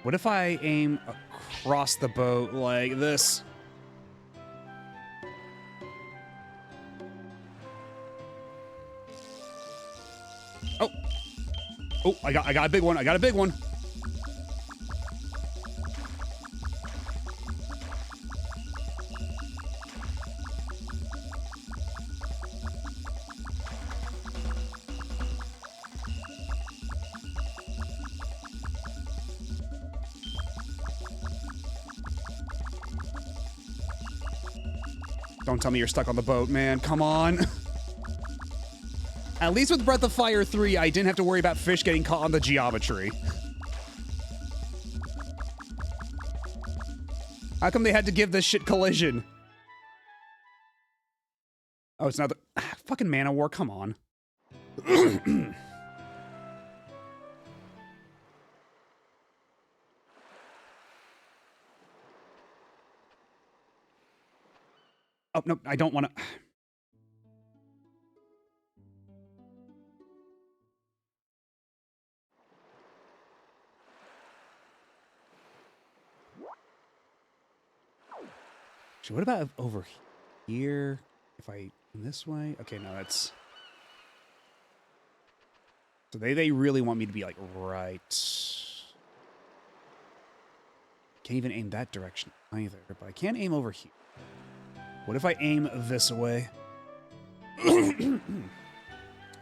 What if I aim across the boat like this? Oh. Oh, I got a big one. I got a big one. Don't tell me you're stuck on the boat, man. Come on. At least with Breath of Fire 3, I didn't have to worry about fish getting caught on the geometry. How come they had to give this shit collision? Oh, it's not the... fucking Mana War, come on. Oh, no, I don't want to... So what about over here? If I... this way? Okay, no, that's... So they really want me to be, like, right... Can't even aim that direction either, but I can't aim over here. What if I aim this way? I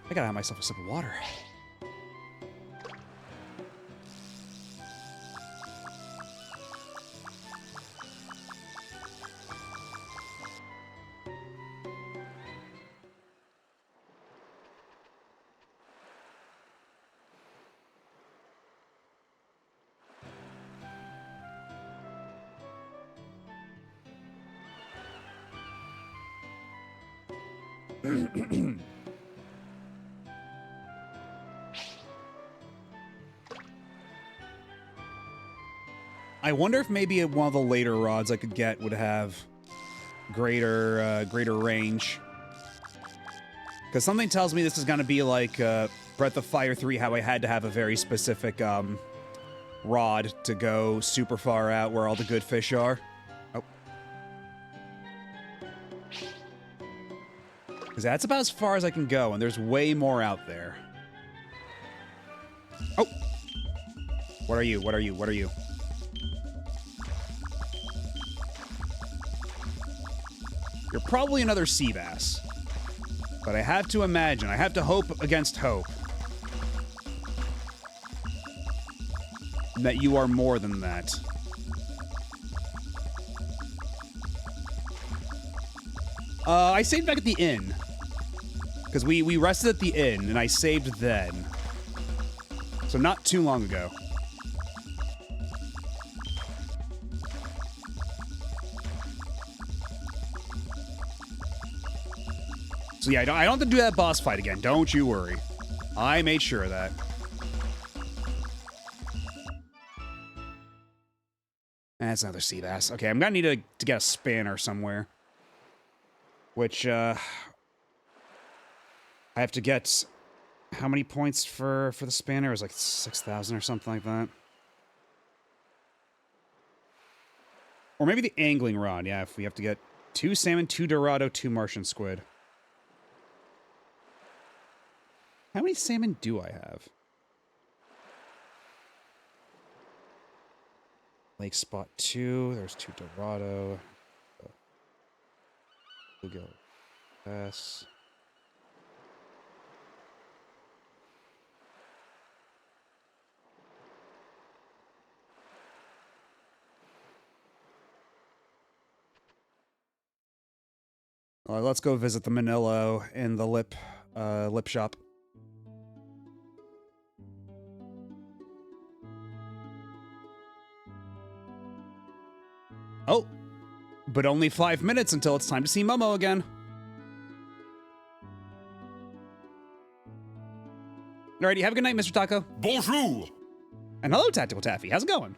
gotta have myself a sip of water. I wonder if maybe one of the later rods I could get would have greater range. Because something tells me this is going to be like Breath of Fire 3, how I had to have a very specific rod to go super far out where all the good fish are. Oh. Because that's about as far as I can go, and there's way more out there. Oh! What are you? What are you? What are you? You're probably another sea bass. But I have to imagine, I have to hope against hope that you are more than that. I saved back at the inn. Because we rested at the inn, and I saved then. So not too long ago. So yeah, I don't have to do that boss fight again. Don't you worry. I made sure of that. That's another sea bass. Okay, I'm gonna need to get a spanner somewhere. Which, I have to get... How many points for the spanner? It was like 6,000 or something like that. Or maybe the angling rod. Yeah, if we have to get 2 salmon, 2 dorado, 2 Martian squid. How many salmon do I have? Lake spot 2. There's 2 dorado. Bluegill bass. Let's go visit the Manillo in the lip shop. Oh, but only 5 minutes until it's time to see Momo again. Alrighty, have a good night, Mr. Taco. Bonjour. And hello, Tactical Taffy. How's it going?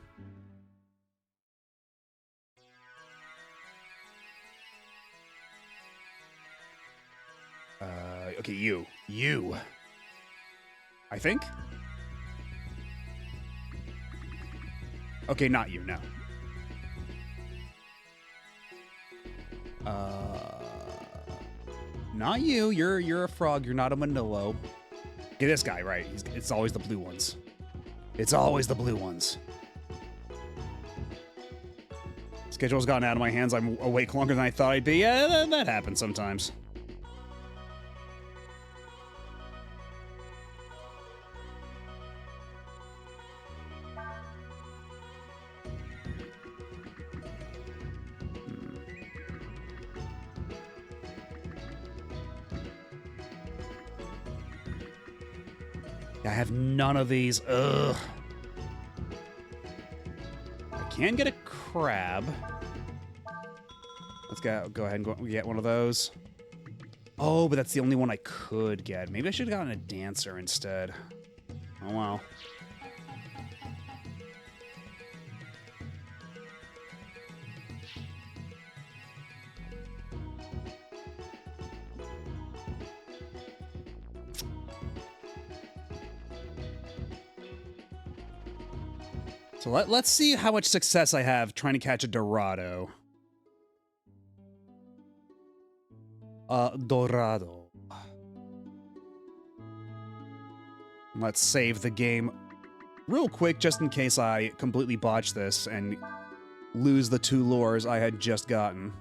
Okay, you. I think. Okay, not you, no. Not you. You're a frog. You're not a Manolo. Get this guy right. It's always the blue ones. It's always the blue ones. Schedule's gotten out of my hands. I'm awake longer than I thought I'd be. Yeah, that happens sometimes. I have none of these. Ugh. I can get a crab. Let's go ahead and get one of those. Oh, but that's the only one I could get. Maybe I should have gotten a dancer instead. Oh, well. So let's see how much success I have trying to catch a Dorado. Dorado. Let's save the game real quick just in case I completely botch this and lose the 2 lures I had just gotten.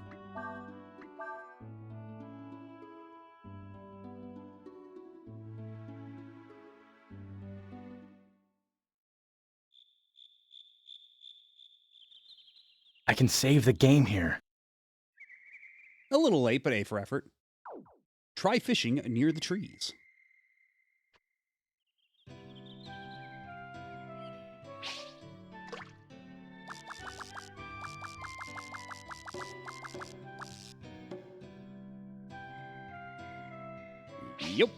I can save the game here. A little late, but A for effort. Try fishing near the trees. Yup.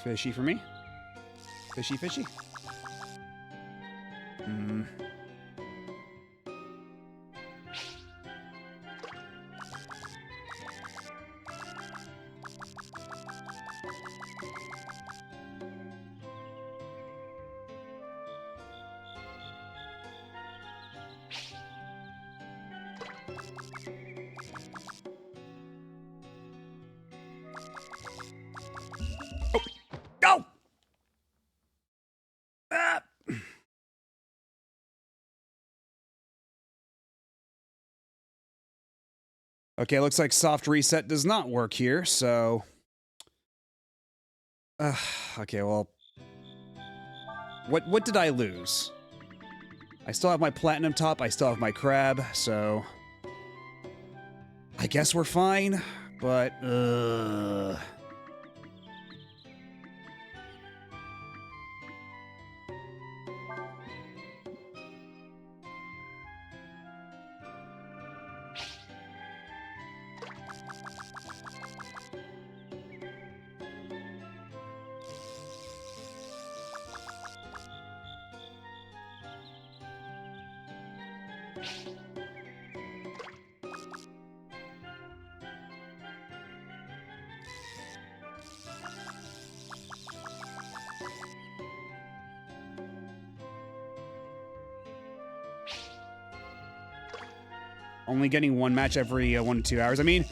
Fishy for me. Fishy, fishy. Go! Ah! Okay, looks like soft reset does not work here, so... okay, well... What did I lose? I still have my platinum top, I still have my crab, so... I guess we're fine, but... Only getting one match every 1 to 2 hours. I mean,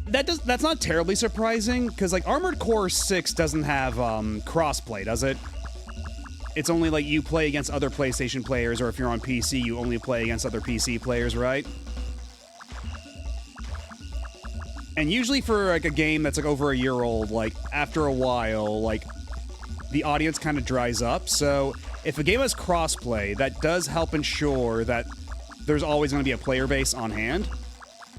that's not terribly surprising, because like Armored Core 6 doesn't have crossplay, does it? It's only like you play against other PlayStation players, or if you're on PC, you only play against other PC players, right? And usually for like a game that's like over a year old, like after a while, like the audience kind of dries up. So if a game has crossplay, that does help ensure that there's always going to be a player base on hand,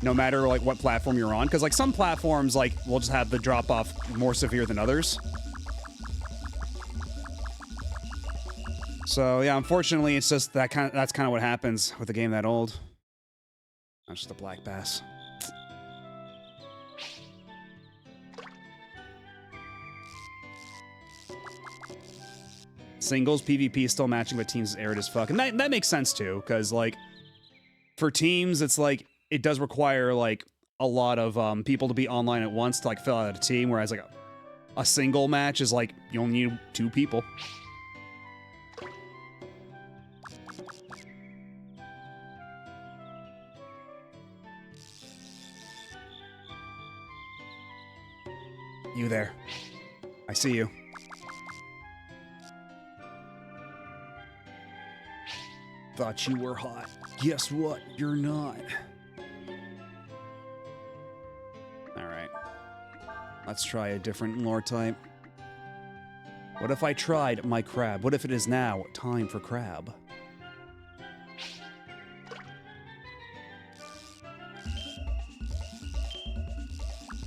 no matter like what platform you're on. Because like some platforms, like will just have the drop off more severe than others. So yeah, unfortunately, it's just that's kind of what happens with a game that old. That's just a black bass. Singles PvP is still matching, but teams is arid as fuck. And that makes sense too, because like for teams, it's like it does require like a lot of people to be online at once to like fill out a team, whereas like a single match is like you only need 2 people. You there. I see you. Thought you were hot. Guess what? You're not. Alright. Let's try a different lore type. What if I tried my crab? What if it is now time for crab?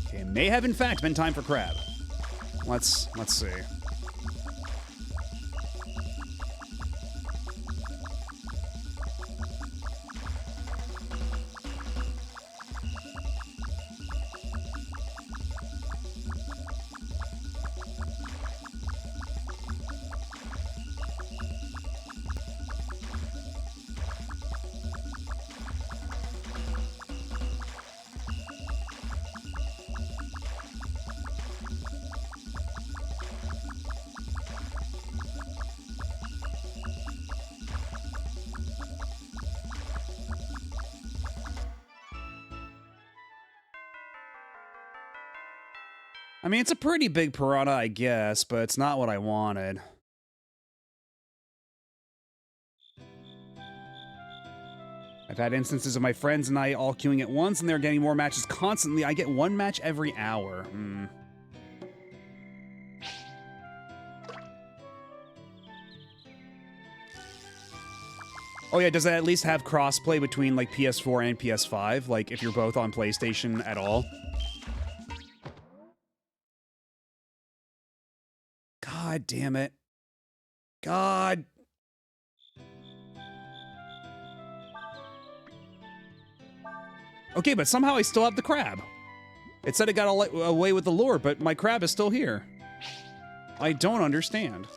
Okay, may have in fact been time for crab. Let's see. I mean, it's a pretty big piranha, I guess, but it's not what I wanted. I've had instances of my friends and I all queuing at once, and they're getting more matches constantly. I get 1 match every hour. Oh yeah, does it at least have crossplay between, like, PS4 and PS5? Like, if you're both on PlayStation at all? God damn it. God. Okay, but somehow I still have the crab. It said it got away with the lure, but my crab is still here. I don't understand.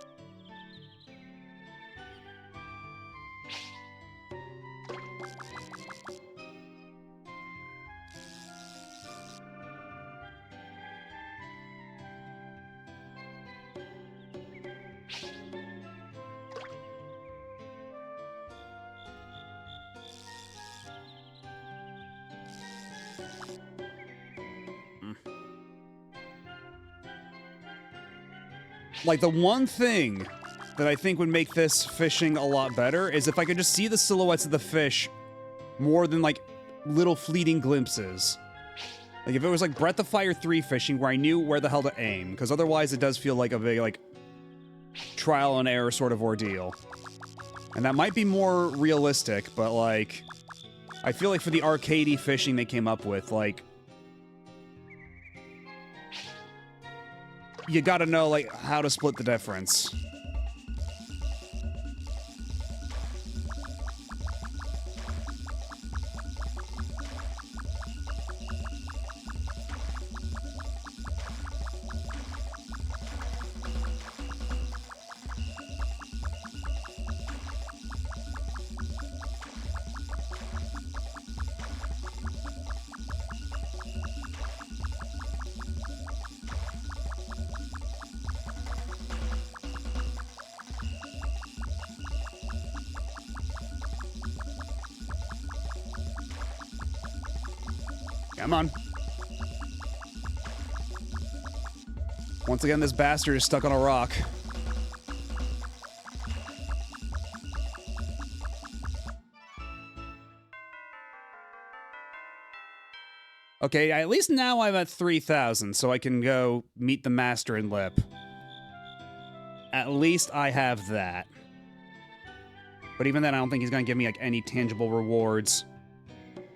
Like, the one thing that I think would make this fishing a lot better is if I could just see the silhouettes of the fish more than, like, little fleeting glimpses. Like, if it was, like, Breath of Fire 3 fishing where I knew where the hell to aim, because otherwise it does feel like a big, like, trial and error sort of ordeal. And that might be more realistic, but, like, I feel like for the arcadey fishing they came up with, like, you gotta know, like, how to split the difference. Come on. Once again, this bastard is stuck on a rock. Okay, at least now I'm at 3,000, so I can go meet the master in Lip. At least I have that. But even then, I don't think he's gonna give me, like, any tangible rewards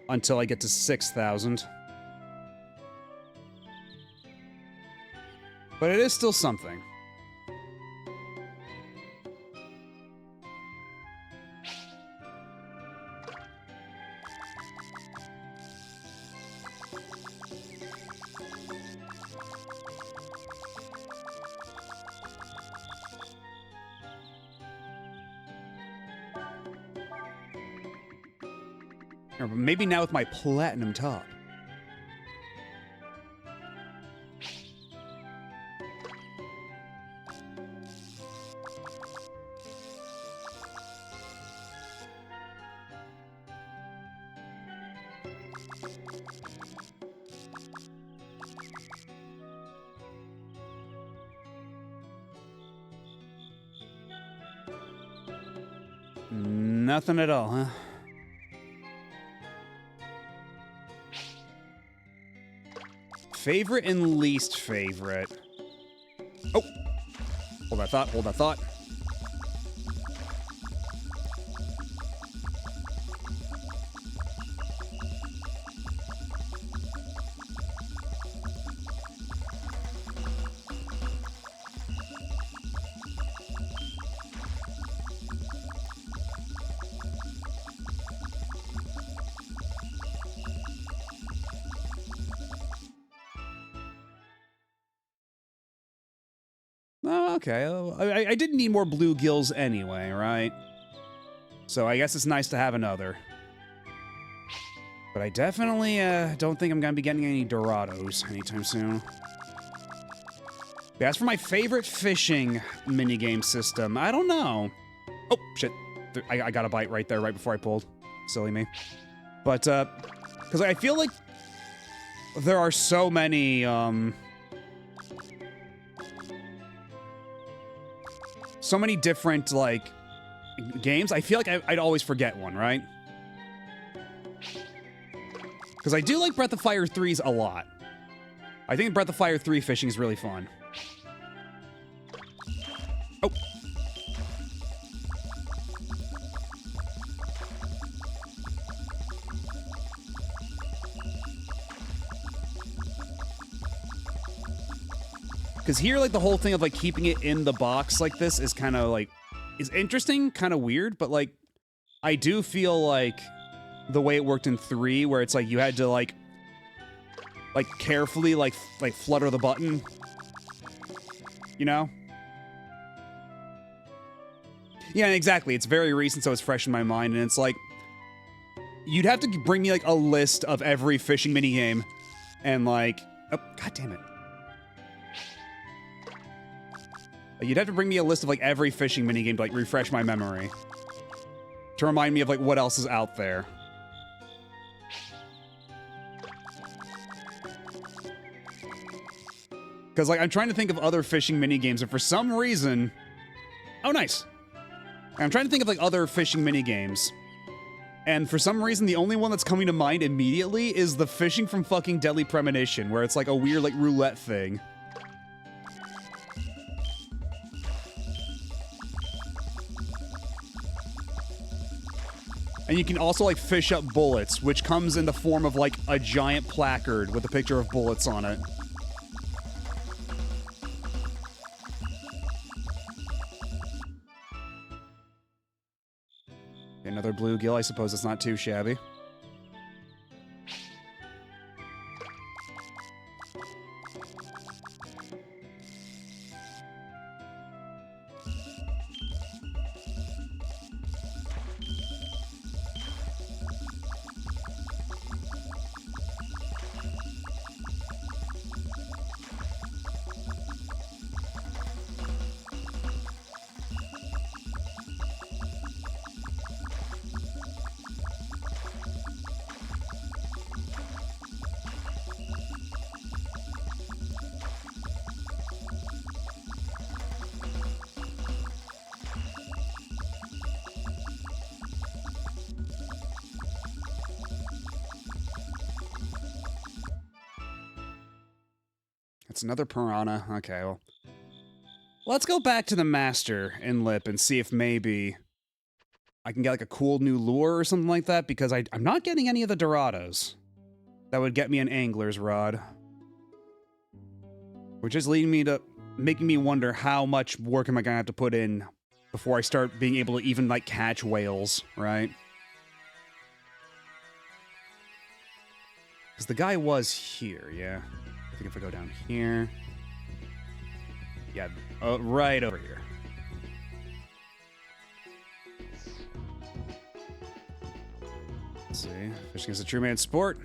until I get to 6,000. But it is still something. Or maybe now with my platinum top. Nothing at all, huh? Favorite and least favorite. Oh! Hold that thought, hold that thought. Oh, okay. I didn't need more bluegills anyway, right? So I guess it's nice to have another. But I definitely don't think I'm going to be getting any Dorados anytime soon. As for my favorite fishing minigame system, I don't know. Oh, shit. I got a bite right there, right before I pulled. Silly me. But, because I feel like there are so many, so many different, like, games. I feel like I'd always forget one, right? Because I do like Breath of Fire 3's a lot. I think Breath of Fire 3 fishing is really fun. Oh. Because here, like, the whole thing of, like, keeping it in the box like this is kind of, like, is interesting, kind of weird, but, like, I do feel like the way it worked in 3, where it's, like, you had to, like carefully, like flutter the button, you know? Yeah, exactly. It's very recent, so it's fresh in my mind, and it's, like, you'd have to bring me, like, a list of every fishing minigame, and, like, oh, god damn it. You'd have to bring me a list of, like, every fishing minigame to, like, refresh my memory. To remind me of, like, what else is out there. Because, like, I'm trying to think of other fishing minigames, and for some reason... Oh, nice! I'm trying to think of, like, other fishing minigames. And for some reason, the only one that's coming to mind immediately is the fishing from fucking Deadly Premonition, where it's, like, a weird, like, roulette thing. And you can also, like, fish up bullets, which comes in the form of, like, a giant placard with a picture of bullets on it. Another bluegill, I suppose it's not too shabby. It's another piranha. Okay, well. Let's go back to the master in Lip and see if maybe I can get, like, a cool new lure or something like that, because I'm not getting any of the Dorados. That would get me an angler's rod. Which is leading me to... making me wonder how much work am I gonna have to put in before I start being able to even, like, catch whales, right? Because the guy was here, yeah. I think if I go down here... Yeah, right over here. Let's see. Fishing is a true man's sport.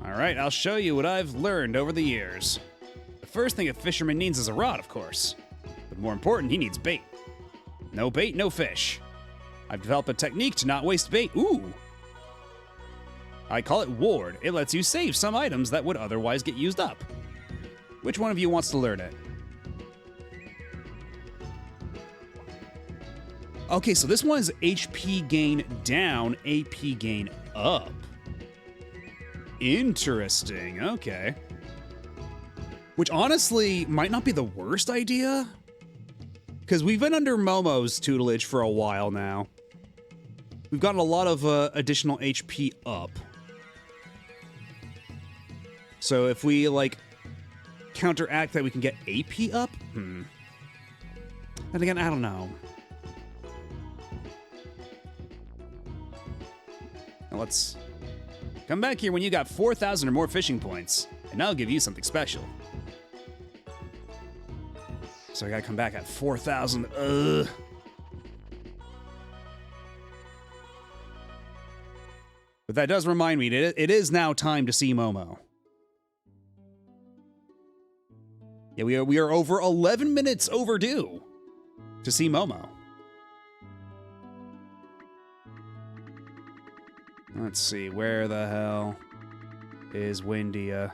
Alright, I'll show you what I've learned over the years. The first thing a fisherman needs is a rod, of course. But more important, he needs bait. No bait, no fish. I've developed a technique to not waste bait. Ooh! I call it Ward. It lets you save some items that would otherwise get used up. Which one of you wants to learn it? Okay, so this one is HP gain down, AP gain up. Interesting, okay. Which honestly might not be the worst idea. Because we've been under Momo's tutelage for a while now. We've gotten a lot of additional HP up. So if we, like, counteract that, we can get AP up? And again, I don't know. Now let's come back here when you got 4,000 or more fishing points, and I'll give you something special. So I gotta come back at 4,000. Ugh. But that does remind me, it is now time to see Momo. Yeah, we are over 11 minutes overdue to see Momo. Let's see, where the hell is Windia?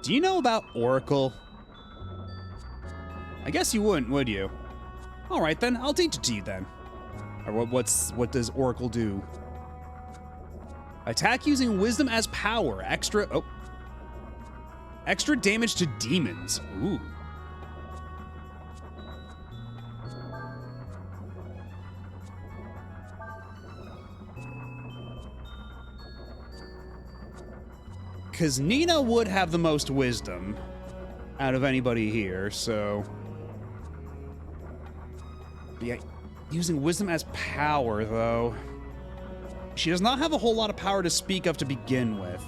Do you know about Oracle? I guess you wouldn't, would you? All right, then. I'll teach it to you, then. Or what does Oracle do? Attack using Wisdom as power. Extra damage to demons. Ooh. Because Nina would have the most wisdom out of anybody here, so... Yeah, using wisdom as power, though. She does not have a whole lot of power to speak of to begin with.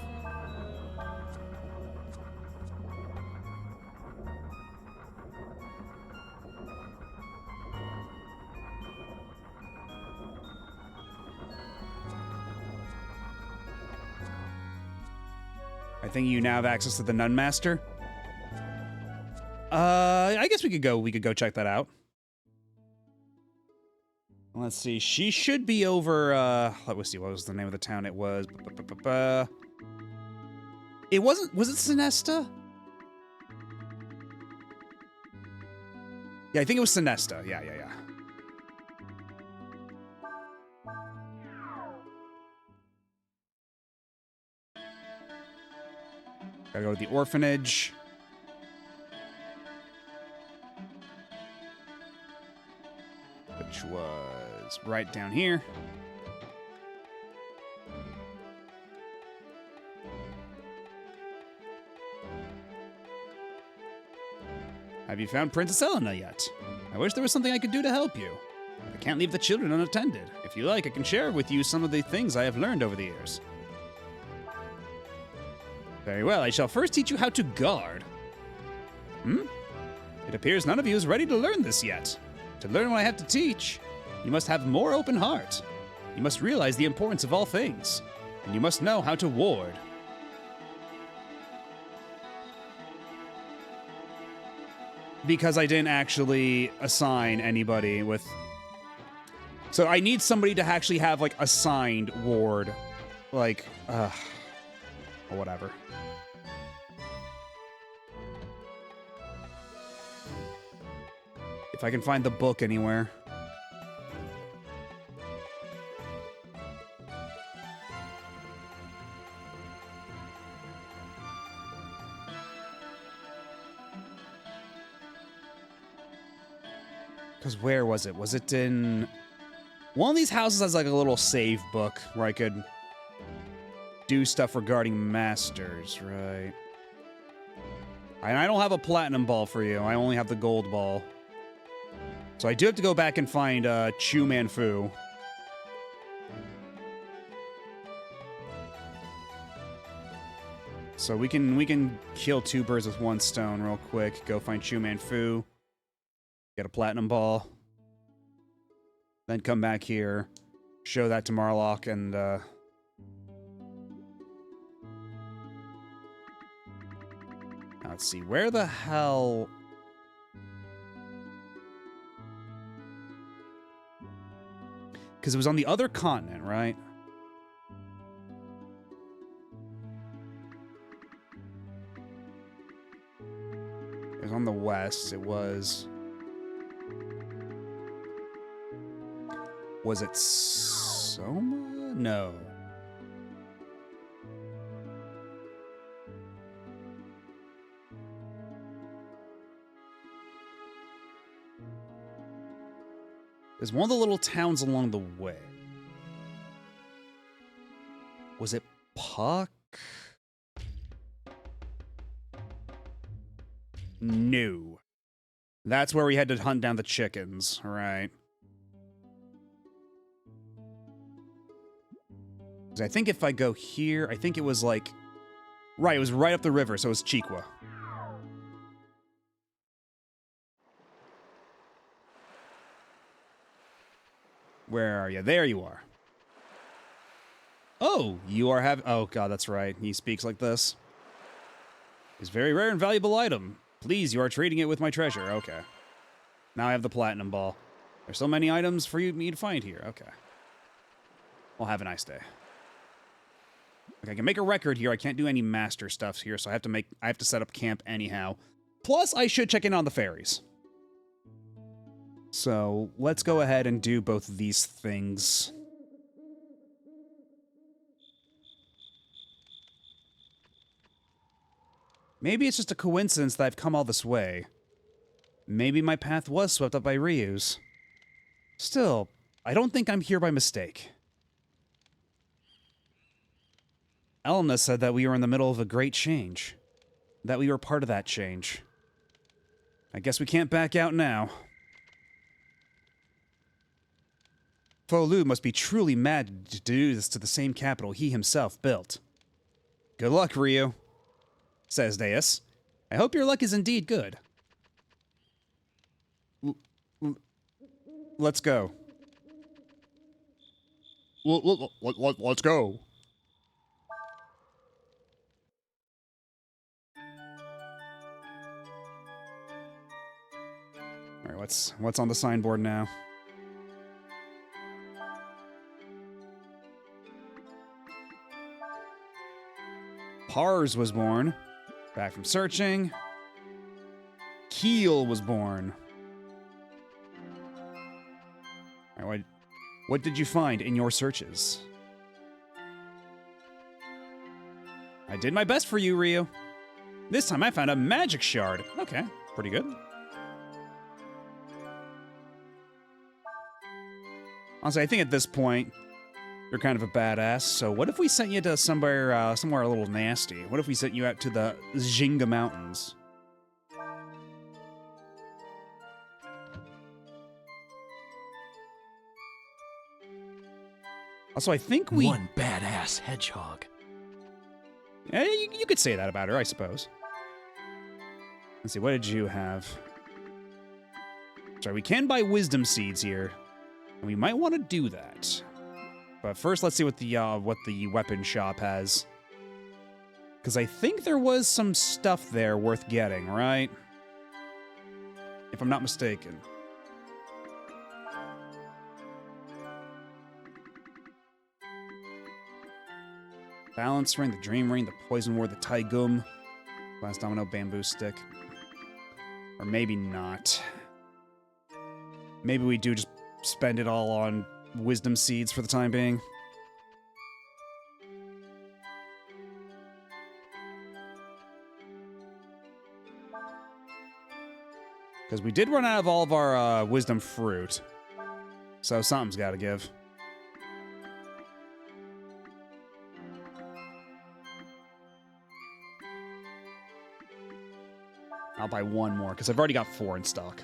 I think you now have access to the Nun Master. I guess we could go check that out. Let's see. She should be over, let's see, what was the name of the town it was? It wasn't, was it Sinesta? Yeah, I think it was Sinesta. Yeah. Gotta go to the orphanage. Which was right down here. Have you found Princess Elena yet? I wish there was something I could do to help you. I can't leave the children unattended. If you like, I can share with you some of the things I have learned over the years. Very well, I shall first teach you how to guard. It appears none of you is ready to learn this yet. To learn what I have to teach, you must have more open heart. You must realize the importance of all things, and you must know how to ward. Because I didn't actually assign anybody with... So I need somebody to actually have, like, assigned ward. Like, or whatever. If I can find the book anywhere. Because where was it? Was it in... One of these houses has like a little save book where I could do stuff regarding masters, right? And I don't have a platinum ball for you. I only have the gold ball. So I do have to go back and find Chu Man Fu. So we can kill two birds with one stone real quick. Go find Chu Man Fu. Get a platinum ball. Then come back here. Show that to Marlock and let's see, where the hell... Because it was on the other continent, right? It was on the west. It was... Was it Soma? No. There's one of the little towns along the way. Was it Puck? No. That's where we had to hunt down the chickens, right? 'Cause I think if I go here, I think it was like... Right, it was right up the river, so it was Chiqua. Where are you? There you are. Oh, you are having... Oh, God, that's right. He speaks like this. It's a very rare and valuable item. Please, you are trading it with my treasure. Okay. Now I have the platinum ball. There's so many items for me to find here. Okay. Well, have a nice day. Okay, I can make a record here. I can't do any master stuff here, so I have to set up camp anyhow. Plus, I should check in on the ferries. So, let's go ahead and do both of these things. Maybe it's just a coincidence that I've come all this way. Maybe my path was swept up by Ryu's. Still, I don't think I'm here by mistake. Elna said that we were in the middle of a great change. That we were part of that change. I guess we can't back out now. Folu must be truly mad to do this to the same capital he himself built. Good luck, Ryu, says Deus. I hope your luck is indeed good. Let's go. Let's go. All right, what's on the signboard now? Pars was born. Back from searching. Keel was born. All right, what did you find in your searches? I did my best for you, Ryu. This time I found a magic shard. Okay, pretty good. Honestly, I think at this point, you're kind of a badass, so what if we sent you to somewhere a little nasty? What if we sent you out to the Jinga Mountains? Also, I think we... One badass hedgehog. Yeah, you could say that about her, I suppose. Let's see, what did you have? Sorry, we can buy wisdom seeds here. And we might want to do that. But first, let's see what the weapon shop has. Because I think there was some stuff there worth getting, right? If I'm not mistaken. Balance ring, the dream ring, the poison ward, the taigum, glass domino, bamboo stick. Or maybe not. Maybe we do just spend it all on wisdom seeds for the time being. Because we did run out of all of our wisdom fruit. So something's got to give. I'll buy one more, because I've already got 4 in stock.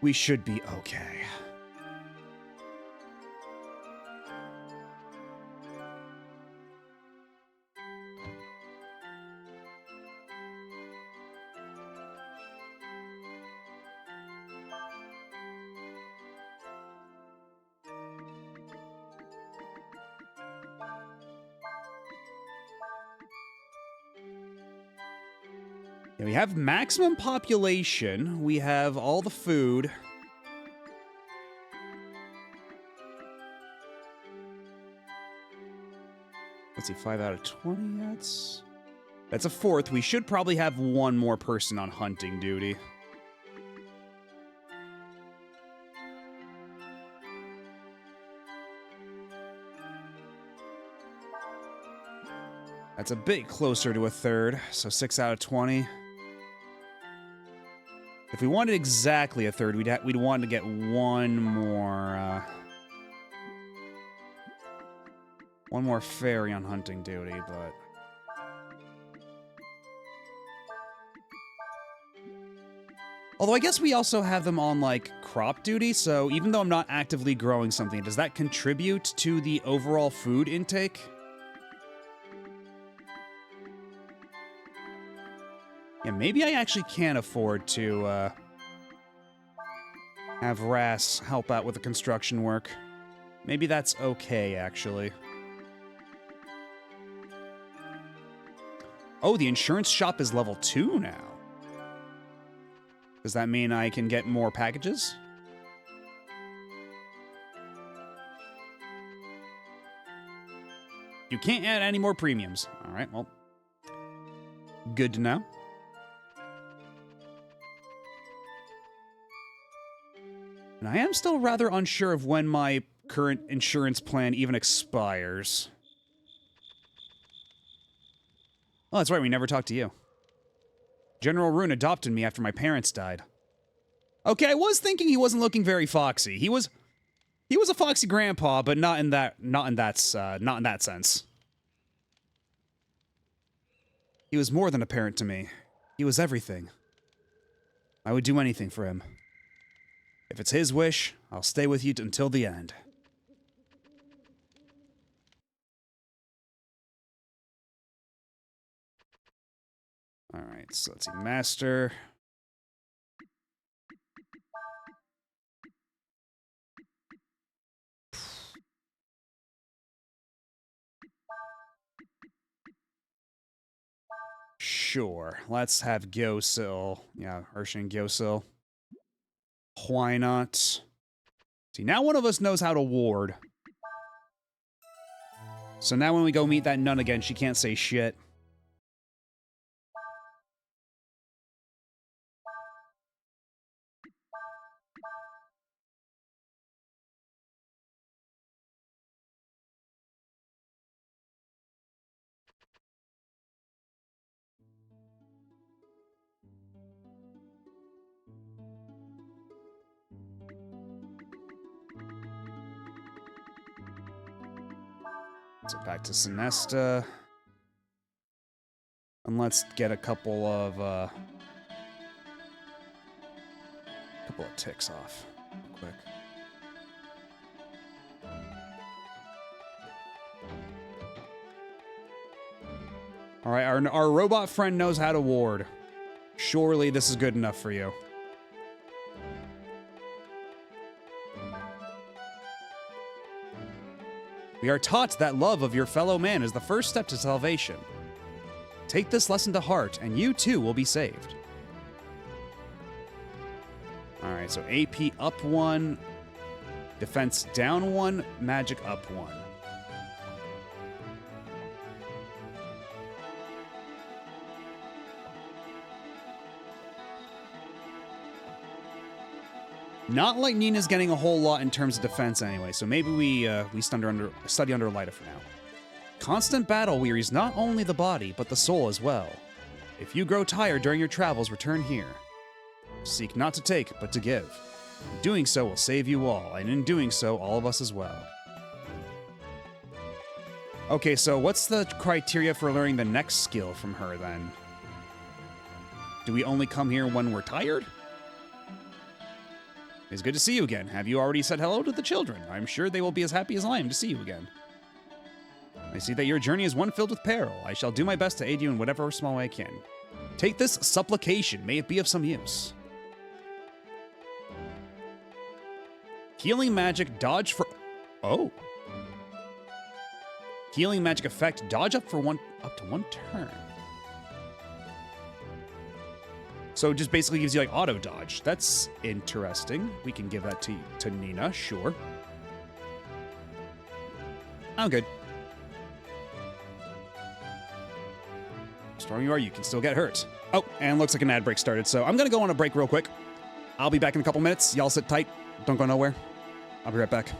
We should be okay. Yeah, we have maximum population. We have all the food. Let's see, 5 out of 20. That's a 4th. We should probably have one more person on hunting duty. That's a bit closer to a 3rd, so 6 out of 20. If we wanted exactly a 3rd, we'd want to get one more fairy on hunting duty, but although I guess we also have them on like crop duty, so even though I'm not actively growing something, does that contribute to the overall food intake? Yeah, maybe I actually can afford to have Ras help out with the construction work. Maybe that's okay, actually. Oh, the insurance shop is level 2 now. Does that mean I can get more packages? You can't add any more premiums. All right, well, good to know. And I am still rather unsure of when my current insurance plan even expires. Oh, that's right, we never talked to you. General Rune adopted me after my parents died. Okay, I was thinking he wasn't looking very foxy. He was a foxy grandpa, but not in that sense. He was more than a parent to me. He was everything. I would do anything for him. If it's his wish, I'll stay with you until the end. Alright, so let's see. Master. Sure. Let's have Gyosil. Yeah, Urshan Gyosil. Why not? See, now one of us knows how to ward. So now when we go meet that nun again, she can't say shit. So back to Sinesta. And let's get a couple of ticks off real quick. All right, our robot friend knows how to ward. Surely this is good enough for you. We are taught that love of your fellow man is the first step to salvation. Take this lesson to heart, and you too will be saved. Alright, so AP up 1, defense down 1, magic up 1. Not like Nina's getting a whole lot in terms of defense anyway, so maybe we study under Lyta for now. Constant battle wearies not only the body, but the soul as well. If you grow tired during your travels, return here. Seek not to take, but to give. Doing so will save you all, and in doing so, all of us as well. Okay, so what's the criteria for learning the next skill from her, then? Do we only come here when we're tired? It's good to see you again. Have you already said hello to the children? I'm sure they will be as happy as I am to see you again. I see that your journey is one filled with peril. I shall do my best to aid you in whatever small way I can. Take this supplication. May it be of some use. Healing magic, dodge for... Oh. Healing magic effect, dodge up to one turn. So it just basically gives you like auto dodge. That's interesting. We can give that to Nina, sure. I'm good. Strong you are, you can still get hurt. Oh, and looks like an ad break started, so I'm gonna go on a break real quick. I'll be back in a couple minutes. Y'all sit tight. Don't go nowhere. I'll be right back.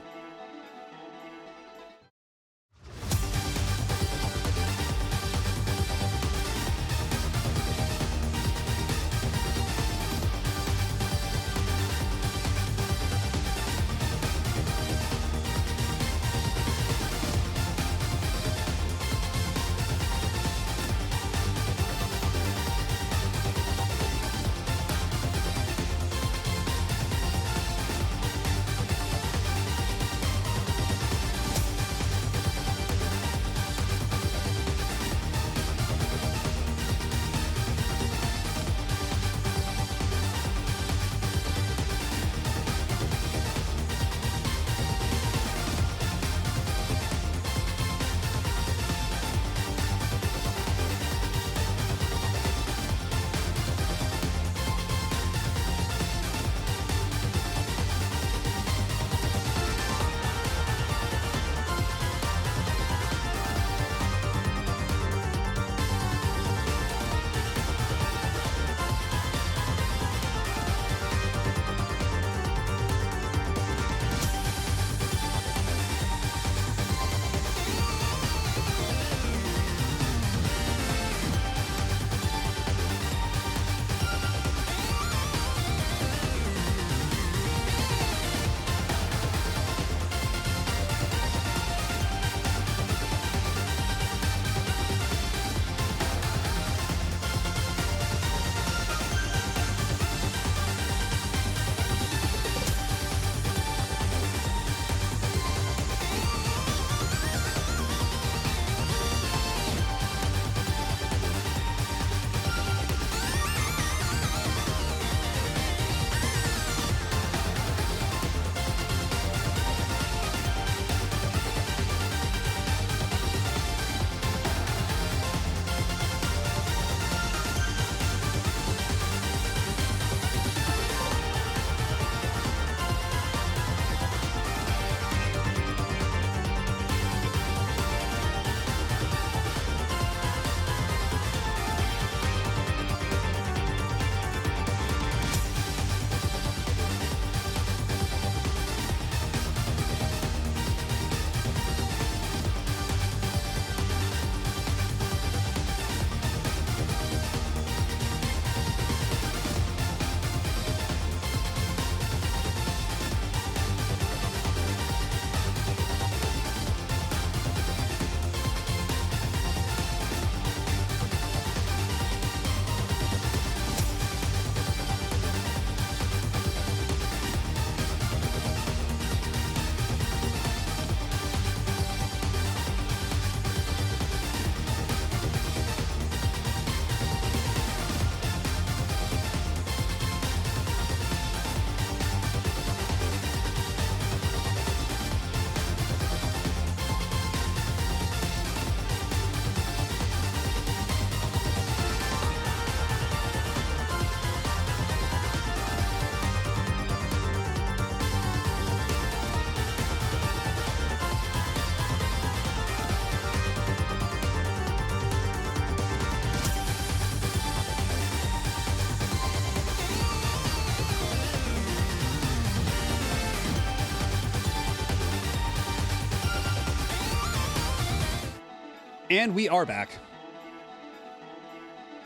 And we are back.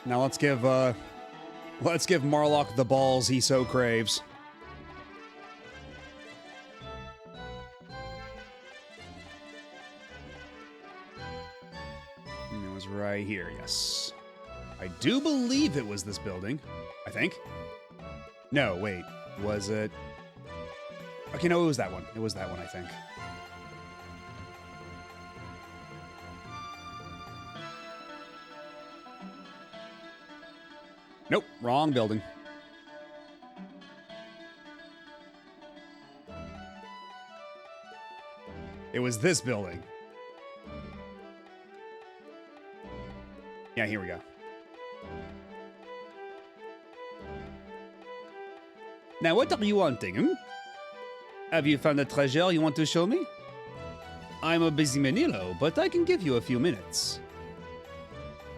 Now let's give Marlock the balls he so craves. And it was right here, yes. I do believe it was this building. I think. No, wait. Was it? Okay, no, it was that one. It was that one, I think. Nope, wrong building. It was this building. Yeah, here we go. Now, what are you wanting, hmm? Have you found a treasure you want to show me? I'm a busy Manilo, but I can give you a few minutes.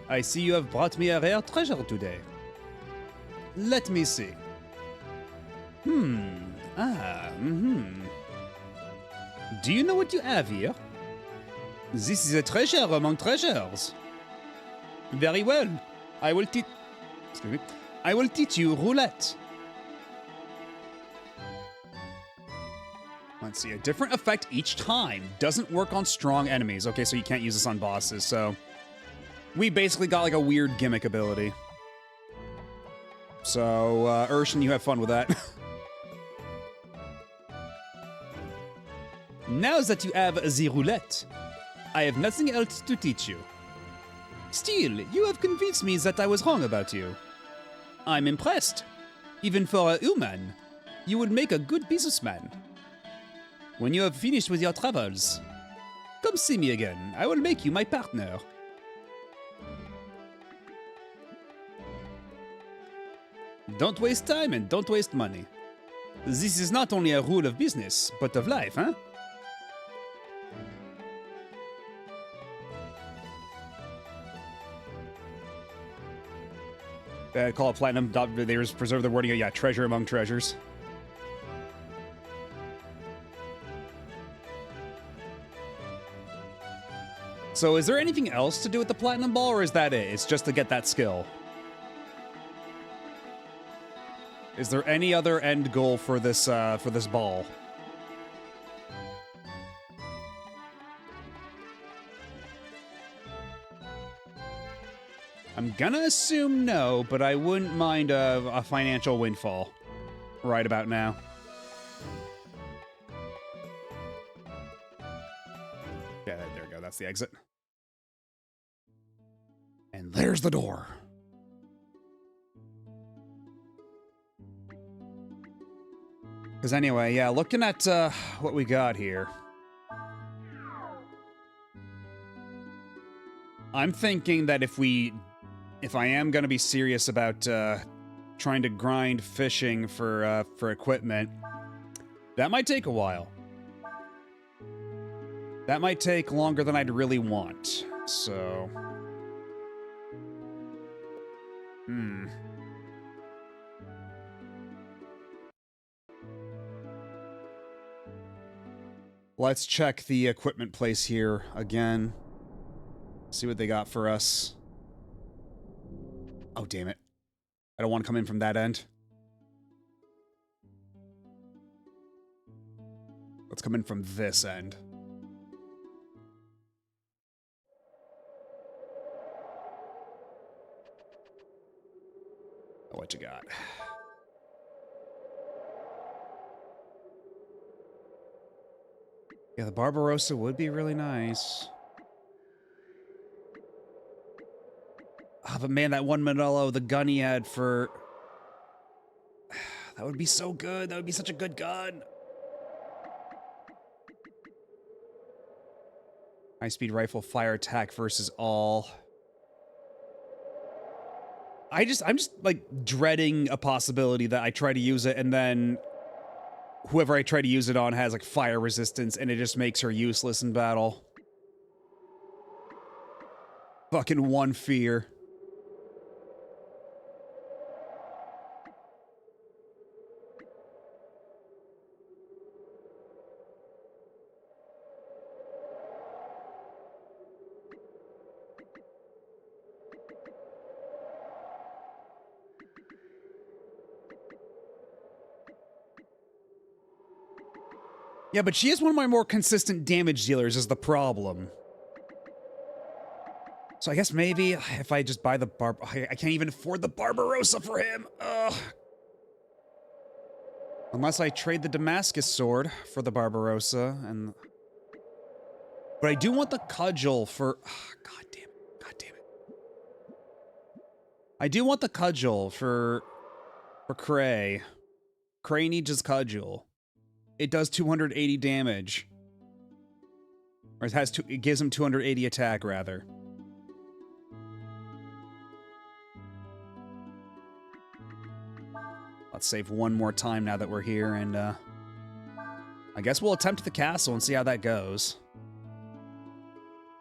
I see you have brought me a rare treasure today. Let me see. Do you know what you have here? This is a treasure among treasures. Very well. I will teach you roulette. Let's see, a different effect each time. Doesn't work on strong enemies. Okay, so you can't use this on bosses, so... We basically got like a weird gimmick ability. So, Urshan, you have fun with that. Now that you have the roulette, I have nothing else to teach you. Still, you have convinced me that I was wrong about you. I'm impressed. Even for a human, you would make a good businessman. When you have finished with your travels, come see me again. I will make you my partner. Don't waste time and don't waste money. This is not only a rule of business, but of life, huh? Call it platinum. They just preserve the wording. Yeah, treasure among treasures. So is there anything else to do with the platinum ball, or is that it? It's just to get that skill. Is there any other end goal for this ball? I'm gonna assume no, but I wouldn't mind a financial windfall right about now. Yeah, there we go. That's the exit. And there's the door. Because anyway, yeah, looking at what we got here. I'm thinking that if I am going to be serious about trying to grind fishing for equipment, that might take a while. That might take longer than I'd really want, so... Let's check the equipment place here again. See what they got for us. Oh, damn it. I don't want to come in from that end. Let's come in from this end. Oh, what you got? Yeah, the Barbarossa would be really nice. Ah, but man, that one Manolo, the gun he had for... That would be so good. That would be such a good gun. High-speed rifle, fire attack versus all. I'm just, like, dreading a possibility that I try to use it and then... Whoever I try to use it on has, like, fire resistance, and it just makes her useless in battle. Fucking one fear. Yeah, but she is one of my more consistent damage dealers is the problem. So I guess maybe if I just buy the I can't even afford the Barbarossa for him. Ugh. Unless I trade the Damascus sword for the Barbarossa and... But I do want the cudgel for... God damn it. God damn it. I do want the cudgel for Cray. Cray needs his cudgel. It does 280 damage. Or it gives him 280 attack, rather. Let's save one more time now that we're here, and I guess we'll attempt the castle and see how that goes.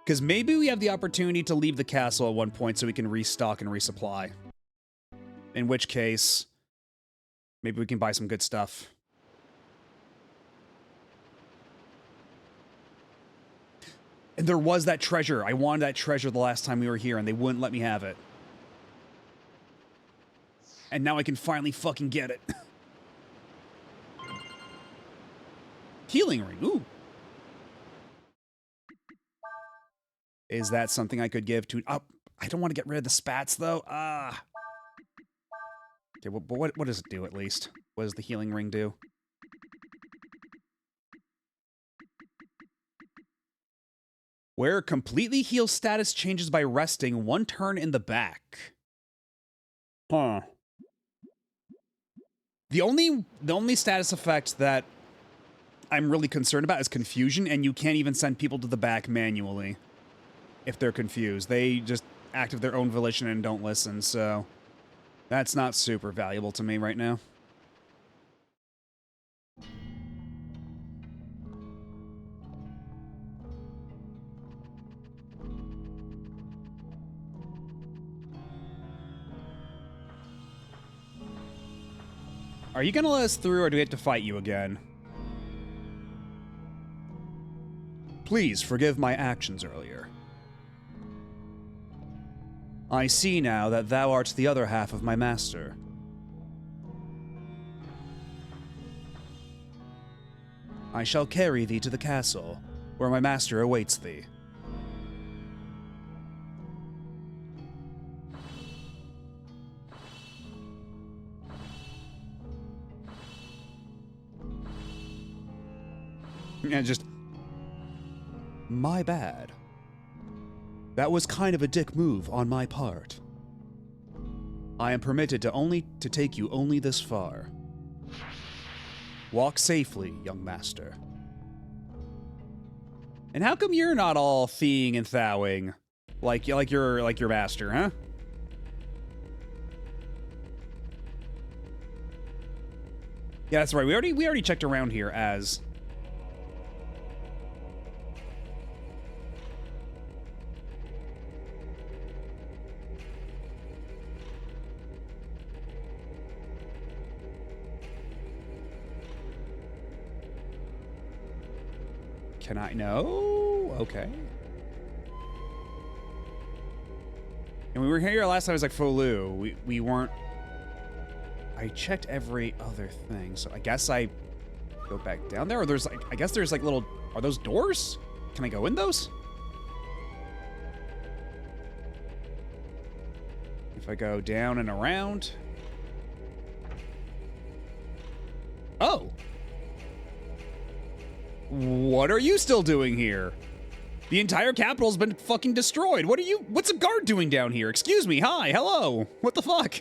Because maybe we have the opportunity to leave the castle at one point so we can restock and resupply. In which case, maybe we can buy some good stuff. And there was that treasure. I wanted that treasure the last time we were here, and they wouldn't let me have it. And now I can finally fucking get it. Healing ring, ooh. Is that something I could give to... Oh, I don't want to get rid of the spats, though. Okay, but what does it do, at least? What does the healing ring do? Where completely heal status changes by resting 1 turn in the back. Huh. The only status effect that I'm really concerned about is confusion, and you can't even send people to the back manually if they're confused. They just act of their own volition and don't listen, so that's not super valuable to me right now. Are you gonna let us through, or do we have to fight you again? Please forgive my actions earlier. I see now that thou art the other half of my master. I shall carry thee to the castle, where my master awaits thee. And just... My bad. That was kind of a dick move on my part. I am permitted to take you only this far. Walk safely, young master. And how come you're not all theeing and thowing like your master, huh? Yeah, that's right. We already checked around here as... Can I? No? Okay. And we were here last time, it was like Folu. We weren't... I checked every other thing, so I guess I go back down there, or there's like... I guess there's like little... Are those doors? Can I go in those? If I go down and around... Oh! What are you still doing here? The entire capital's been fucking destroyed. What's a guard doing down here? Excuse me, hi, hello. What the fuck?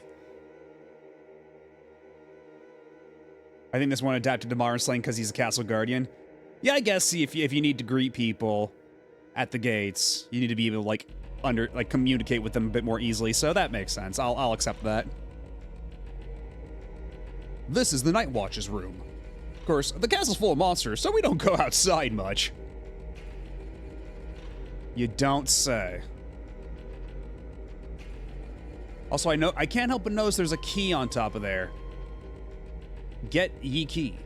I think this one adapted to Modern Slang because he's a castle guardian. Yeah, I guess if you need to greet people at the gates, you need to be able to communicate with them a bit more easily, so that makes sense. I'll accept that. This is the Night Watch's room. Of course, the castle's full of monsters, so we don't go outside much. You don't say. Also, I can't help but notice there's a key on top of there. Get ye key.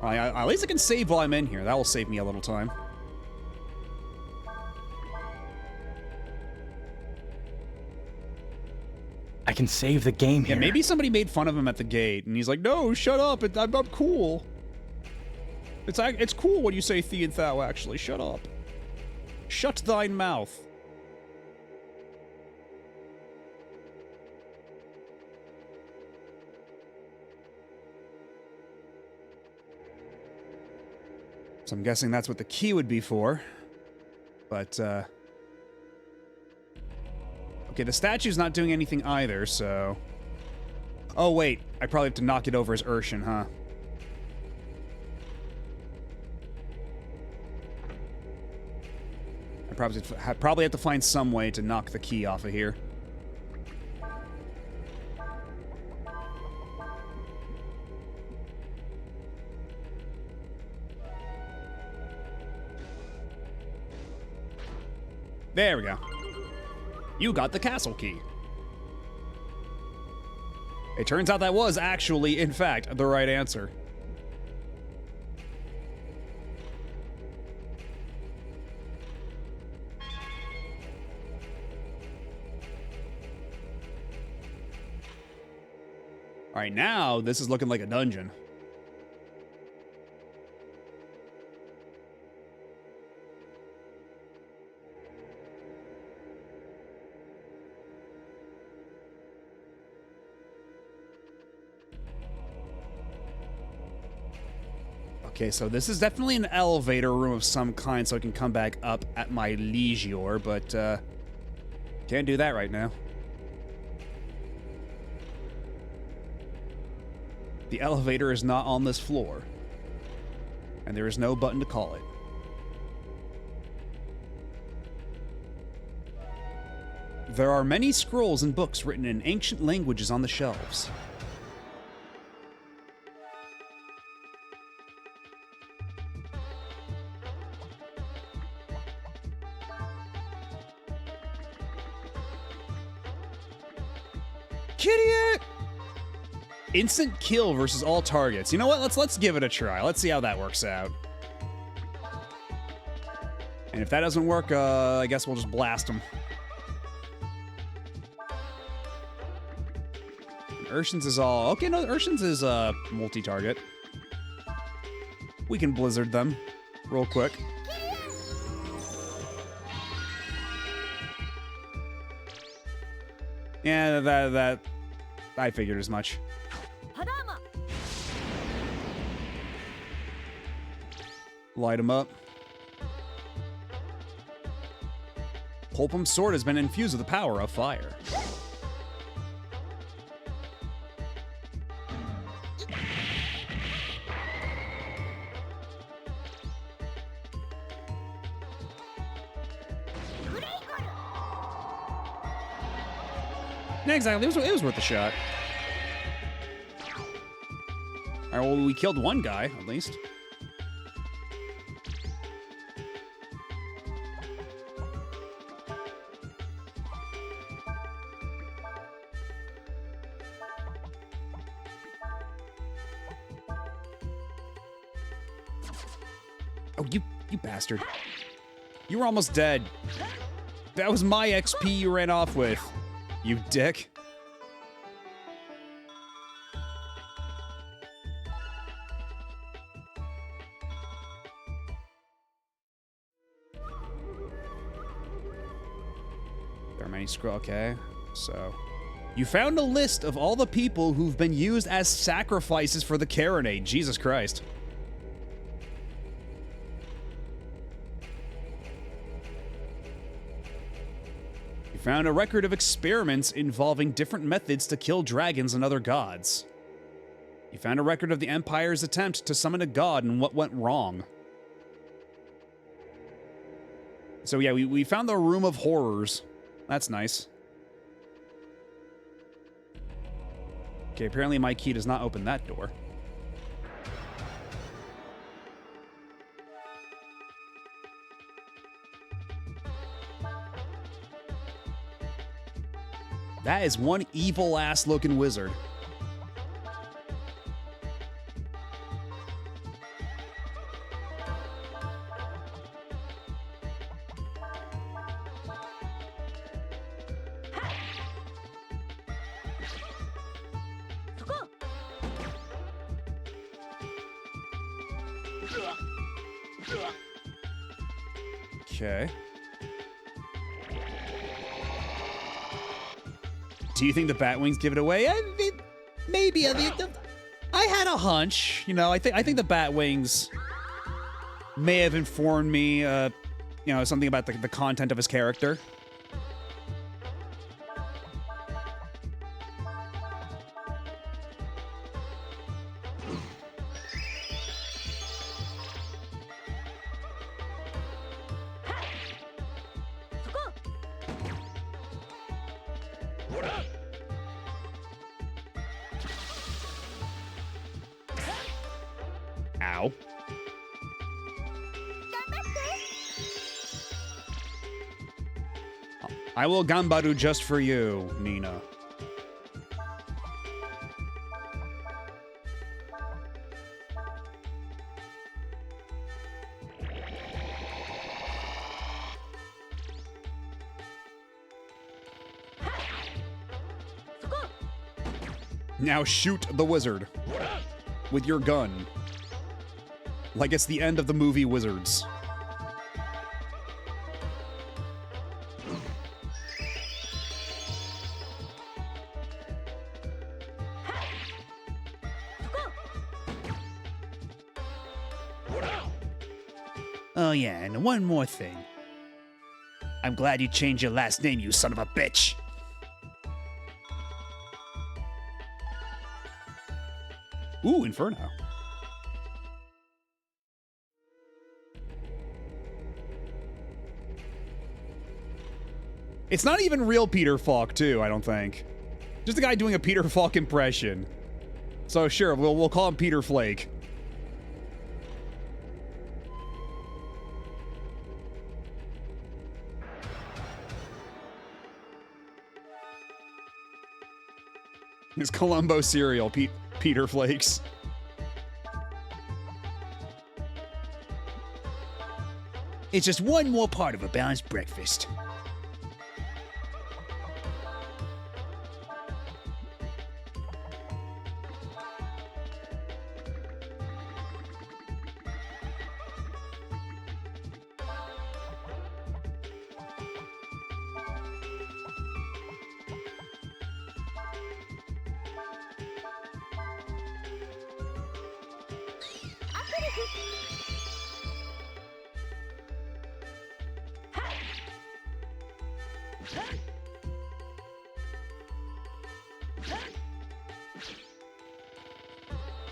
At least I can save while I'm in here. That will save me a little time. I can save the game here. Yeah, maybe somebody made fun of him at the gate, and he's like, no, shut up, I'm cool. It's cool when you say thee and thou, actually. Shut up. Shut thine mouth. So I'm guessing that's what the key would be for. But, okay, the statue's not doing anything either, so... Oh, wait. I probably have to knock it over as Urshan, huh? I probably have to find some way to knock the key off of here. There we go. You got the castle key. It turns out that was actually, in fact, the right answer. Alright, now this is looking like a dungeon. Okay, so this is definitely an elevator room of some kind, so I can come back up at my leisure, but, can't do that right now. The elevator is not on this floor, and there is no button to call it. There are many scrolls and books written in ancient languages on the shelves. Idiot! Instant kill versus all targets. You know what? Let's give it a try. Let's see how that works out. And if that doesn't work, I guess we'll just blast them. Urshan's is all... Okay, no, Urshan's is multi-target. We can blizzard them real quick. Yeah, that I figured as much. Hadama. Light him up. Pulpum's sword has been infused with the power of fire. Yeah, exactly. It was worth a shot. Alright, well, we killed one guy, at least. Oh, you bastard. You were almost dead. That was my XP you ran off with. You dick. There are many scroll. Okay, so you found a list of all the people who've been used as sacrifices for the Carinate. Jesus Christ. Found a record of experiments involving different methods to kill dragons and other gods. You found a record of the Empire's attempt to summon a god and what went wrong. So yeah, we found the Room of Horrors. That's nice. Okay, apparently my key does not open that door. That is one evil-ass looking wizard. Okay. Do you think the Batwings give it away? Maybe. I had a hunch. You know, I think the Batwings may have informed me, you know, something about the content of his character. Ow. I will gambaru just for you, Nina. Now shoot the wizard with your gun. Like it's the end of the movie Wizards. Oh yeah, and one more thing. I'm glad you changed your last name, you son of a bitch. Ooh, Inferno. It's not even real Peter Falk, too, I don't think. Just a guy doing a Peter Falk impression. So sure, we'll call him Peter Flake. It's Columbo cereal, Peter Flakes. It's just one more part of a balanced breakfast.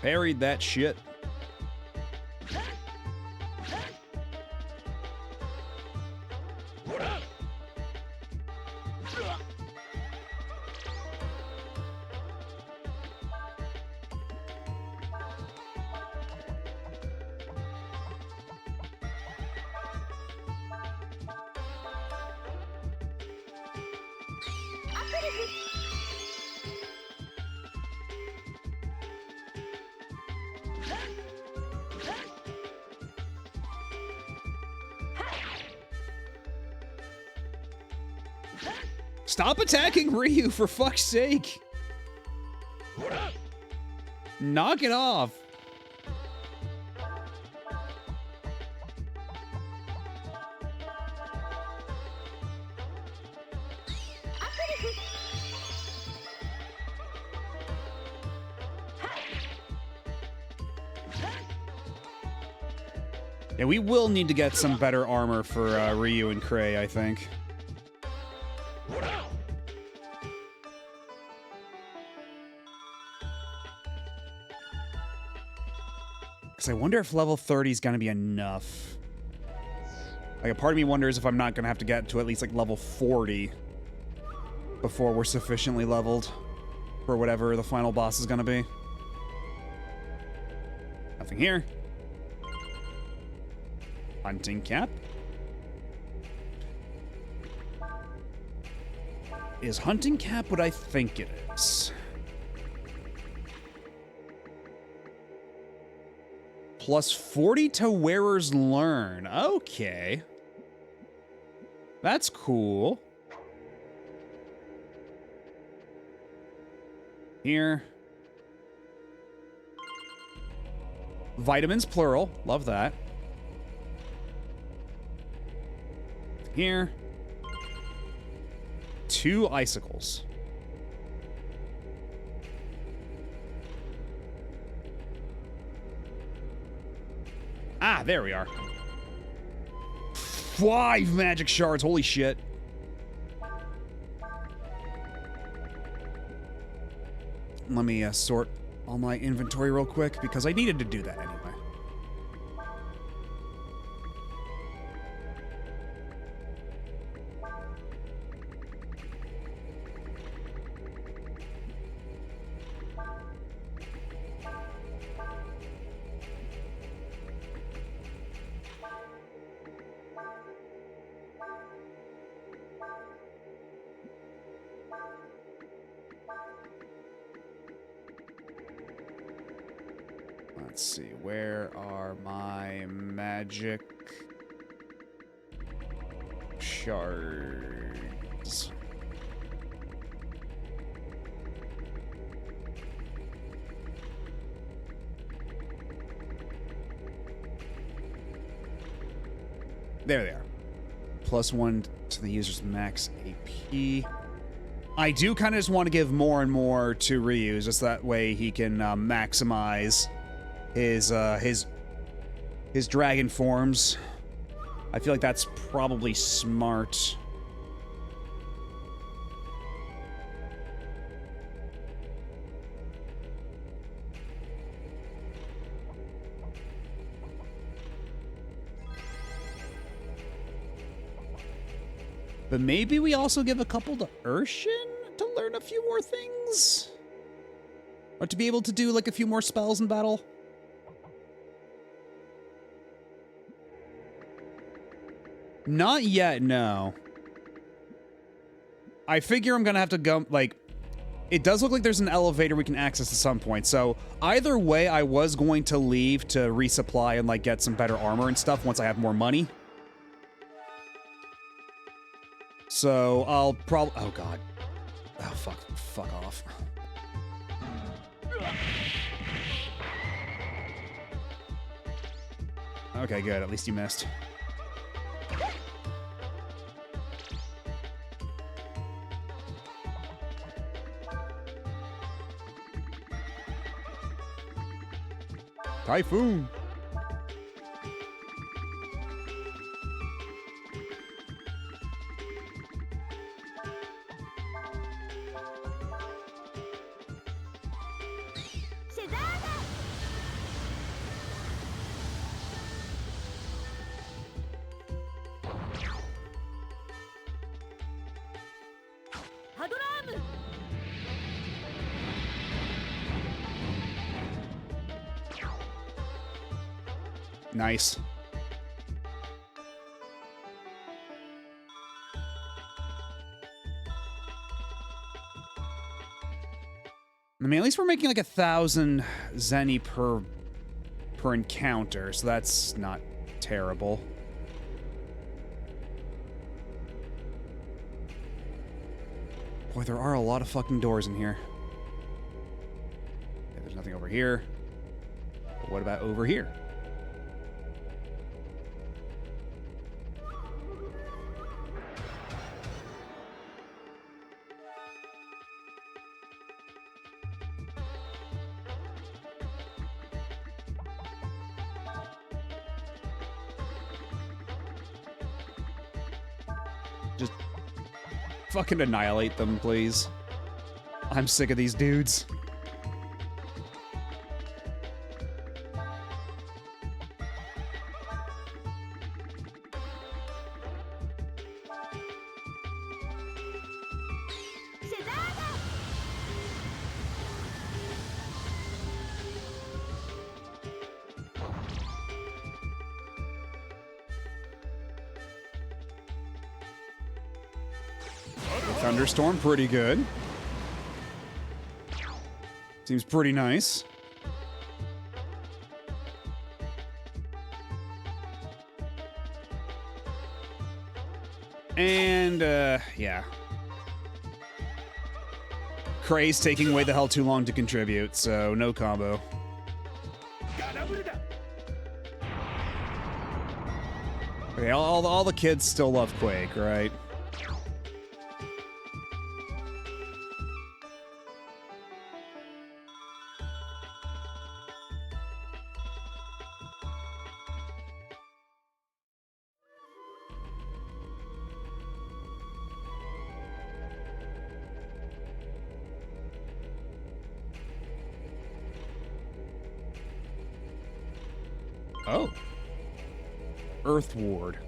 Buried that shit. Stop attacking Ryu, for fuck's sake! Knock it off! Yeah, we will need to get some better armor for Ryu and Cray, I think. Because I wonder if level 30 is going to be enough. Like, a part of me wonders if I'm not going to have to get to at least, like, level 40 before we're sufficiently leveled for whatever the final boss is going to be. Nothing here. Hunting cap. Is hunting cap what I think it is? Plus 40 to wearer's learn. Okay. That's cool. Here. Vitamins, plural. Love that. Here. 2 icicles. Ah, there we are. 5 magic shards. Holy shit. Let me sort all my inventory real quick because I needed to do that anyway. Let's see, where are my magic shards? There they are. +1 to the user's max AP. I do kind of just want to give more and more to Ryu, just that way he can maximize his dragon forms. I feel like that's probably smart. But maybe we also give a couple to Urshin to learn a few more things? Or to be able to do like a few more spells in battle? Not yet, no. I figure I'm gonna have to go, like, it does look like there's an elevator we can access at some point, so either way, I was going to leave to resupply and, like, get some better armor and stuff once I have more money. So, I'll probably, oh god. Oh, fuck off. Okay, good, at least you missed. Typhoon. Nice. I mean, at least we're making like 1,000 zenny per encounter, so that's not terrible. Boy, there are a lot of fucking doors in here. Okay, there's nothing over here. But what about over here? Just fucking annihilate them, please. I'm sick of these dudes. Thunderstorm, pretty good. Seems pretty nice. And, yeah. Kray's taking way the hell too long to contribute, so no combo. Okay, all the kids still love Quake, right? Oh. Earth Ward.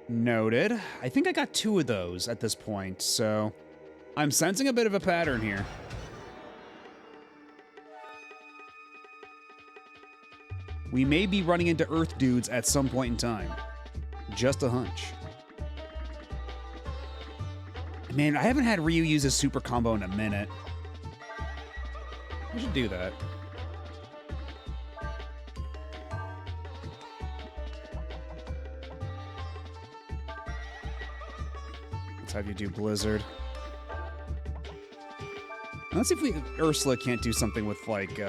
Noted. I think I got 2 of those at this point, so I'm sensing a bit of a pattern here. We may be running into Earth dudes at some point in time. Just a hunch. Man, I haven't had Ryu use his super combo in a minute. I should do that. Let's have you do Blizzard. Let's see if Ursula can't do something with, like,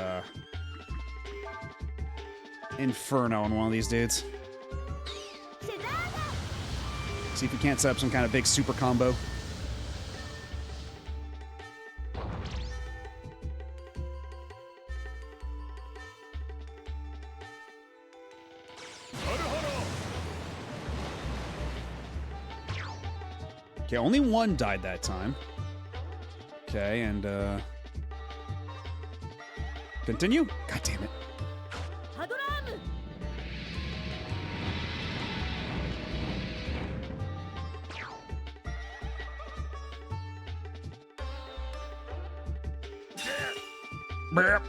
Inferno on one of these dudes. See if we can't set up some kind of big super combo. Okay, only one died that time. Okay, and, continue? God damn it. 하도라무. Brr.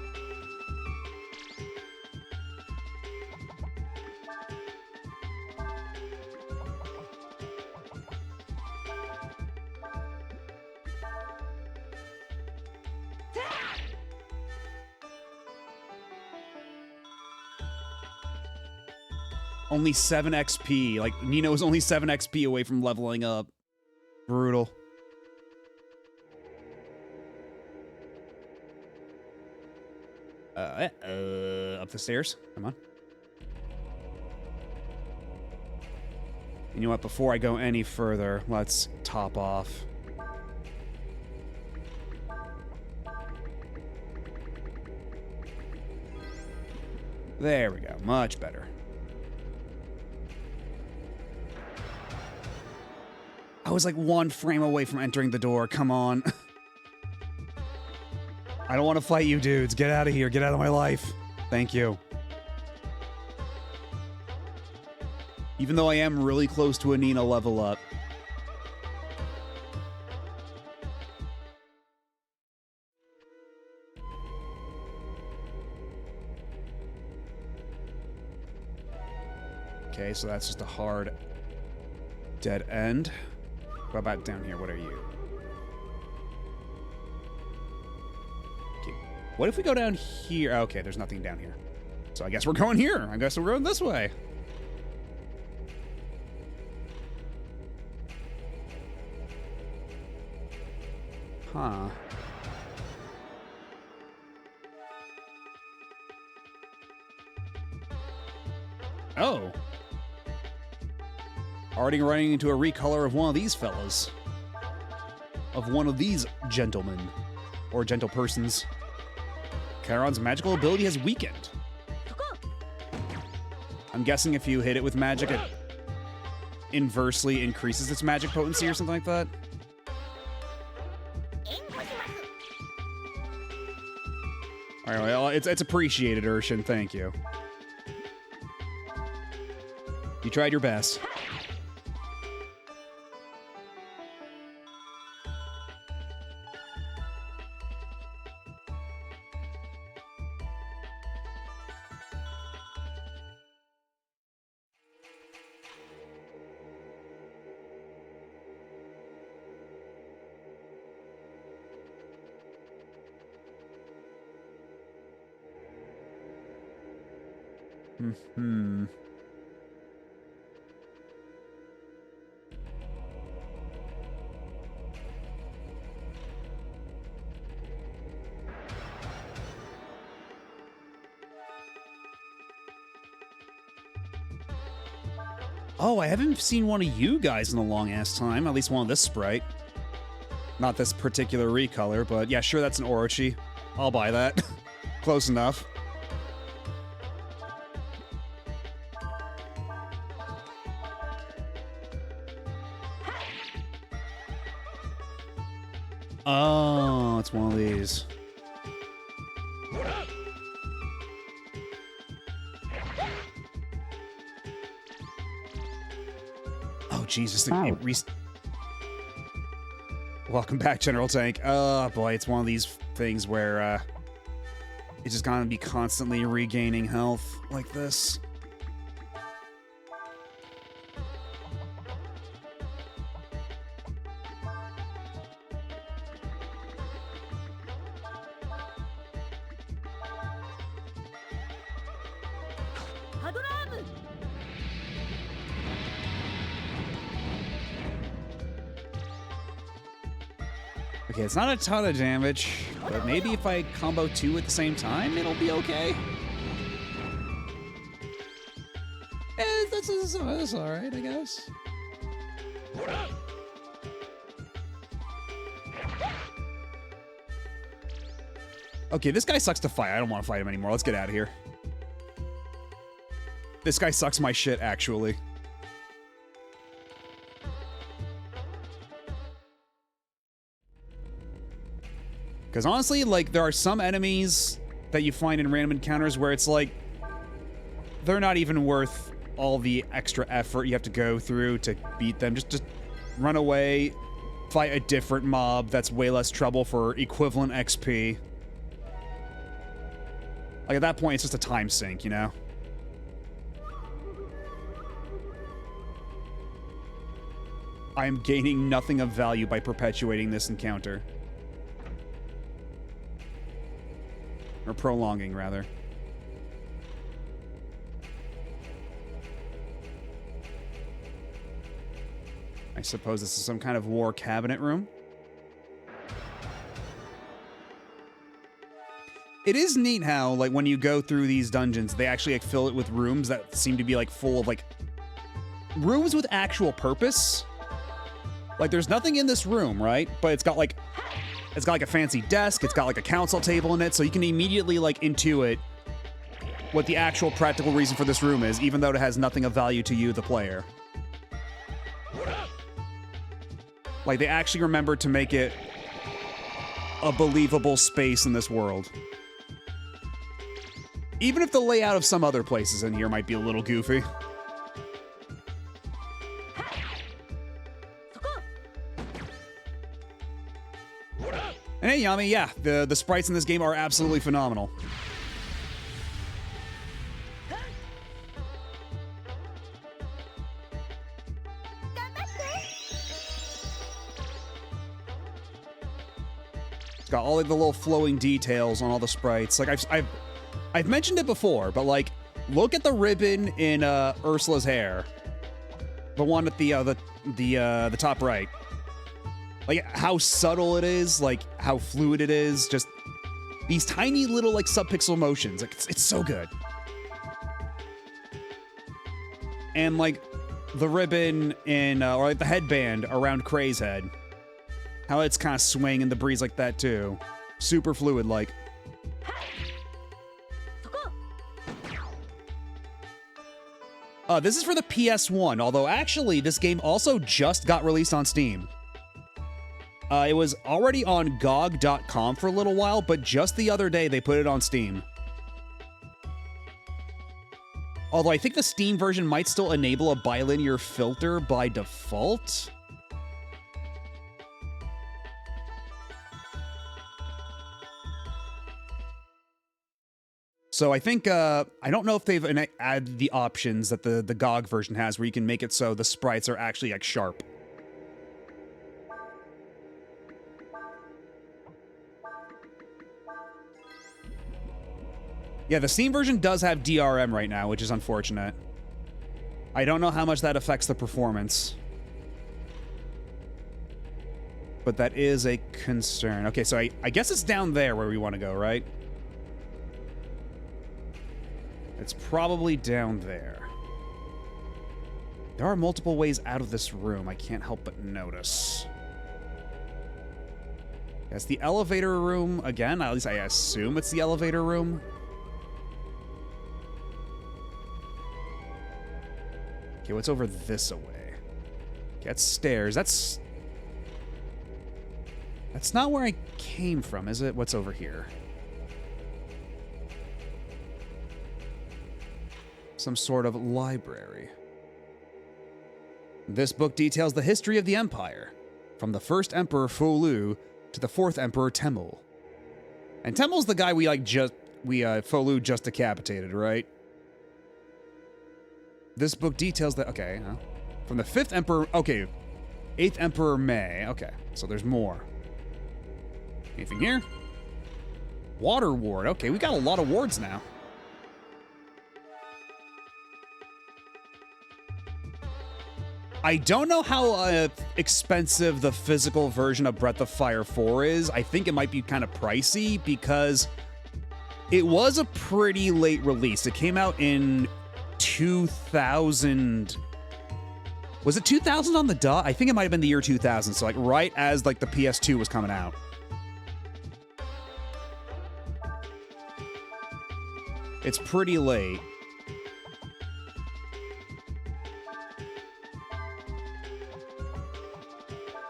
Only 7 XP. Like, Nino is only 7 XP away from leveling up. Brutal. Up the stairs. Come on. You know what? Before I go any further, let's top off. There we go. Much better. I was like 1 frame away from entering the door. Come on. I don't want to fight you dudes. Get out of here. Get out of my life. Thank you. Even though I am really close to a Nina level up. Okay, so that's just a hard dead end. What about down here? What are you? Okay. What if we go down here? Okay, there's nothing down here. So I guess we're going here. I guess we're going this way. Huh. Oh. Already running into a recolor of one of these fellas. Of one of these gentlemen. Or gentle persons. Charon's magical ability has weakened. I'm guessing if you hit it with magic, it inversely increases its magic potency or something like that. Alright, well, it's appreciated, Urshin. Thank you. You tried your best. Hmm. Oh, I haven't seen one of you guys in a long ass time. At least one of this sprite. Not this particular recolor, but yeah, sure, that's an Orochi. I'll buy that. Close enough. Oh, it's one of these. Oh, Jesus. Welcome back, General Tank. Oh, boy, it's one of these things where it's just gonna be constantly regaining health like this. 하도람! Okay, it's not a ton of damage, but maybe if I combo two at the same time, it'll be okay. That's alright, I guess. Okay, this guy sucks to fight. I don't want to fight him anymore. Let's get out of here. This guy sucks my shit, actually. Because honestly, like, there are some enemies that you find in random encounters where it's like, they're not even worth all the extra effort you have to go through to beat them. Just run away, fight a different mob that's way less trouble for equivalent XP. Like, at that point, it's just a time sink, you know? I am gaining nothing of value by perpetuating this encounter. Or prolonging, rather. I suppose this is some kind of war cabinet room. It is neat how, like, when you go through these dungeons, they actually, like, fill it with rooms that seem to be, like, full of, like, rooms with actual purpose. Like, there's nothing in this room, right? But it's got, like, a fancy desk. It's got, like, a council table in it, so you can immediately, like, intuit what the actual practical reason for this room is, even though it has nothing of value to you, the player. Like, they actually remembered to make it a believable space in this world. Even if the layout of some other places in here might be a little goofy. And hey, Yami, yeah, the sprites in this game are absolutely phenomenal. It's got all of the little flowing details on all the sprites. Like, I've mentioned it before, but, like, look at the ribbon in Ursula's hair. The one at the top right. Like, how subtle it is, like, how fluid it is, just these tiny little, like, subpixel motions. Like, it's so good. And, like, the ribbon in, or, like, the headband around Kray's head. How it's kind of swaying in the breeze like that, too. Super fluid-like. This is for the PS1, although actually this game also just got released on Steam. It was already on GOG.com for a little while, but just the other day they put it on Steam. Although I think the Steam version might still enable a bilinear filter by default. So I think, I don't know if they've added the options that the GOG version has where you can make it so the sprites are actually, like, sharp. Yeah, the Steam version does have DRM right now, which is unfortunate. I don't know how much that affects the performance. But that is a concern. Okay, so I guess it's down there where we want to go, right? It's probably down there. There are multiple ways out of this room. I can't help but notice. It's the elevator room again. At least I assume it's the elevator room. Okay, what's over this away? Okay, that's stairs. That's not where I came from, is it? What's over here? Some sort of library. This book details the history of the Empire, from the first Emperor Fu Lu to the fourth Emperor Temul. And Temul's the guy Fu Lu just decapitated, right? This book details that, okay, from the fifth Emperor, okay, 8th Emperor Mei, okay, so there's more. Anything here? Water Ward, okay, we got a lot of wards now. I don't know how expensive the physical version of Breath of Fire 4 is. I think it might be kind of pricey because it was a pretty late release. It came out in 2000. Was it 2000 on the dot? I think it might have been the year 2000. So like right as like the PS2 was coming out. It's pretty late.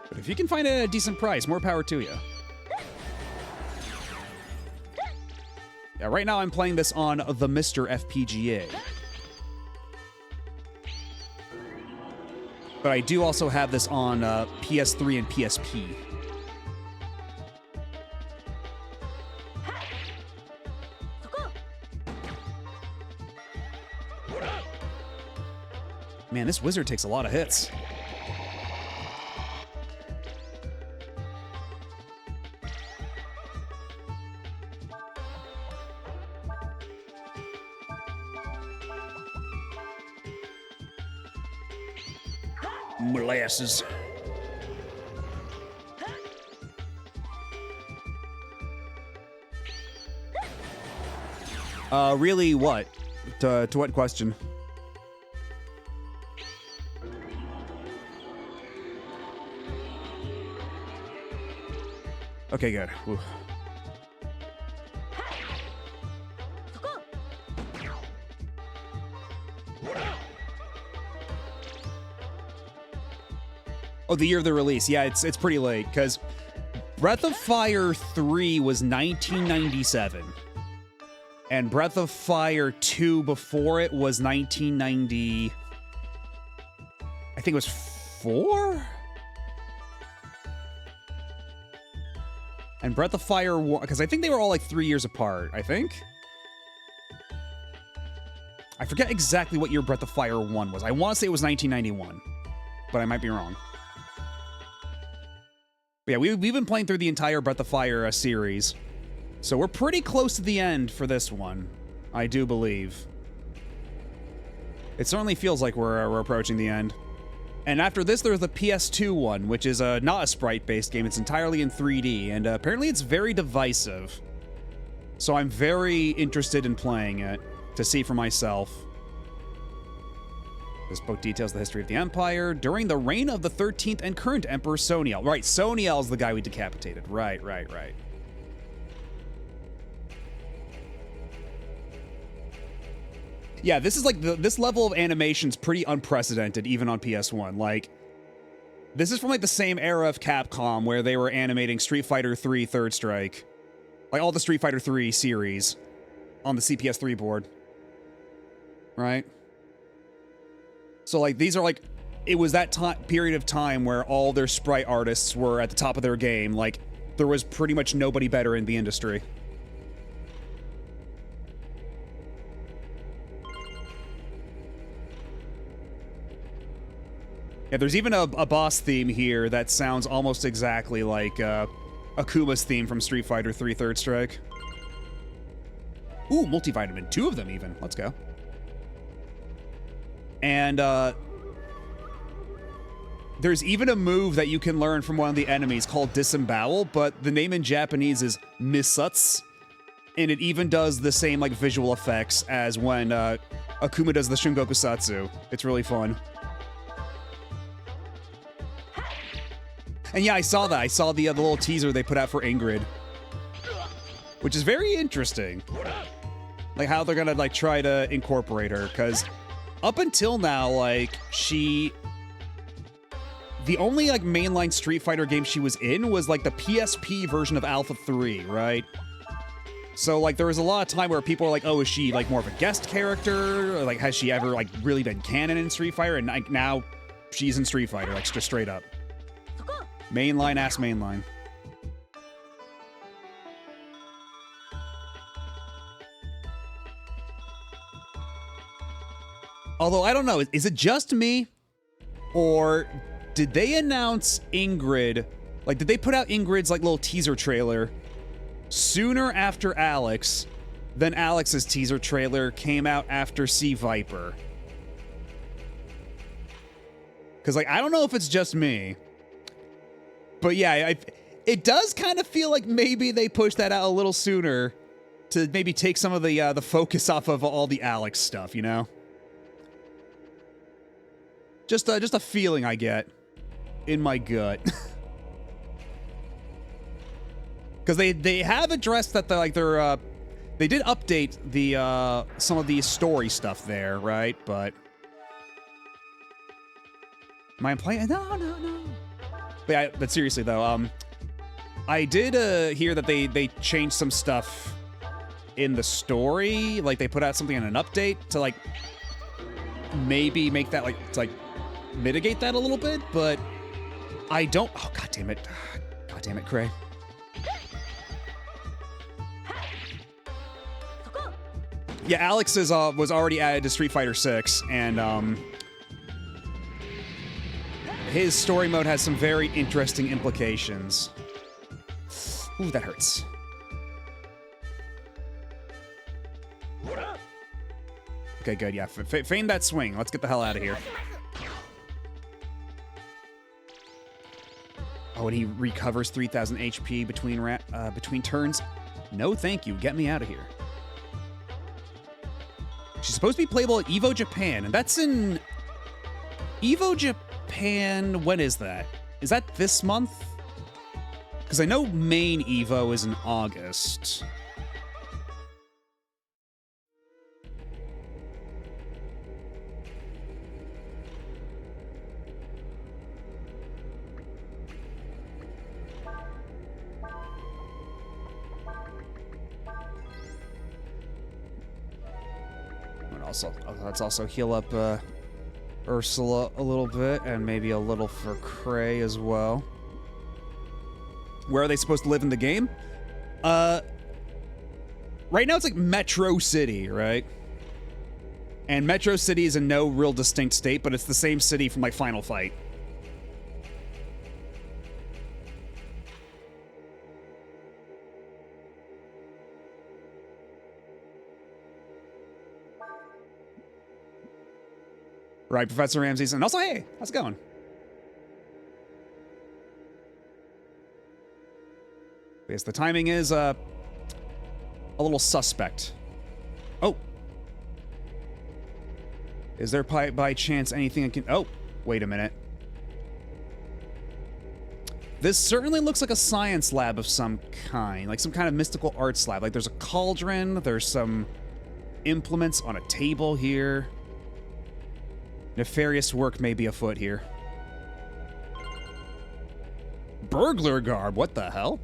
But if you can find it at a decent price, more power to you. Yeah, right now I'm playing this on the Mr. FPGA. But I do also have this on PS3 and PSP. Man, this wizard takes a lot of hits. Molasses. Really what? To what question? Okay, good. Ooh. Oh, the year of the release. Yeah, it's pretty late, because Breath of Fire 3 was 1997. And Breath of Fire 2 before it was 1990... I think it was 4? And Breath of Fire 1... Because I think they were all like 3 years apart, I think? I forget exactly what year Breath of Fire 1 was. I want to say it was 1991. But I might be wrong. But yeah, we've been playing through the entire Breath of Fire series. So we're pretty close to the end for this one. I do believe. It certainly feels like we're approaching the end. And after this, there's the PS2 one, which is not a sprite-based game. It's entirely in 3D, and apparently it's very divisive. So I'm very interested in playing it, to see for myself. This book details the history of the Empire during the reign of the 13th and current Emperor Soniel. Right, Soniel's the guy we decapitated. Right. Yeah, this is like, this level of animation's pretty unprecedented, even on PS1. Like, this is from like the same era of Capcom where they were animating Street Fighter 3 Third Strike. Like all the Street Fighter 3 series on the CPS3 board. Right? So like, these are like, it was that period of time where all their sprite artists were at the top of their game. Like, there was pretty much nobody better in the industry. Yeah, there's even a boss theme here that sounds almost exactly like Akuma's theme from Street Fighter 3 Third Strike. Ooh, multivitamin. 2 of them even. Let's go. And there's even a move that you can learn from one of the enemies called Disembowel, but the name in Japanese is Misutsu. And it even does the same like visual effects as when Akuma does the Shungoku Satsu. It's really fun. And yeah, I saw that. I saw the little teaser they put out for Ingrid, which is very interesting. Like how they're gonna like try to incorporate her, because up until now, like the only like mainline Street Fighter game she was in was like the PSP version of Alpha 3, right? So like there was a lot of time where people were like, oh, is she like more of a guest character? Or, like has she ever like really been canon in Street Fighter? And like now she's in Street Fighter, like just straight up. Mainline ass mainline. Although I don't know, is it just me? Or did they announce Ingrid? Like did they put out Ingrid's like little teaser trailer sooner after Alex than Alex's teaser trailer came out after Sea Viper? Because like I don't know if it's just me. But yeah, it does kind of feel like maybe they pushed that out a little sooner to maybe take some of the focus off of all the Alex stuff, you know? Just a feeling I get in my gut. Because they have addressed that they did update the some of the story stuff there, right? But am I playing? No. But seriously though, I did hear that they changed some stuff in the story. Like they put out something in an update to like maybe make that like mitigate that a little bit. But I don't. Oh god damn it, Cray. Yeah, Alex's was already added to Street Fighter 6, and his story mode has some very interesting implications. Ooh, that hurts. Okay, good, yeah. Feign that swing. Let's get the hell out of here. Oh, and he recovers 3,000 HP between turns. No, thank you. Get me out of here. She's supposed to be playable at EVO Japan, and that's in EVO Japan. When is that? Is that this month? Because I know main EVO is in August. Let's also heal up Ursula a little bit, and maybe a little for Cray as well. Where are they supposed to live in the game? Right now it's like Metro City, right? And Metro City is in no real distinct state, but it's the same city from like Final Fight. Right, Professor Ramses, and also, hey, how's it going? Yes, the timing is a little suspect. Oh. Is there by chance anything I can... Oh, wait a minute. This certainly looks like a science lab of some kind, like some kind of mystical arts lab. Like there's a cauldron, there's some implements on a table here. Nefarious work may be afoot here. Burglar garb, what the hell?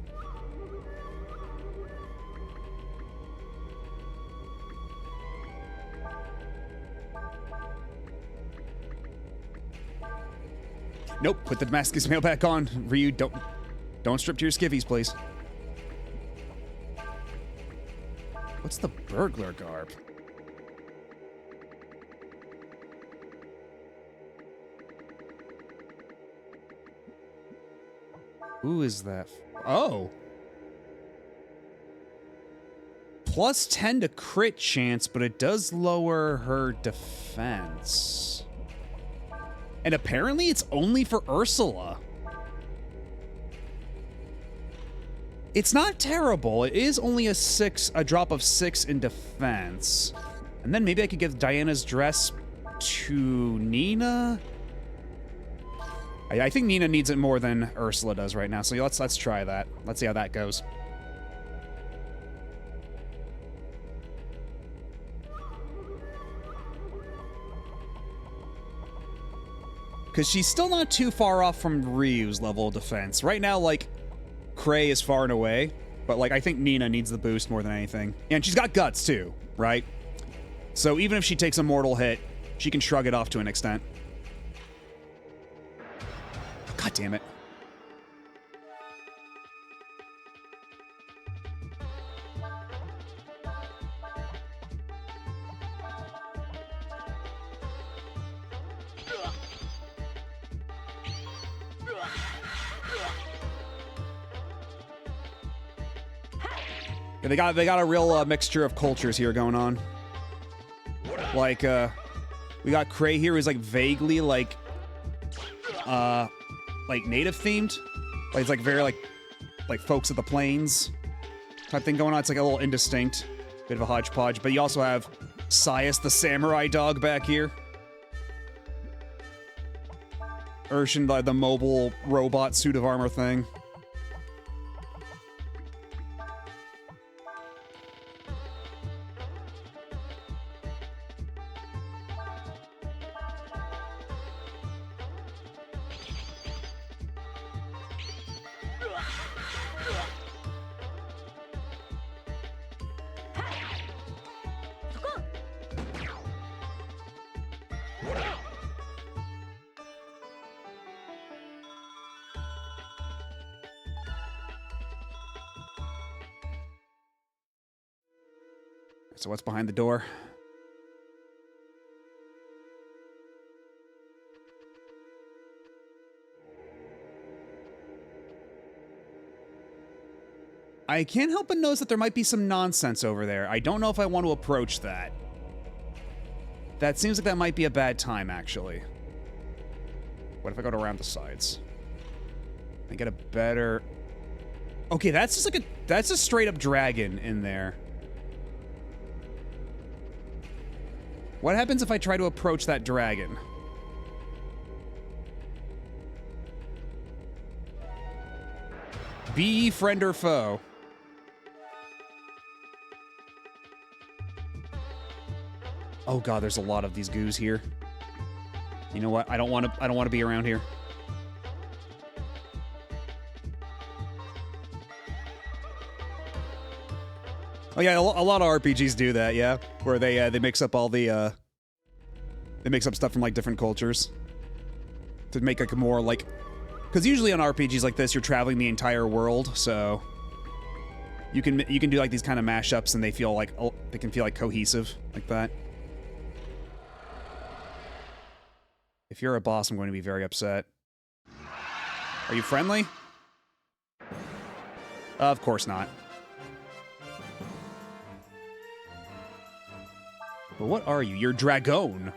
Nope, put the Damascus mail back on. Ryu, don't strip to your skivvies, please. What's the burglar garb? Who is that? Oh. Plus 10 to crit chance, but it does lower her defense. And apparently it's only for Ursula. It's not terrible. It is only a drop of 6 in defense. And then maybe I could give Diana's dress to Nina? I think Nina needs it more than Ursula does right now, so let's try that. Let's see how that goes. Because she's still not too far off from Ryu's level of defense. Right now, like, Cray is far and away, but, like, I think Nina needs the boost more than anything. And she's got guts, too, right? So even if she takes a mortal hit, she can shrug it off to an extent. God damn it. Yeah, they got a real mixture of cultures here going on. Like, we got Cray here who's like vaguely like native themed. Like it's like very like folks of the plains type thing going on. It's like a little indistinct, bit of a hodgepodge. But you also have Sias the samurai dog back here. Urshin the mobile robot suit of armor thing. So what's behind the door? I can't help but notice that there might be some nonsense over there. I don't know if I want to approach that. That seems like that might be a bad time, actually. What if I go around the sides? I get a better... Okay, that's just like that's a straight up dragon in there. What happens if I try to approach that dragon? Be ye friend or foe. Oh god, there's a lot of these goos here. You know what? I don't want to be around here. Oh yeah, a lot of RPGs do that, yeah, where they mix up all the they mix up stuff from like different cultures to make like a more like, because usually on RPGs like this you're traveling the entire world, so you can do like these kind of mashups and they can feel like cohesive like that. If you're a boss, I'm going to be very upset. Are you friendly? Of course not. But what are you? You're Dragon.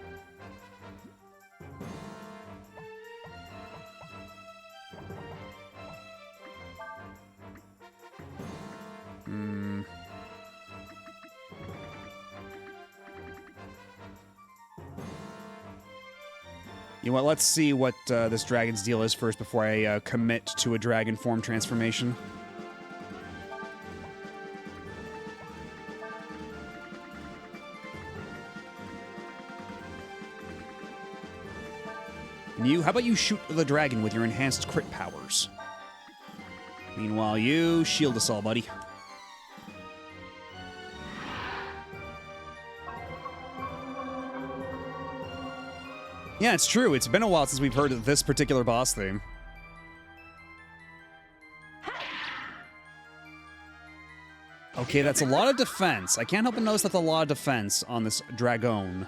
You know what? Let's see what this dragon's deal is first before I commit to a dragon form transformation. How about you shoot the dragon with your enhanced crit powers? Meanwhile, you shield us all, buddy. Yeah, it's true. It's been a while since we've heard of this particular boss theme. Okay, that's a lot of defense. I can't help but notice that's a lot of defense on this Dragon.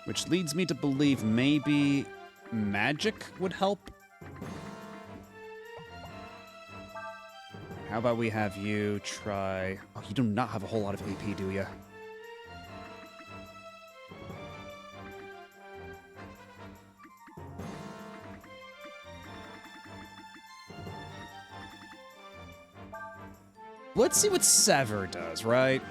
Which leads me to believe maybe magic would help. How about we have you try... Oh, you do not have a whole lot of AP, do you? Let's see what Sever does, right?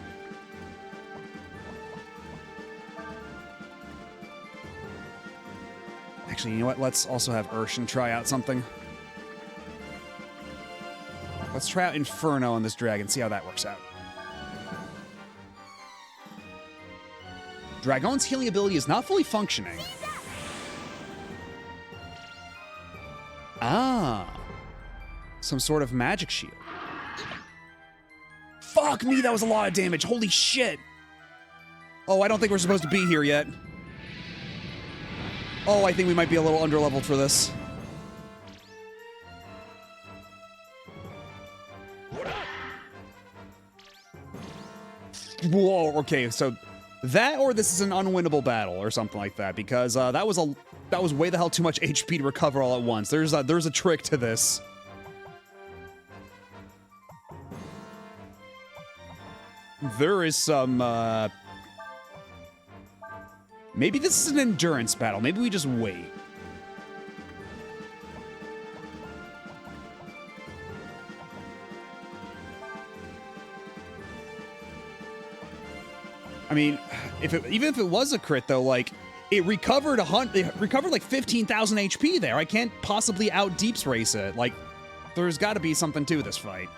Actually, you know what? Let's also have Urshan try out something. Let's try out Inferno on this dragon, see how that works out. Dragon's healing ability is not fully functioning. Ah. Some sort of magic shield. Fuck me, that was a lot of damage. Holy shit. Oh, I don't think we're supposed to be here yet. Oh, I think we might be a little underleveled for this. Whoa, okay, so that or this is an unwinnable battle or something like that, because that was way the hell too much HP to recover all at once. There's a trick to this. There is some maybe this is an endurance battle. Maybe we just wait. I mean, even if it was a crit though, like it recovered like 15,000 HP there. I can't possibly out deeps race it. Like there's got to be something to this fight.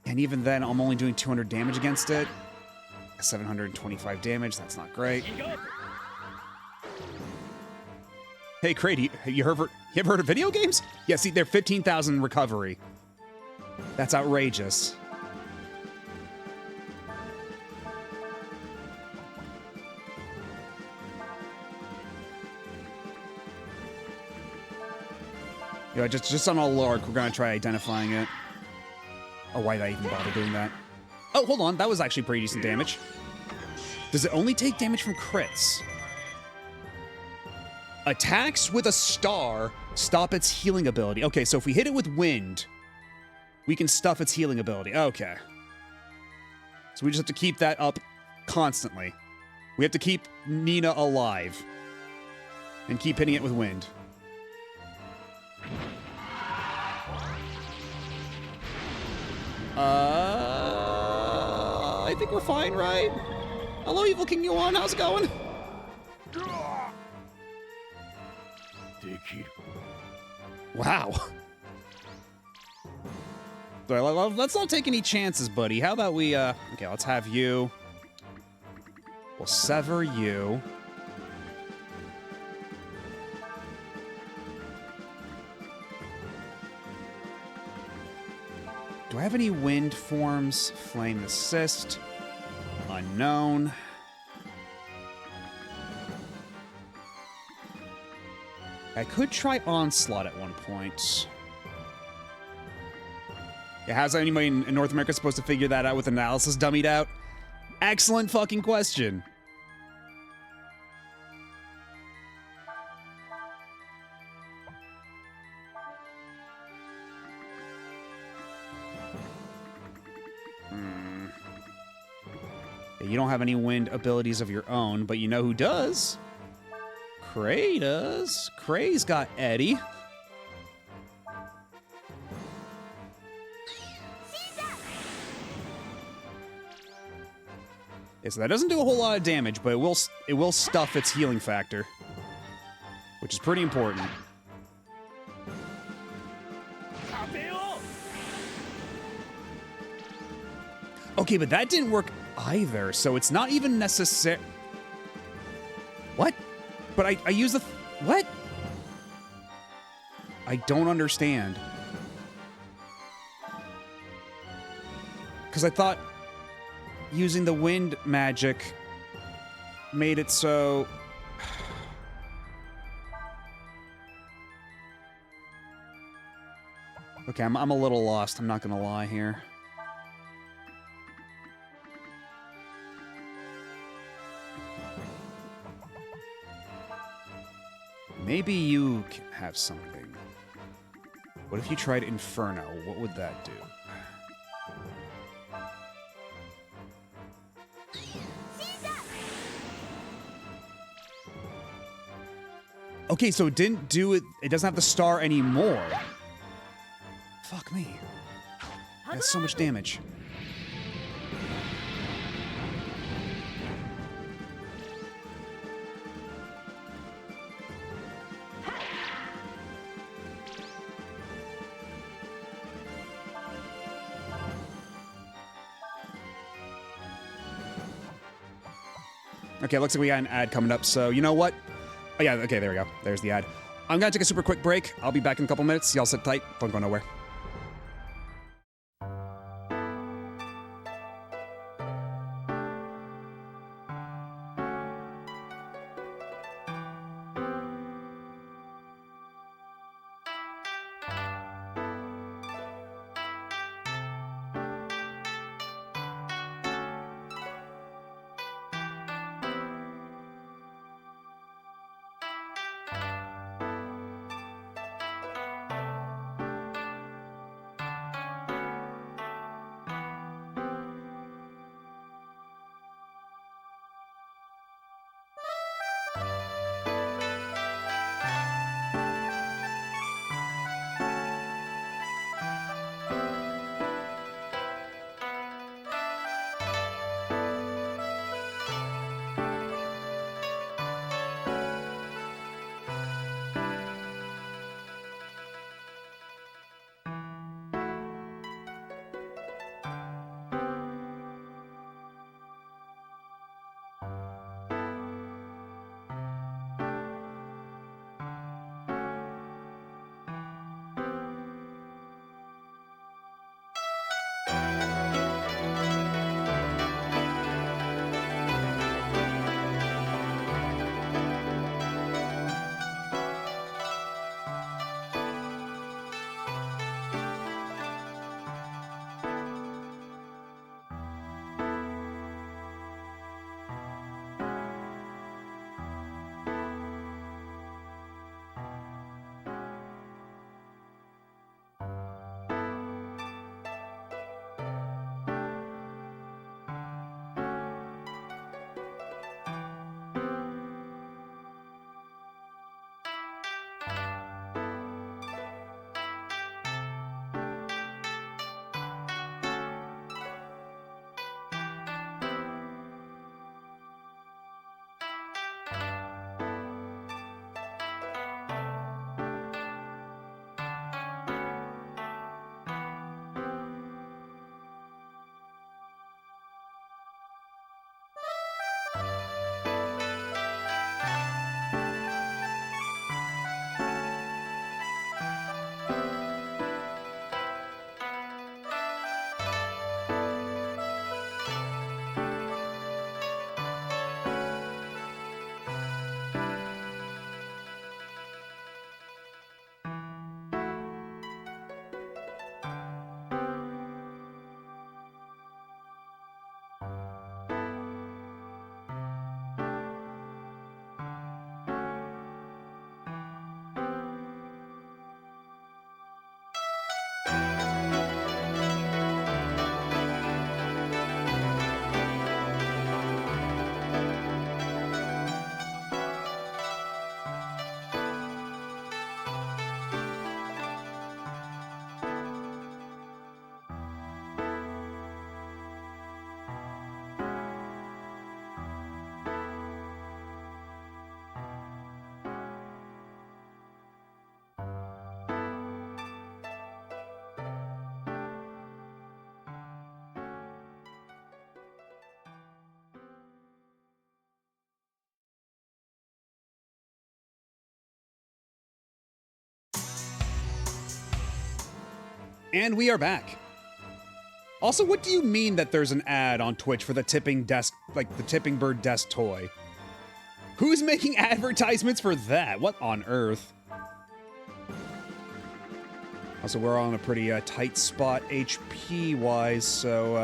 And even then, I'm only doing 200 damage against it. 725 damage, that's not great. Hey, Kraid, you ever heard of video games? Yeah, see, they're 15,000 recovery. That's outrageous. Yeah, just on a lark, we're gonna try identifying it. Oh, why did I even bother doing that? Oh, hold on, that was actually pretty decent damage. Does it only take damage from crits? Attacks with a star stop its healing ability. Okay, so if we hit it with wind, we can stuff its healing ability. Okay. So we just have to keep that up constantly. We have to keep Nina alive. And keep hitting it with wind. I think we're fine, right? Hello, Evil King Yuan, how's it going? Wow. Let's not take any chances, buddy. How about we, okay, let's have you. We'll sever you. Do I have any wind forms? Flame assist. Unknown. I could try Onslaught at one point. Yeah, how's anybody in North America supposed to figure that out with analysis dummied out? Excellent fucking question. You don't have any wind abilities of your own, but you know who does? Kray does. Kray's got Eddie. Yeah, so that doesn't do a whole lot of damage, but it will stuff its healing factor, which is pretty important. Okay, but that didn't work either, so it's not even necessary. What? But I use the what? I don't understand. Because I thought using the wind magic made it so. Okay, I'm a little lost. I'm not gonna lie here. Maybe you can have something. What if you tried Inferno? What would that do? Okay, so it didn't do it. It doesn't have the star anymore. Fuck me. That's so much damage. Okay, looks like we got an ad coming up, so you know what? Oh yeah, okay, there we go. There's the ad. I'm gonna take a super quick break. I'll be back in a couple minutes. Y'all sit tight. Don't go nowhere. And we are back. Also, what do you mean that there's an ad on Twitch for the tipping desk, like the tipping bird desk toy? Who's making advertisements for that? What on earth? Also, we're on a pretty tight spot HP-wise, so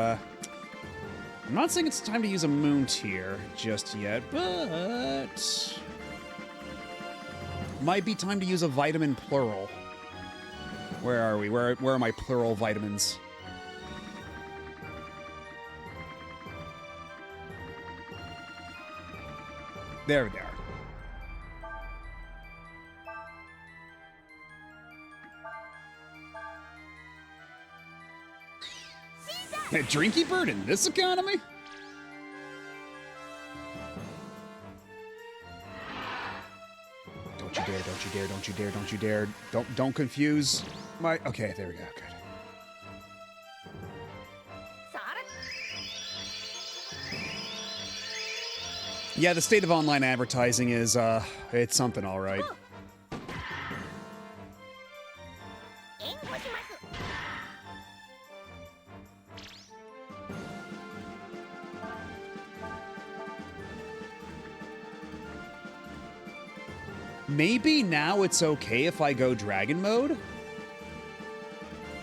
I'm not saying it's time to use a moon tier just yet, but might be time to use a vitamin plural. Where are we? Where are my plural vitamins? There they are. A drinky bird in this economy? Don't you dare, don't you dare, don't you dare, don't you dare. Don't confuse my... Okay, there we go, good. Yeah, the state of online advertising is, it's something all right. Maybe now it's okay if I go dragon mode?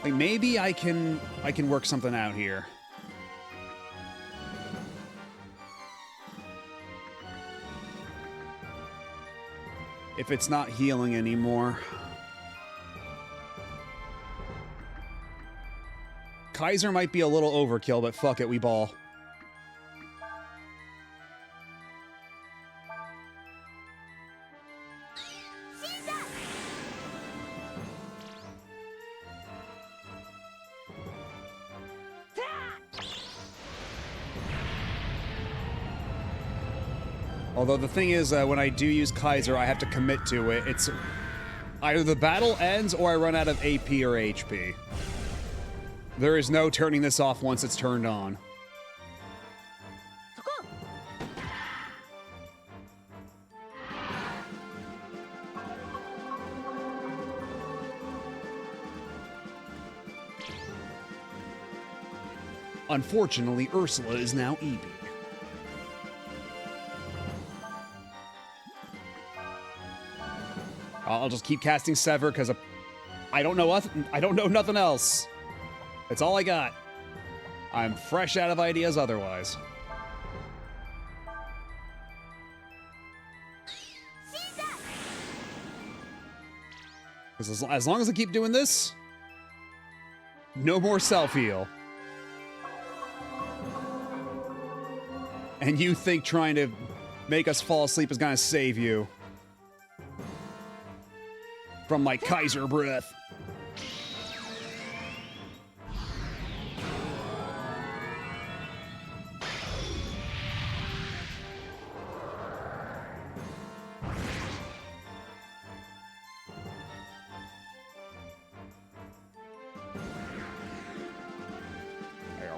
Like maybe I can work something out here. If it's not healing anymore. Kaiser might be a little overkill, but fuck it, we ball. Although the thing is, when I do use Kaiser, I have to commit to it. It's either the battle ends or I run out of AP or HP. There is no turning this off once it's turned on. Unfortunately, Ursula is now Eevee. I'll just keep casting Sever because I don't know nothing else. That's all I got. I'm fresh out of ideas otherwise. Because as long as I keep doing this, no more self-heal. And you think trying to make us fall asleep is gonna save you from my Kaiser breath.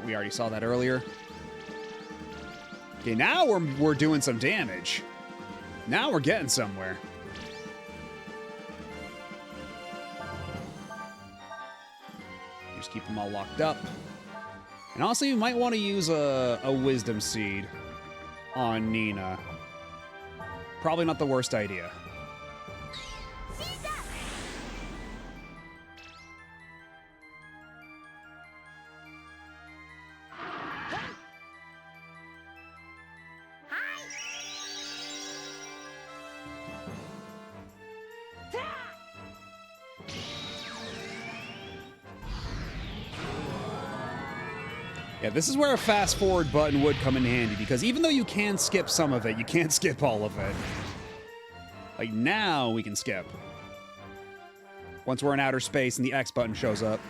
We already saw that earlier. Okay, now we're doing some damage. Now we're getting somewhere. Just keep them all locked up. And also, you might want to use a Wisdom Seed on Nina. Probably not the worst idea. Yeah, this is where a fast forward button would come in handy, because even though you can skip some of it, you can't skip all of it. Like now we can skip. Once we're in outer space and the X button shows up.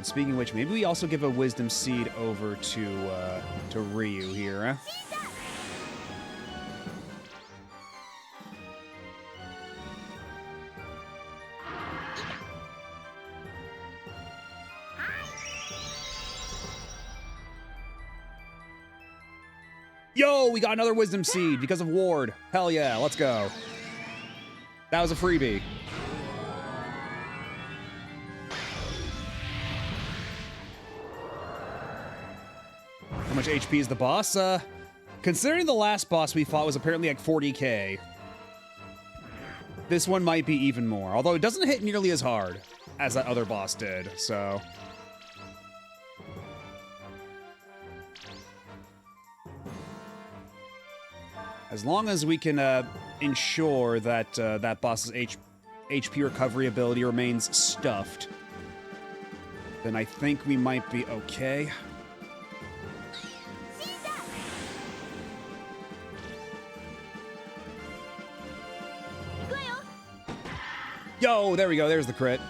Speaking of which, maybe we also give a Wisdom Seed over to Ryu here, huh? Yo, we got another Wisdom Seed because of Ward. Hell yeah, let's go. That was a freebie. How much HP is the boss? Considering the last boss we fought was apparently like 40k, this one might be even more, although it doesn't hit nearly as hard. as that other boss did, so... As long as we can ensure that that boss's HP recovery ability remains stuffed, then I think we might be okay. Yo, there we go. There's the crit.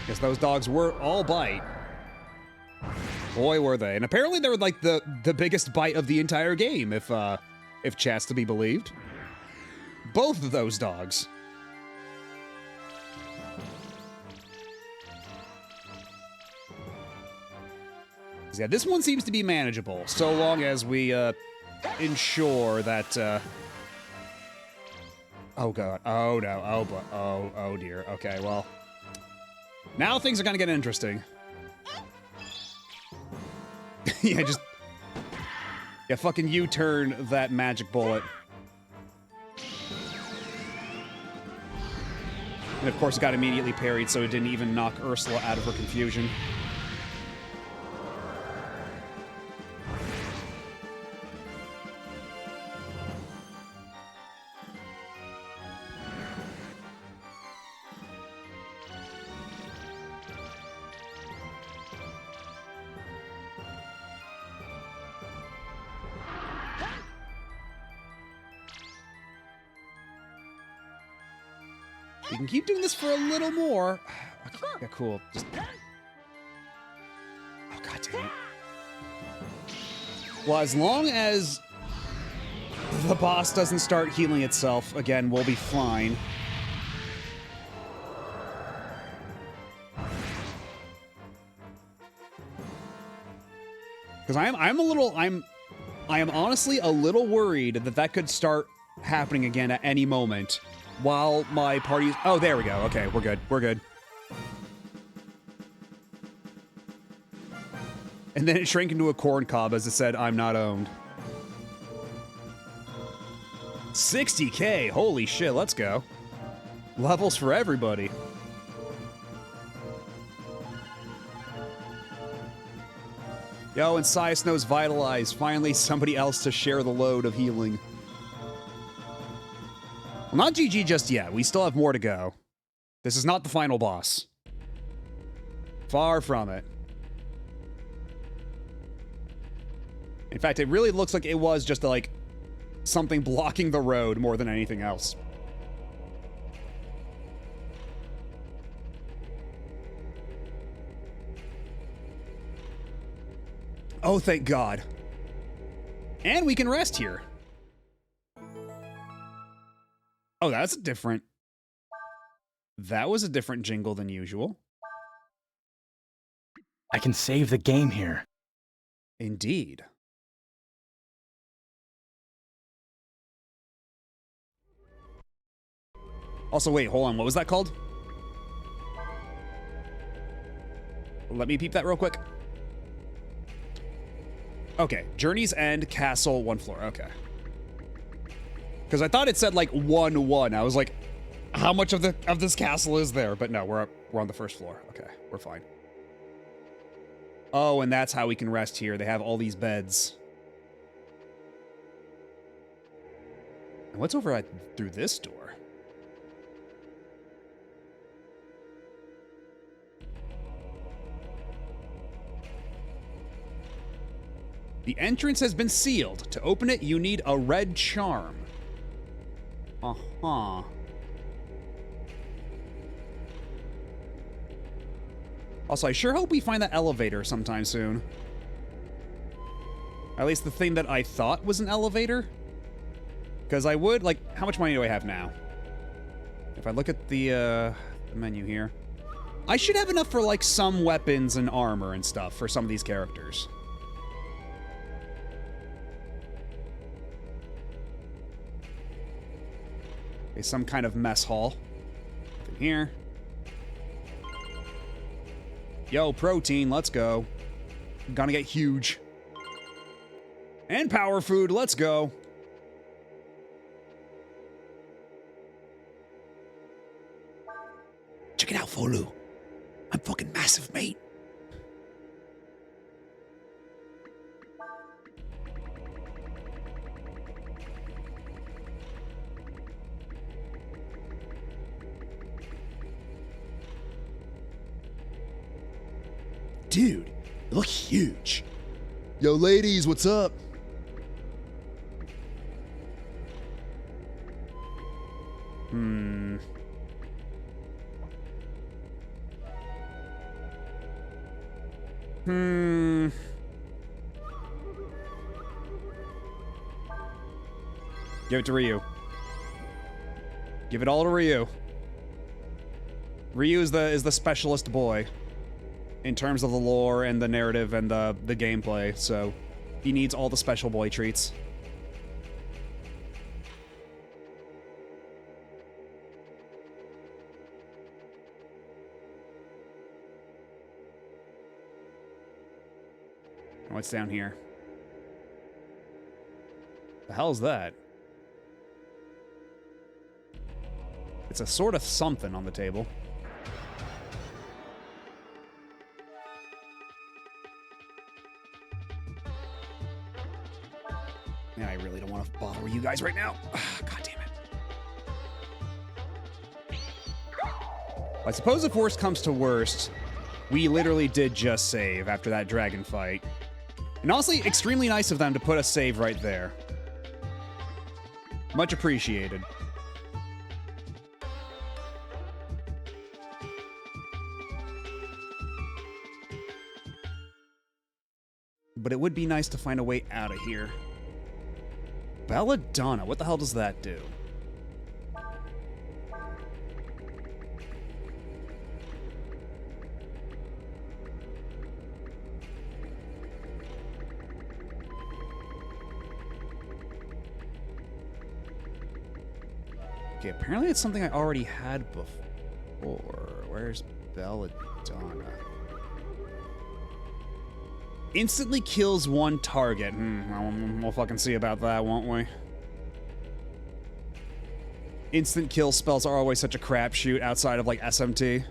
Guess those dogs were all bite. Boy, were they. And apparently they were like the biggest bite of the entire game, if chat's to be believed. Both of those dogs. Yeah, this one seems to be manageable, so long as we ensure that oh god. Oh no. Oh dear. Okay, well. Now things are gonna get interesting. Yeah, just... Yeah, fucking U-turn that magic bullet. And of course it got immediately parried, so it didn't even knock Ursula out of her confusion. We can keep doing this for a little more. Okay, yeah, cool. Just... Oh, god damn it. Well, as long as the boss doesn't start healing itself, again, we'll be fine. Because I am honestly a little worried that that could start happening again at any moment. While my party... Oh, there we go. Okay, we're good. We're good. And then it shrank into a corn cob as it said, I'm not owned. 60k! Holy shit, let's go. Levels for everybody. Yo, and Sias knows Vitalize. Finally, somebody else to share the load of healing. Well, not GG just yet. We still have more to go. This is not the final boss. Far from it. In fact, it really looks like it was just like something blocking the road more than anything else. Oh, thank God. And we can rest here. Oh, that's a different... That was a different jingle than usual. I can save the game here. Indeed. Also, wait, hold on. What was that called? Let me peep that real quick. Okay, Journey's End, Castle, 1 floor. Okay. Because I thought it said like 1-1. I was like, how much of this castle is there? But no, we're on the 1st floor. Okay, we're fine. Oh, and that's how we can rest here. They have all these beds. And what's over through this door? The entrance has been sealed. To open it, you need a red charm. Uh-huh. Also, I sure hope we find that elevator sometime soon. At least the thing that I thought was an elevator. Because I would, like, how much money do I have now? If I look at the menu here. I should have enough for, like, some weapons and armor and stuff for some of these characters. Okay, some kind of mess hall. Nothing here. Yo, protein, let's go. Gonna get huge. And power food, let's go. Check it out, Folu. I'm fucking massive, mate. Dude, you look huge. Yo, ladies, what's up? Give it to Ryu. Give it all to Ryu. Ryu is the specialist boy in terms of the lore and the narrative and the gameplay, so he needs all the special boy treats. What's down here? The hell's that? It's a sort of something on the table. Man, I really don't want to bother you guys right now. God damn it. I suppose if worst comes to worst, we literally did just save after that dragon fight. And honestly, extremely nice of them to put a save right there. Much appreciated. But it would be nice to find a way out of here. Belladonna, what the hell does that do? Okay, apparently it's something I already had before. Where's Belladonna? Instantly kills one target. We'll fucking see about that, won't we? Instant kill spells are always such a crapshoot outside of, like, SMT.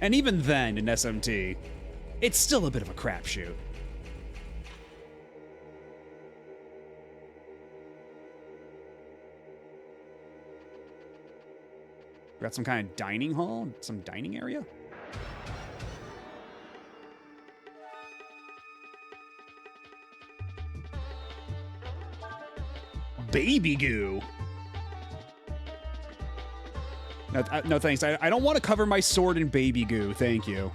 And even then, in SMT, it's still a bit of a crapshoot. Got some kind of dining hall? Some dining area? Baby goo. No thanks. I don't want to cover my sword in baby goo. Thank you.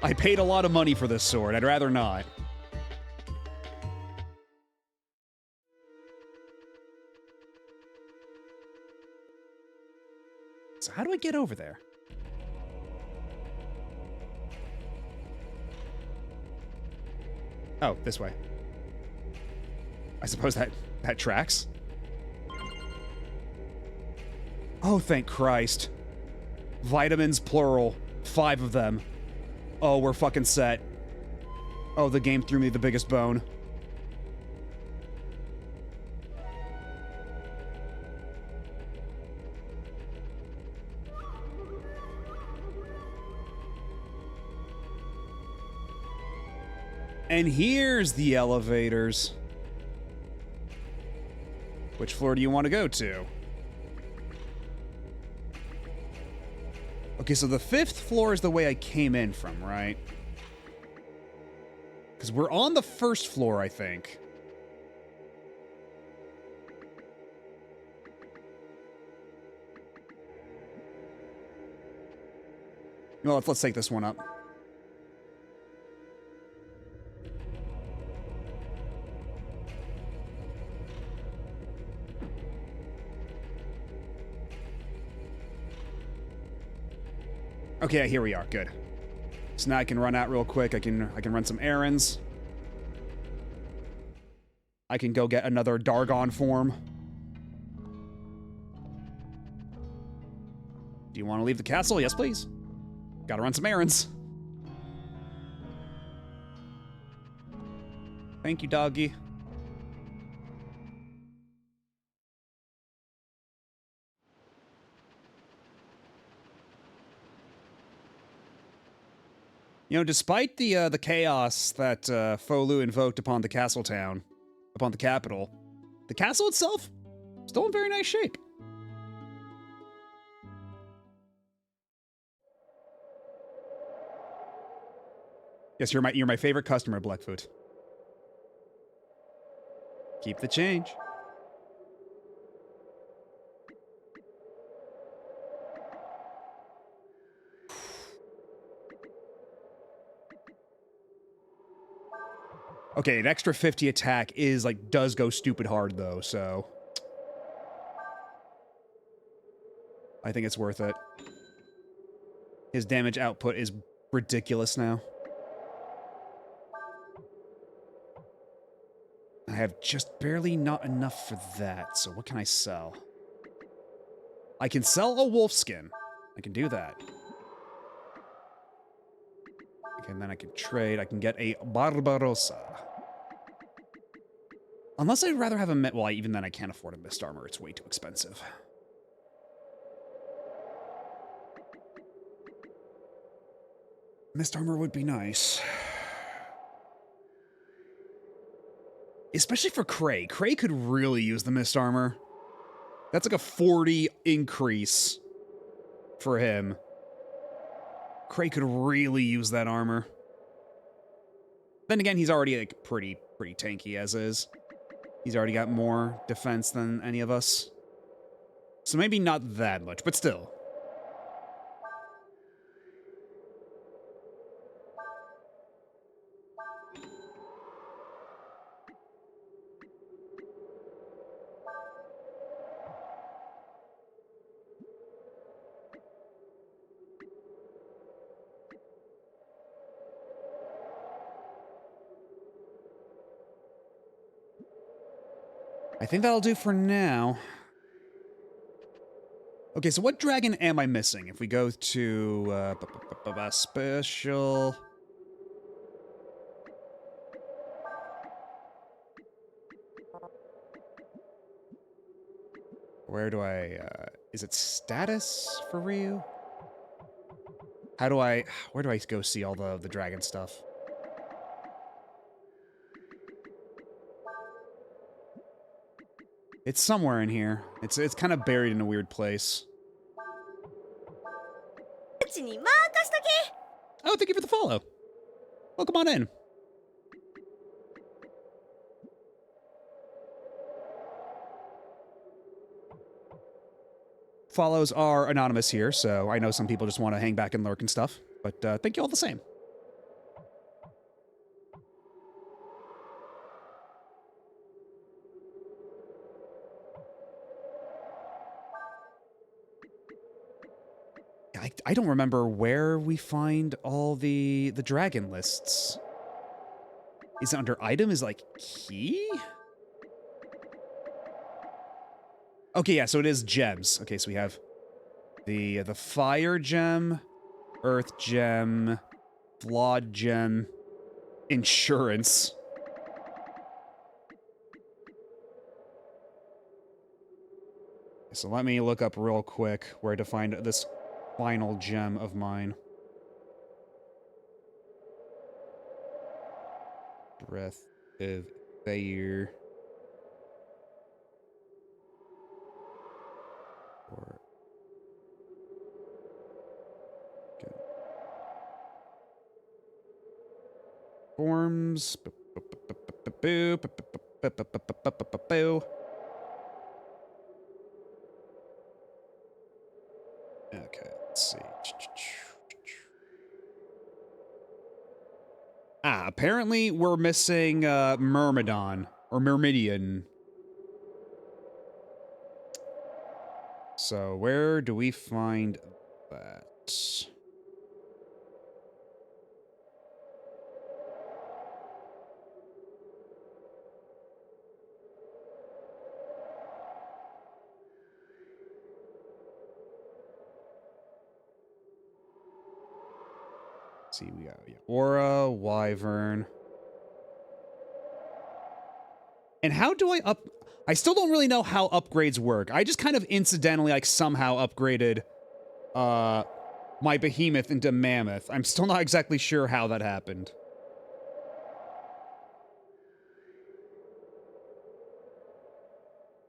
I paid a lot of money for this sword. I'd rather not. So how do I get over there? Oh, this way. I suppose that tracks. Oh, thank Christ. Vitamins, plural. 5 of them. Oh, we're fucking set. Oh, the game threw me the biggest bone. And here's the elevators. Which floor do you want to go to? Okay, so the 5th floor is the way I came in from, right? Because we're on the 1st floor, I think. Well, let's take this one up. Okay, here we are. Good. So now I can run out real quick. I can run some errands. I can go get another Dargon form. Do you want to leave the castle? Yes, please. Gotta run some errands. Thank you, doggy. You know, despite the chaos that Folu invoked upon the castle town, upon the capital, the castle itself still in very nice shape. Yes, you're my favorite customer, Blackfoot. Keep the change. Okay, an extra 50 attack is, like, does go stupid hard, though, so... I think it's worth it. His damage output is ridiculous now. I have just barely not enough for that, so what can I sell? I can sell a wolf skin. I can do that. Okay, and then I can trade. I can get a Barbarossa. Unless I'd rather have a... Well, even then I can't afford a mist armor. It's way too expensive. Mist armor would be nice. Especially for Cray. Cray could really use the mist armor. That's like a 40 increase for him. Cray could really use that armor. Then again, he's already like pretty tanky as is. He's already got more defense than any of us. So maybe not that much, but still. I think that'll do for now. Okay, so what dragon am I missing? If we go to special... Where do I... is it status for Ryu? How do I... Where do I go see all the dragon stuff? It's somewhere in here. It's kind of buried in a weird place. Oh, thank you for the follow. Welcome on in. Follows are anonymous here, so I know some people just want to hang back and lurk and stuff. But thank you all the same. I don't remember where we find all the dragon lists. Is it under item? Is like key? Okay, yeah, so it is gems. Okay, so we have the fire gem, earth gem, flawed gem, insurance. So let me look up real quick where to find this final gem of mine. Breath of Fire. Or... Forms. Okay, let's see. Apparently we're missing Myrmidon, or Myrmidian. So where do we find that? See, we got Aura, Wyvern. And how do I up... I still don't really know how upgrades work. I just kind of incidentally, like, somehow upgraded my behemoth into mammoth. I'm still not exactly sure how that happened.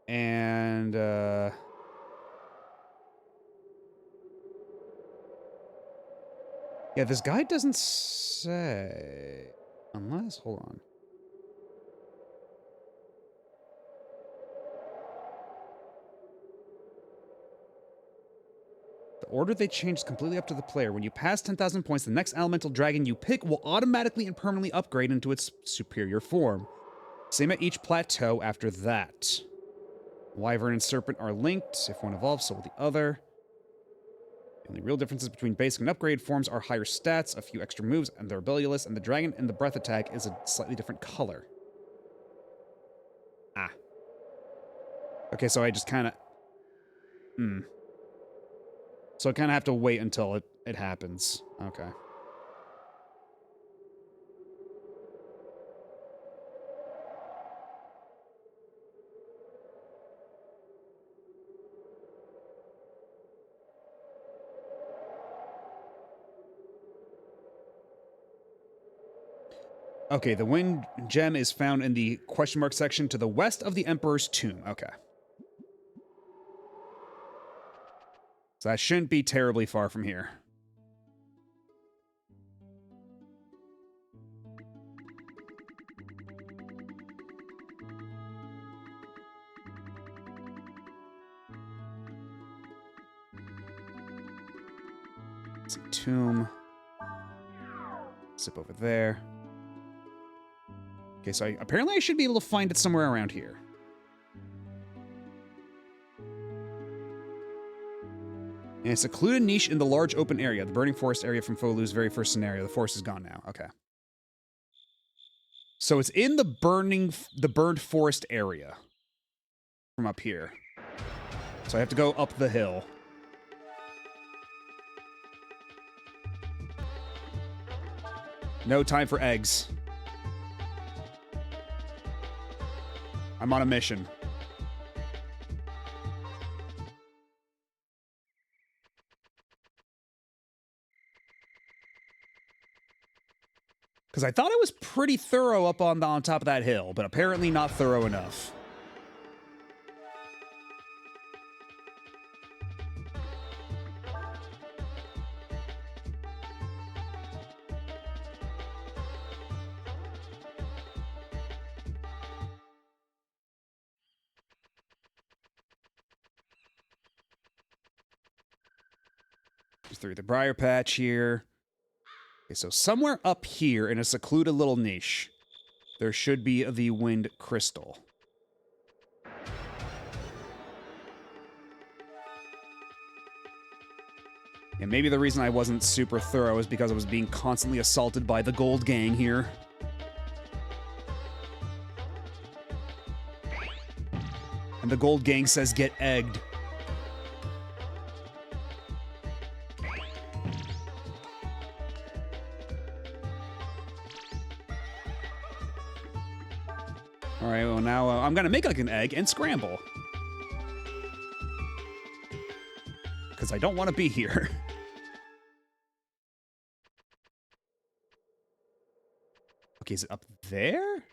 And, yeah, this guide doesn't say... Unless, hold on. The order they change is completely up to the player. When you pass 10,000 points, the next elemental dragon you pick will automatically and permanently upgrade into its superior form. Same at each plateau after that. Wyvern and Serpent are linked. If one evolves, so will the other. The only real differences between basic and upgrade forms are higher stats, a few extra moves, and their ability list, and the dragon and the breath attack is a slightly different color. Ah. Okay, so I just kind of... So I kind of have to wait until it happens. Okay. Okay, the wind gem is found in the question mark section to the west of the Emperor's tomb. Okay. So that shouldn't be terribly far from here. Let's see, tomb. Zip over there. Okay, so apparently I should be able to find it somewhere around here. In a secluded niche in the large open area, the burning forest area from Folu's very first scenario. The forest is gone now. Okay. So it's in the burned forest area from up here. So I have to go up the hill. No time for eggs. I'm on a mission. Because I thought I was pretty thorough up on top of that hill, but apparently not thorough enough. Through the briar patch here. Okay, so somewhere up here in a secluded little niche, there should be the wind crystal. And maybe the reason I wasn't super thorough is because I was being constantly assaulted by the gold gang here. And the gold gang says get egged. Alright, well now I'm gonna make like an egg and scramble. Because I don't want to be here. Okay, is it up there?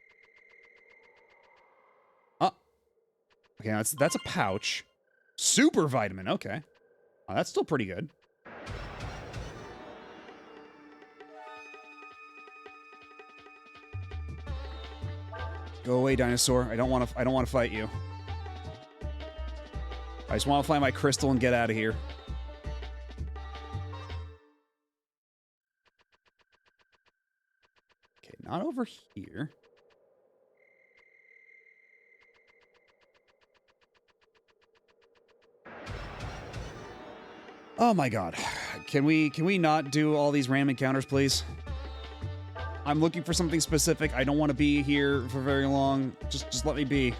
Oh. Okay, that's a pouch. Super vitamin, okay. Oh, that's still pretty good. Go away, dinosaur. I don't want to fight you. I just want to find my crystal and get out of here. Okay, not over here. Oh my god. Can we not do all these random encounters, please? I'm looking for something specific. I don't want to be here for very long. Just let me be.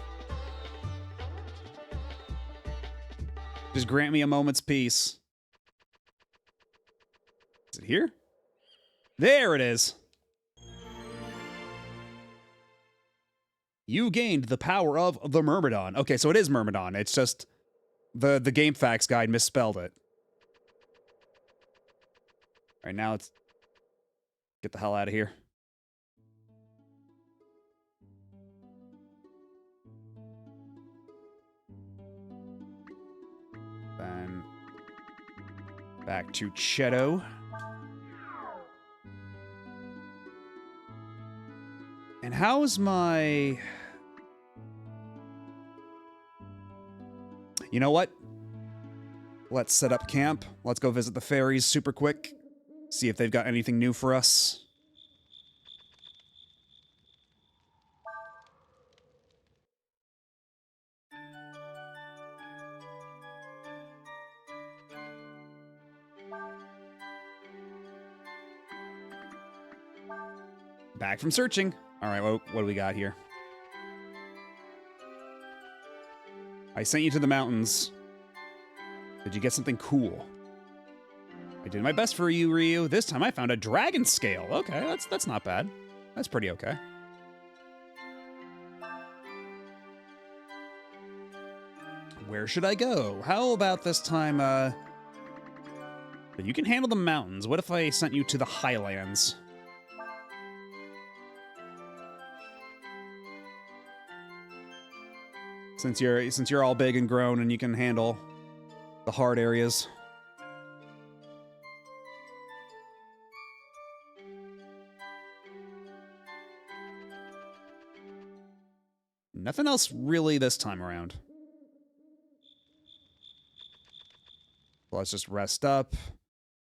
Just grant me a moment's peace. Is it here? There it is. You gained the power of the Myrmidon. Okay, so it is Myrmidon. It's just the GameFAQs guide misspelled it. right, now let's get the hell out of here. Then back to Cheto. And how's my... You know what? Let's set up camp. Let's go visit the fairies super quick. See if they've got anything new for us. Back from searching. All right, what do we got here? I sent you to the mountains. Did you get something cool? I did my best for you, Ryu. This time I found a dragon scale. Okay, that's not bad. That's pretty okay. Where should I go? How about this time, you can handle the mountains. What if I sent you to the highlands? Since you're all big and grown and you can handle the hard areas. Nothing else really this time around. Let's just rest up.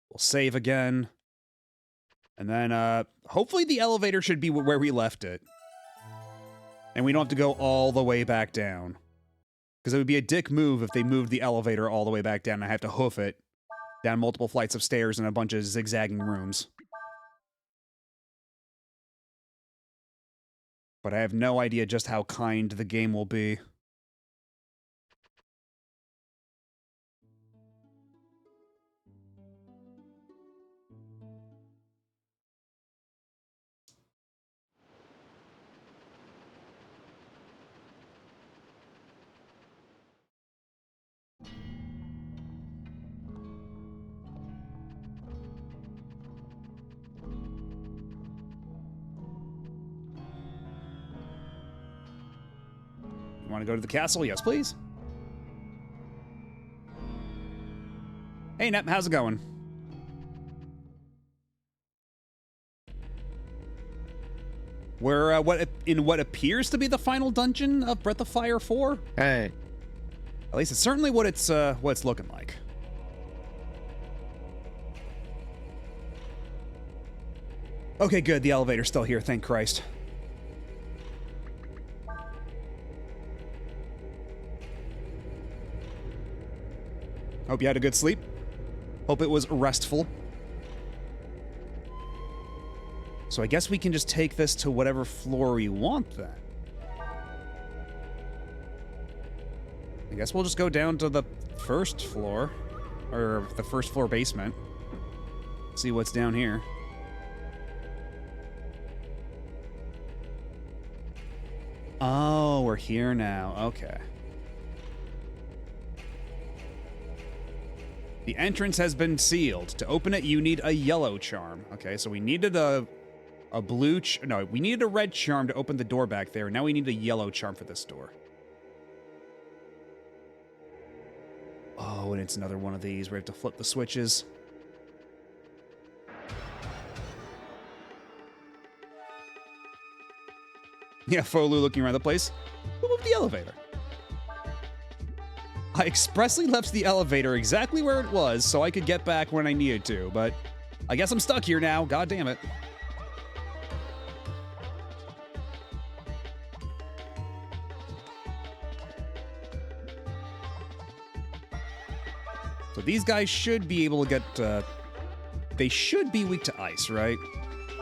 We'll save again. And then hopefully the elevator should be where we left it. And we don't have to go all the way back down. Because it would be a dick move if they moved the elevator all the way back down and I have to hoof it down multiple flights of stairs and a bunch of zigzagging rooms. But I have no idea just how kind the game will be. Want to go to the castle? Yes, please. Hey, Nep, how's it going? We're in what appears to be the final dungeon of Breath of Fire 4. Hey. At least it's certainly what it's looking like. Okay, good. The elevator's still here. Thank Christ. Hope you had a good sleep. Hope it was restful. So I guess we can just take this to whatever floor we want then. I guess we'll just go down to the first floor. Or the first floor basement. See what's down here. Oh, we're here now. Okay. The entrance has been sealed. To open it, you need a yellow charm. Okay, so we needed a blue... No, we needed a red charm to open the door back there. Now we need a yellow charm for this door. Oh, and it's another one of these where we have to flip the switches. Yeah, Folu looking around the place. Who moved the elevator? I expressly left the elevator exactly where it was so I could get back when I needed to, but I guess I'm stuck here now. God damn it. So these guys should be able to get, they should be weak to ice, right?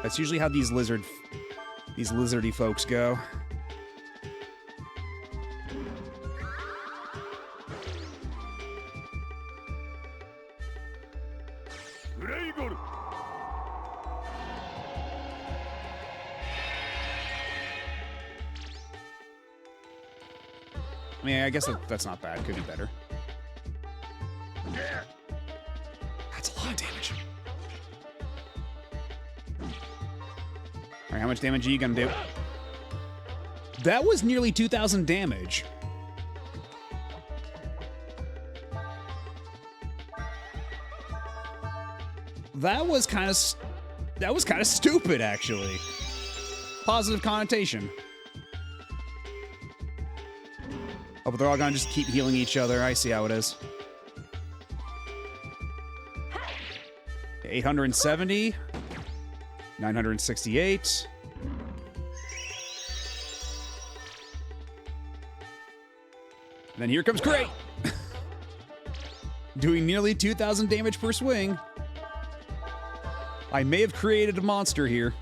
That's usually how these lizardy folks go. I mean, I guess that's not bad. Could be better. That's a lot of damage. much damage are you gonna do? That was nearly 2,000 damage. That was kind of stupid, actually. Positive connotation. Oh, but they're all gonna just keep healing each other. I see how it is. 870. 968. And then here comes Gray. Doing nearly 2,000 damage per swing. I may have created a monster here.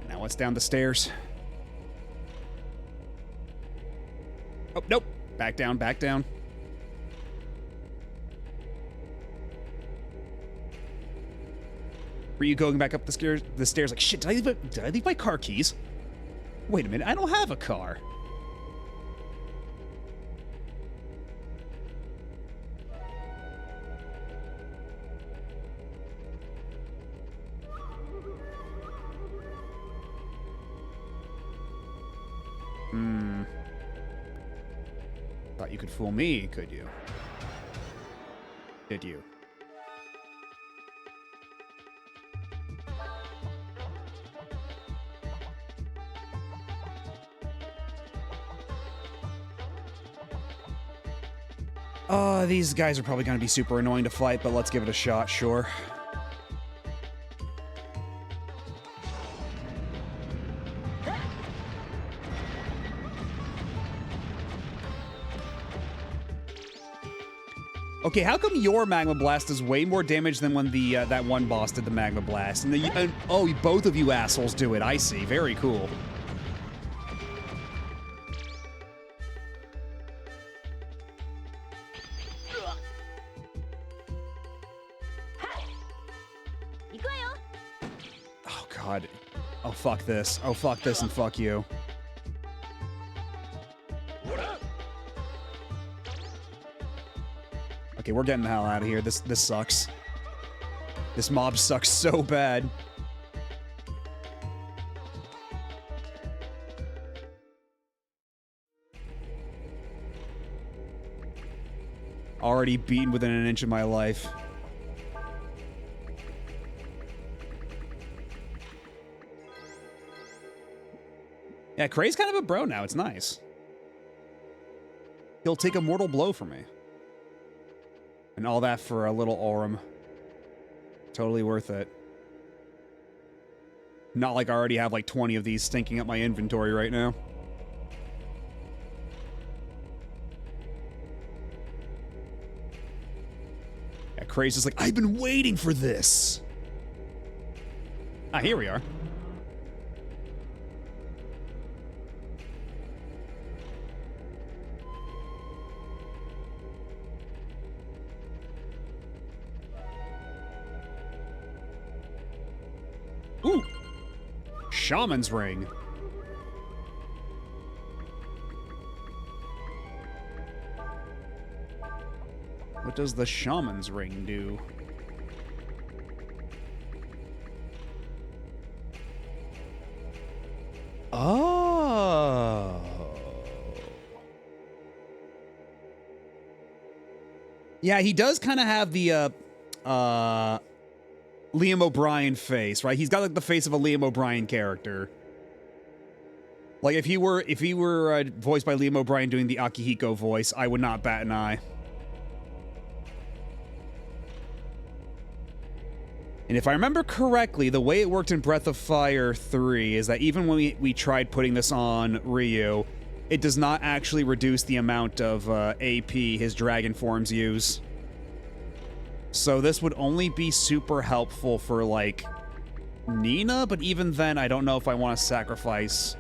Now what's down the stairs? Oh, nope. Back down, back down. Were you going back up the stairs like, shit, did I leave my car keys? Wait a minute, I don't have a car. Thought you could fool me, could you? Did you? These guys are probably going to be super annoying to fight, but let's give it a shot, sure. Okay, how come your Magma Blast does way more damage than when the that one boss did the Magma Blast? And oh, both of you assholes do it. I see. Very cool. Oh god. Oh fuck this. Oh fuck this and fuck you. Okay, we're getting the hell out of here. This sucks. This mob sucks so bad. Already beaten within an inch of my life. Yeah, Kray's kind of a bro now. It's nice. He'll take a mortal blow for me. And all that for a little Aurum. Totally worth it. Not like I already have like 20 of these stinking up my inventory right now. Yeah, Kray's just like, I've been waiting for this. Ah, here we are. Ooh! Shaman's Ring. What does the Shaman's Ring do? Oh. Yeah, he does kind of have the, Liam O'Brien face, right? He's got like the face of a Liam O'Brien character. Like, if he were voiced by Liam O'Brien doing the Akihiko voice, I would not bat an eye. And if I remember correctly, the way it worked in Breath of Fire 3 is that even when we tried putting this on Ryu, it does not actually reduce the amount of AP his dragon forms use. So this would only be super helpful for, like, Nina, but even then, I don't know if I want to sacrifice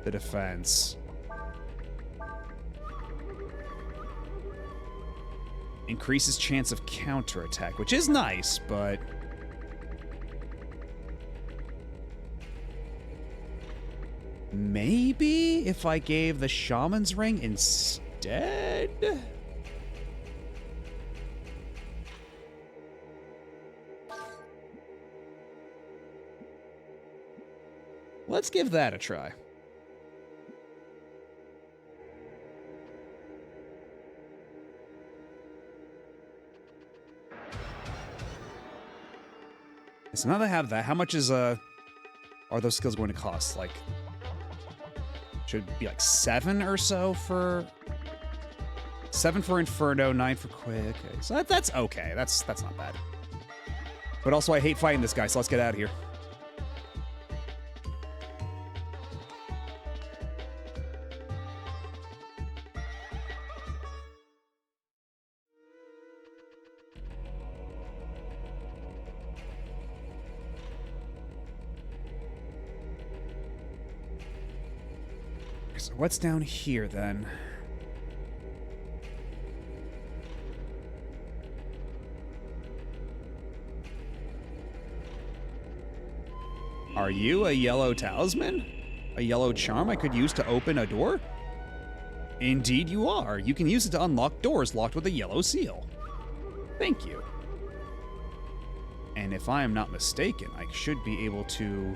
the defense. Increases chance of counterattack, which is nice, but... maybe if I gave the Shaman's Ring instead? Let's give that a try. So now that I have that, how much is are those skills going to cost? Like, should it be like 7 or so for 7 for Inferno, 9 for Quick. Okay, so that's okay. That's not bad. But also, I hate fighting this guy, so let's get out of here. So what's down here, then? Are you a yellow talisman? A yellow charm I could use to open a door? Indeed you are. You can use it to unlock doors locked with a yellow seal. Thank you. And if I am not mistaken, I should be able to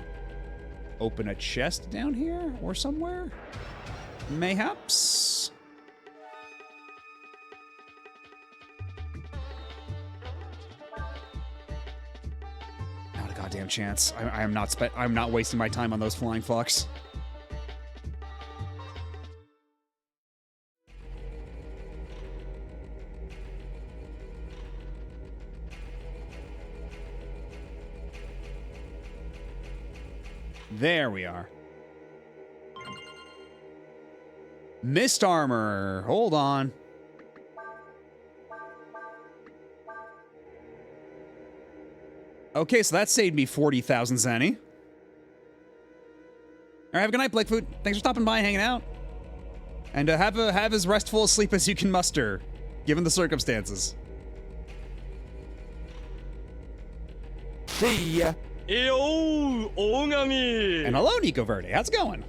open a chest down here or somewhere? Mayhaps? Not a goddamn chance. I'm not wasting my time on those flying fox. There we are. Mist armor. Hold on. Okay, so that saved me 40,000 zenny. All right, have a good night, Blakefoot. Thanks for stopping by and hanging out. And have as restful a sleep as you can muster, given the circumstances. See ya. Eyo, Ogami! And hello, Nico Verde. How's it going?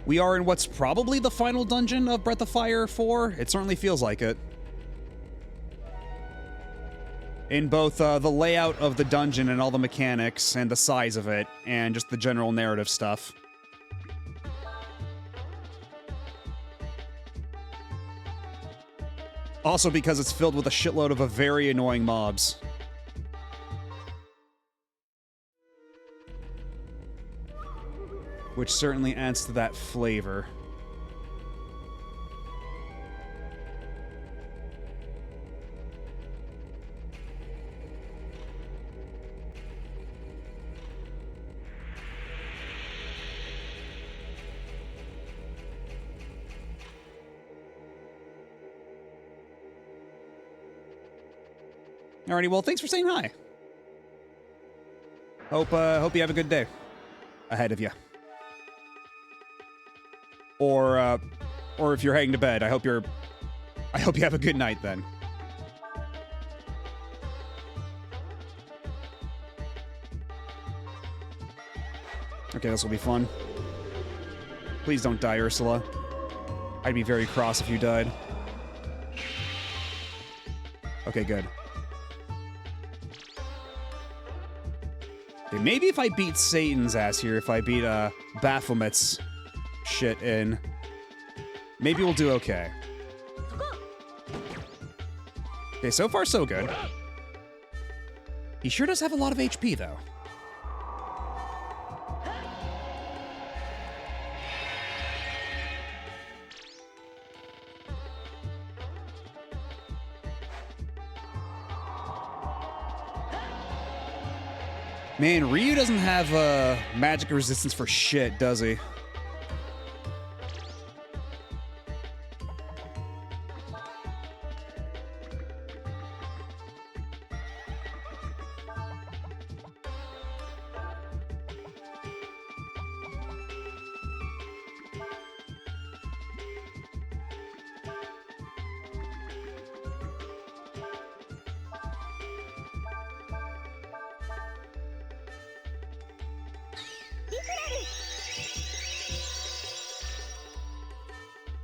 We are in what's probably the final dungeon of Breath of Fire 4. It certainly feels like it. In both the layout of the dungeon and all the mechanics and the size of it and just the general narrative stuff. Also because it's filled with a shitload of very annoying mobs. Which certainly adds to that flavor. Alrighty, well, thanks for saying hi. Hope you have a good day ahead of you. Or if you're heading to bed, I hope you have a good night then. Okay, this will be fun. Please don't die, Ursula. I'd be very cross if you died. Okay, good. Okay, maybe if I beat Satan's ass here, if I beat Baphomet's shit in, maybe we'll do okay. Okay, so far so good. He sure does have a lot of HP, though. Man, Ryu doesn't have magic resistance for shit, does he?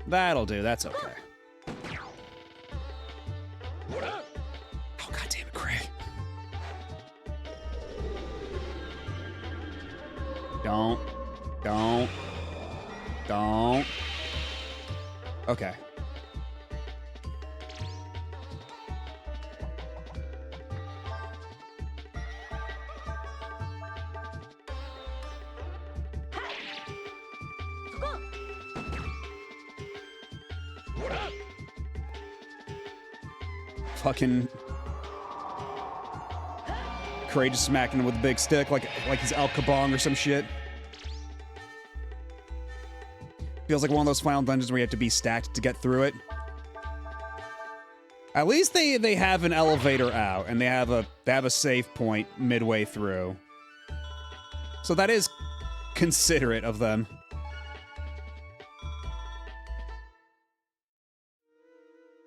That'll do, that's okay. Oh, God damn it, Craig. Don't. Okay. Fucking Cray just smacking him with a big stick like he's Al Kabong or some shit. Feels like one of those final dungeons where you have to be stacked to get through it. At least they have an elevator out and they have a save point midway through. So that is considerate of them.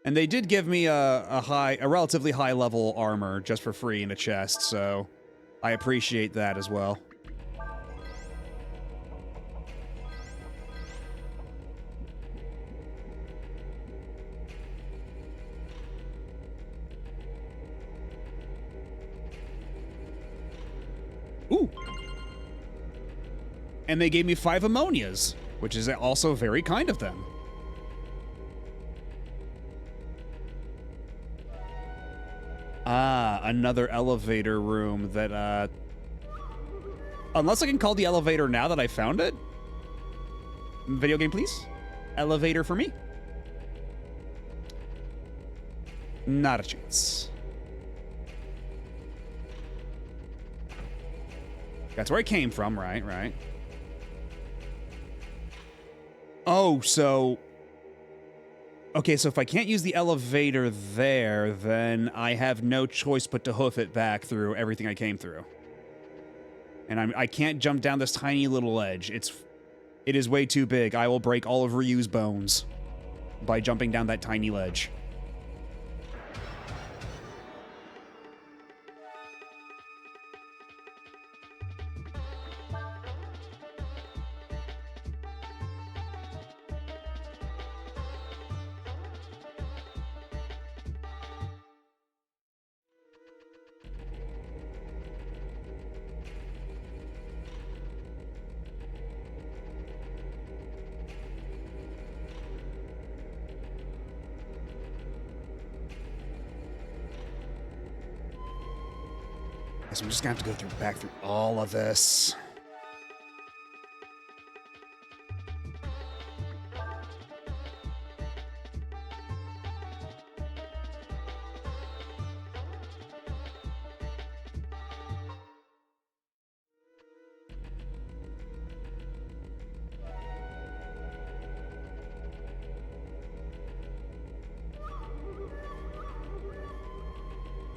And they did give me a relatively high level armor just for free in a chest, so I appreciate that as well. Ooh. And they gave me 5 ammonias, which is also very kind of them. Ah, another elevator room that, unless I can call the elevator now that I found it? Video game, please? Elevator for me? Not a chance. That's where I came from, right. Oh, so... Okay, so if I can't use the elevator there, then I have no choice but to hoof it back through everything I came through. And I can't jump down this tiny little ledge. It is way too big. I will break all of Ryu's bones by jumping down that tiny ledge. So I'm just gonna have to go back through all of this.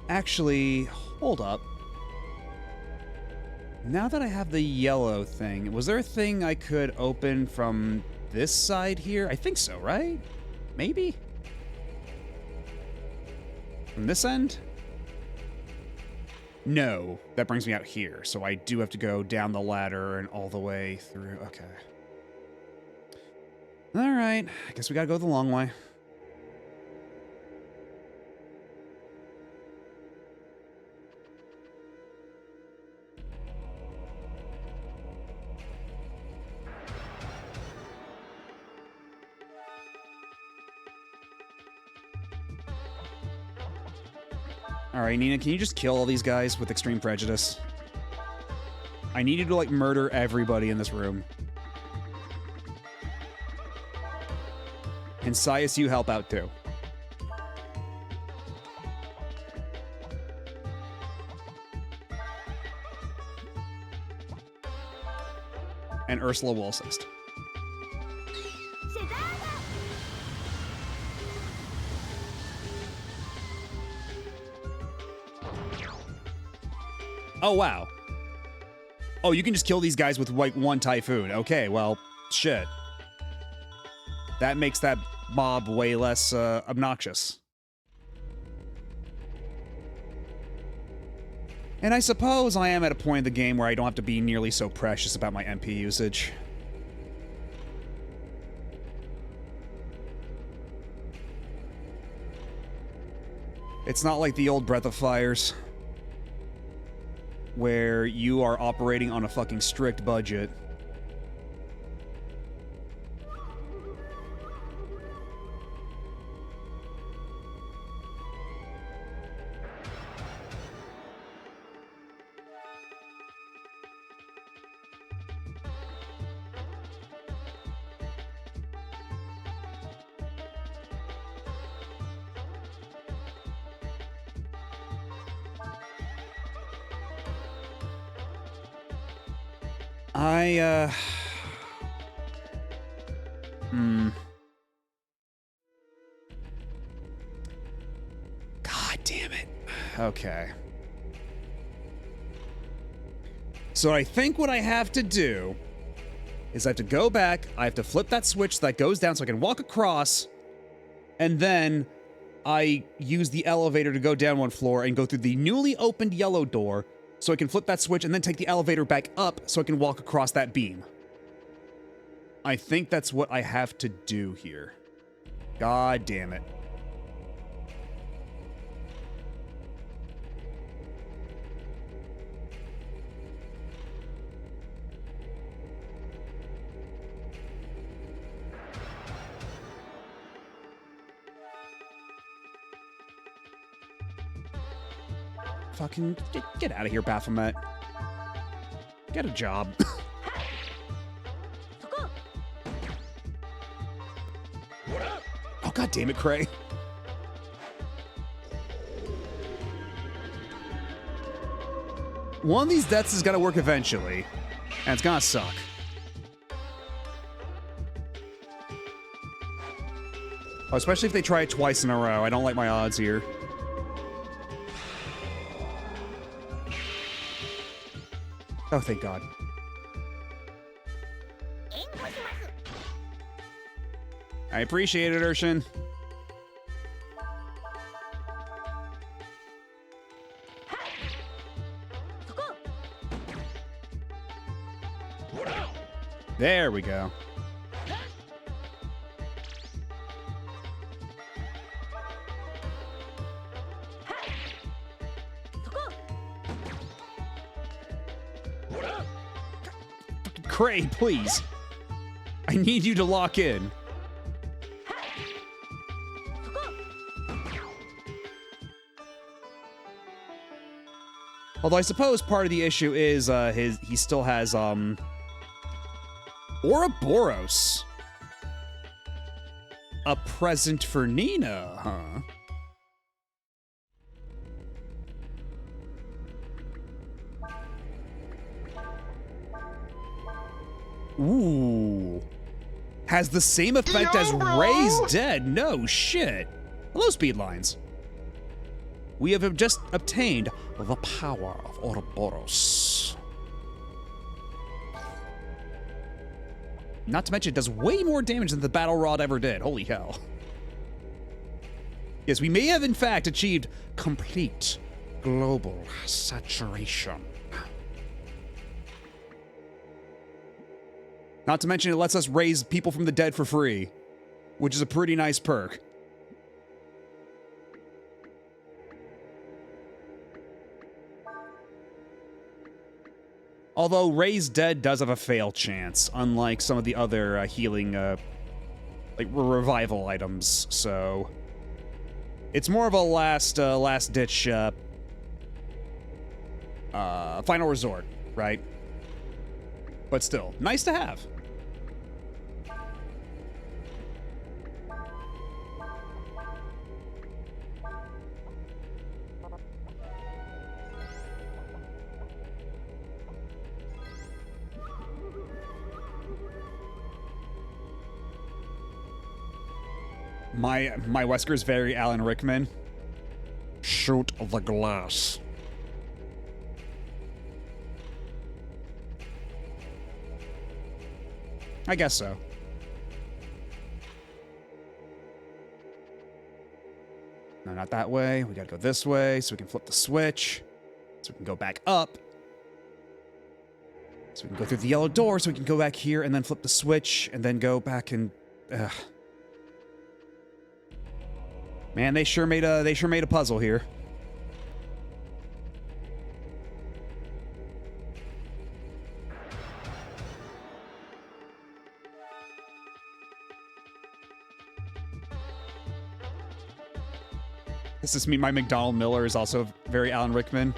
Actually, hold up. Now that I have the yellow thing, was there a thing I could open from this side here? I think so, right? Maybe? From this end? No, that brings me out here, so I do have to go down the ladder and all the way through. Okay. Alright, I guess we gotta go the long way. Alright, Nina, can you just kill all these guys with extreme prejudice? I need you to, like, murder everybody in this room. And Sias, you help out too. and Ursula will assist. Oh, wow. Oh, you can just kill these guys with, like, one Typhoon. Okay, well, shit. That makes that mob way less obnoxious. And I suppose I am at a point in the game where I don't have to be nearly so precious about my MP usage. It's not like the old Breath of Fires, where you are operating on a fucking strict budget. God damn it. Okay. So I think what I have to do is I have to go back, I have to flip that switch that goes down so I can walk across, and then I use the elevator to go down one floor and go through the newly opened yellow door so I can flip that switch and then take the elevator back up so I can walk across that beam. I think that's what I have to do here. God damn it. Fucking get out of here, Baphomet. Get a job. Oh, god damn it, Cray. One of these deaths is gonna work eventually, and it's gonna suck. Oh, especially if they try it twice in a row. I don't like my odds here. Oh, thank God. I appreciate it, Urshan. There we go. Cray, please. I need you to lock in. Although I suppose part of the issue is he still has Ouroboros. A present for Nina, huh? Ooh. Has the same effect as Ray's Dead. No shit. Hello, Speedlines. We have just obtained the power of Ouroboros. Not to mention, it does way more damage than the Battle Rod ever did. Holy hell. Yes, we may have, in fact, achieved complete global saturation. Not to mention, it lets us raise people from the dead for free, which is a pretty nice perk. Although Raise Dead does have a fail chance, unlike some of the other healing, like revival items. So it's more of a last ditch, final resort, right? But still, nice to have. My Wesker's very Alan Rickman. Shoot the glass. I guess so. No, not that way. We gotta go this way so we can flip the switch. So we can go back up. So we can go through the yellow door so we can go back here and then flip the switch and then go back and... Man, they sure made a puzzle here. This is me. My McDonald Miller is also very Alan Rickman.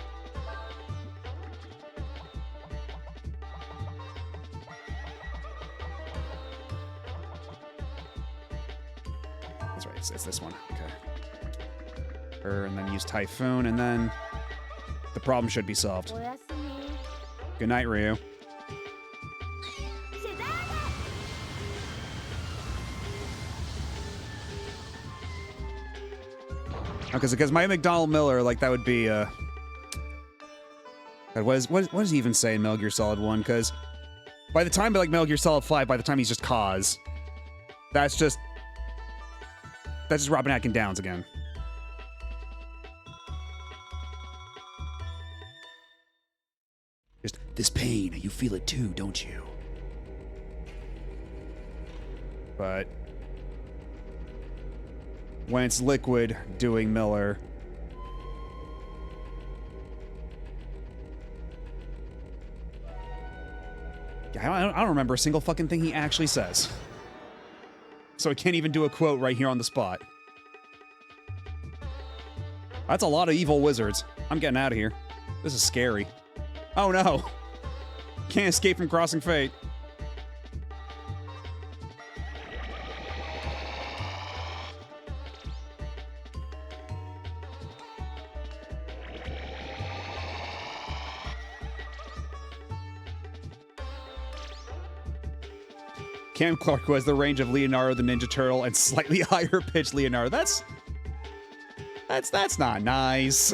That's right. It's this one. Okay. And then use Typhoon, and then the problem should be solved. おやすみ Good night, Ryu. シェザーだ Because my McDonald Miller, like, that would be, God, what does he even say in Metal Gear Solid 1? Because by the time, like, Metal Gear Solid 5, by the time he's just Kaz, that's just Robin Atkin Downs again. Just, this pain, you feel it too, don't you? But when it's Liquid doing Miller, yeah, I don't remember a single fucking thing he actually says. So I can't even do a quote right here on the spot. That's a lot of evil wizards. I'm getting out of here. This is scary. Oh no! Can't escape from Crossing Fate. Cam Clark, who has the range of Leonardo the Ninja Turtle and slightly higher pitched Leonardo. That's not nice.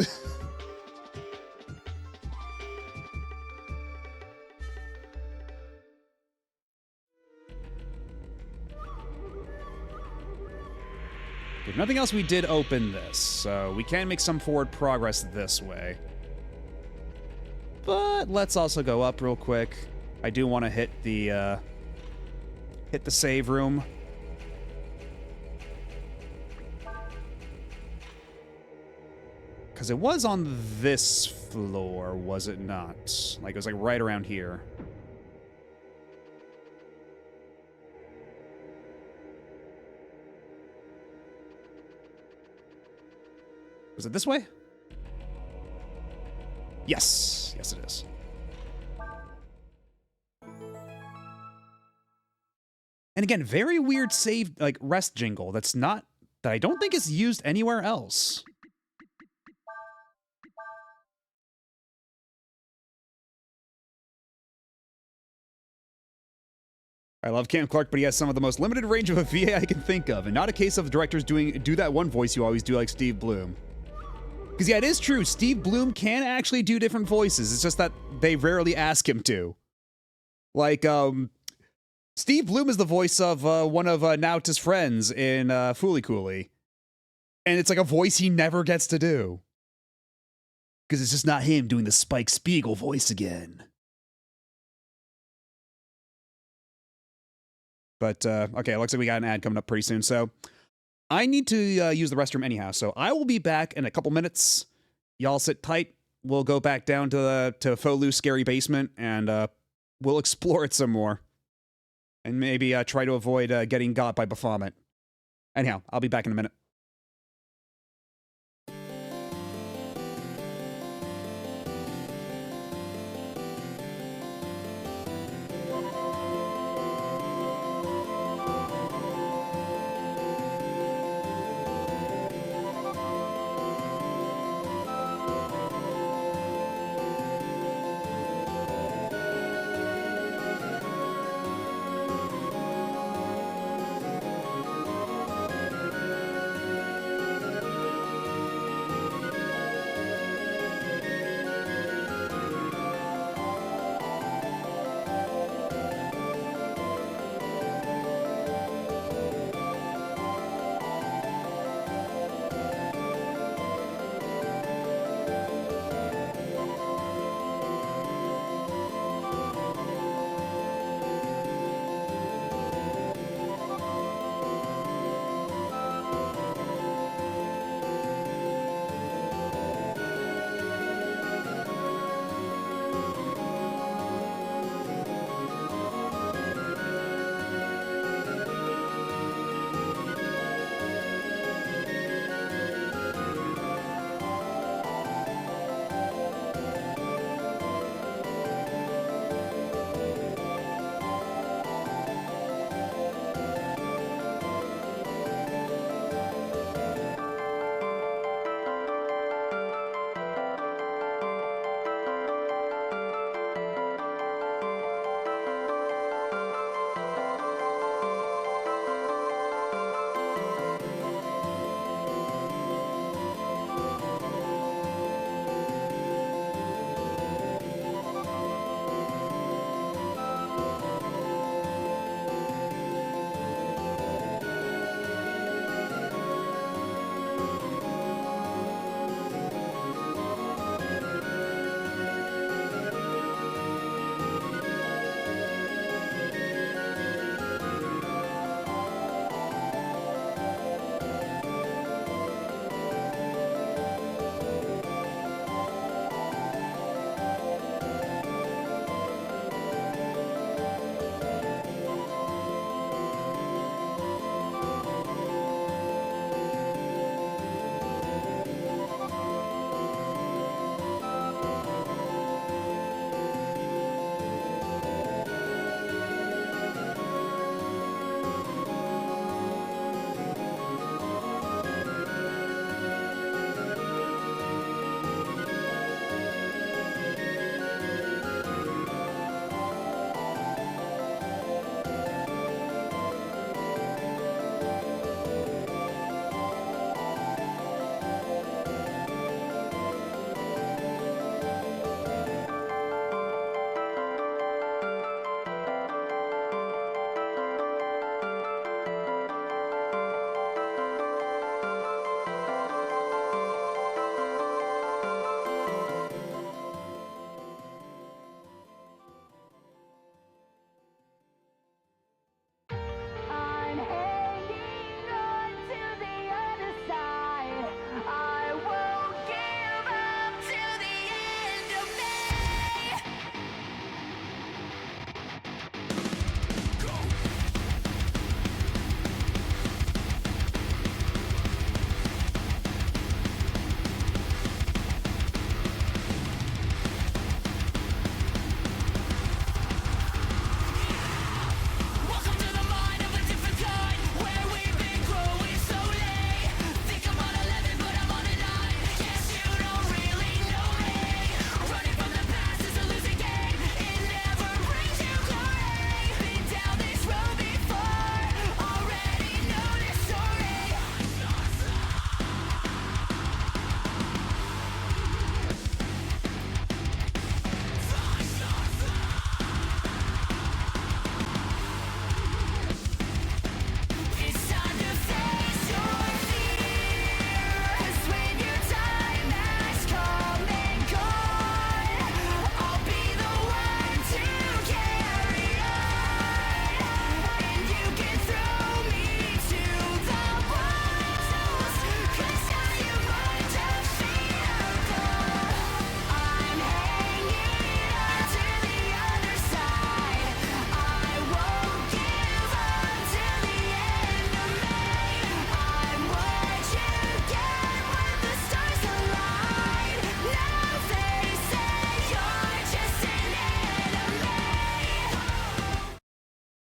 If nothing else, we did open this, so we can make some forward progress this way. But let's also go up real quick. I do want to hit the save room. Because it was on this floor, was it not? Like, it was like right around here. Was it this way? Yes. Yes, it is. And again, very weird save, like, rest jingle that I don't think is used anywhere else. I love Cam Clark, but he has some of the most limited range of a VA I can think of, and not a case of directors do that one voice you always do like Steve Bloom. Because yeah, it is true, Steve Bloom can actually do different voices, it's just that they rarely ask him to. Like, Steve Bloom is the voice of one of Naota's friends in Fooly Cooly. And it's like a voice he never gets to do. Because it's just not him doing the Spike Spiegel voice again. But, okay, it looks like we got an ad coming up pretty soon. So, I need to use the restroom anyhow. So, I will be back in a couple minutes. Y'all sit tight. We'll go back down to Folu's scary basement, and we'll explore it some more. And maybe try to avoid getting got by Baphomet. Anyhow, I'll be back in a minute.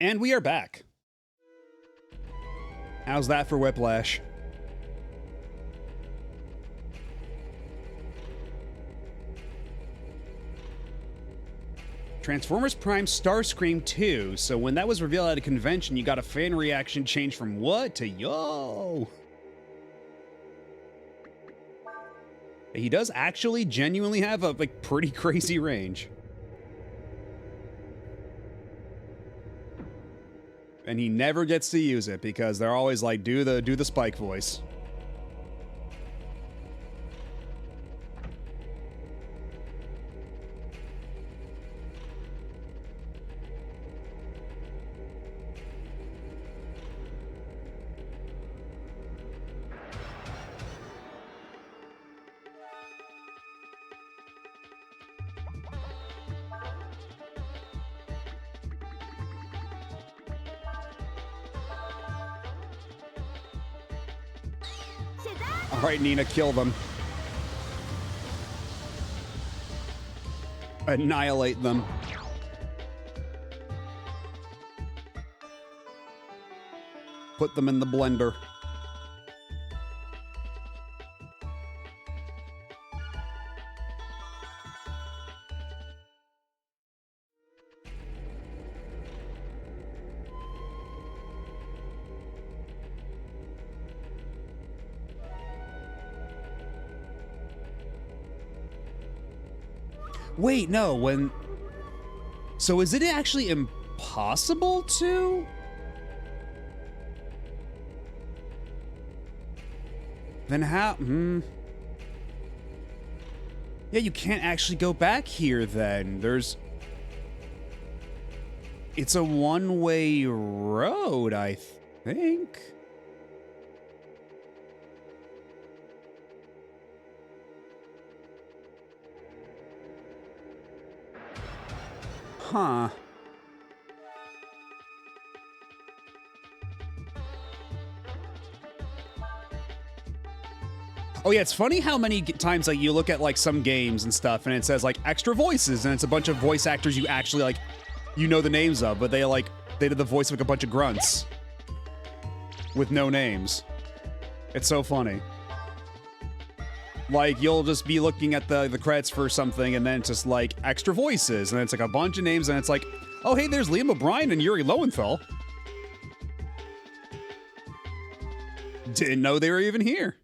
And we are back. How's that for Whiplash? Transformers Prime Starscream 2. So when that was revealed at a convention, you got a fan reaction change from what to yo. He does actually genuinely have a pretty crazy range. And he never gets to use it because they're always like, do the Spike voice. All right, Nina, kill them. Annihilate them. Put them in the blender. Wait, no, when... So is it actually impossible to? Then how... Yeah, you can't actually go back here then. There's... It's a one-way road, I think. Huh. Oh yeah, it's funny how many times like you look at like some games and stuff and it says like extra voices and it's a bunch of voice actors you actually like you know the names of, but they did the voice of like a bunch of grunts with no names. It's so funny. Like, you'll just be looking at the credits for something, and then it's just, like, extra voices, and it's, like, a bunch of names, and it's like, oh, hey, there's Liam O'Brien and Yuri Lowenthal. Didn't know they were even here.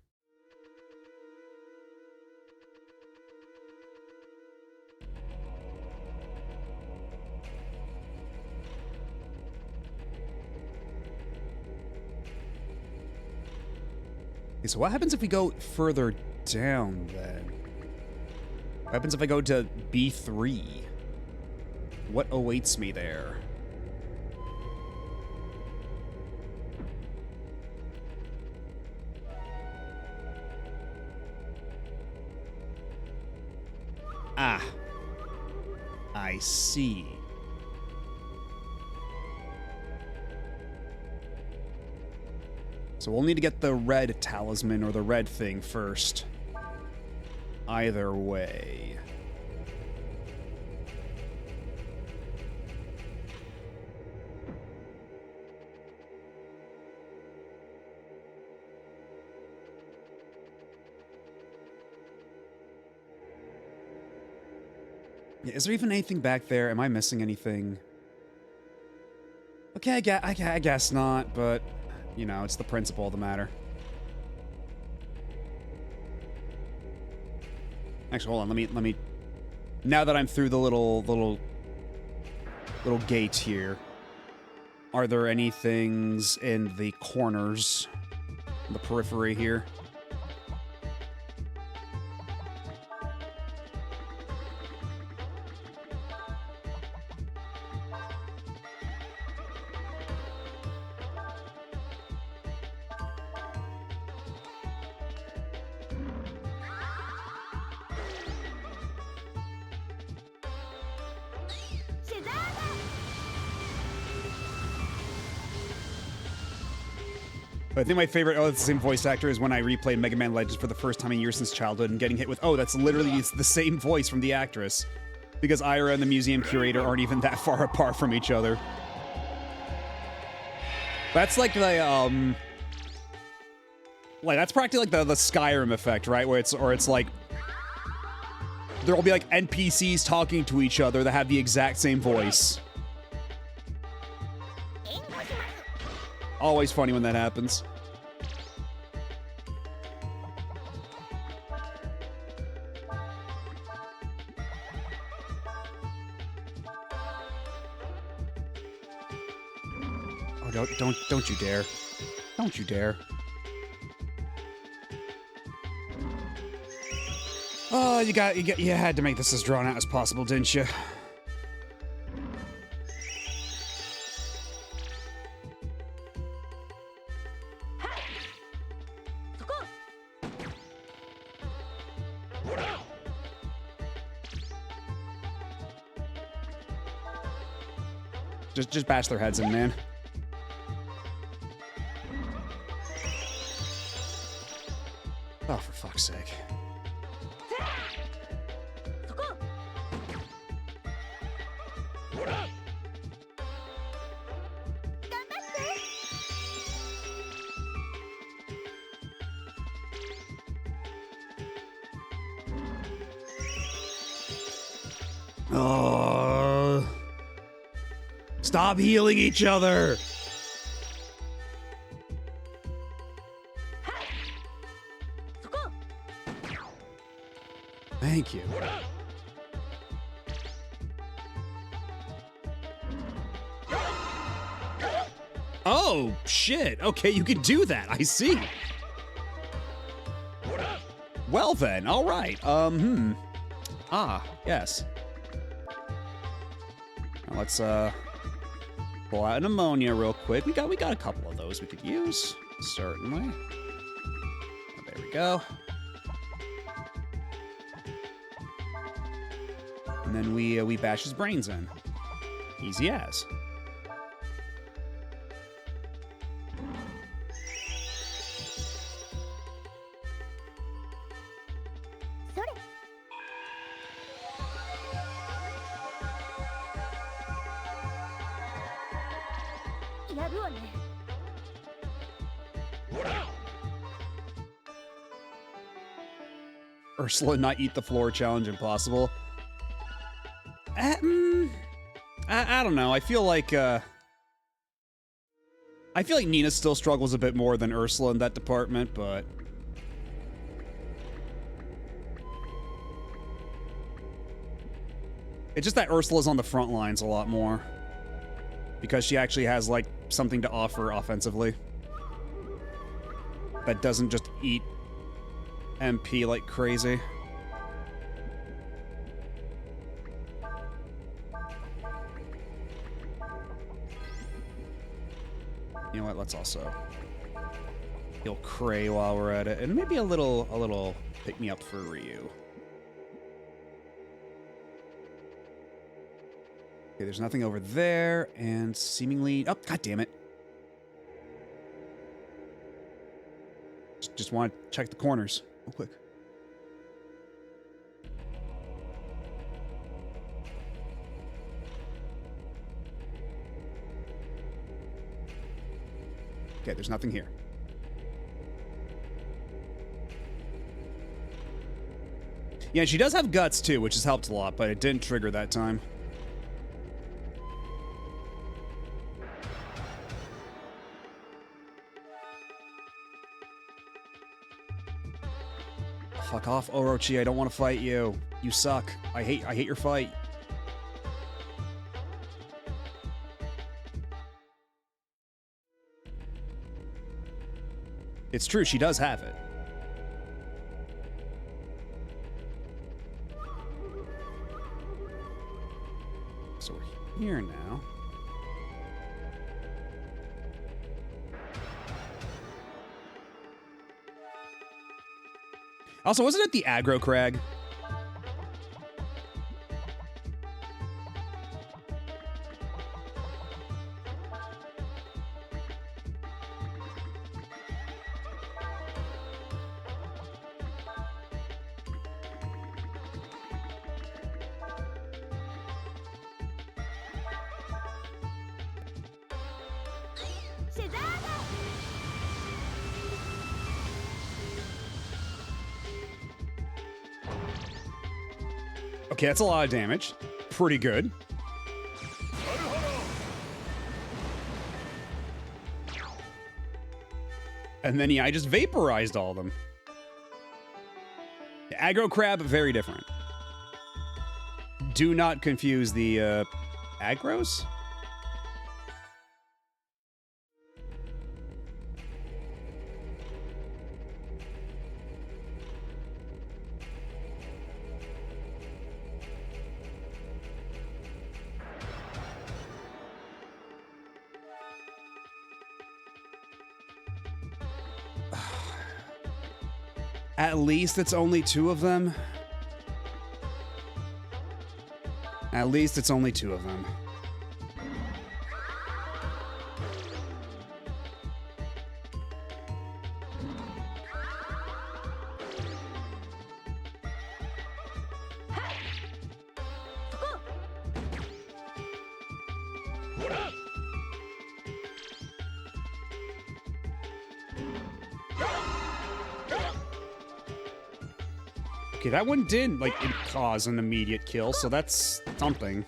Okay, so what happens if we go further down, then? What happens if I go to B3? What awaits me there? Ah. I see. So we'll need to get the red talisman or the red thing first. Either way. Yeah, is there even anything back there? Am I missing anything? Okay, I guess not, but, you know, it's the principle of the matter. Actually, hold on, let me... Now that I'm through the little gate here, are there any things in the corners, the periphery here? I think my favorite, it's the same voice actor, is when I replayed Mega Man Legends for the first time in years since childhood and getting hit with, oh, that's literally it's the same voice from the actress. Because Ira and the museum curator aren't even that far apart from each other. That's like the like that's practically like the Skyrim effect, right? Where it's like there will be like NPCs talking to each other that have the exact same voice. Always funny when that happens. Oh, don't you dare. Don't you dare. Oh, you had to make this as drawn out as possible, didn't you? Just bash their heads in, man. Oh, for fuck's sake. Oh. Stop healing each other. Thank you. Oh, shit. Okay, you can do that. I see. Well then, all right. Ah, yes. Now let's pull out an ammonia real quick. We got a couple of those we could use. Certainly. There we go. And then we bash his brains in. Easy as. Ursula not eat the floor challenge impossible. I don't know. I feel like Nina still struggles a bit more than Ursula in that department, but it's just that Ursula's on the front lines a lot more because she actually has like something to offer offensively that doesn't just eat MP like crazy. You know what? Let's also heal Cray while we're at it, and maybe a little pick me up for Ryu. Okay, there's nothing over there, and seemingly, oh, god damn it! Just want to check the corners real quick. Okay, there's nothing here. Yeah, she does have guts too, which has helped a lot, but it didn't trigger that time. Fuck off, Orochi. I don't want to fight you. You suck. I hate your fight. It's true, she does have it. So we're here now. Also, wasn't it the aggro crag? Shazam! Okay, that's a lot of damage. Pretty good. And then, yeah, I just vaporized all of them. The aggro crab, very different. Do not confuse the, aggros? At least it's only 2 of them. At least it's only 2 of them. Okay, that one did, like, cause an immediate kill, so that's something.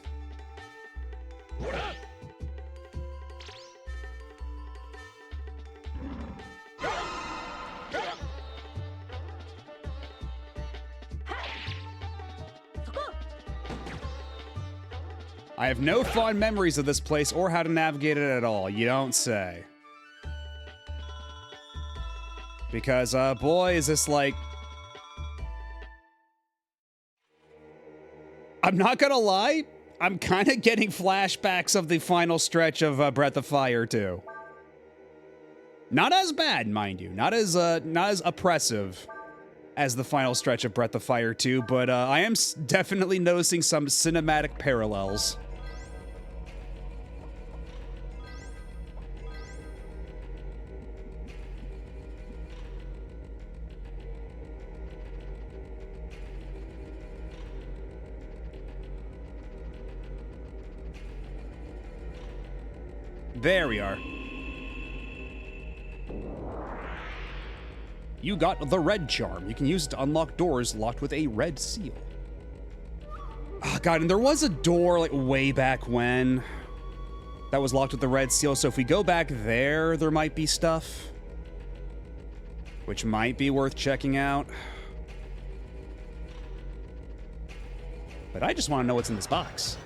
I have no fond memories of this place or how to navigate it at all, you don't say. Because, boy, is this like... I'm not gonna lie, I'm kind of getting flashbacks of the final stretch of Breath of Fire 2. Not as bad, mind you. Not as oppressive as the final stretch of Breath of Fire 2, but I am definitely noticing some cinematic parallels. There we are. You got the red charm. You can use it to unlock doors locked with a red seal. Oh, God, and there was a door, like, way back when that was locked with the red seal, so if we go back there, there might be stuff. Which might be worth checking out. But I just want to know what's in this box.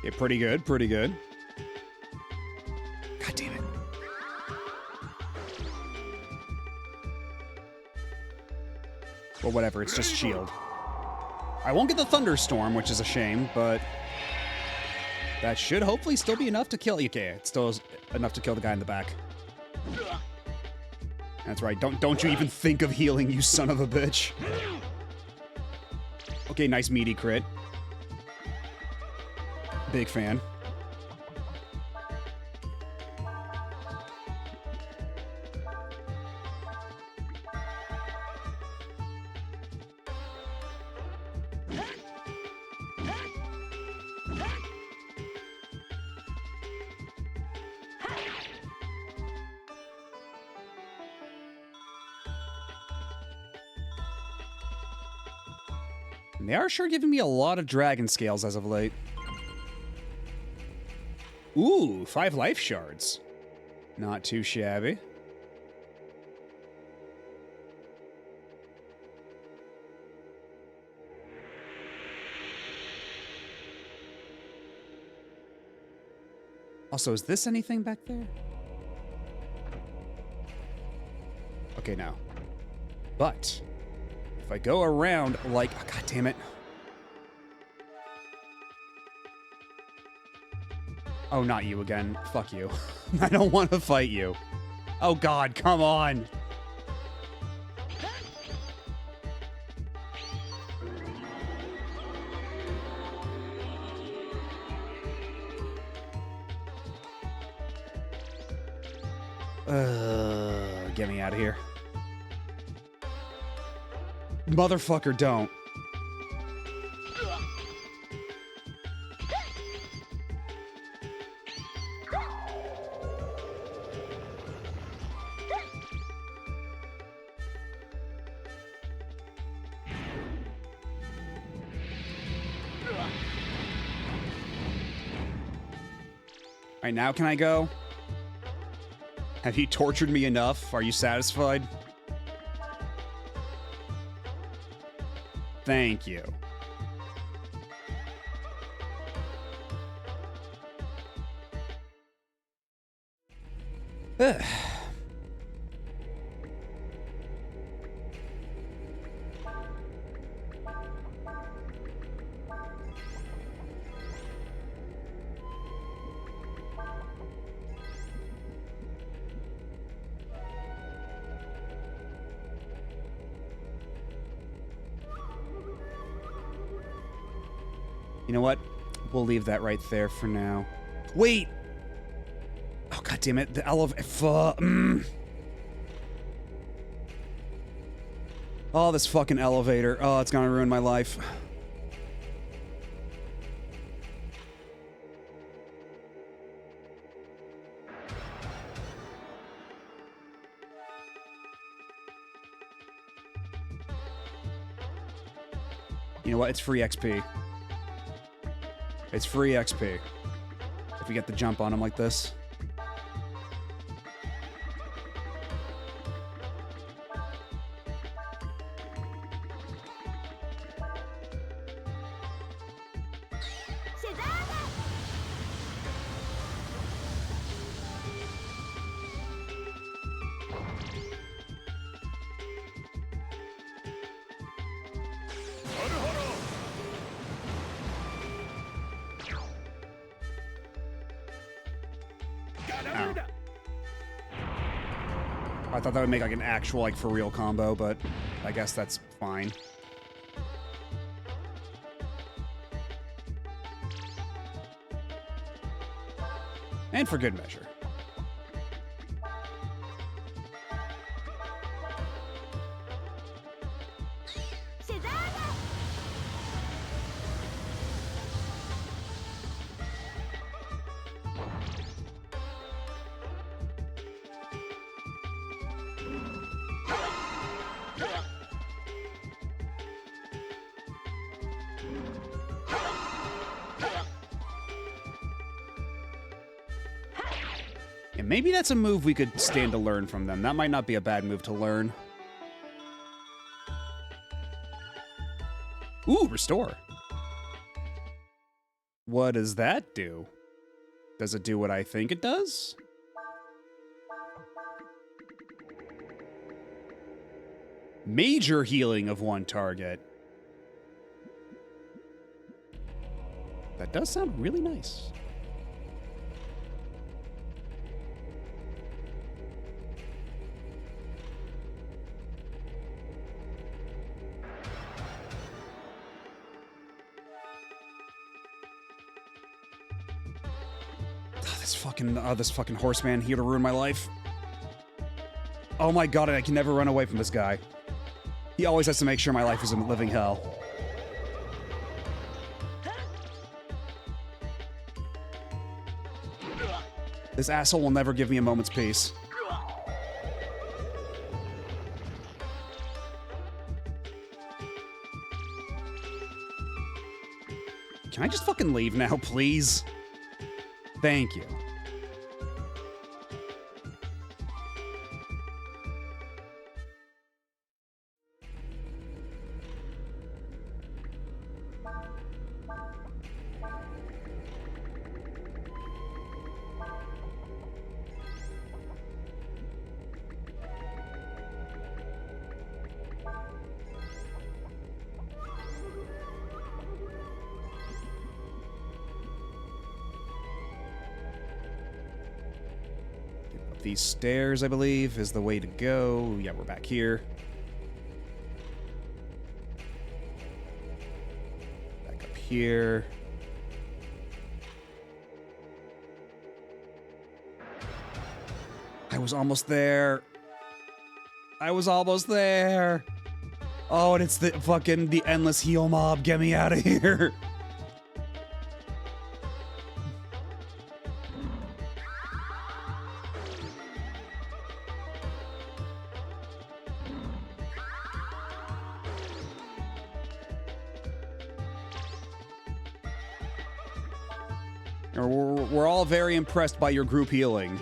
Yeah, pretty good, pretty good. God damn it. Well, whatever, it's just shield. I won't get the thunderstorm, which is a shame, but that should hopefully still be enough to kill. Okay, it still is enough to kill the guy in the back. That's right. Don't you even think of healing, you son of a bitch. Okay, nice meaty crit. Big fan. They are sure giving me a lot of dragon scales as of late. Ooh, 5 life shards. Not too shabby. Also, is this anything back there? Okay, no. But if I go around like... Oh, God damn it. Oh, not you again. Fuck you. I don't want to fight you. Oh, God, come on. Get me out of here. Motherfucker, don't. Alright, now can I go? Have you tortured me enough? Are you satisfied? Thank you. Ugh. You know what? We'll leave that right there for now. Wait! Oh, god damn it. The elevator. Oh, this fucking elevator. Oh, it's gonna ruin my life. You know what? It's free XP. It's free XP. If we get the jump on him like this. I thought that would make like an actual, like, for real combo, but I guess that's fine. And for good measure. Yeah, maybe that's a move we could stand to learn from them. That might not be a bad move to learn. Ooh, restore. What does that do? Does it do what I think it does? Major healing of one target. That does sound really nice. This fucking horseman here to ruin my life. Oh my god, I can never run away from this guy. He always has to make sure my life is a living hell. This asshole will never give me a moment's peace. Can I just fucking leave now, please? Thank you. These stairs, I believe, is the way to go. Yeah, we're back here. Back up here. I I was almost there. I was almost there. Oh, and it's the endless heal mob. Get me out of here. We're all very impressed by your group healing.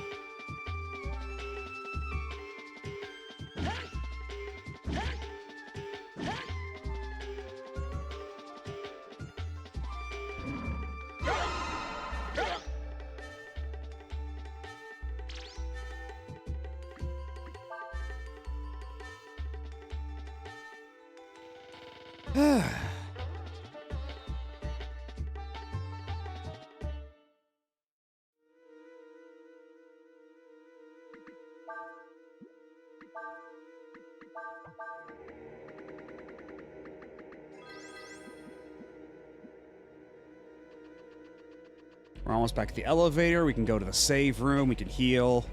We're almost back at the elevator. We can go to the save room. We can heal.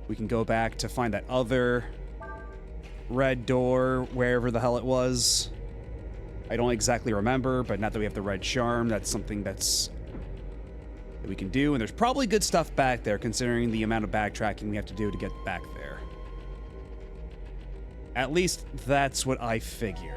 We can go back to find that other red door, wherever the hell it was. I don't exactly remember, but now that we have the red charm, that's something that we can do. And there's probably good stuff back there, considering the amount of backtracking we have to do to get back there. At least that's what I figure.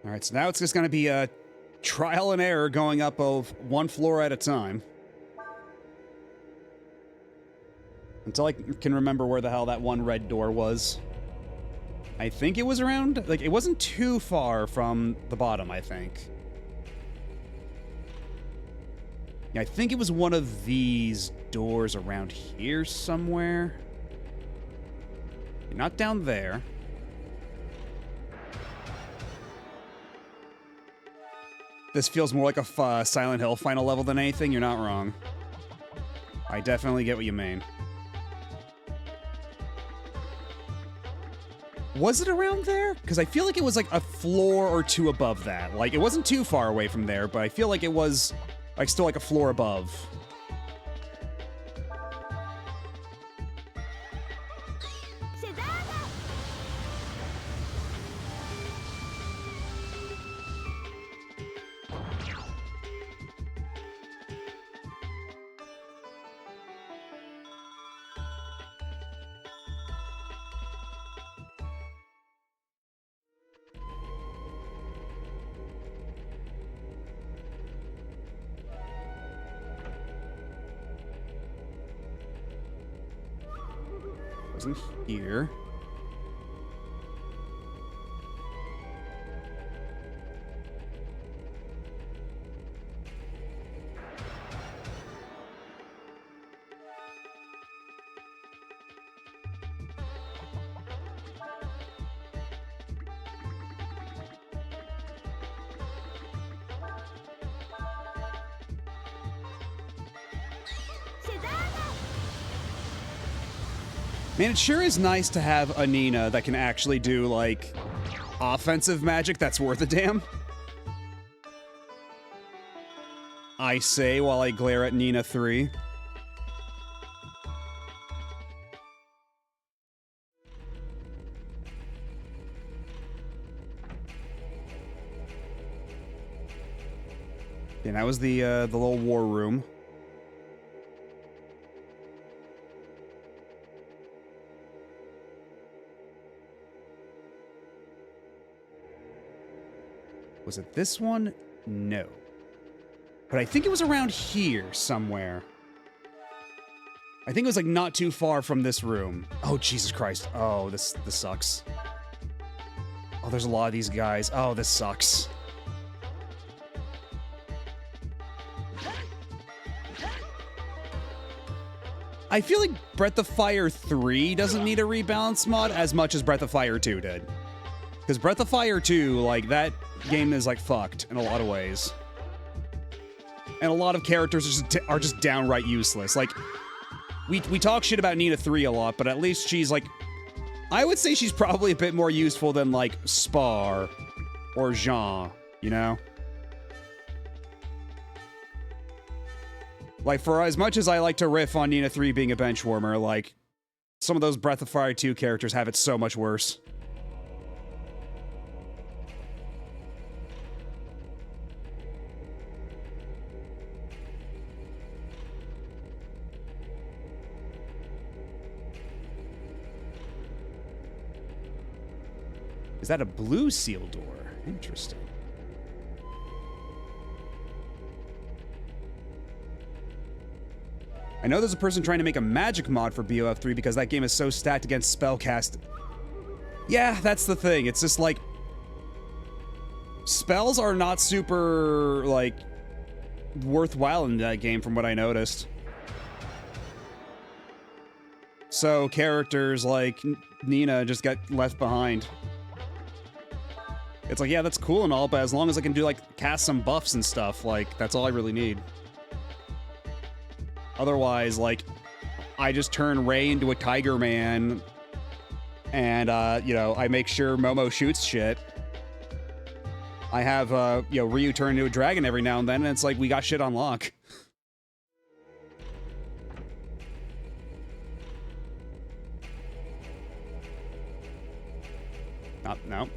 All right, so now it's just going to be a trial and error going up of one floor at a time. Until I can remember where the hell that one red door was. I think it was around, like, it wasn't too far from the bottom, I think. Yeah, I think it was one of these doors around here somewhere. Not down there. This feels more like a Silent Hill final level than anything. You're not wrong. I definitely get what you mean. Was it around there? Because I feel like it was like a floor or two above that. Like, it wasn't too far away from there, but I feel like it was like still like a floor above. Wasn't here. Man, it sure is nice to have a Nina that can actually do, like, offensive magic that's worth a damn. I say while I glare at Nina 3. And that was the little war room. Was it this one? No. But I think it was around here somewhere. I think it was like not too far from this room. Oh, Jesus Christ. Oh, this sucks. Oh, there's a lot of these guys. Oh, this sucks. I feel like Breath of Fire 3 doesn't need a rebalance mod as much as Breath of Fire 2 did. Because Breath of Fire 2, like, that game is, like, fucked in a lot of ways. And a lot of characters are just downright useless. Like, we talk shit about Nina 3 a lot, but at least she's, like... I would say she's probably a bit more useful than, like, Spar or Jean, you know? Like, for as much as I like to riff on Nina 3 being a bench warmer, like, some of those Breath of Fire 2 characters have it so much worse. Is that a blue seal door? Interesting. I know there's a person trying to make a magic mod for BOF3 because that game is so stacked against spellcast. Yeah, that's the thing. It's just like... spells are not super, like, worthwhile in that game from what I noticed. So characters like Nina just get left behind. It's like, yeah, that's cool and all, but as long as I can do, like, cast some buffs and stuff, like, that's all I really need. Otherwise, like, I just turn Ray into a Tiger Man, and, you know, I make sure Momo shoots shit. I have, you know, Ryu turn into a dragon every now and then, and it's like, we got shit on lock. No.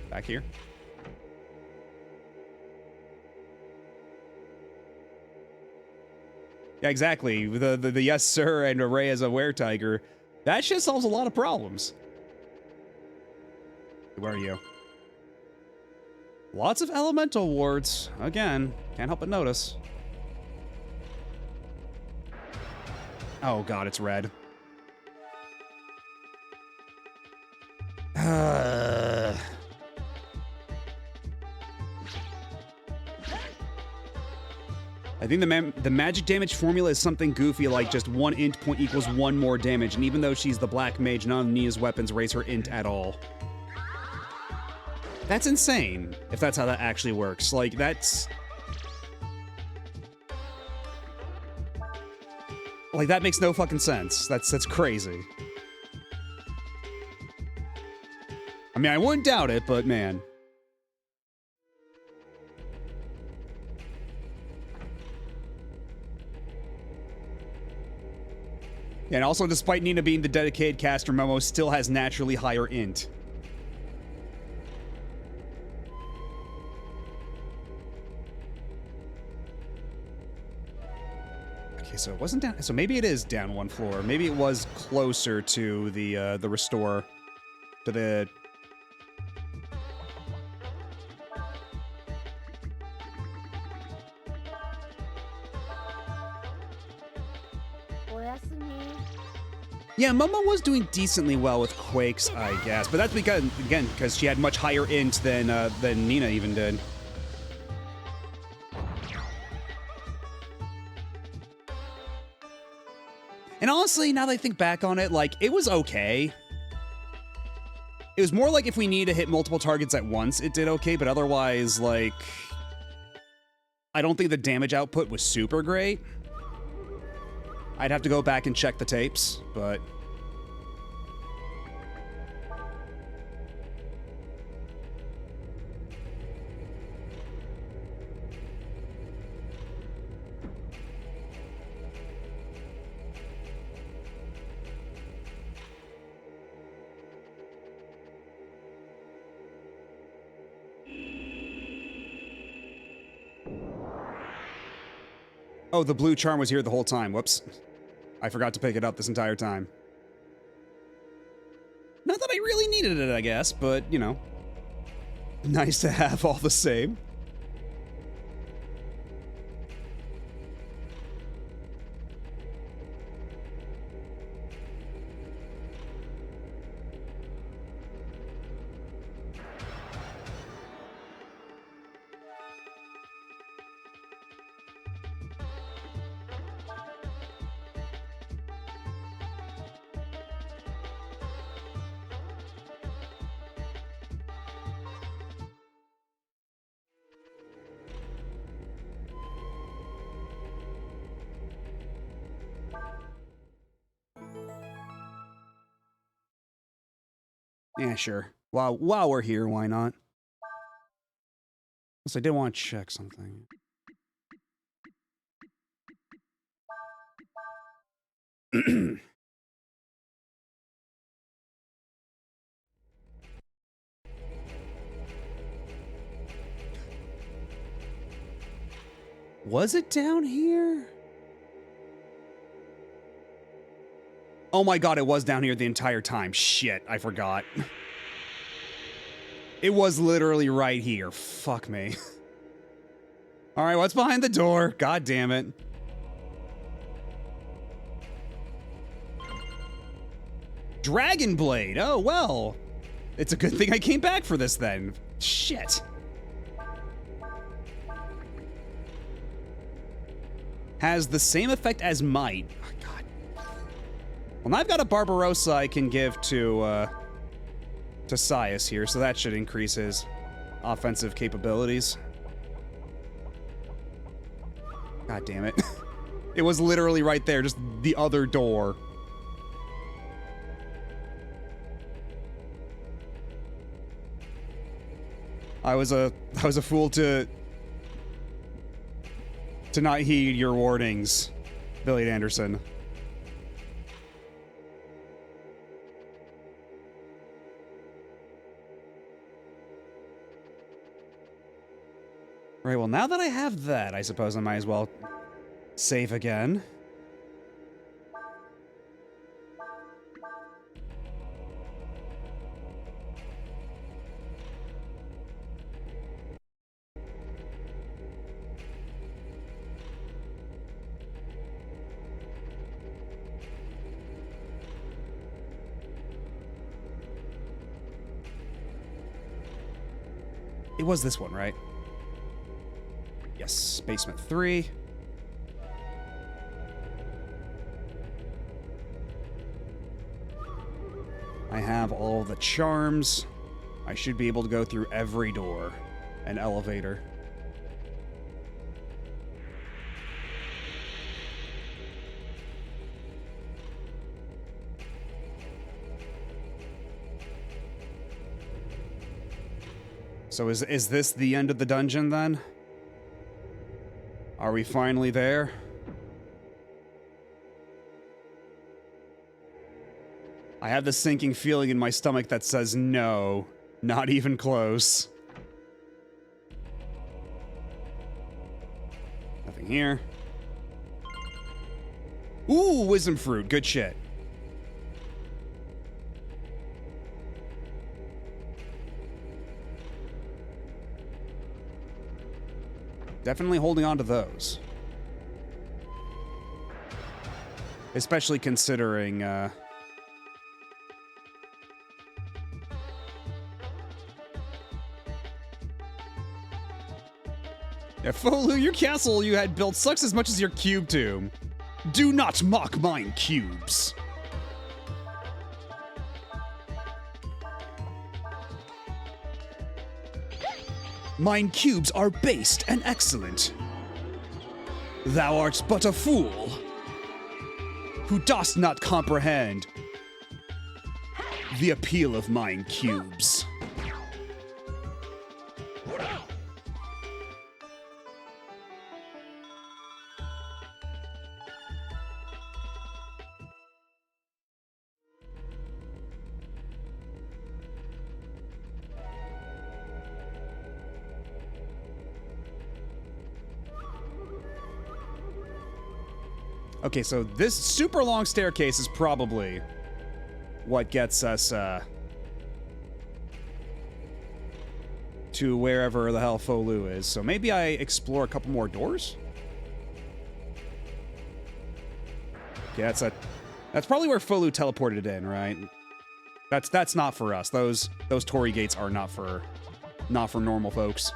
Back here. Yeah, exactly. The yes sir and Ray as a weretiger. That shit solves a lot of problems. Where are you? Lots of elemental wards. Again, can't help but notice. Oh god, it's red. I think the magic damage formula is something goofy like just one int point equals one more damage, and even though she's the black mage, none of Nia's weapons raise her int at all. That's insane, if that's how that actually works. Like, that's... like, that makes no fucking sense. That's crazy. I mean, I wouldn't doubt it, but man... And also, despite Nina being the dedicated caster, Momo still has naturally higher int. Okay, so it wasn't down... so maybe it is down one floor. Maybe it was closer to the restore. To the... yeah, Momo was doing decently well with Quakes, I guess. But that's because, again, because she had much higher int than Nina even did. And honestly, now that I think back on it, like, it was okay. It was more like if we need to hit multiple targets at once, it did okay, but otherwise, like... I don't think the damage output was super great. I'd have to go back and check the tapes, but... oh, the blue charm was here the whole time. Whoops. I forgot to pick it up this entire time. Not that I really needed it, I guess, but, you know. Nice to have all the same. Yeah, sure. While we're here, why not? Plus, I did want to check something. Was it down here? Oh my god, it was down here the entire time. Shit, I forgot. It was literally right here. Fuck me. Alright, what's behind the door? God damn it. Dragon Blade! Oh, well. It's a good thing I came back for this then. Shit. Has the same effect as Might. Oh, God. Well, now I've got a Barbarossa I can give to Sias here, so that should increase his offensive capabilities. God damn it. It was literally right there, just the other door. I was a fool to not heed your warnings, Billy Anderson. Right, well, now that I have that, I suppose I might as well save again. It was this one, right? Yes, basement 3. I have all the charms. I should be able to go through every door and elevator. So is this the end of the dungeon then? Are we finally there? I have the sinking feeling in my stomach that says no, not even close. Nothing here. Ooh, wisdom fruit, good shit. Definitely holding on to those. Especially considering, Yeah, Folu, your castle you had built sucks as much as your cube tomb. Do not mock mine cubes. Mine cubes are based and excellent. Thou art but a fool, who dost not comprehend the appeal of mine cubes. Okay, so this super long staircase is probably what gets us to wherever the hell Folu is. So maybe I explore a couple more doors? Okay, that's probably where Folu teleported in, right? That's not for us. Those Torii gates are not for normal folks.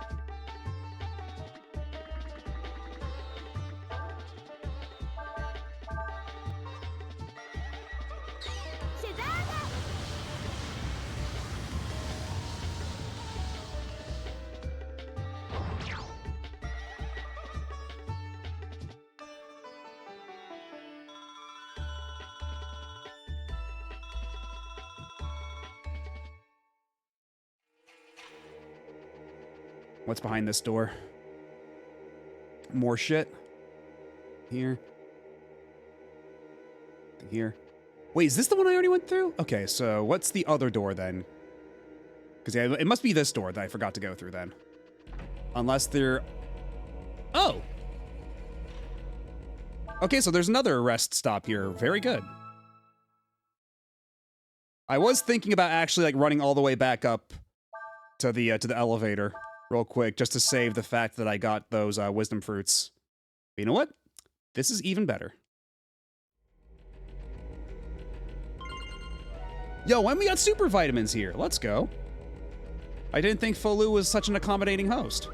What's behind this door? More shit. Here. Here. Wait, is this the one I already went through? Okay, so what's the other door then? Because yeah, it must be this door that I forgot to go through then. Unless they're... Oh! Okay, so there's another rest stop here. Very good. I was thinking about actually like running all the way back up to the elevator real quick just to save the fact that I got those wisdom fruits. But you know what? This is even better. Yo, and we got super vitamins here. Let's go. I didn't think Folu was such an accommodating host.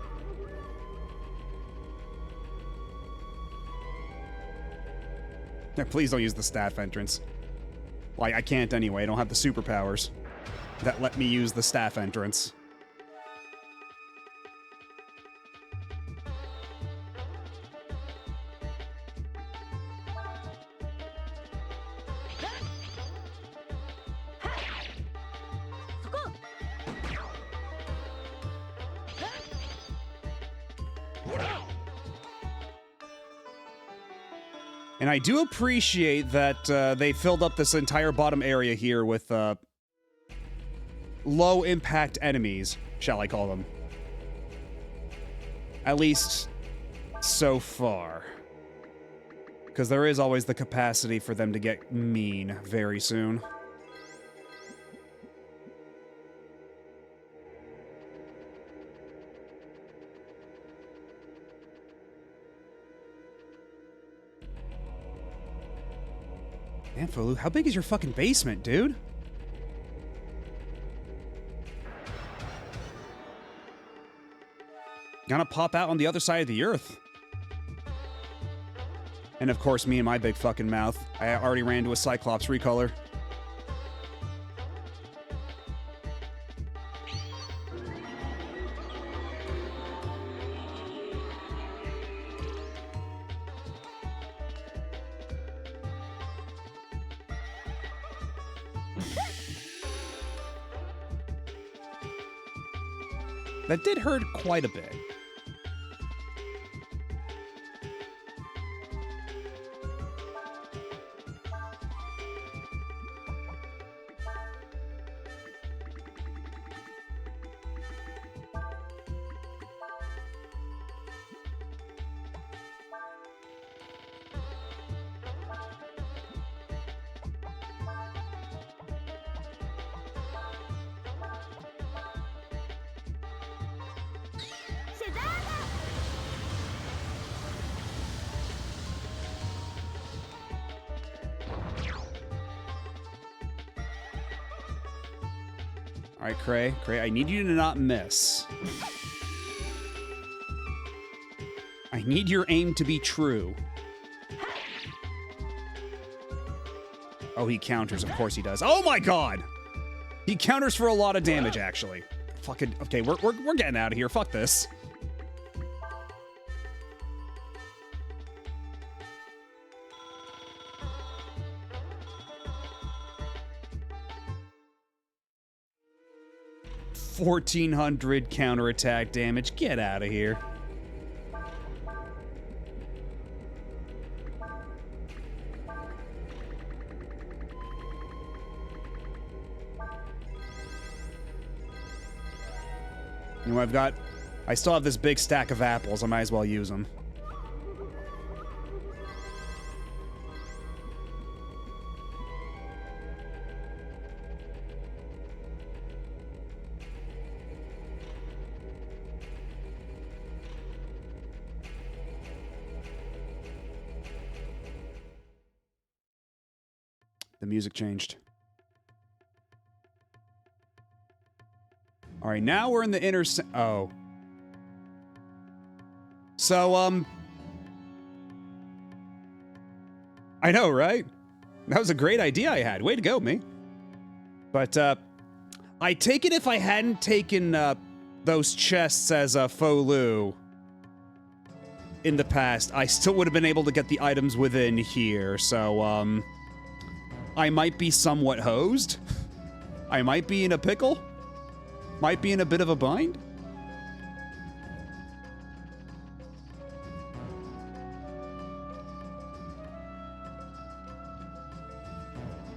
Yeah, please don't use the staff entrance. Well, I can't anyway. I don't have the superpowers that let me use the staff entrance. And I do appreciate that they filled up this entire bottom area here with low-impact enemies, shall I call them. At least, so far. Because there is always the capacity for them to get mean very soon. Man, Folu, how big is your fucking basement, dude? Gonna pop out on the other side of the earth. And of course, me and my big fucking mouth. I already ran into a Cyclops recolor. That did hurt quite a bit. All right, Cray, I need you to not miss. I need your aim to be true. Oh, he counters. Of course he does. Oh my god! He counters for a lot of damage, actually. Fucking... Okay, we're getting out of here. Fuck this. $1,400 counterattack damage. Get out of here. You know, I still have this big stack of apples. I might as well use them. The music changed. All right, now we're in the inner... Oh. So, I know, right? That was a great idea I had. Way to go, me. But, I take it if I hadn't taken, those chests as a Folu in the past, I still would have been able to get the items within here, so, I might be somewhat hosed. I might be in a pickle. Might be in a bit of a bind.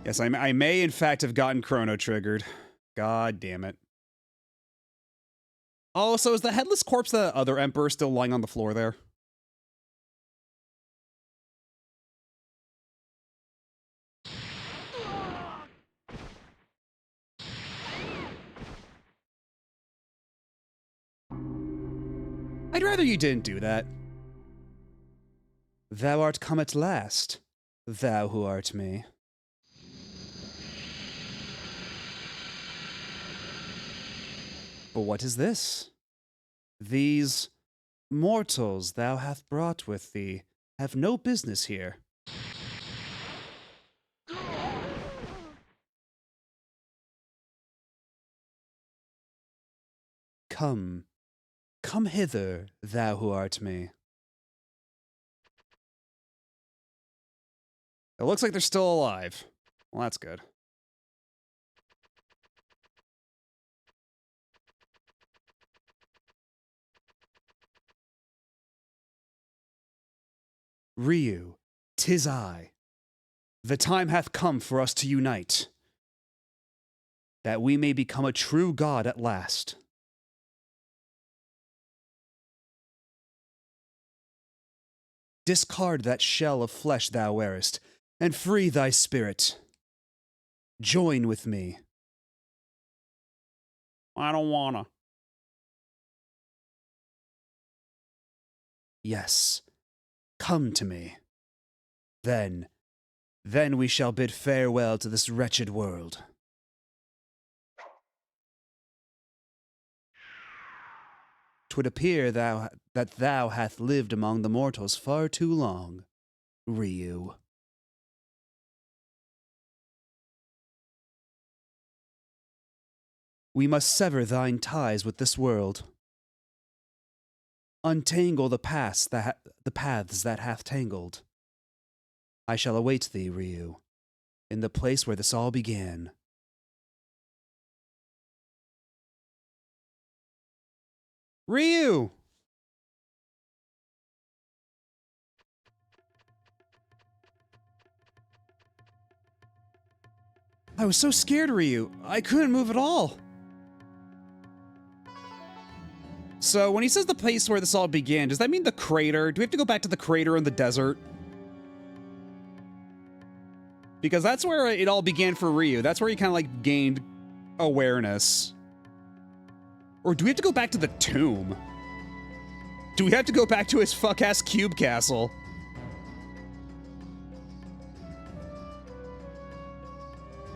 Yes, I may in fact have gotten chrono triggered. God damn it. Oh, so is the headless corpse of the other emperor still lying on the floor there? I'd rather you didn't do that. Thou art come at last, thou who art me. But what is this? These mortals thou hath brought with thee have no business here. Come, come hither, thou who art me. It looks like they're still alive. Well, that's good. Ryu, 'tis I. The time hath come for us to unite, that we may become a true god at last. Discard that shell of flesh thou wearest, and free thy spirit. Join with me. I don't wanna. Yes, come to me. Then we shall bid farewell to this wretched world. Twould appear that thou hath lived among the mortals far too long, Ryu. We must sever thine ties with this world. Untangle the paths that hath tangled. I shall await thee, Ryu, in the place where this all began. Ryu! I was so scared, Ryu. I couldn't move at all. So, when he says the place where this all began, does that mean the crater? Do we have to go back to the crater in the desert? Because that's where it all began for Ryu. That's where he kind of like gained awareness. Or do we have to go back to the tomb? Do we have to go back to his fuck-ass cube castle?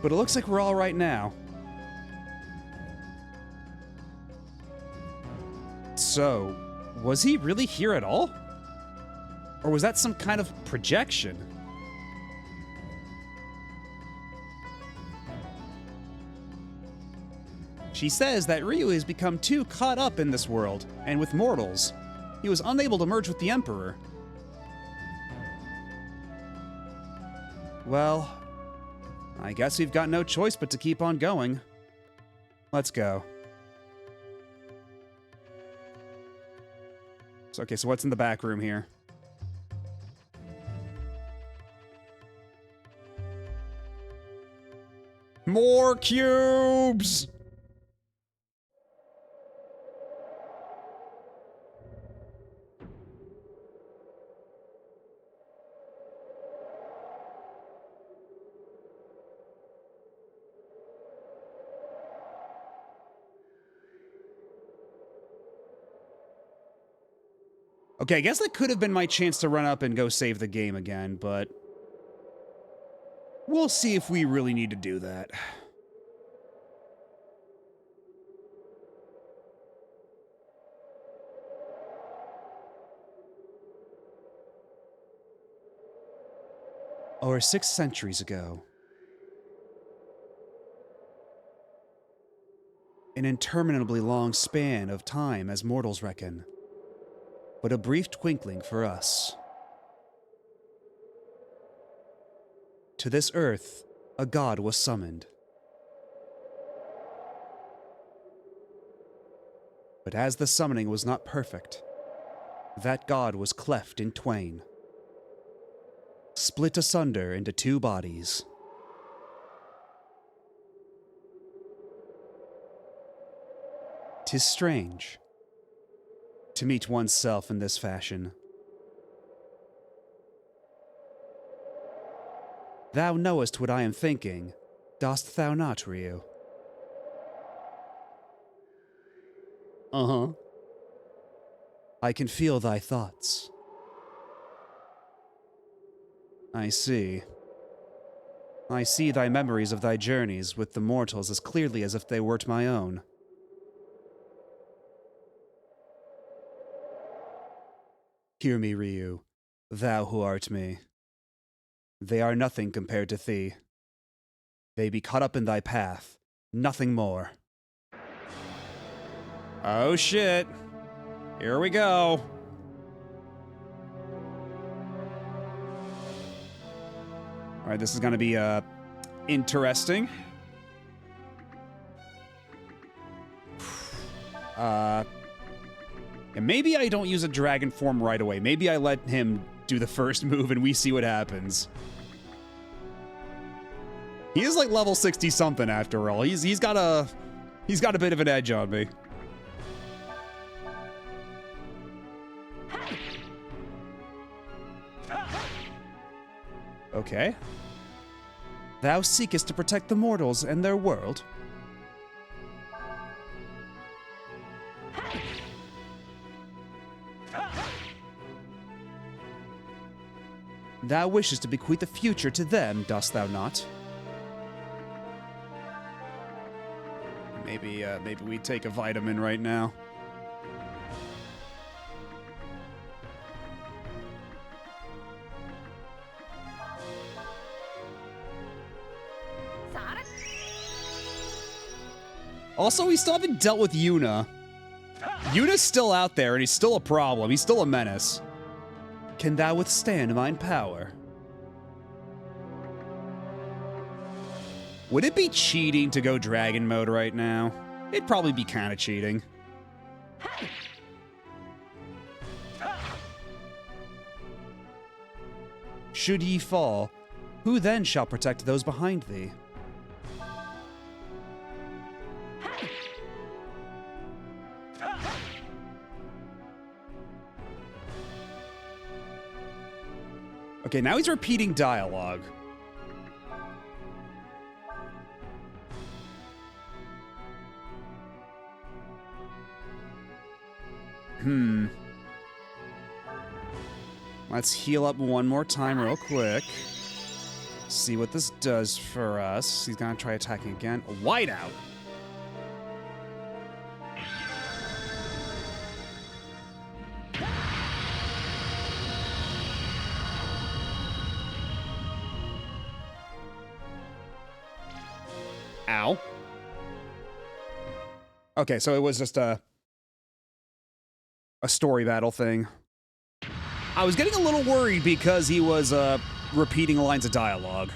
But it looks like we're all right now. So, was he really here at all? Or was that some kind of projection? She says that Ryu has become too caught up in this world, and with mortals. He was unable to merge with the Emperor. Well, I guess we've got no choice but to keep on going. Let's go. Okay, so what's in the back room here? More cubes! Okay, I guess that could have been my chance to run up and go save the game again, but we'll see if we really need to do that. Over 6 centuries ago, an interminably long span of time as mortals reckon, but a brief twinkling for us. To this earth, a god was summoned. But as the summoning was not perfect, that god was cleft in twain, split asunder into 2 bodies. 'Tis strange to meet oneself in this fashion. Thou knowest what I am thinking, dost thou not, Ryu? Uh-huh. I can feel thy thoughts. I see. I see thy memories of thy journeys with the mortals as clearly as if they were my own. Hear me, Ryu, thou who art me. They are nothing compared to thee. They be caught up in thy path, nothing more. Oh shit. Here we go. Alright, this is gonna be, interesting. And maybe I don't use a dragon form right away. Maybe I let him do the first move and we see what happens. He is like level 60 something after all. He's got a bit of an edge on me. Okay. Thou seekest to protect the mortals and their world? Thou wishes to bequeath the future to them, dost thou not? Maybe we take a vitamin right now. Also, we still haven't dealt with Yuna. Yuna's still out there, and he's still a problem. He's still a menace. Can thou withstand mine power? Would it be cheating to go dragon mode right now? It'd probably be kind of cheating. Should ye fall, who then shall protect those behind thee? Okay, now he's repeating dialogue. Let's heal up one more time real quick. See what this does for us. He's gonna try attacking again. A whiteout. Ow. Okay, so it was just a story battle thing. I was getting a little worried because he was repeating lines of dialogue.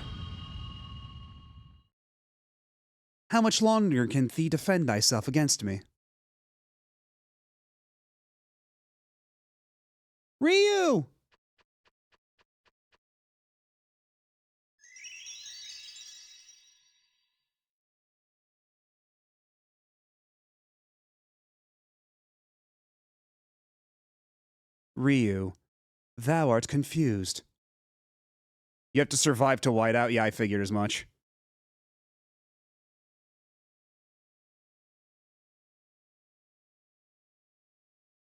How much longer can thee defend thyself against me? Ryu! Ryu, thou art confused. You have to survive to whiteout? Yeah, I figured as much.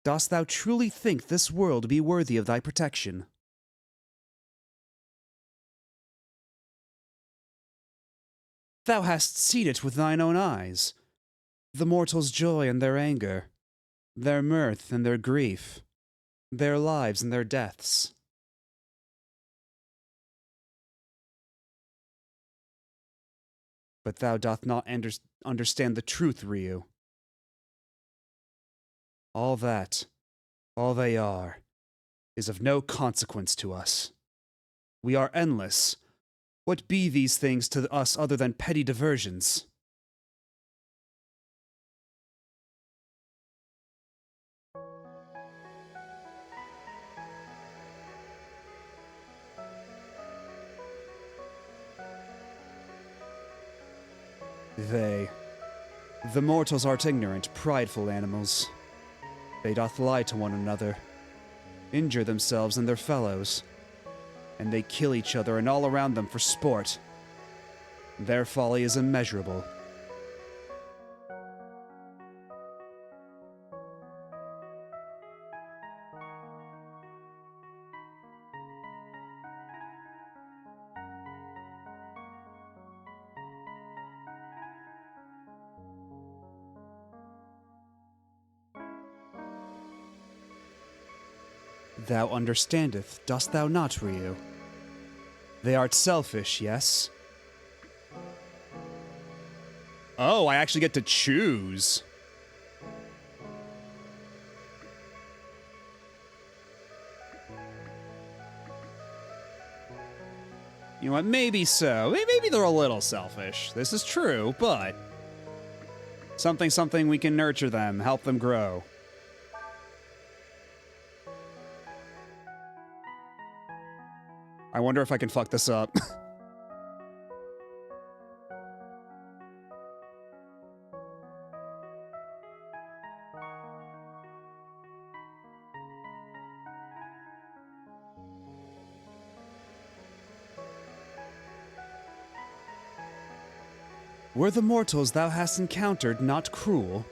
Dost thou truly think this world be worthy of thy protection? Thou hast seen it with thine own eyes. The mortals' joy and their anger, their mirth and their grief, their lives and their deaths. But thou doth not understand the truth, Ryu. All that, all they are, is of no consequence to us. We are endless. What be these things to us other than petty diversions? They. The mortals art ignorant, prideful animals. They doth lie to one another, injure themselves and their fellows, and they kill each other and all around them for sport. Their folly is immeasurable. Thou understandeth, dost thou not, Ryu? They art selfish, yes? Oh, I actually get to choose. You know what, maybe so. Maybe they're a little selfish. This is true, but... something we can nurture them, help them grow. I wonder if I can fuck this up. Were the mortals thou hast encountered not cruel?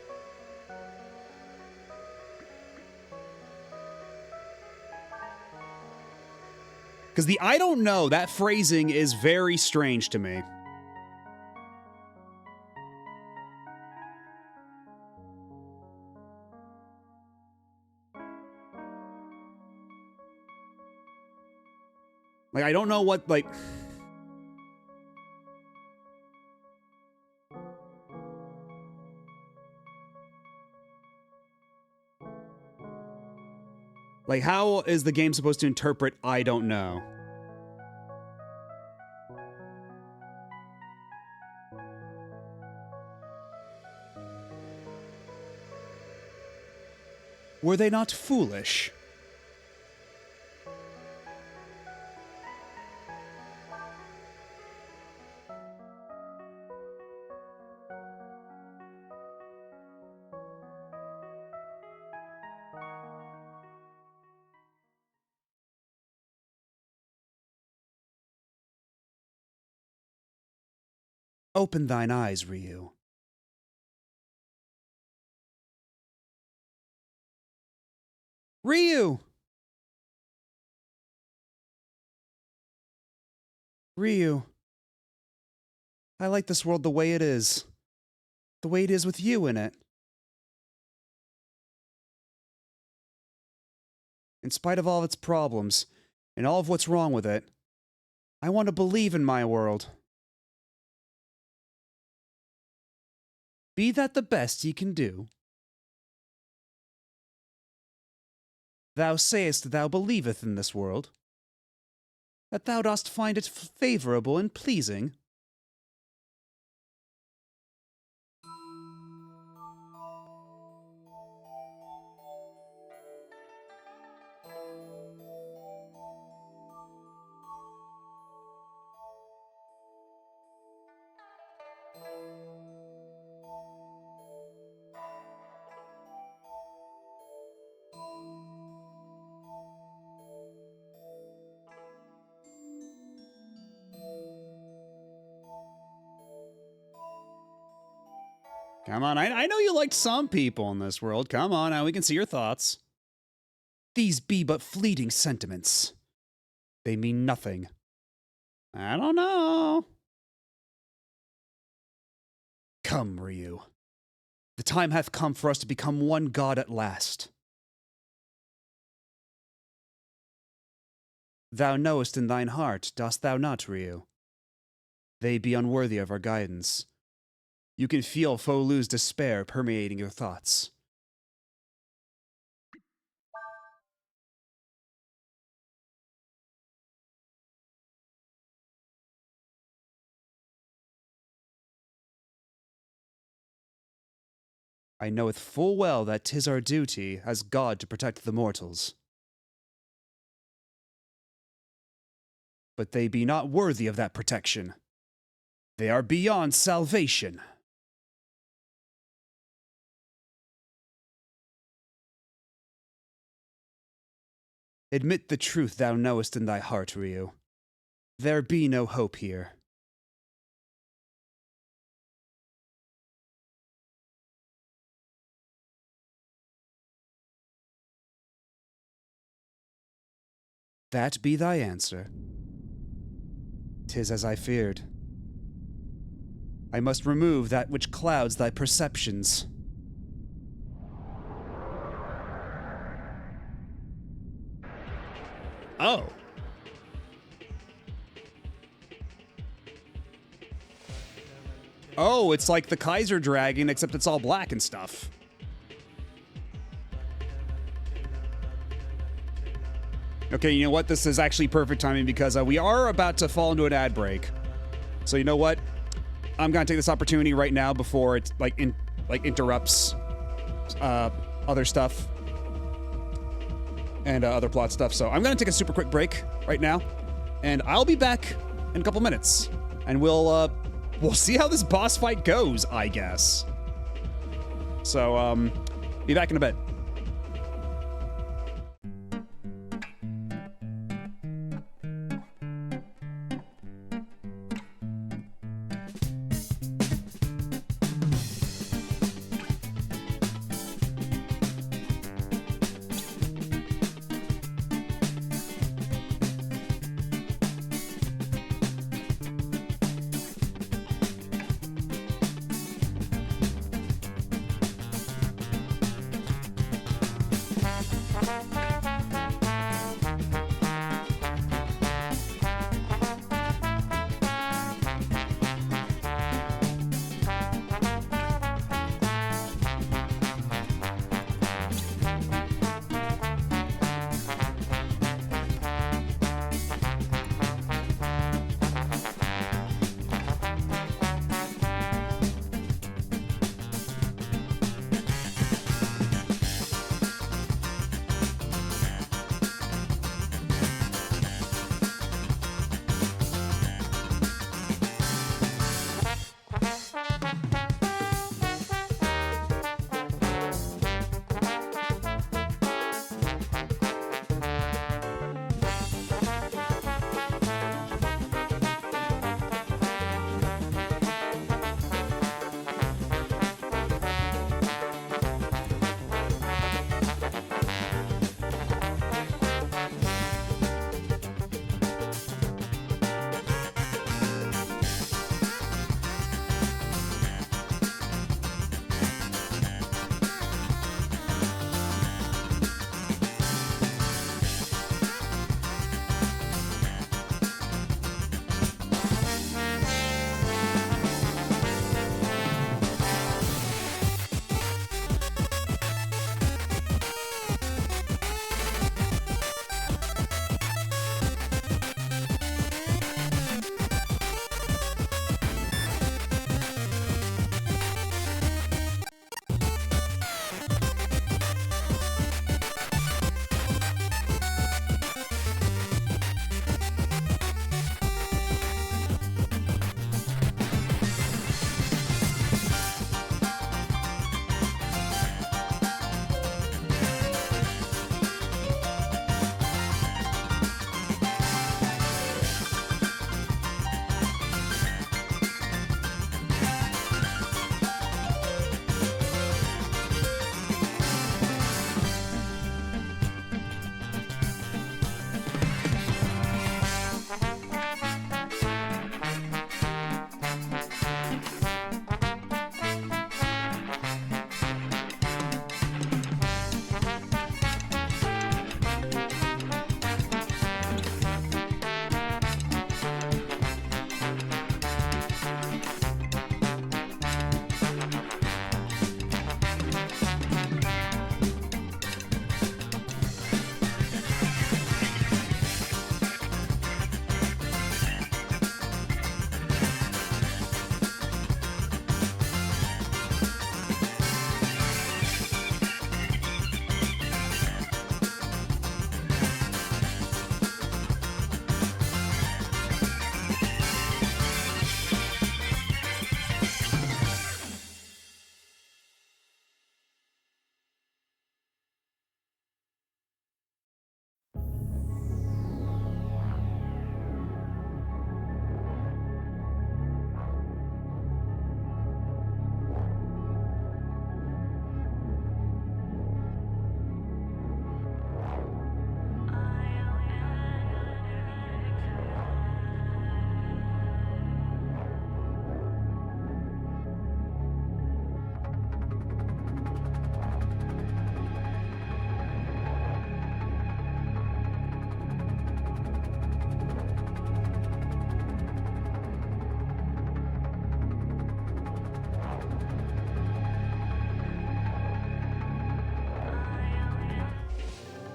Because the I don't know, that phrasing is very strange to me. Like, I don't know what, like... Like, how is the game supposed to interpret I don't know? Were they not foolish? Open thine eyes, Ryu. Ryu! Ryu. I like this world the way it is. The way it is with you in it. In spite of all of its problems, and all of what's wrong with it, I want to believe in my world. Be that the best ye can do. Thou sayest thou believeth in this world, that thou dost find it favorable and pleasing. Come on, I know you liked some people in this world. Come on, now we can see your thoughts. These be but fleeting sentiments. They mean nothing. I don't know. Come, Ryu. The time hath come for us to become one god at last. Thou knowest in thine heart, dost thou not, Ryu? They be unworthy of our guidance. You can feel Fo Lu's despair permeating your thoughts. I knoweth full well that 'tis our duty as God to protect the mortals. But they be not worthy of that protection. They are beyond salvation. Admit the truth thou knowest in thy heart, Ryu. There be no hope here. That be thy answer. 'Tis as I feared. I must remove that which clouds thy perceptions. Oh. Oh, it's like the Kaiser Dragon, except it's all black and stuff. Okay, you know what? This is actually perfect timing because we are about to fall into an ad break. So you know what? I'm gonna take this opportunity right now before it interrupts other stuff and other plot stuff. So I'm gonna take a super quick break right now, and I'll be back in a couple minutes, and we'll see how this boss fight goes, I guess. So be back in a bit.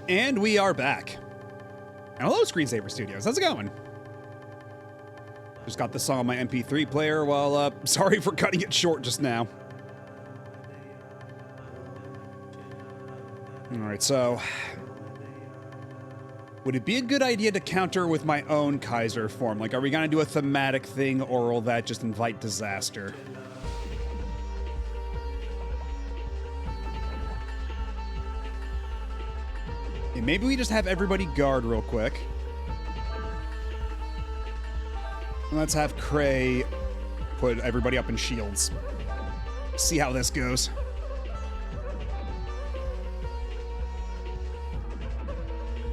And we are back. And hello, Screensaver Studios. How's it going? Just got this song on my MP3 player while, sorry for cutting it short just now. Alright, so... would it be a good idea to counter with my own Kaiser form? Like, are we gonna do a thematic thing, or will that just invite disaster? Yeah, maybe we just have everybody guard real quick. And let's have Cray put everybody up in shields. See how this goes.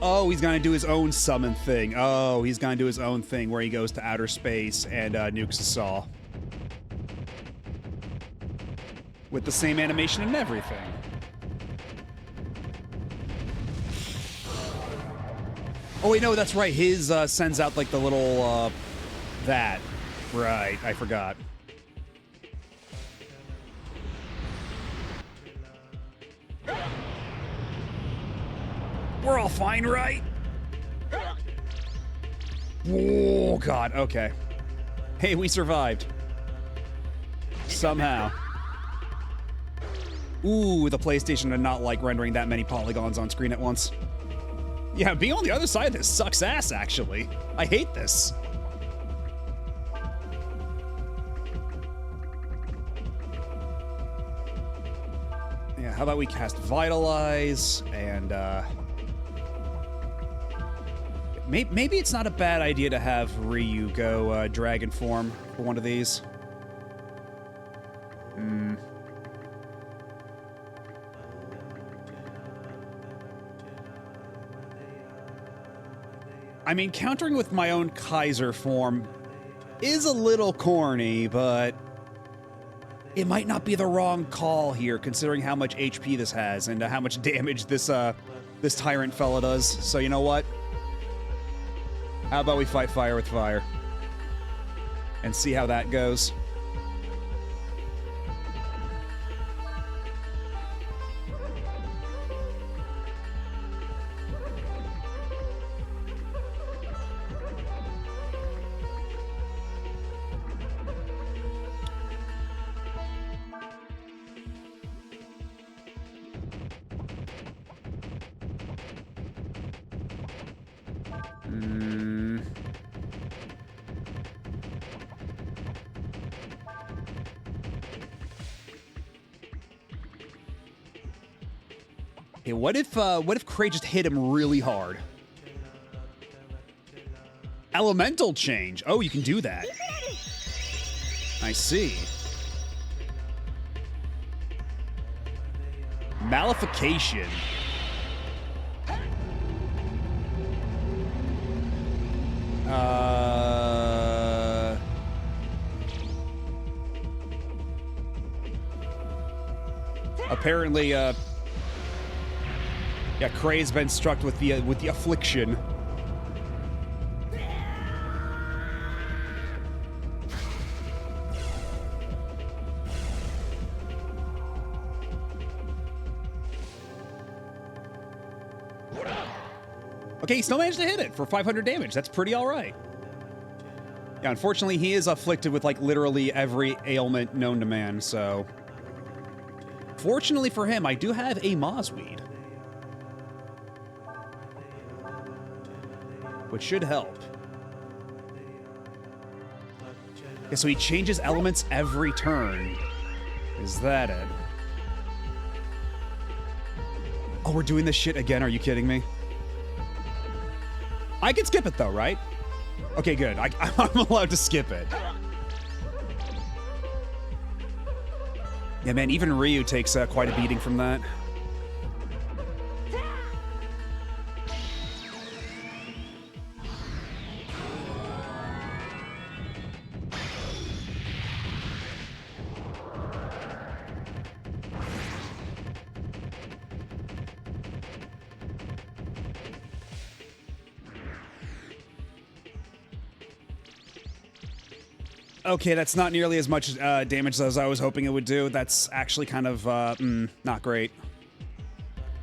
Oh, he's gonna do his own summon thing. Oh, he's gonna do his own thing where he goes to outer space and nukes a saw. With the same animation and everything. Oh wait, no, that's right. His sends out like the little, that. Right, I forgot. We're all fine, right? Oh, God, okay. Hey, we survived. Somehow. Ooh, the PlayStation did not like rendering that many polygons on screen at once. Yeah, being on the other side of this sucks ass, actually. I hate this. Yeah, how about we cast Vitalize and, maybe it's not a bad idea to have Ryu go Dragon form for one of these. I mean, countering with my own Kaiser form is a little corny, but it might not be the wrong call here, considering how much HP this has and how much damage this this tyrant fella does. So you know what? How about we fight fire with fire and see how that goes? Okay, what if Cray just hit him really hard? Elemental change. Oh, you can do that. I see. Malification. Apparently, yeah, Cray's been struck with the affliction. Okay, he still managed to hit it for 500 damage. That's pretty all right. Yeah, unfortunately, he is afflicted with, like, literally every ailment known to man, so... Fortunately for him, I do have a Mozweed, which should help. Okay, so he changes elements every turn. Is that it? Oh, we're doing this shit again? Are you kidding me? I can skip it though, right? Okay, good. I'm allowed to skip it. Yeah, man, even Ryu takes quite a beating from that. Okay, that's not nearly as much damage as I was hoping it would do. That's actually kind of, not great.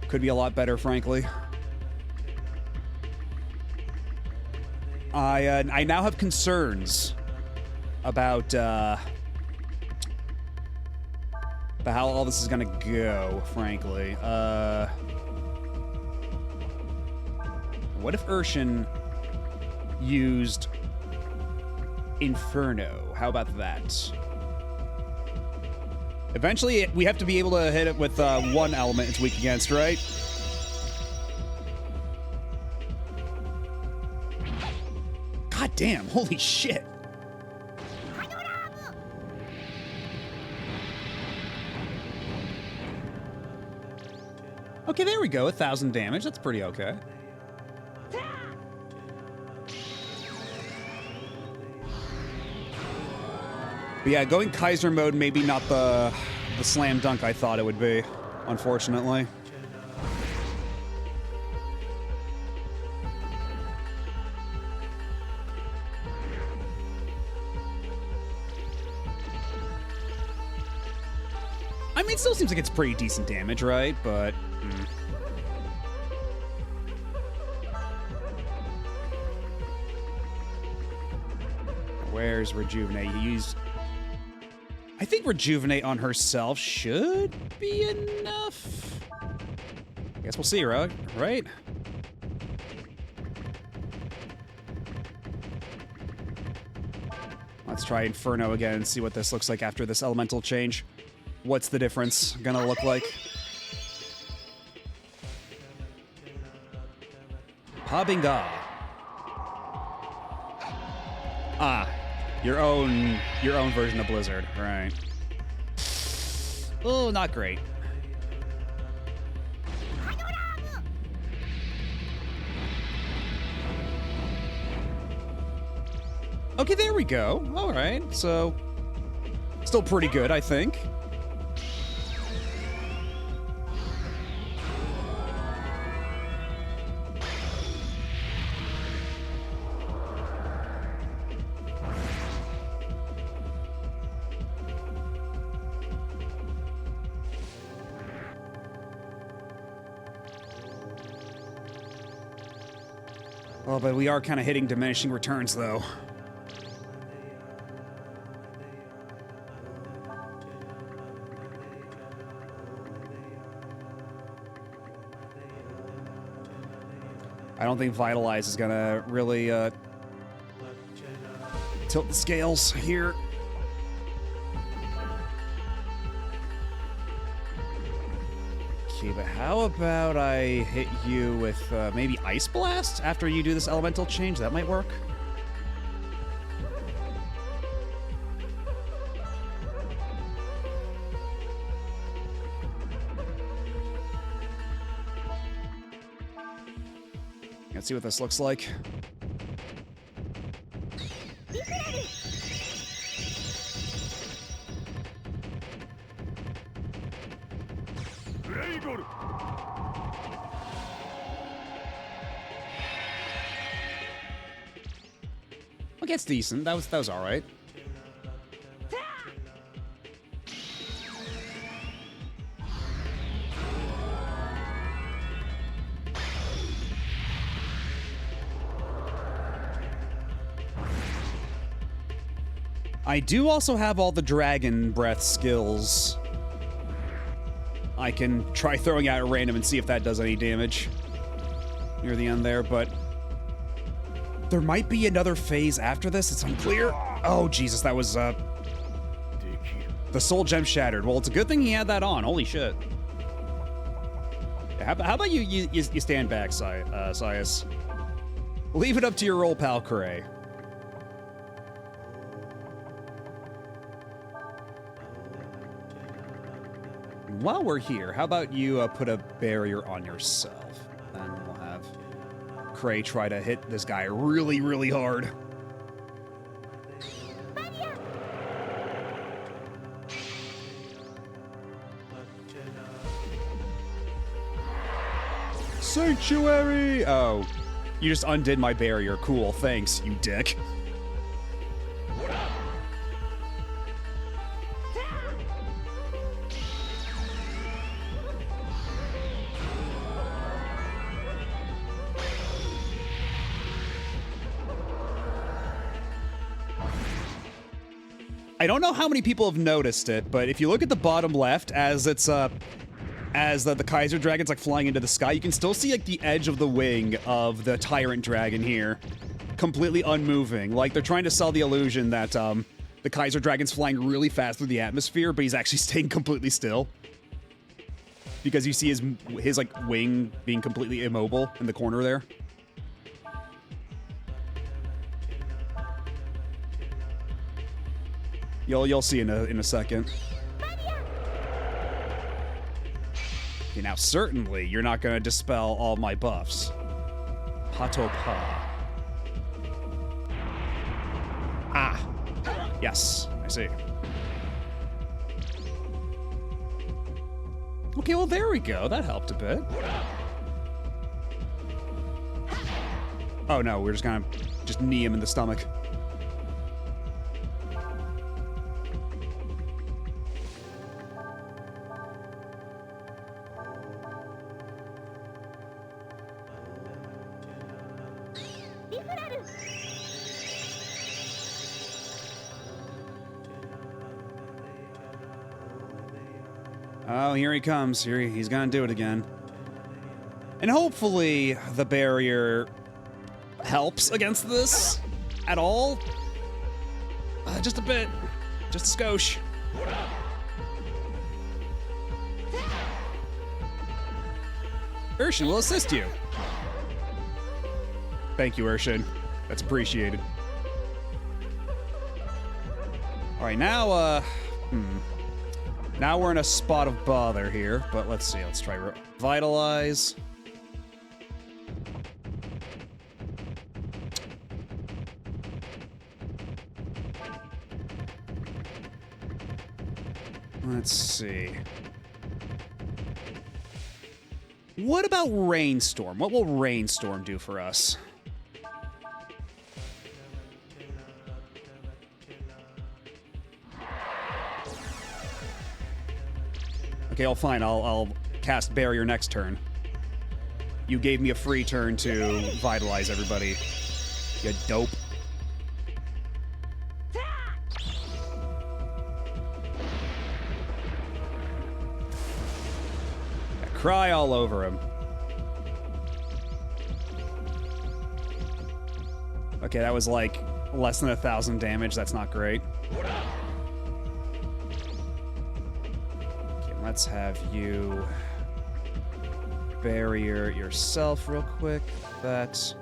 Could be a lot better, frankly. I now have concerns about how all this is gonna go, frankly. What if Urshan used Inferno? How about that? Eventually, we have to be able to hit it with one element it's weak against, right? God damn, holy shit. Okay, there we go. 1,000 damage. That's pretty okay. But yeah, going Kaiser mode, maybe not the slam dunk I thought it would be, unfortunately. I mean, it still seems like it's pretty decent damage, right? But... Where's Rejuvenate? He used... I think Rejuvenate on herself should be enough. I guess we'll see, right? Let's try Inferno again and see what this looks like after this elemental change. What's the difference gonna look like? Pabinga. Ah, your own version of Blizzard, right? Oh, not great. Okay, there we go. All right, so still pretty good, I think. Well, but we are kind of hitting diminishing returns, though. I don't think Vitalize is gonna really tilt the scales here. Okay, but how about I hit you with maybe Ice Blast after you do this elemental change? That might work. Let's see what this looks like. Okay, it's decent. That was all right. I do also have all the Dragon Breath skills. I can try throwing out at random and see if that does any damage near the end there, but there might be another phase after this. It's unclear. Oh, Jesus, that was, the Soul Gem Shattered. Well, it's a good thing he had that on. Holy shit. How about you stand back, Sias? Leave it up to your role pal, Cray. While we're here, how about you put a barrier on yourself? And we'll have Cray try to hit this guy really, really hard. Sanctuary! Oh, you just undid my barrier. Cool, thanks, you dick. I don't know how many people have noticed it, but if you look at the bottom left, as it's as the Kaiser Dragon's like flying into the sky, you can still see like the edge of the wing of the Tyrant Dragon here, completely unmoving. Like they're trying to sell the illusion that the Kaiser Dragon's flying really fast through the atmosphere, but he's actually staying completely still. Because you see his like wing being completely immobile in the corner there. You'll see in a second. Okay, now certainly you're not gonna dispel all my buffs. Pato Pa. Ah. Yes, I see. Okay, well there we go. That helped a bit. Oh no, we're just gonna knee him in the stomach. Oh, here he comes. He's gonna do it again. And hopefully the barrier helps against this at all. Just a bit. Just a skosh. Urshin will assist you. Thank you, Urshin. That's appreciated. Alright, now, now we're in a spot of bother here, but let's see. Let's try Revitalize. Let's see. What about Rainstorm? What will Rainstorm do for us? Okay, well, fine. I'll cast Barrier next turn. You gave me a free turn to vitalize everybody. You dope. I cry all over him. Okay, that was like less than 1,000 damage. That's not great. Let's have you barrier yourself real quick. That.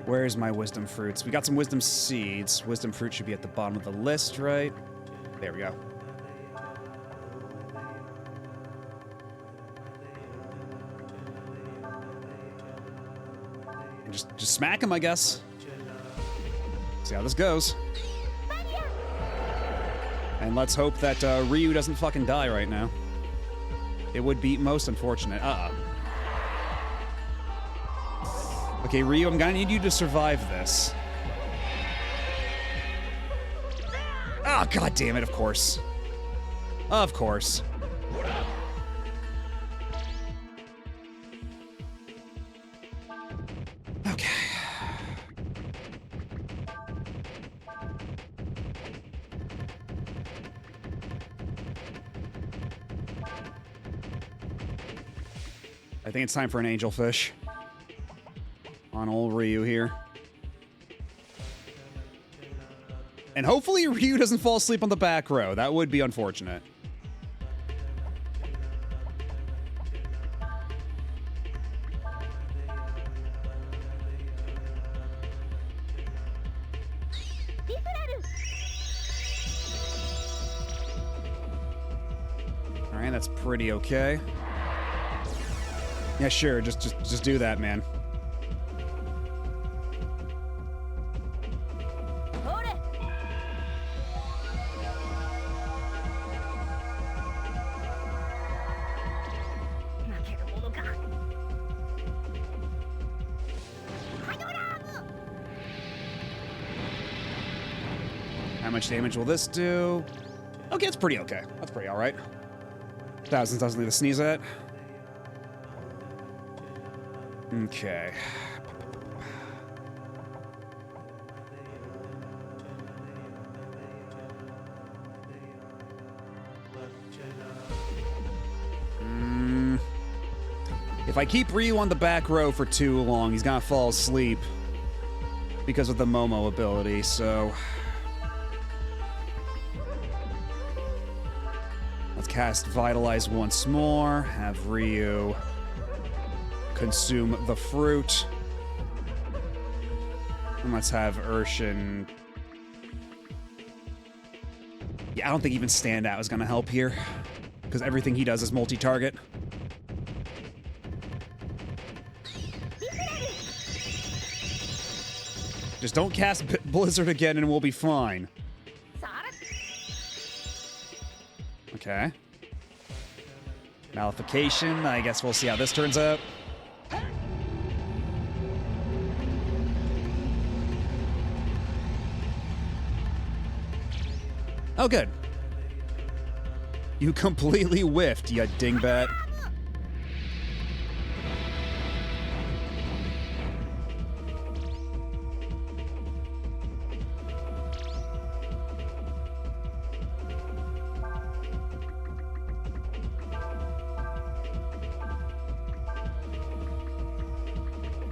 Where's my wisdom fruits? We got some wisdom seeds. Wisdom fruit should be at the bottom of the list, right? There we go. And just smack him, I guess. See how this goes. And let's hope that Ryu doesn't fucking die right now. It would be most unfortunate. Okay, Ryu, I'm gonna need you to survive this. Oh, god damn it, of course. Of course. Okay. I think it's time for an angelfish on old Ryu here. And hopefully Ryu doesn't fall asleep on the back row. That would be unfortunate. All right, that's pretty okay. Yeah, sure. Just do that, man. How much damage will this do? Okay, it's pretty okay. That's pretty alright. Thousands doesn't leave a sneeze at. Okay. If I keep Ryu on the back row for too long, he's gonna fall asleep because of the Momo ability, so... Let's cast Vitalize once more, have Ryu consume the fruit. And let's have Urshin... Yeah, I don't think even Stand Out is gonna help here, because everything he does is multi-target. Just don't cast Blizzard again and we'll be fine. Okay. Nullification. I guess we'll see how this turns out. Oh, good. You completely whiffed, you dingbat.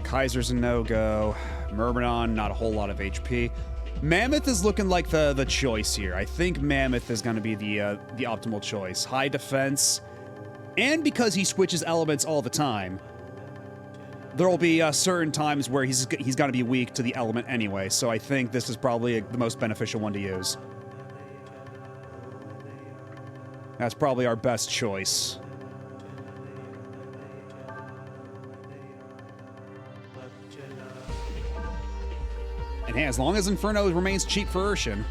Kaiser's a no-go. Myrmidon, not a whole lot of HP. Mammoth is looking like the choice here. I think Mammoth is going to be the optimal choice. High defense, and because he switches elements all the time, there will be certain times where he's going to be weak to the element anyway, so I think this is probably the most beneficial one to use. That's probably our best choice. And hey, as long as Inferno remains cheap for Urshin.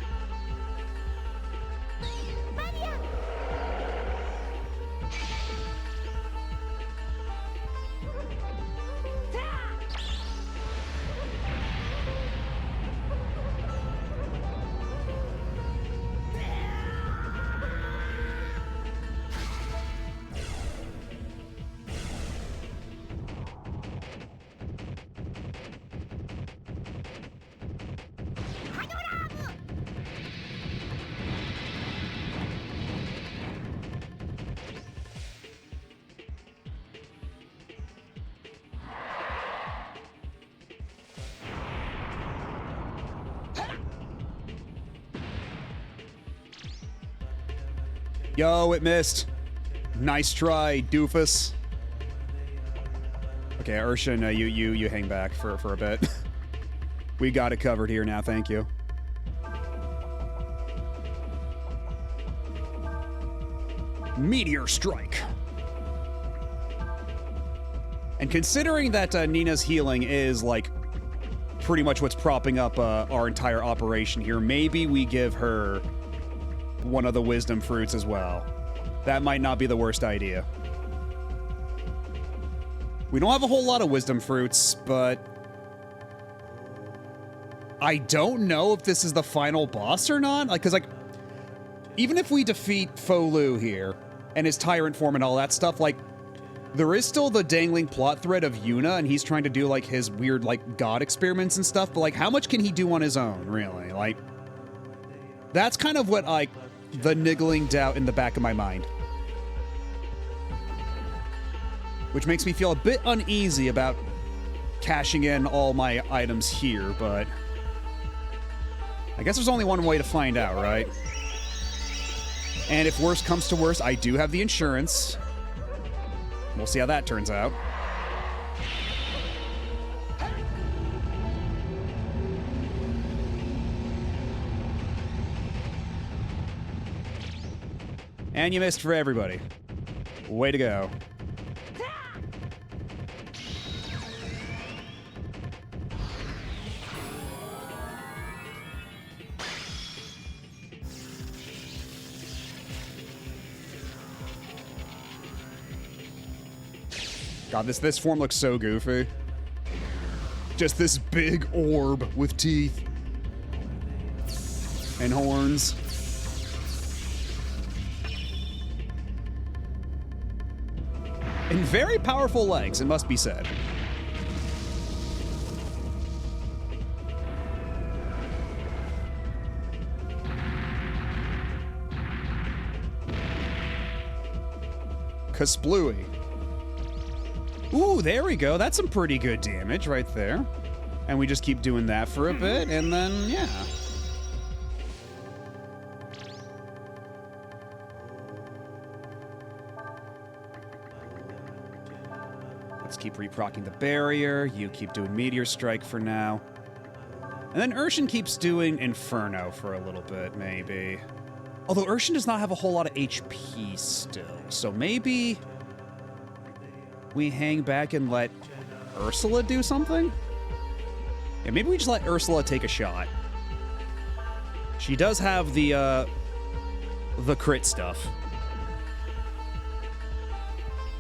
Yo, it missed. Nice try, doofus. Okay, Urshin, you hang back for a bit. We got it covered here now, thank you. Meteor Strike. And considering that Nina's healing is, like, pretty much what's propping up our entire operation here, maybe we give her one of the wisdom fruits as well. That might not be the worst idea. We don't have a whole lot of wisdom fruits, but I don't know if this is the final boss or not. Like, cause like, even if we defeat Folu here and his tyrant form and all that stuff, like, there is still the dangling plot thread of Yuna, and he's trying to do like his weird like god experiments and stuff. But like, how much can he do on his own, really? Like, that's kind of what the niggling doubt in the back of my mind. Which makes me feel a bit uneasy about cashing in all my items here, but I guess there's only one way to find out, right? And if worse comes to worse, I do have the insurance. We'll see how that turns out. And you missed for everybody. Way to go. God, this form looks so goofy. Just this big orb with teeth and horns. And very powerful legs, it must be said. Kasplooey. Ooh, there we go. That's some pretty good damage right there. And we just keep doing that for a bit, and then, yeah. Let's keep reprocking the barrier. You keep doing Meteor Strike for now. And then Urshan keeps doing Inferno for a little bit, maybe. Although Urshan does not have a whole lot of HP still, so maybe we hang back and let Ursula do something? Yeah, maybe we just let Ursula take a shot. She does have the crit stuff.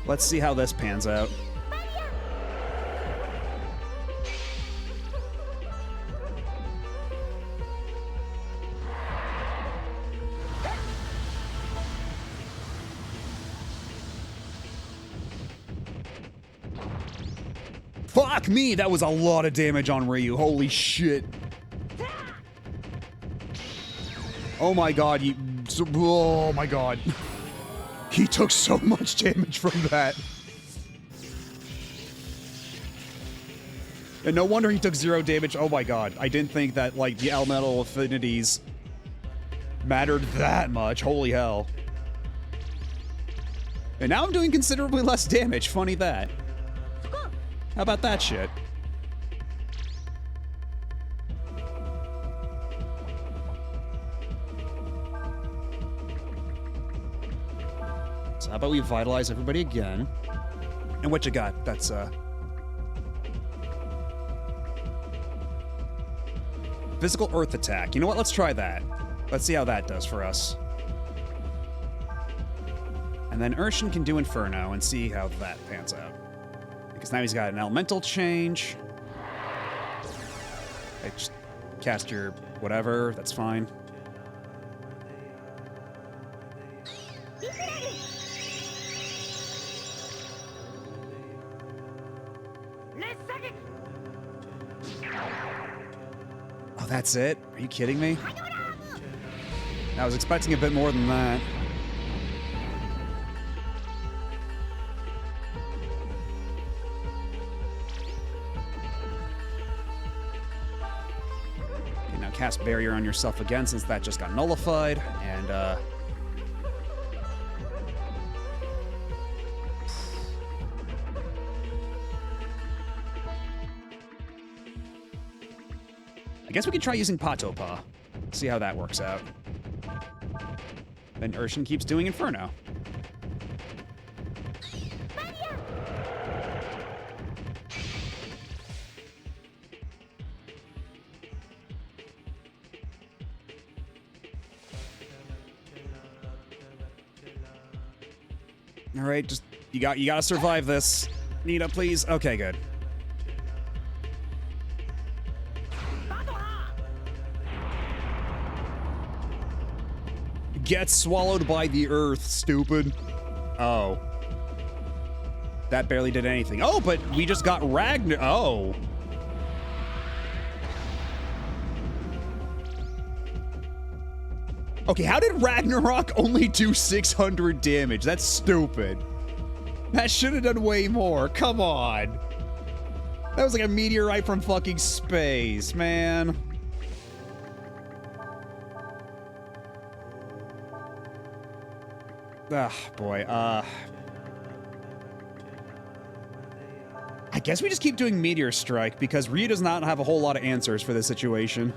Let's see how this pans out. Fuck me, that was a lot of damage on Ryu. Holy shit. Oh my god, oh my god. He took so much damage from that. And no wonder he took 0 damage. Oh my god, I didn't think that, like, the elemental affinities mattered that much. Holy hell. And now I'm doing considerably less damage. Funny that. How about that shit? So how about we vitalize everybody again? And what you got? That's, physical earth attack. You know what? Let's try that. Let's see how that does for us. And then Urshan can do Inferno and see how that pans out. Because now he's got an elemental change. I just cast your whatever, that's fine. Oh, that's it? Are you kidding me? I was expecting a bit more than that. Cast barrier on yourself again since that just got nullified, and I guess we could try using Patopa. See how that works out. Then Urshan keeps doing Inferno. All right, just you gotta survive this. Nita, please. Okay, good. Get swallowed by the earth, stupid. Oh. That barely did anything. Oh, but we just got Ragnar. Oh. Okay, how did Ragnarok only do 600 damage? That's stupid. That should have done way more. Come on. That was like a meteorite from fucking space, man. Ah, boy. I guess we just keep doing Meteor Strike because Ryu does not have a whole lot of answers for this situation.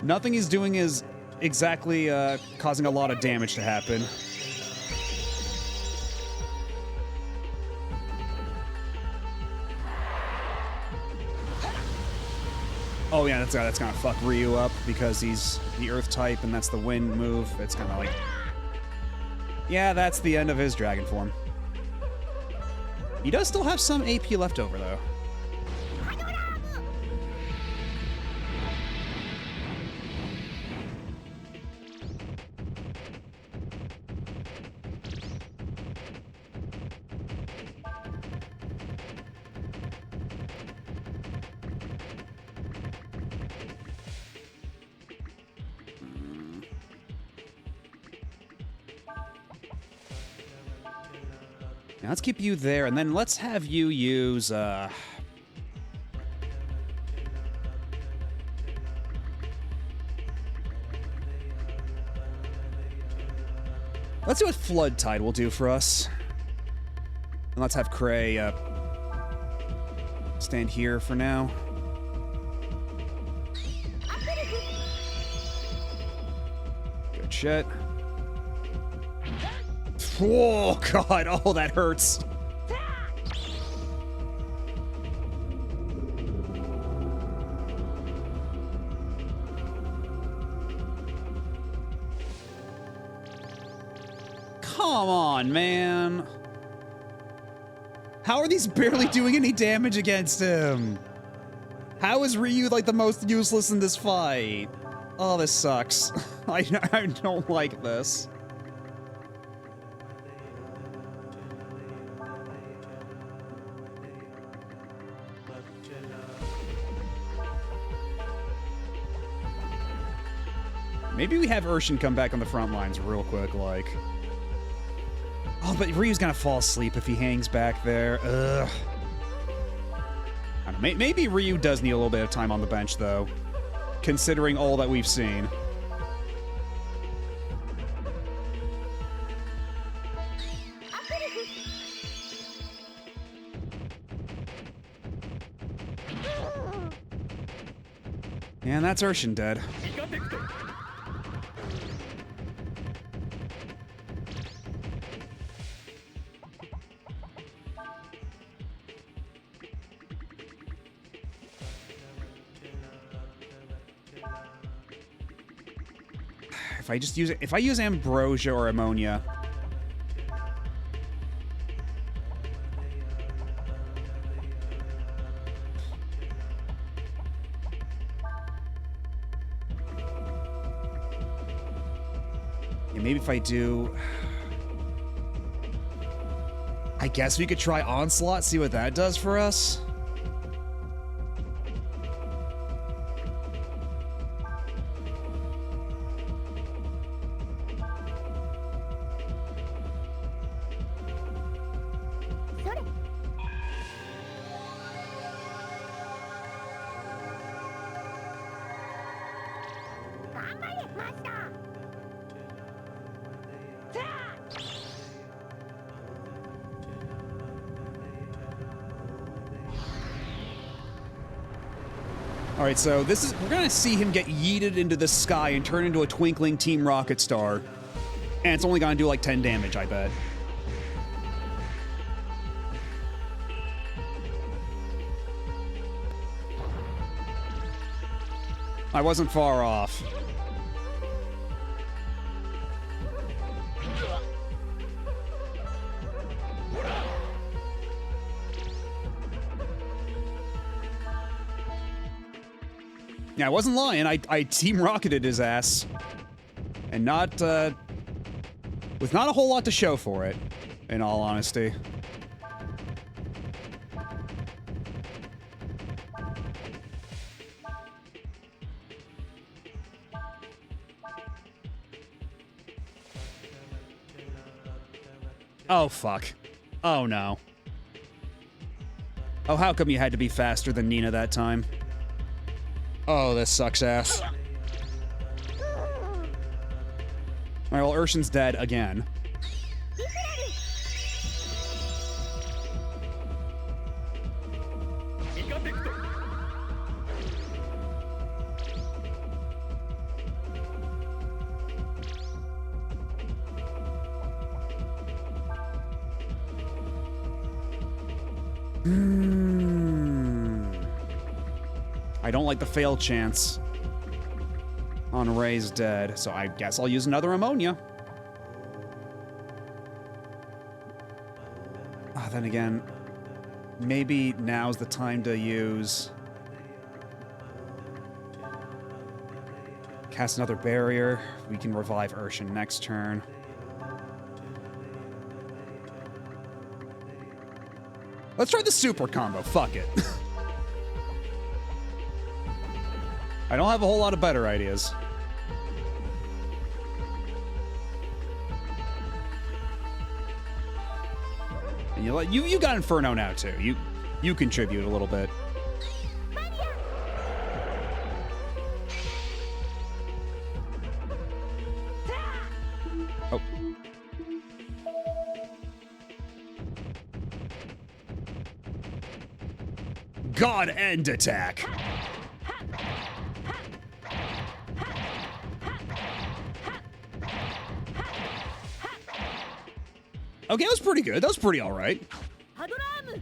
Nothing he's doing is exactly causing a lot of damage to happen. Oh yeah, that's gonna fuck Ryu up because he's the Earth type and that's the wind move. It's kind of like... Yeah, that's the end of his dragon form. He does still have some AP left over though. Now let's keep you there, and then let's have you use, let's see what Flood Tide will do for us. And let's have Cray, stand here for now. Good shit. Oh, God. Oh, that hurts. Come on, man. How are these barely doing any damage against him? How is Ryu, like, the most useless in this fight? Oh, this sucks. I don't like this. Maybe we have Urshin come back on the front lines real quick, like... Oh, but Ryu's gonna fall asleep if he hangs back there. Ugh. I don't know, maybe Ryu does need a little bit of time on the bench, though. Considering all that we've seen. And that's Urshin dead. If I use Ambrosia or Ammonia. Yeah, maybe if I do... I guess we could try Onslaught, see what that does for us. Alright, so this is... We're gonna see him get yeeted into the sky and turn into a twinkling Team Rocket star. And it's only gonna do like 10 damage, I bet. I wasn't far off. Yeah, I wasn't lying. I Team Rocketed his ass. And not, with not a whole lot to show for it, in all honesty. Oh, fuck. Oh, no. Oh, how come you had to be faster than Nina that time? Oh, this sucks ass. Alright, well, Urshin's dead again. I don't like the fail chance on Ray's dead, so I guess I'll use another Ammonia. Then again, maybe now's the time to use... Cast another barrier. We can revive Urshin next turn. Let's try the super combo. Fuck it. I don't have a whole lot of better ideas. You got Inferno now too. You contribute a little bit. Oh. God End Attack. Okay, that was pretty good. That was pretty all right. ハドラーム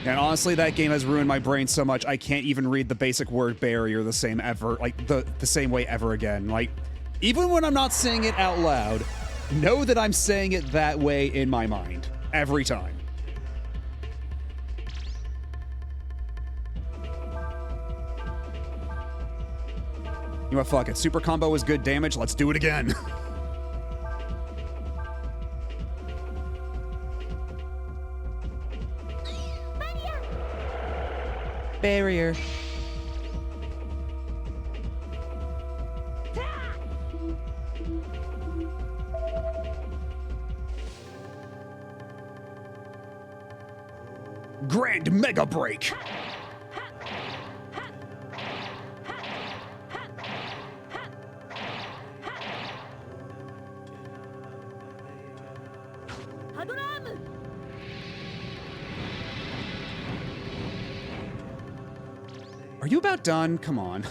And honestly, that game has ruined my brain so much I can't even read the basic word barrier the same way ever again. Like, even when I'm not saying it out loud, know that I'm saying it that way in my mind. Every time. You know what, fuck it. Super combo was good damage, let's do it again. Barrier. Grand Mega Break. Are you about done? Come on.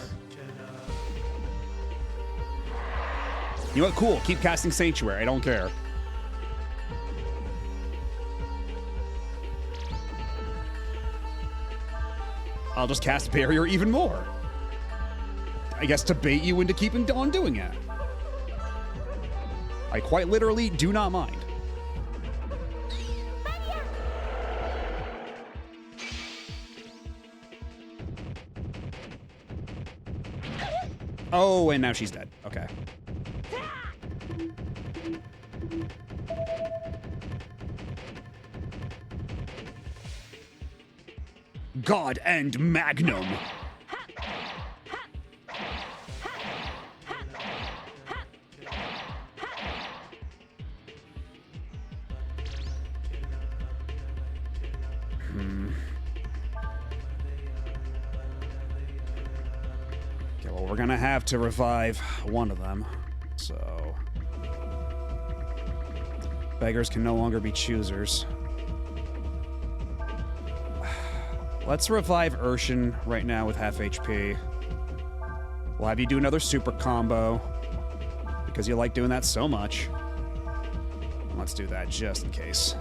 You know what? Cool. Keep casting Sanctuary. I don't care. I'll just cast Barrier even more. I guess to bait you into keeping on doing it. I quite literally do not mind. Oh, and now she's dead. Okay. God End Magnum. Okay, well, we're gonna have to revive one of them, so... Beggars can no longer be choosers. Let's revive Urshan right now with half HP. We'll have you do another super combo, because you like doing that so much. Let's do that just in case.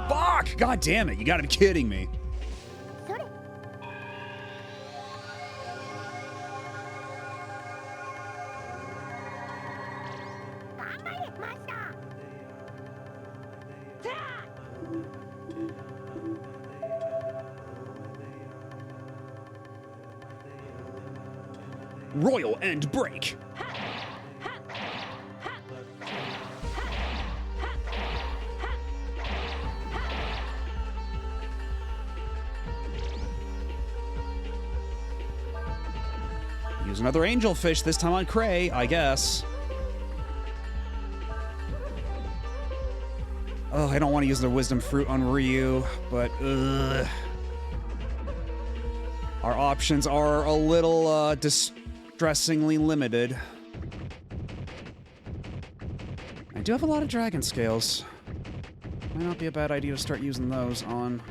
Fuck! God damn it, you gotta be kidding me. それ 頑張れマスター Royal End Break. Use another Angelfish, this time on Cray, I guess. Oh, I don't want to use the Wisdom Fruit on Ryu, but our options are a little distressingly limited. I do have a lot of Dragon Scales. Might not be a bad idea to start using those on...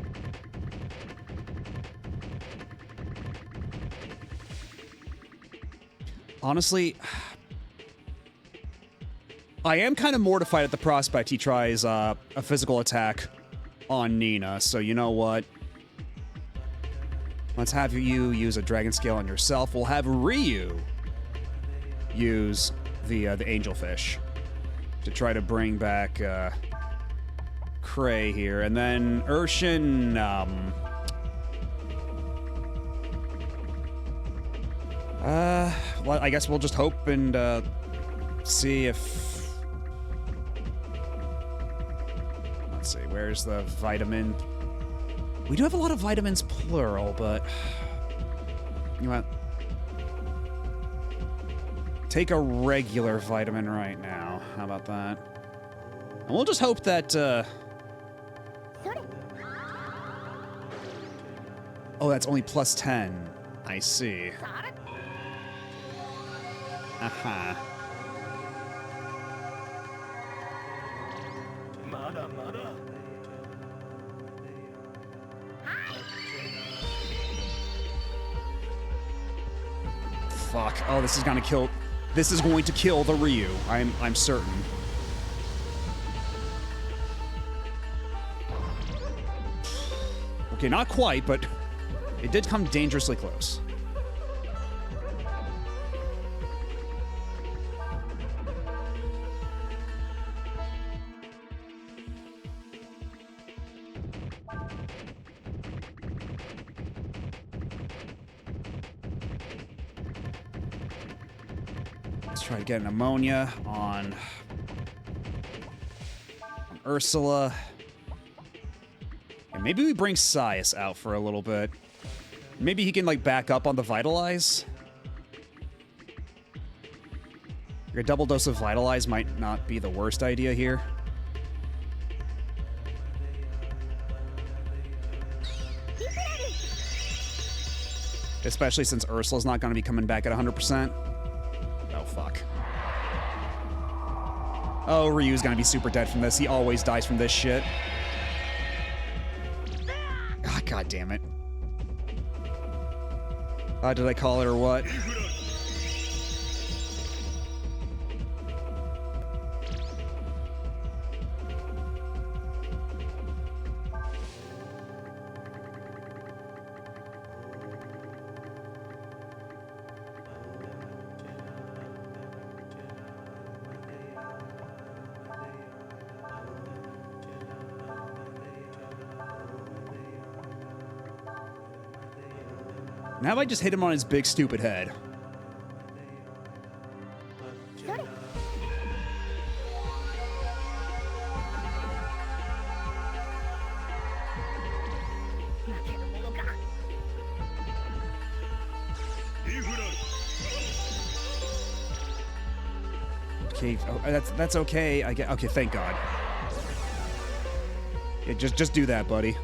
Honestly, I am kind of mortified at the prospect he tries a physical attack on Nina, so you know what? Let's have you use a Dragon Scale on yourself. We'll have Ryu use the Angelfish to try to bring back Cray here, and then Urshan. Well, I guess we'll just hope and see if. Let's see, where's the vitamin? We do have a lot of vitamins, plural, but you know what? Take a regular vitamin right now. How about that? And we'll just hope that, それ Oh, that's only plus 10. I see. さら Aha. まだまだ Fuck. Oh, this is gonna kill. This is going to kill the Ryu. I'm certain. Okay, not quite, but it did come dangerously close. Let's try to get an ammonia on Ursula. And maybe we bring Sias out for a little bit. Maybe he can, like, back up on the Vitalize. A double dose of Vitalize might not be the worst idea here. Especially since Ursula's not going to be coming back at 100%. Oh, fuck. Oh, Ryu's going to be super dead from this. He always dies from this shit. Ah, God damn it. Did I call it or what? Now if I just hit him on his big stupid head. それ 負けるものか Okay, oh, that's okay. I get okay. Thank God. Yeah, just do that, buddy.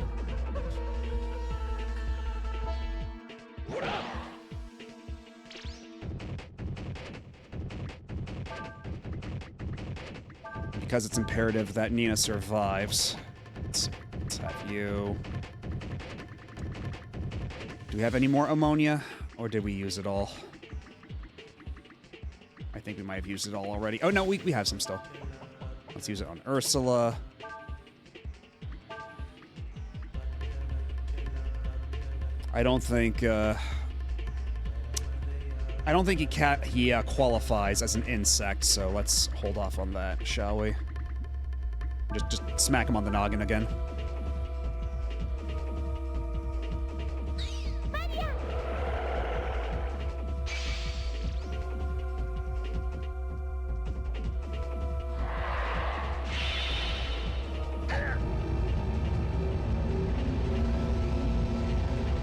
Because it's imperative that Nina survives. Let's have you. Do we have any more ammonia, or did we use it all? I think we might have used it all already. Oh no, we have some still. Let's use it on Ursula. I don't think he qualifies as an insect, so let's hold off on that, shall we? Just smack him on the noggin again.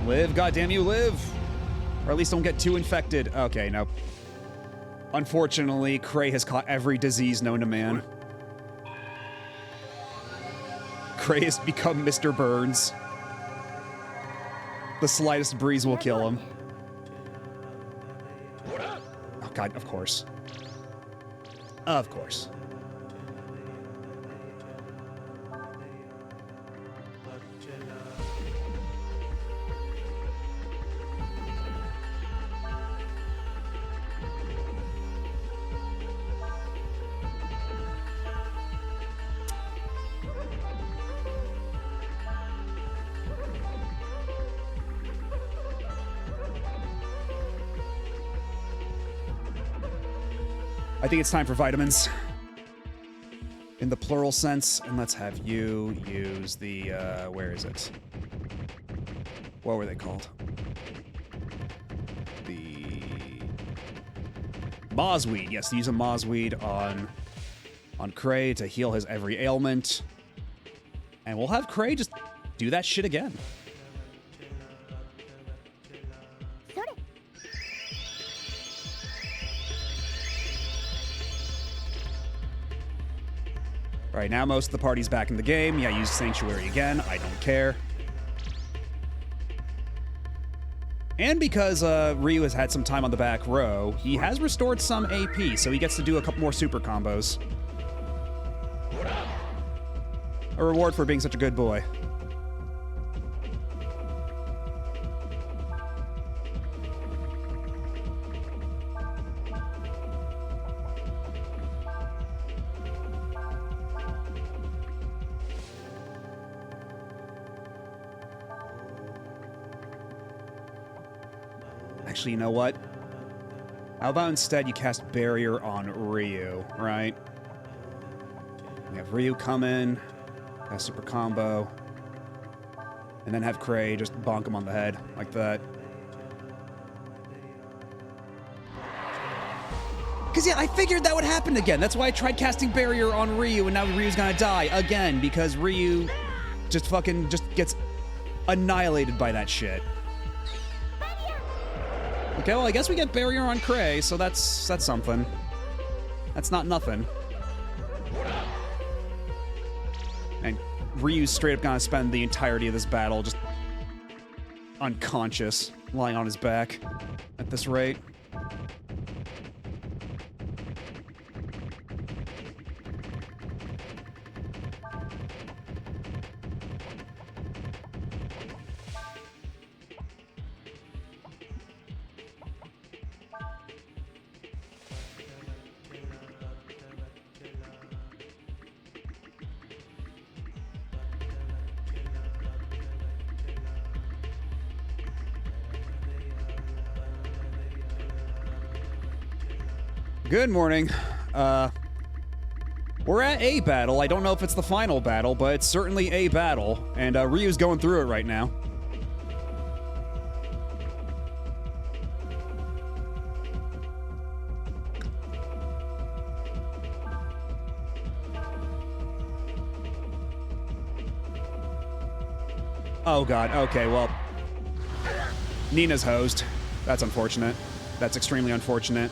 Live, goddamn you, live! Or at least don't get too infected. Okay, no. Unfortunately, Cray has caught every disease known to man. Cray has become Mr. Burns. The slightest breeze will kill him. Oh god, of course. Of course. I think it's time for vitamins. In the plural sense, and let's have you use the, where is it? What were they called? The Mozweed. Yes, use a Mozweed on Cray to heal his every ailment. And we'll have Cray just do that shit again. それ I Right now, most of the party's back in the game. Yeah, use Sanctuary again. I don't care. And because Ryu has had some time on the back row, he has restored some AP, so he gets to do a couple more super combos. A reward for being such a good boy. Actually, you know what? How about instead you cast Barrier on Ryu, right? We have Ryu come in, cast super combo, and then have Cray just bonk him on the head, like that. Because, yeah, I figured that would happen again. That's why I tried casting Barrier on Ryu, and now Ryu's gonna die again, because Ryu just gets annihilated by that shit. Okay, well, I guess we get Barrier on Cray, so that's something. That's not nothing. And Ryu's straight up gonna spend the entirety of this battle just unconscious, lying on his back at this rate. Good morning. We're at a battle. I don't know if it's the final battle, but it's certainly a battle. And Ryu's going through it right now. Oh god, okay, well. Nina's hosed. That's unfortunate. That's extremely unfortunate.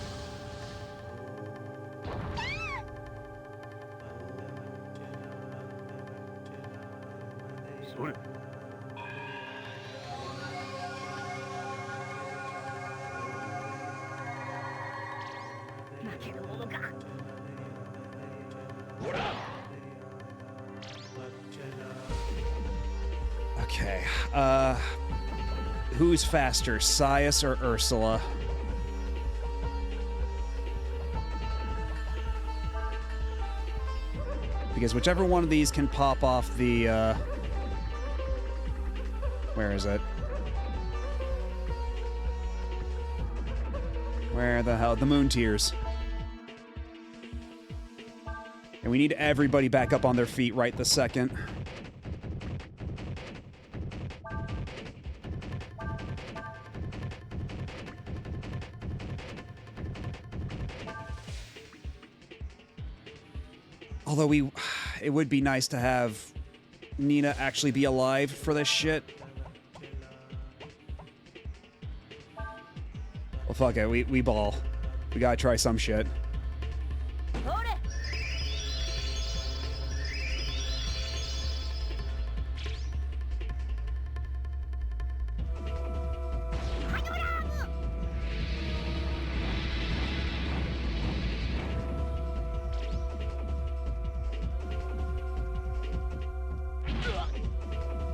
Okay, who's faster, Sias or Ursula? Because whichever one of these can pop off the, where is it? Where the hell? The Moon Tears. And we need everybody back up on their feet right this second. Although it would be nice to have Nina actually be alive for this shit. Well, fuck it, we ball. We gotta try some shit.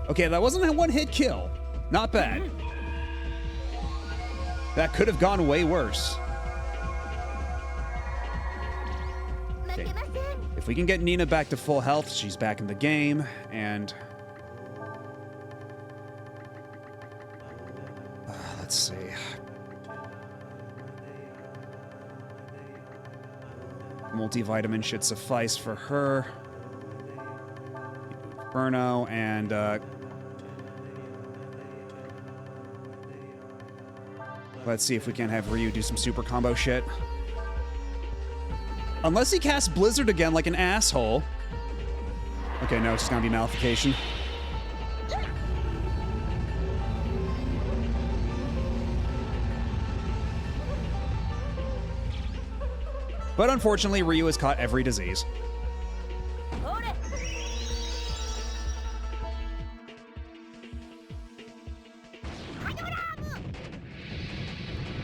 Okay, that wasn't a one-hit kill. Not bad. That could have gone way worse. Okay. If we can get Nina back to full health, she's back in the game, and... let's see. Multivitamin should suffice for her. Inferno, and, let's see if we can have Ryu do some super combo shit. Unless he casts Blizzard again like an asshole. Okay, no, it's just gonna be Malefication. But unfortunately, Ryu has caught every disease.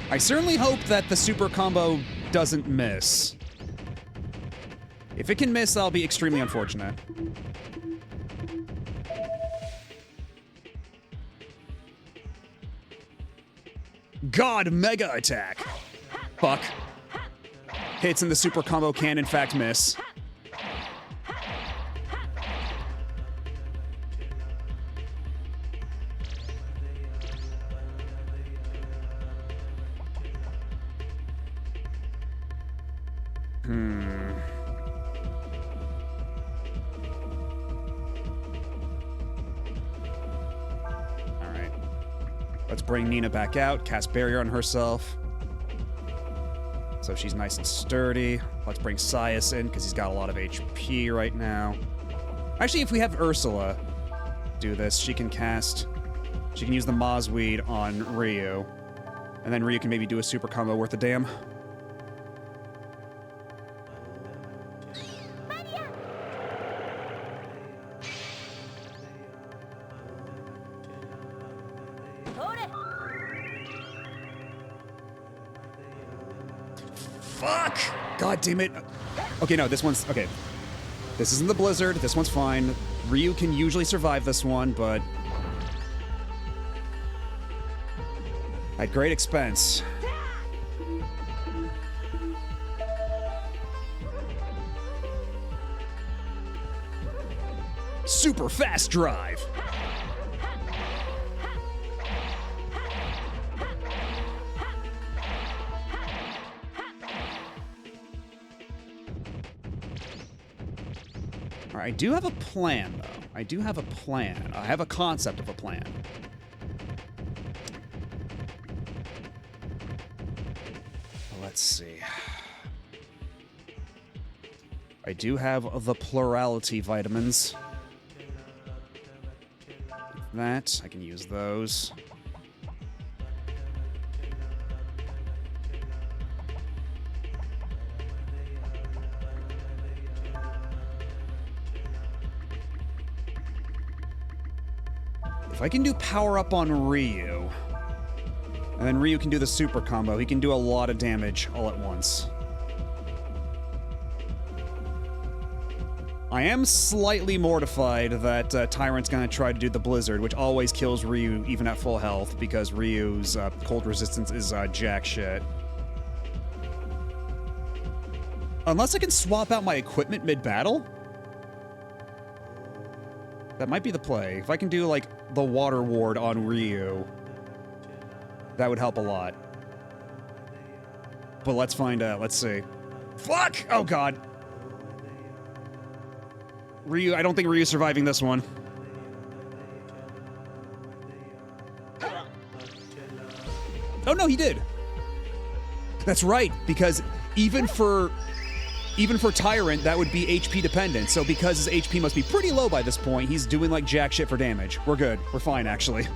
I certainly hope that the super combo doesn't miss. If it can miss, that'll be extremely unfortunate. God Mega Attack. Fuck. Hits in the super combo can in fact miss. Alright. Let's bring Nina back out, cast barrier on herself. So she's nice and sturdy. Let's bring Sias in, because he's got a lot of HP right now. Actually, if we have Ursula do this, she can use the Mozweed on Ryu. And then Ryu can maybe do a super combo worth a damn. Fuck! God damn it. Okay, no, this one's... Okay. This isn't the Blizzard. This one's fine. Ryu can usually survive this one, but... at great expense. Super fast drive! I do have a plan, though. I do have a plan. I have a concept of a plan. Let's see. I do have the plurality vitamins. That, I can use those. If I can do power up on Ryu, and then Ryu can do the super combo, he can do a lot of damage all at once. I am slightly mortified that Tyrant's gonna try to do the Blizzard, which always kills Ryu even at full health, because Ryu's cold resistance is jack shit. Unless I can swap out my equipment mid-battle? That might be the play. If I can do, like, the Water Ward on Ryu, that would help a lot. But let's find out. Let's see. Fuck! Oh, God. Ryu, I don't think Ryu's surviving this one. Oh, no, he did. That's right, because even for Tyrant, that would be HP dependent. So because his HP must be pretty low by this point, he's doing like jack shit for damage. We're good. We're fine, actually.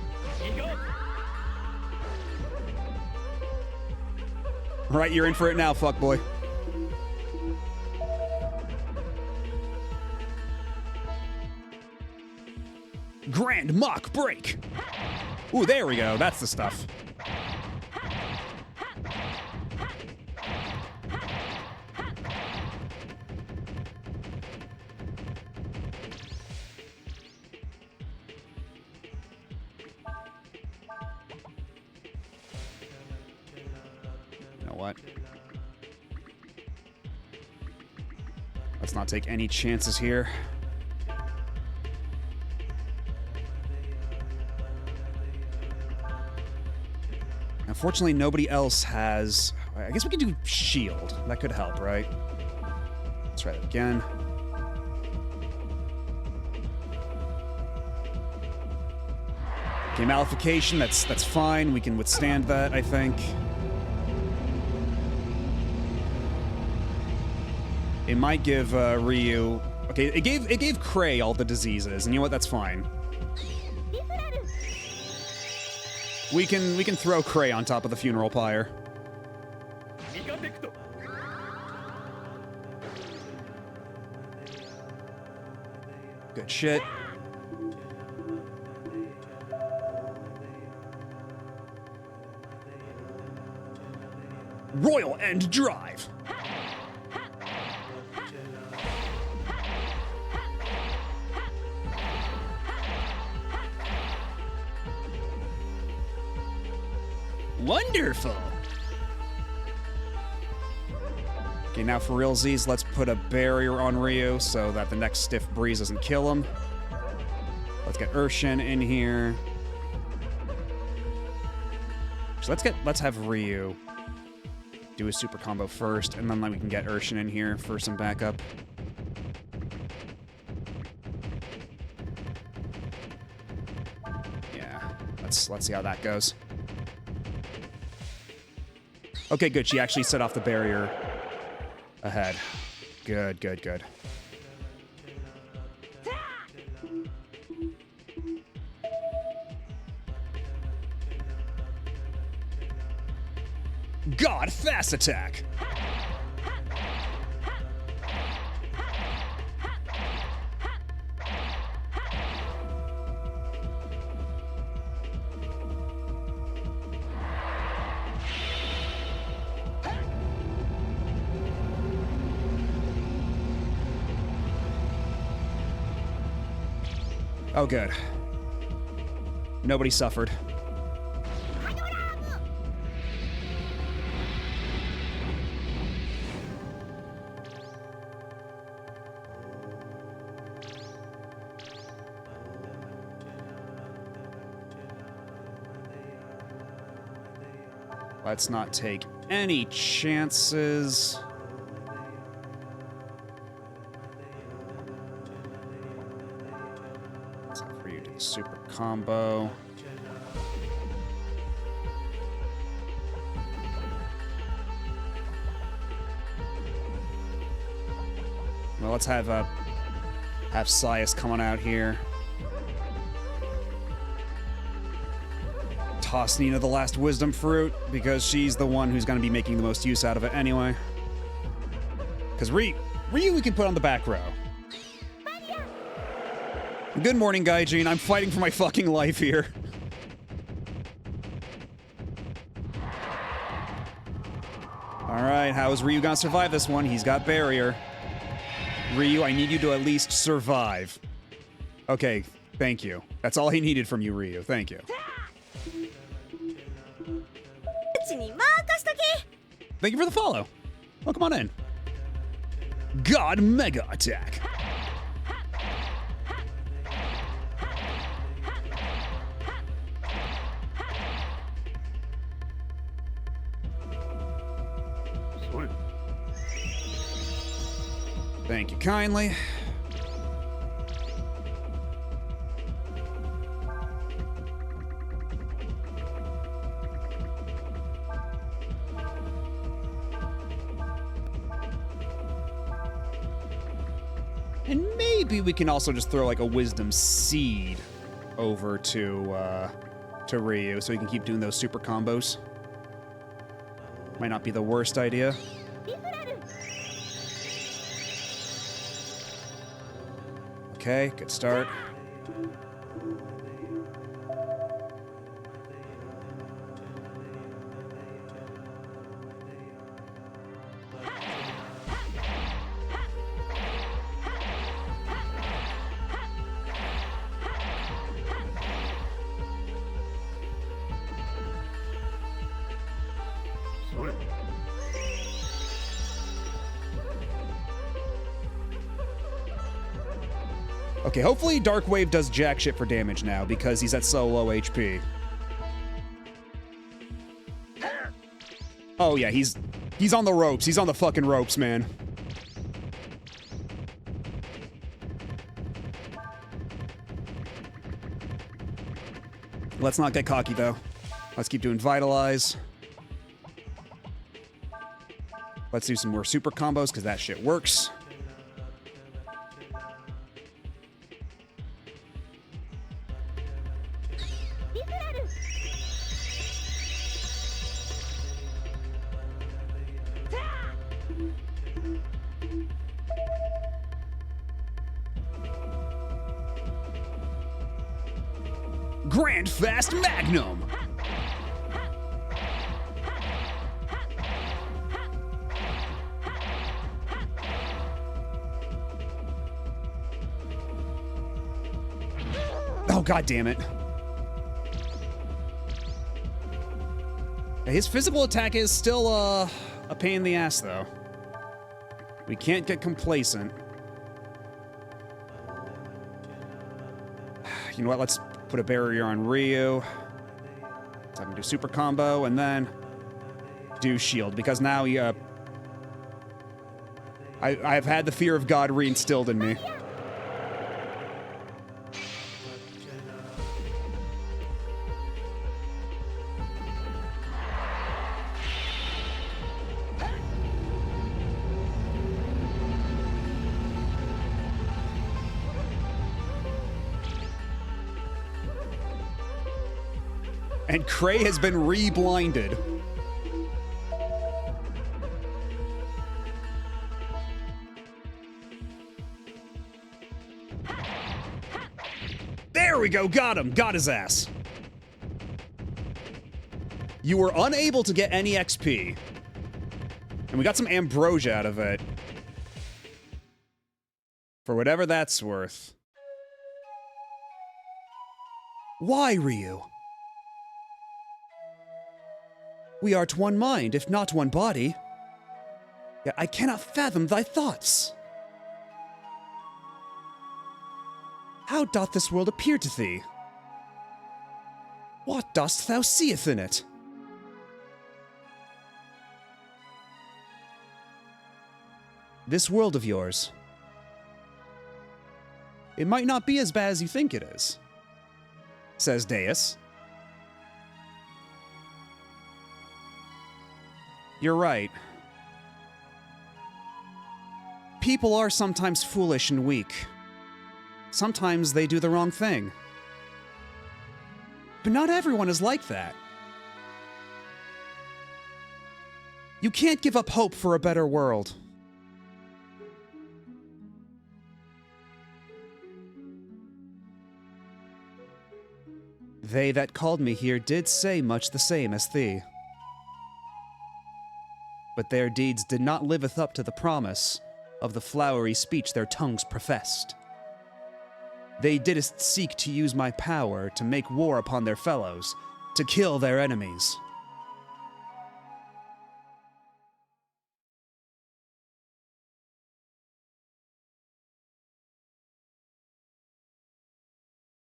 All right, you're in for it now, fuckboy. Grand Mach Break. Ooh, there we go. That's the stuff. What? Let's not take any chances here. Unfortunately, nobody else has... I guess we can do shield. That could help, right? Let's try that again. Game amplification, that's fine. We can withstand that, I think. It might give Ryu... Okay, it gave Cray all the diseases, and you know what? That's fine. We can throw Cray on top of the funeral pyre. Good shit. Royal End Drive. Wonderful. Okay, now for realsies, let's put a barrier on Ryu so that the next stiff breeze doesn't kill him. Let's get Urshin in here. So let's have Ryu do a super combo first, and then we can get Urshin in here for some backup. Yeah, let's see how that goes. Okay, good. She actually set off the barrier ahead. Good, good, good. God, fast attack! Oh, good. Nobody suffered. Let's not take any chances. Let's have for you do the super combo. Well, let's have Sias coming out here. Toss Nina the last wisdom fruit, because she's the one who's going to be making the most use out of it anyway. Because Ryu we can put on the back row. Good morning, Gaijin. I'm fighting for my fucking life here. Alright, how is Ryu gonna survive this one? He's got barrier. Ryu, I need you to at least survive. Okay, thank you. That's all he needed from you, Ryu. Thank you. Thank you for the follow. Oh, come on in. God Mega Attack. Thank you kindly. And maybe we can also just throw like a wisdom seed over to Ryu so he can keep doing those super combos. Might not be the worst idea. Okay, good start. Okay, hopefully Dark Wave does jack shit for damage now because he's at so low HP. Oh yeah, he's on the ropes. He's on the fucking ropes, man. Let's not get cocky though. Let's keep doing Vitalize. Let's do some more super combos because that shit works. Grand Fast Magnum! God damn it. His physical attack is still a pain in the ass, though. We can't get complacent. You know what? Let's put a barrier on Ryu. Let's have him do super combo and then do shield, because now he, I've had the fear of God reinstilled in me. And Cray has been re-blinded. There we go, got him, got his ass. You were unable to get any XP. And we got some ambrosia out of it. For whatever that's worth. Why, Ryu? We art one mind, if not one body. Yet I cannot fathom thy thoughts. How doth this world appear to thee? What dost thou seeth in it? This world of yours. It might not be as bad as you think it is, says Deus. You're right. People are sometimes foolish and weak. Sometimes they do the wrong thing. But not everyone is like that. You can't give up hope for a better world. They that called me here did say much the same as thee. But their deeds did not liveth up to the promise of the flowery speech their tongues professed. They didst seek to use my power to make war upon their fellows, to kill their enemies.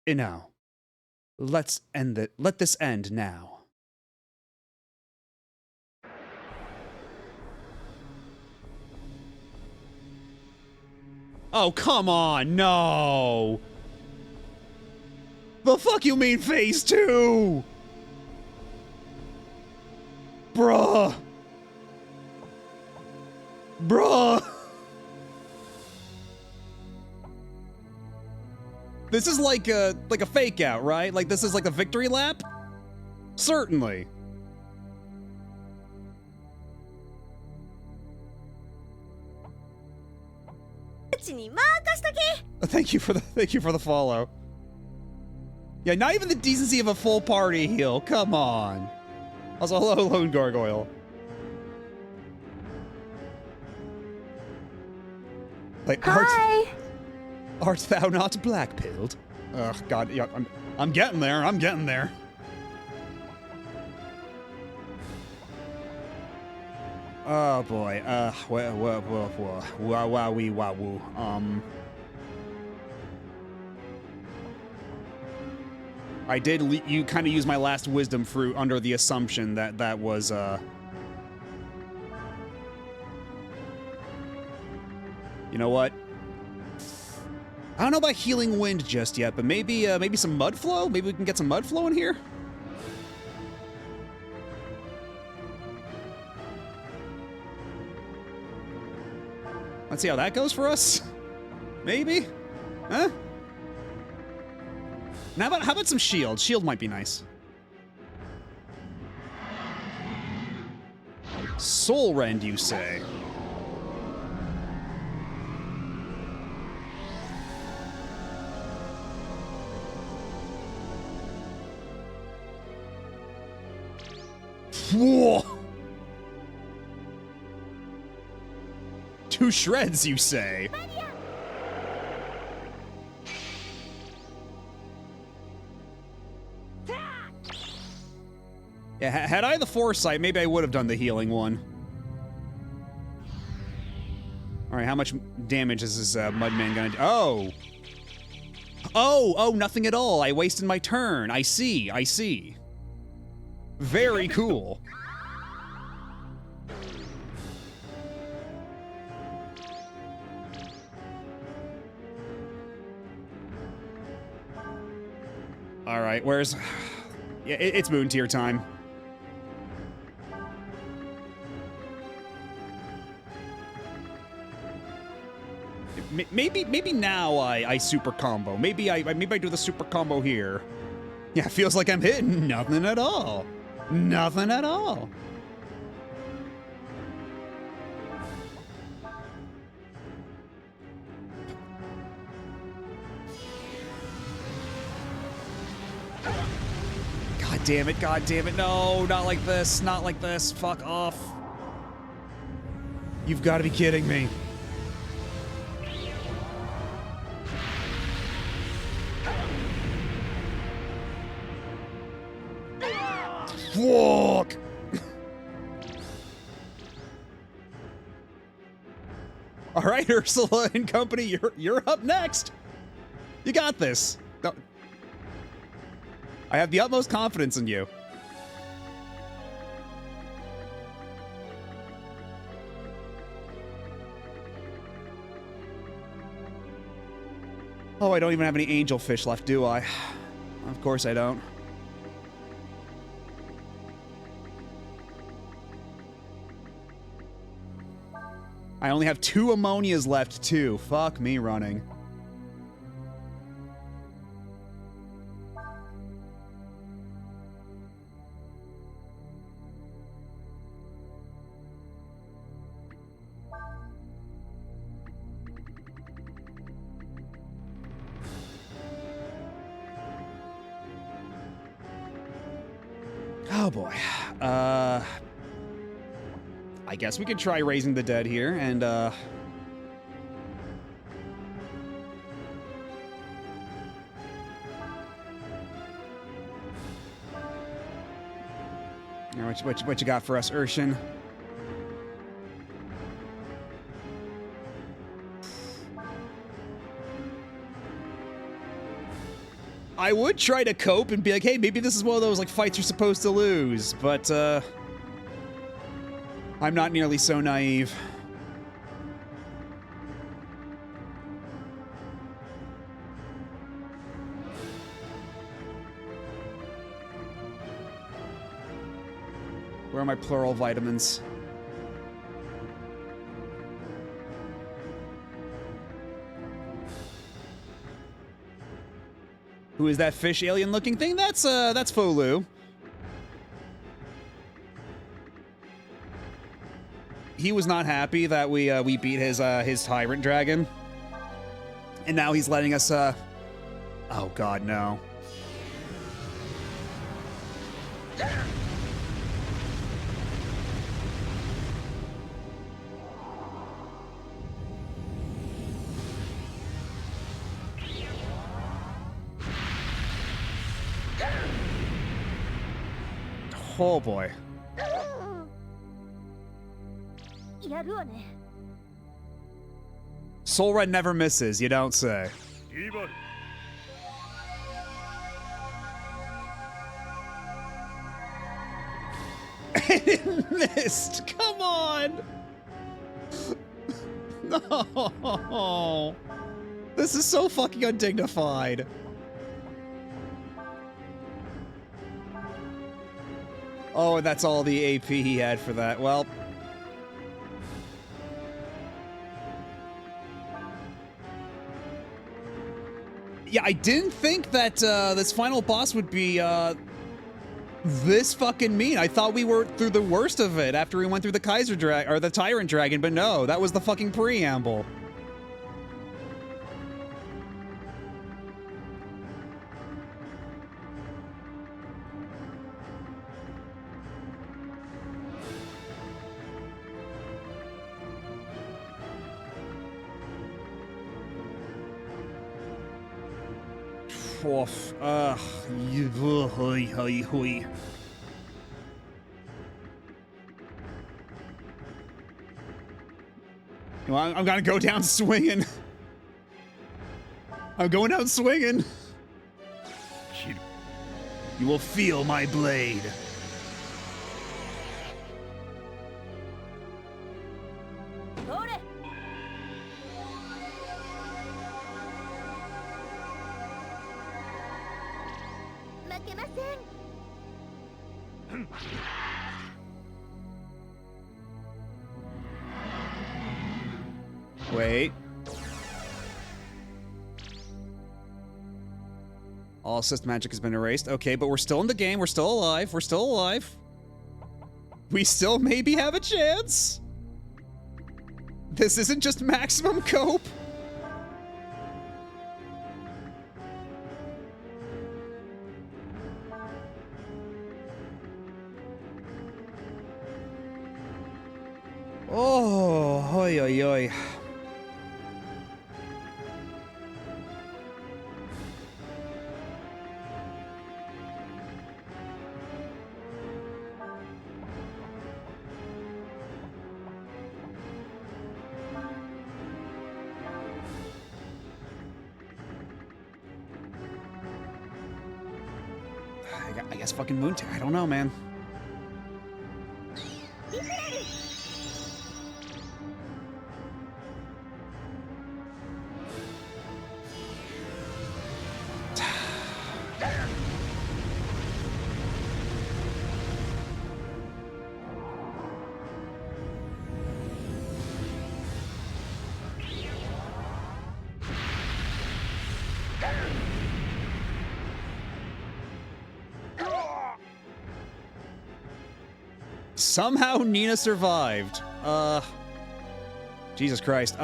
And now, let this end now. Oh, come on, no! The fuck you mean phase 2? Bruh! Bruh! This is like a fake out, right? Like this is like a victory lap? Certainly. Thank you for the follow. Yeah, not even the decency of a full party heal. Come on. Also, hello, Lone Gargoyle. Like, Hi. Art thou not black-pilled? Ugh, God, yeah, I'm getting there. I'm getting there. Oh boy. Woo. I did you kind of use my last wisdom fruit under the assumption that that was You know what? I don't know about healing wind just yet, but maybe some mud flow? Maybe we can get some mud flow in here? Let's see how that goes for us. Maybe? Huh? Now how about some shield? Shield might be nice. Soul Rend, you say? Whoa! 2 shreds, you say? Yeah, had I the foresight, maybe I would have done the healing one. All right, how much damage is this Mudman gonna do? Oh! Oh, nothing at all. I wasted my turn. I see. Very cool. All right, where's... Yeah, it's Moon Tier time. Maybe now I super combo. Maybe I do the super combo here. Yeah, feels like I'm hitting nothing at all. Nothing at all. God damn it, no, not like this, fuck off. You've got to be kidding me. Fuck! All right, Ursula and company, you're up next. You got this. I have the utmost confidence in you. Oh, I don't even have any angel fish left, do I? Of course I don't. I only have 2 ammonias left, too. Fuck me running. Oh boy. I guess we could try raising the dead here and what you got for us, Urshan? I would try to cope and be like, hey, maybe this is one of those like fights you're supposed to lose, but I'm not nearly so naive. Where are my plural vitamins? Who is that fish alien looking thing? That's Folu. He was not happy that we beat his tyrant dragon. And now he's letting us oh god, no. Oh boy. やるわね。 Solra never misses, you don't say. It missed! Come on! No! This is so fucking undignified. Oh, and that's all the AP he had for that. Well... Yeah, I didn't think that this final boss would be this fucking mean. I thought we were through the worst of it after we went through the Kaiser Dragon or the Tyrant Dragon, but no, that was the fucking preamble. Oof. Well, I'm gonna go down swinging. I'm going down swinging. You will feel my blade. Ore. 負けません。 Wait. All assist magic has been erased. Okay, but we're still in the game. We're still alive. We're still alive. We still maybe have a chance. This isn't just maximum cope. Oh, oi, oi, oi. I guess fucking Moon Tear. I don't know, man. Somehow Nina survived. Jesus Christ.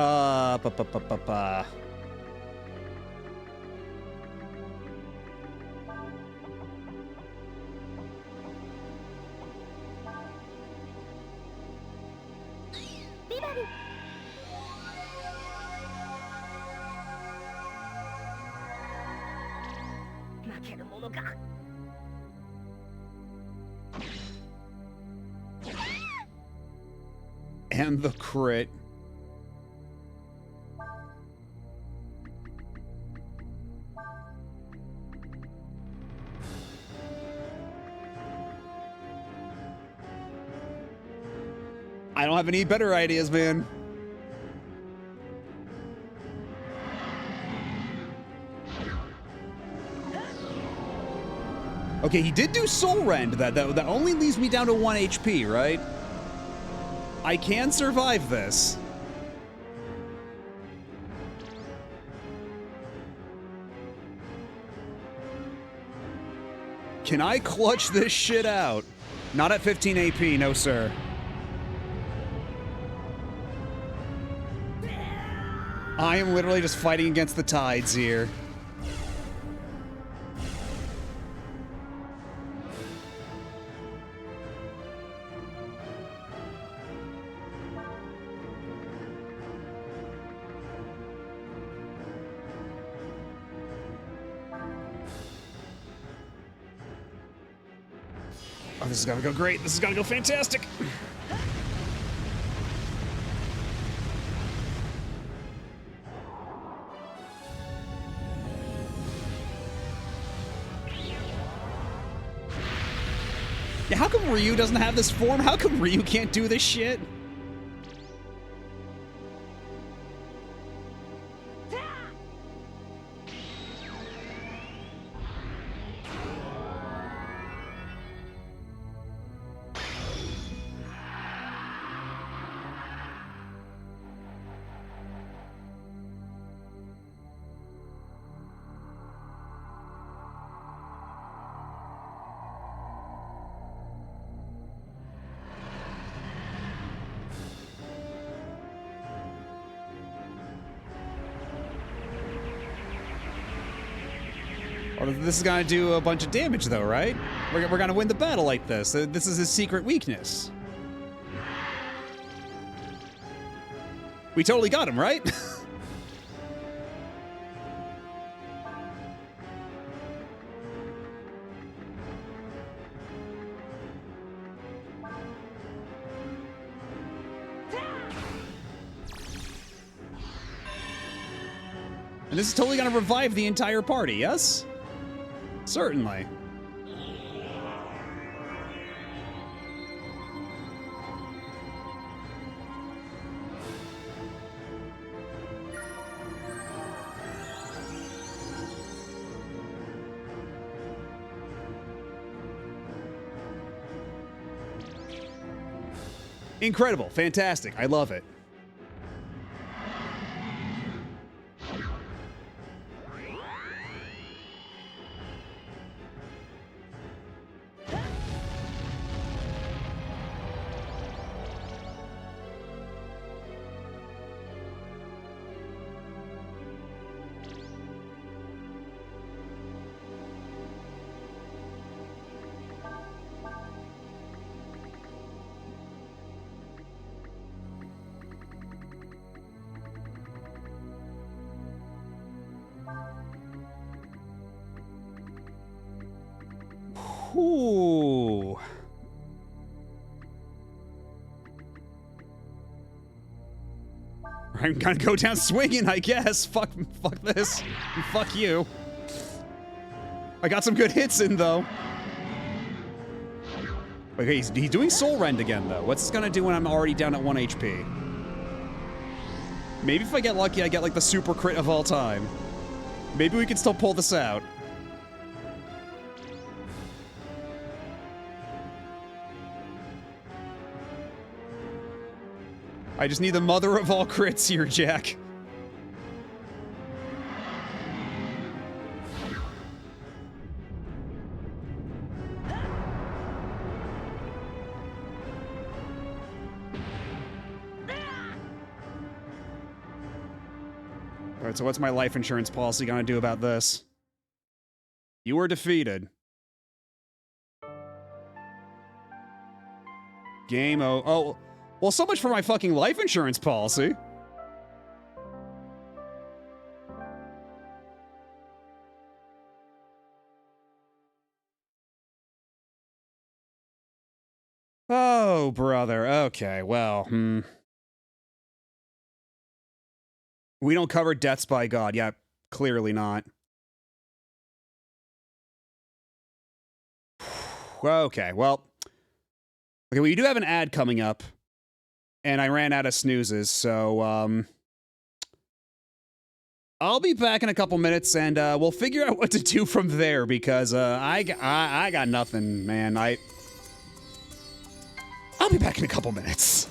And the crit. I don't have any better ideas, man. Okay, he did do Soul Rend. That only leaves me down to 1 HP, right? I can survive this. Can I clutch this shit out? Not at 15 AP, no sir. I am literally just fighting against the tides here. Oh, this is gonna go great. This is gonna go fantastic. Yeah, how come Ryu doesn't have this form? How come Ryu can't do this shit? Well, this is gonna do a bunch of damage, though, right? We're gonna win the battle like this. This is his secret weakness. We totally got him, right? And this is totally gonna revive the entire party, yes? Certainly. Incredible. Fantastic. I love it. Ooh. I'm gonna go down swinging, I guess. Fuck this. And fuck you. I got some good hits in, though. Okay, he's doing Soul Rend again, though. What's this gonna do when I'm already down at 1 HP? Maybe if I get lucky, I get, like, the super crit of all time. Maybe we can still pull this out. I just need the mother of all crits here, Jack. Alright, so what's my life insurance policy gonna do about this? You were defeated. Game O. Oh, well, so much for my fucking life insurance policy. Oh, brother. Okay, well, We don't cover deaths by God. Yeah, clearly not. Okay, well. Okay, well, you do have an ad coming up. And I ran out of snoozes, so, I'll be back in a couple minutes, and, we'll figure out what to do from there, because, I got nothing, man. I'll be back in a couple minutes.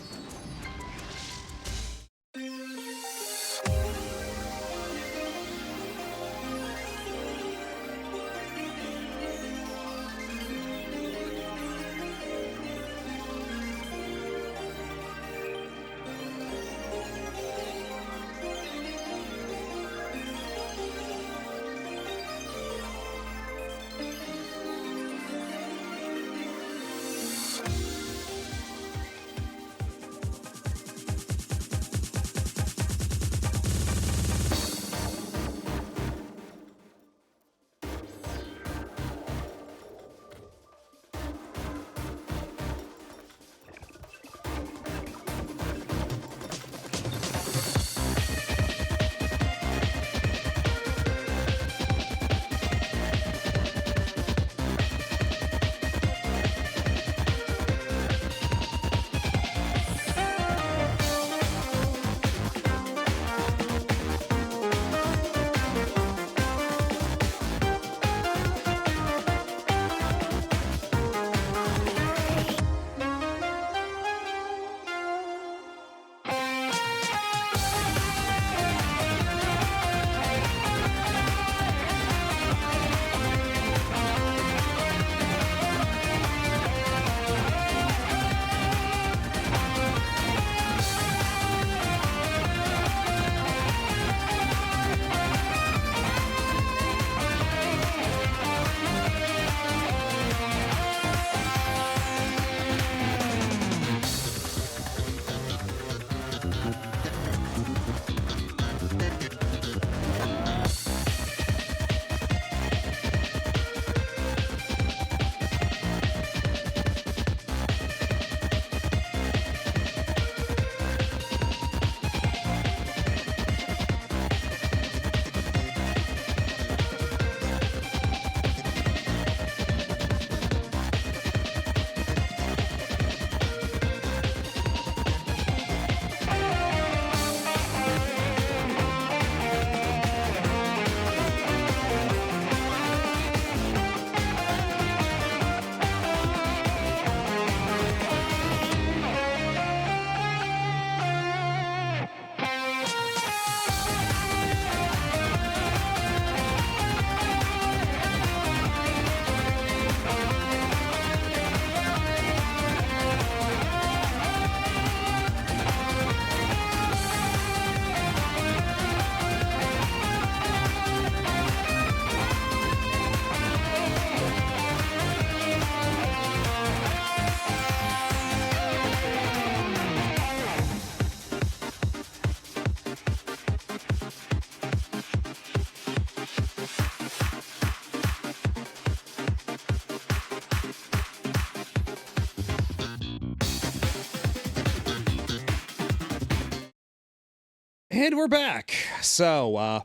And we're back. So,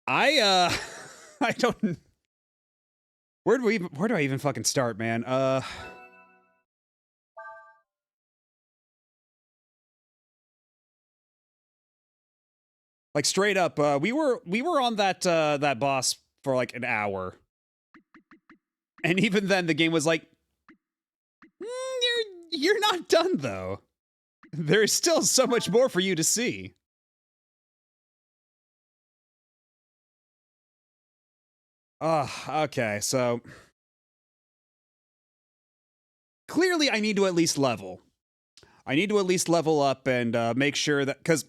I don't. Where do I even fucking start, man? Like straight up, we were on that boss for like an hour, and even then the game was like, you're not done though. There's still so much more for you to see. Okay, so clearly I need to at least level. I need to at least level up and make sure that, because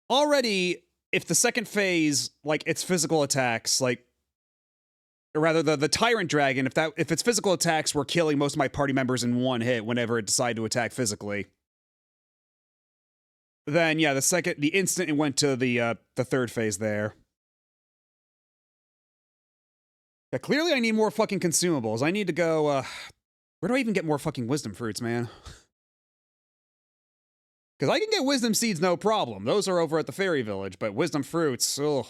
already, if the second phase, like its physical attacks, like, or rather the Tyrant Dragon, if its physical attacks were killing most of my party members in one hit whenever it decided to attack physically, then yeah, the instant it went to the third phase there. Yeah, clearly I need more fucking consumables. I need to go, where do I even get more fucking wisdom fruits, man? Because I can get wisdom seeds, no problem. Those are over at the fairy village, but wisdom fruits, ugh.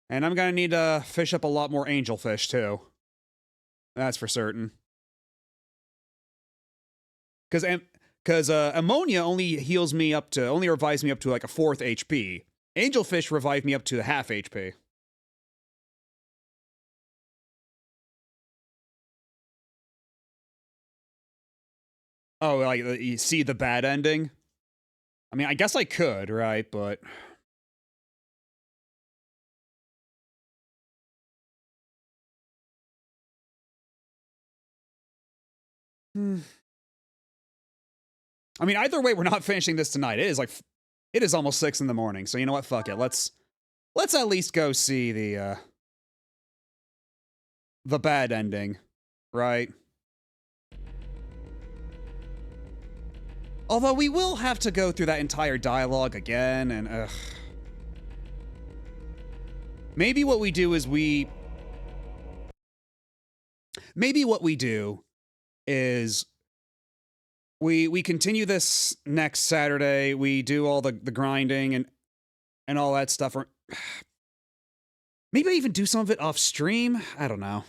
And I'm gonna need to fish up a lot more angelfish, too. That's for certain. Because ammonia only revives me up to like a 4th HP. Angelfish revive me up to half HP. Oh, like, you see the bad ending? I mean, I guess I could, right? But... I mean, either way, we're not finishing this tonight. It is almost 6 in the morning, so you know what? Fuck it. Let's at least go see the bad ending, right? Although we will have to go through that entire dialogue again, and ugh. Maybe what we do is we continue this next Saturday. We do all the grinding and all that stuff. Or maybe I even do some of it off stream. I don't know.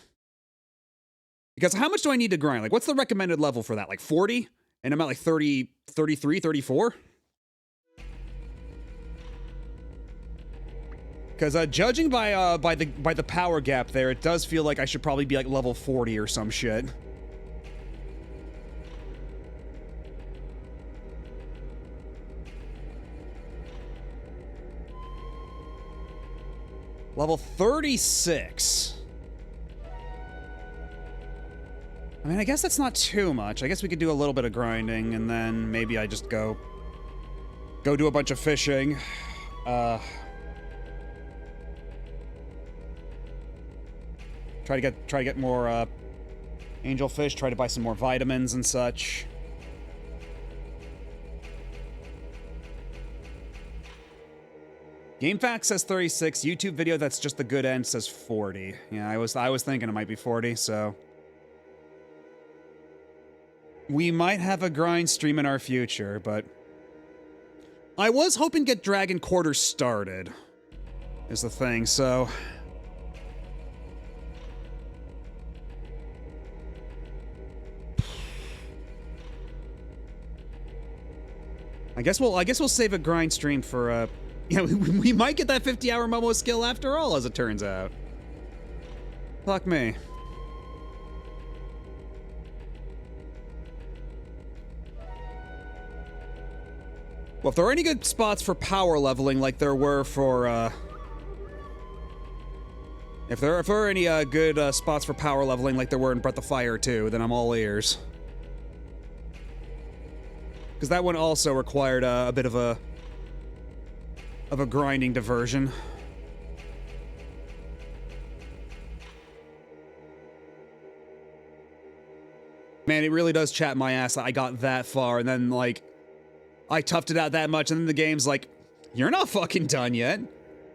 Because how much do I need to grind? Like, what's the recommended level for that? Like 40? And I'm at like 30, 33, 34? Because judging by the power gap there, it does feel like I should probably be like level 40 or some shit. Level 36. I mean, I guess that's not too much. I guess we could do a little bit of grinding, and then maybe I just go do a bunch of fishing. Try to get more angelfish. Try to buy some more vitamins and such. GameFAQs says 36. YouTube video that's just the good end says 40. Yeah, I was thinking it might be 40. So we might have a grind stream in our future, but I was hoping to get Dragon Quarter started. Is the thing. So. I guess we'll save a grind stream for yeah, we might get that 50-hour Momo skill after all, as it turns out. Fuck me. Well, if there are any good spots for power leveling like there were for, if there are any good spots for power leveling like there were in Breath of Fire 2, then I'm all ears. Because that one also required a bit of a grinding diversion. Man, it really does chat my ass that I got that far, and then, like, I toughed it out that much, and then the game's like, you're not fucking done yet.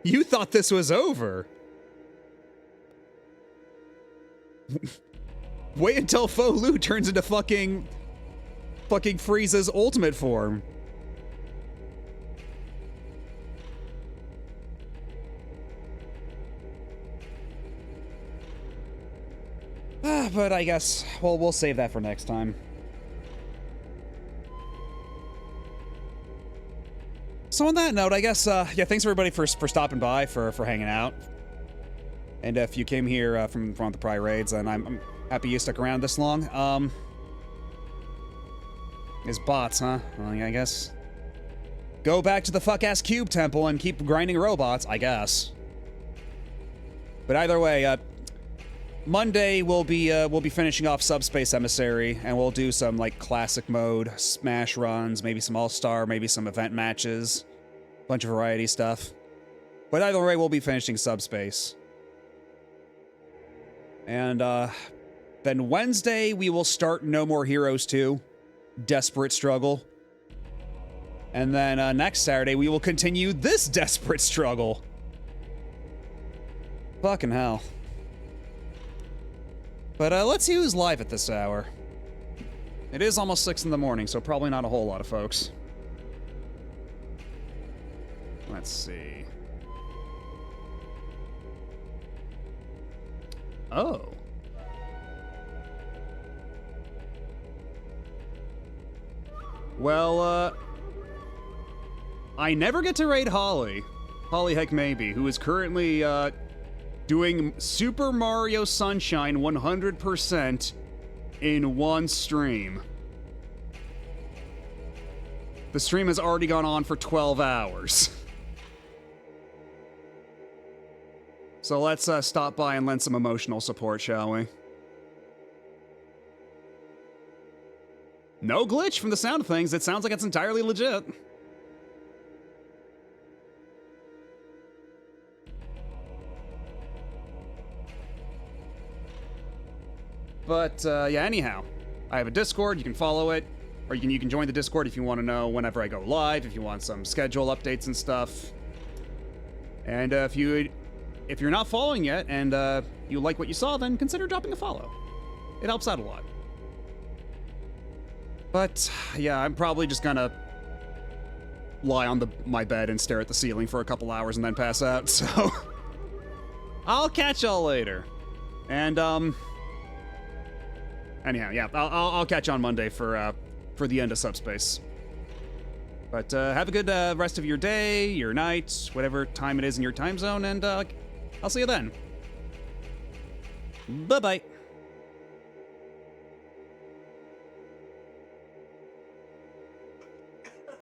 You thought this was over. Wait until Fo Lu turns into fucking fucking Frieza's ultimate form. But I guess, well, we'll save that for next time. So on that note, I guess, yeah, thanks everybody for stopping by, for hanging out. And if you came here from the prior raids, then I'm happy you stuck around this long. Is bots, huh? Well, yeah, I guess. Go back to the fuck-ass Cube Temple and keep grinding robots, I guess. But either way, Monday we'll be finishing off Subspace Emissary, and we'll do some like classic mode smash runs, maybe some all-star, maybe some event matches, bunch of variety stuff. But either way, we'll be finishing Subspace. And then Wednesday we will start No More Heroes 2, Desperate Struggle. And then next Saturday we will continue this Desperate Struggle. Fucking hell. But let's see who's live at this hour. It is almost 6 in the morning, so probably not a whole lot of folks. Let's see. Oh. Well, I never get to raid Holly. Holly Heck Maybe, who is currently, doing Super Mario Sunshine 100% in one stream. The stream has already gone on for 12 hours. So let's stop by and lend some emotional support, shall we? No glitch from the sound of things. It sounds like it's entirely legit. But, yeah, anyhow, I have a Discord, you can follow it, or you can join the Discord if you want to know whenever I go live, if you want some schedule updates and stuff. And if you're not following yet and you like what you saw, then consider dropping a follow. It helps out a lot. But, yeah, I'm probably just gonna lie on my bed and stare at the ceiling for a couple hours and then pass out, so... I'll catch y'all later. And, anyhow, yeah, I'll catch you on Monday for the end of Subspace. But have a good rest of your day, your night, whatever time it is in your time zone, and I'll see you then. Bye-bye.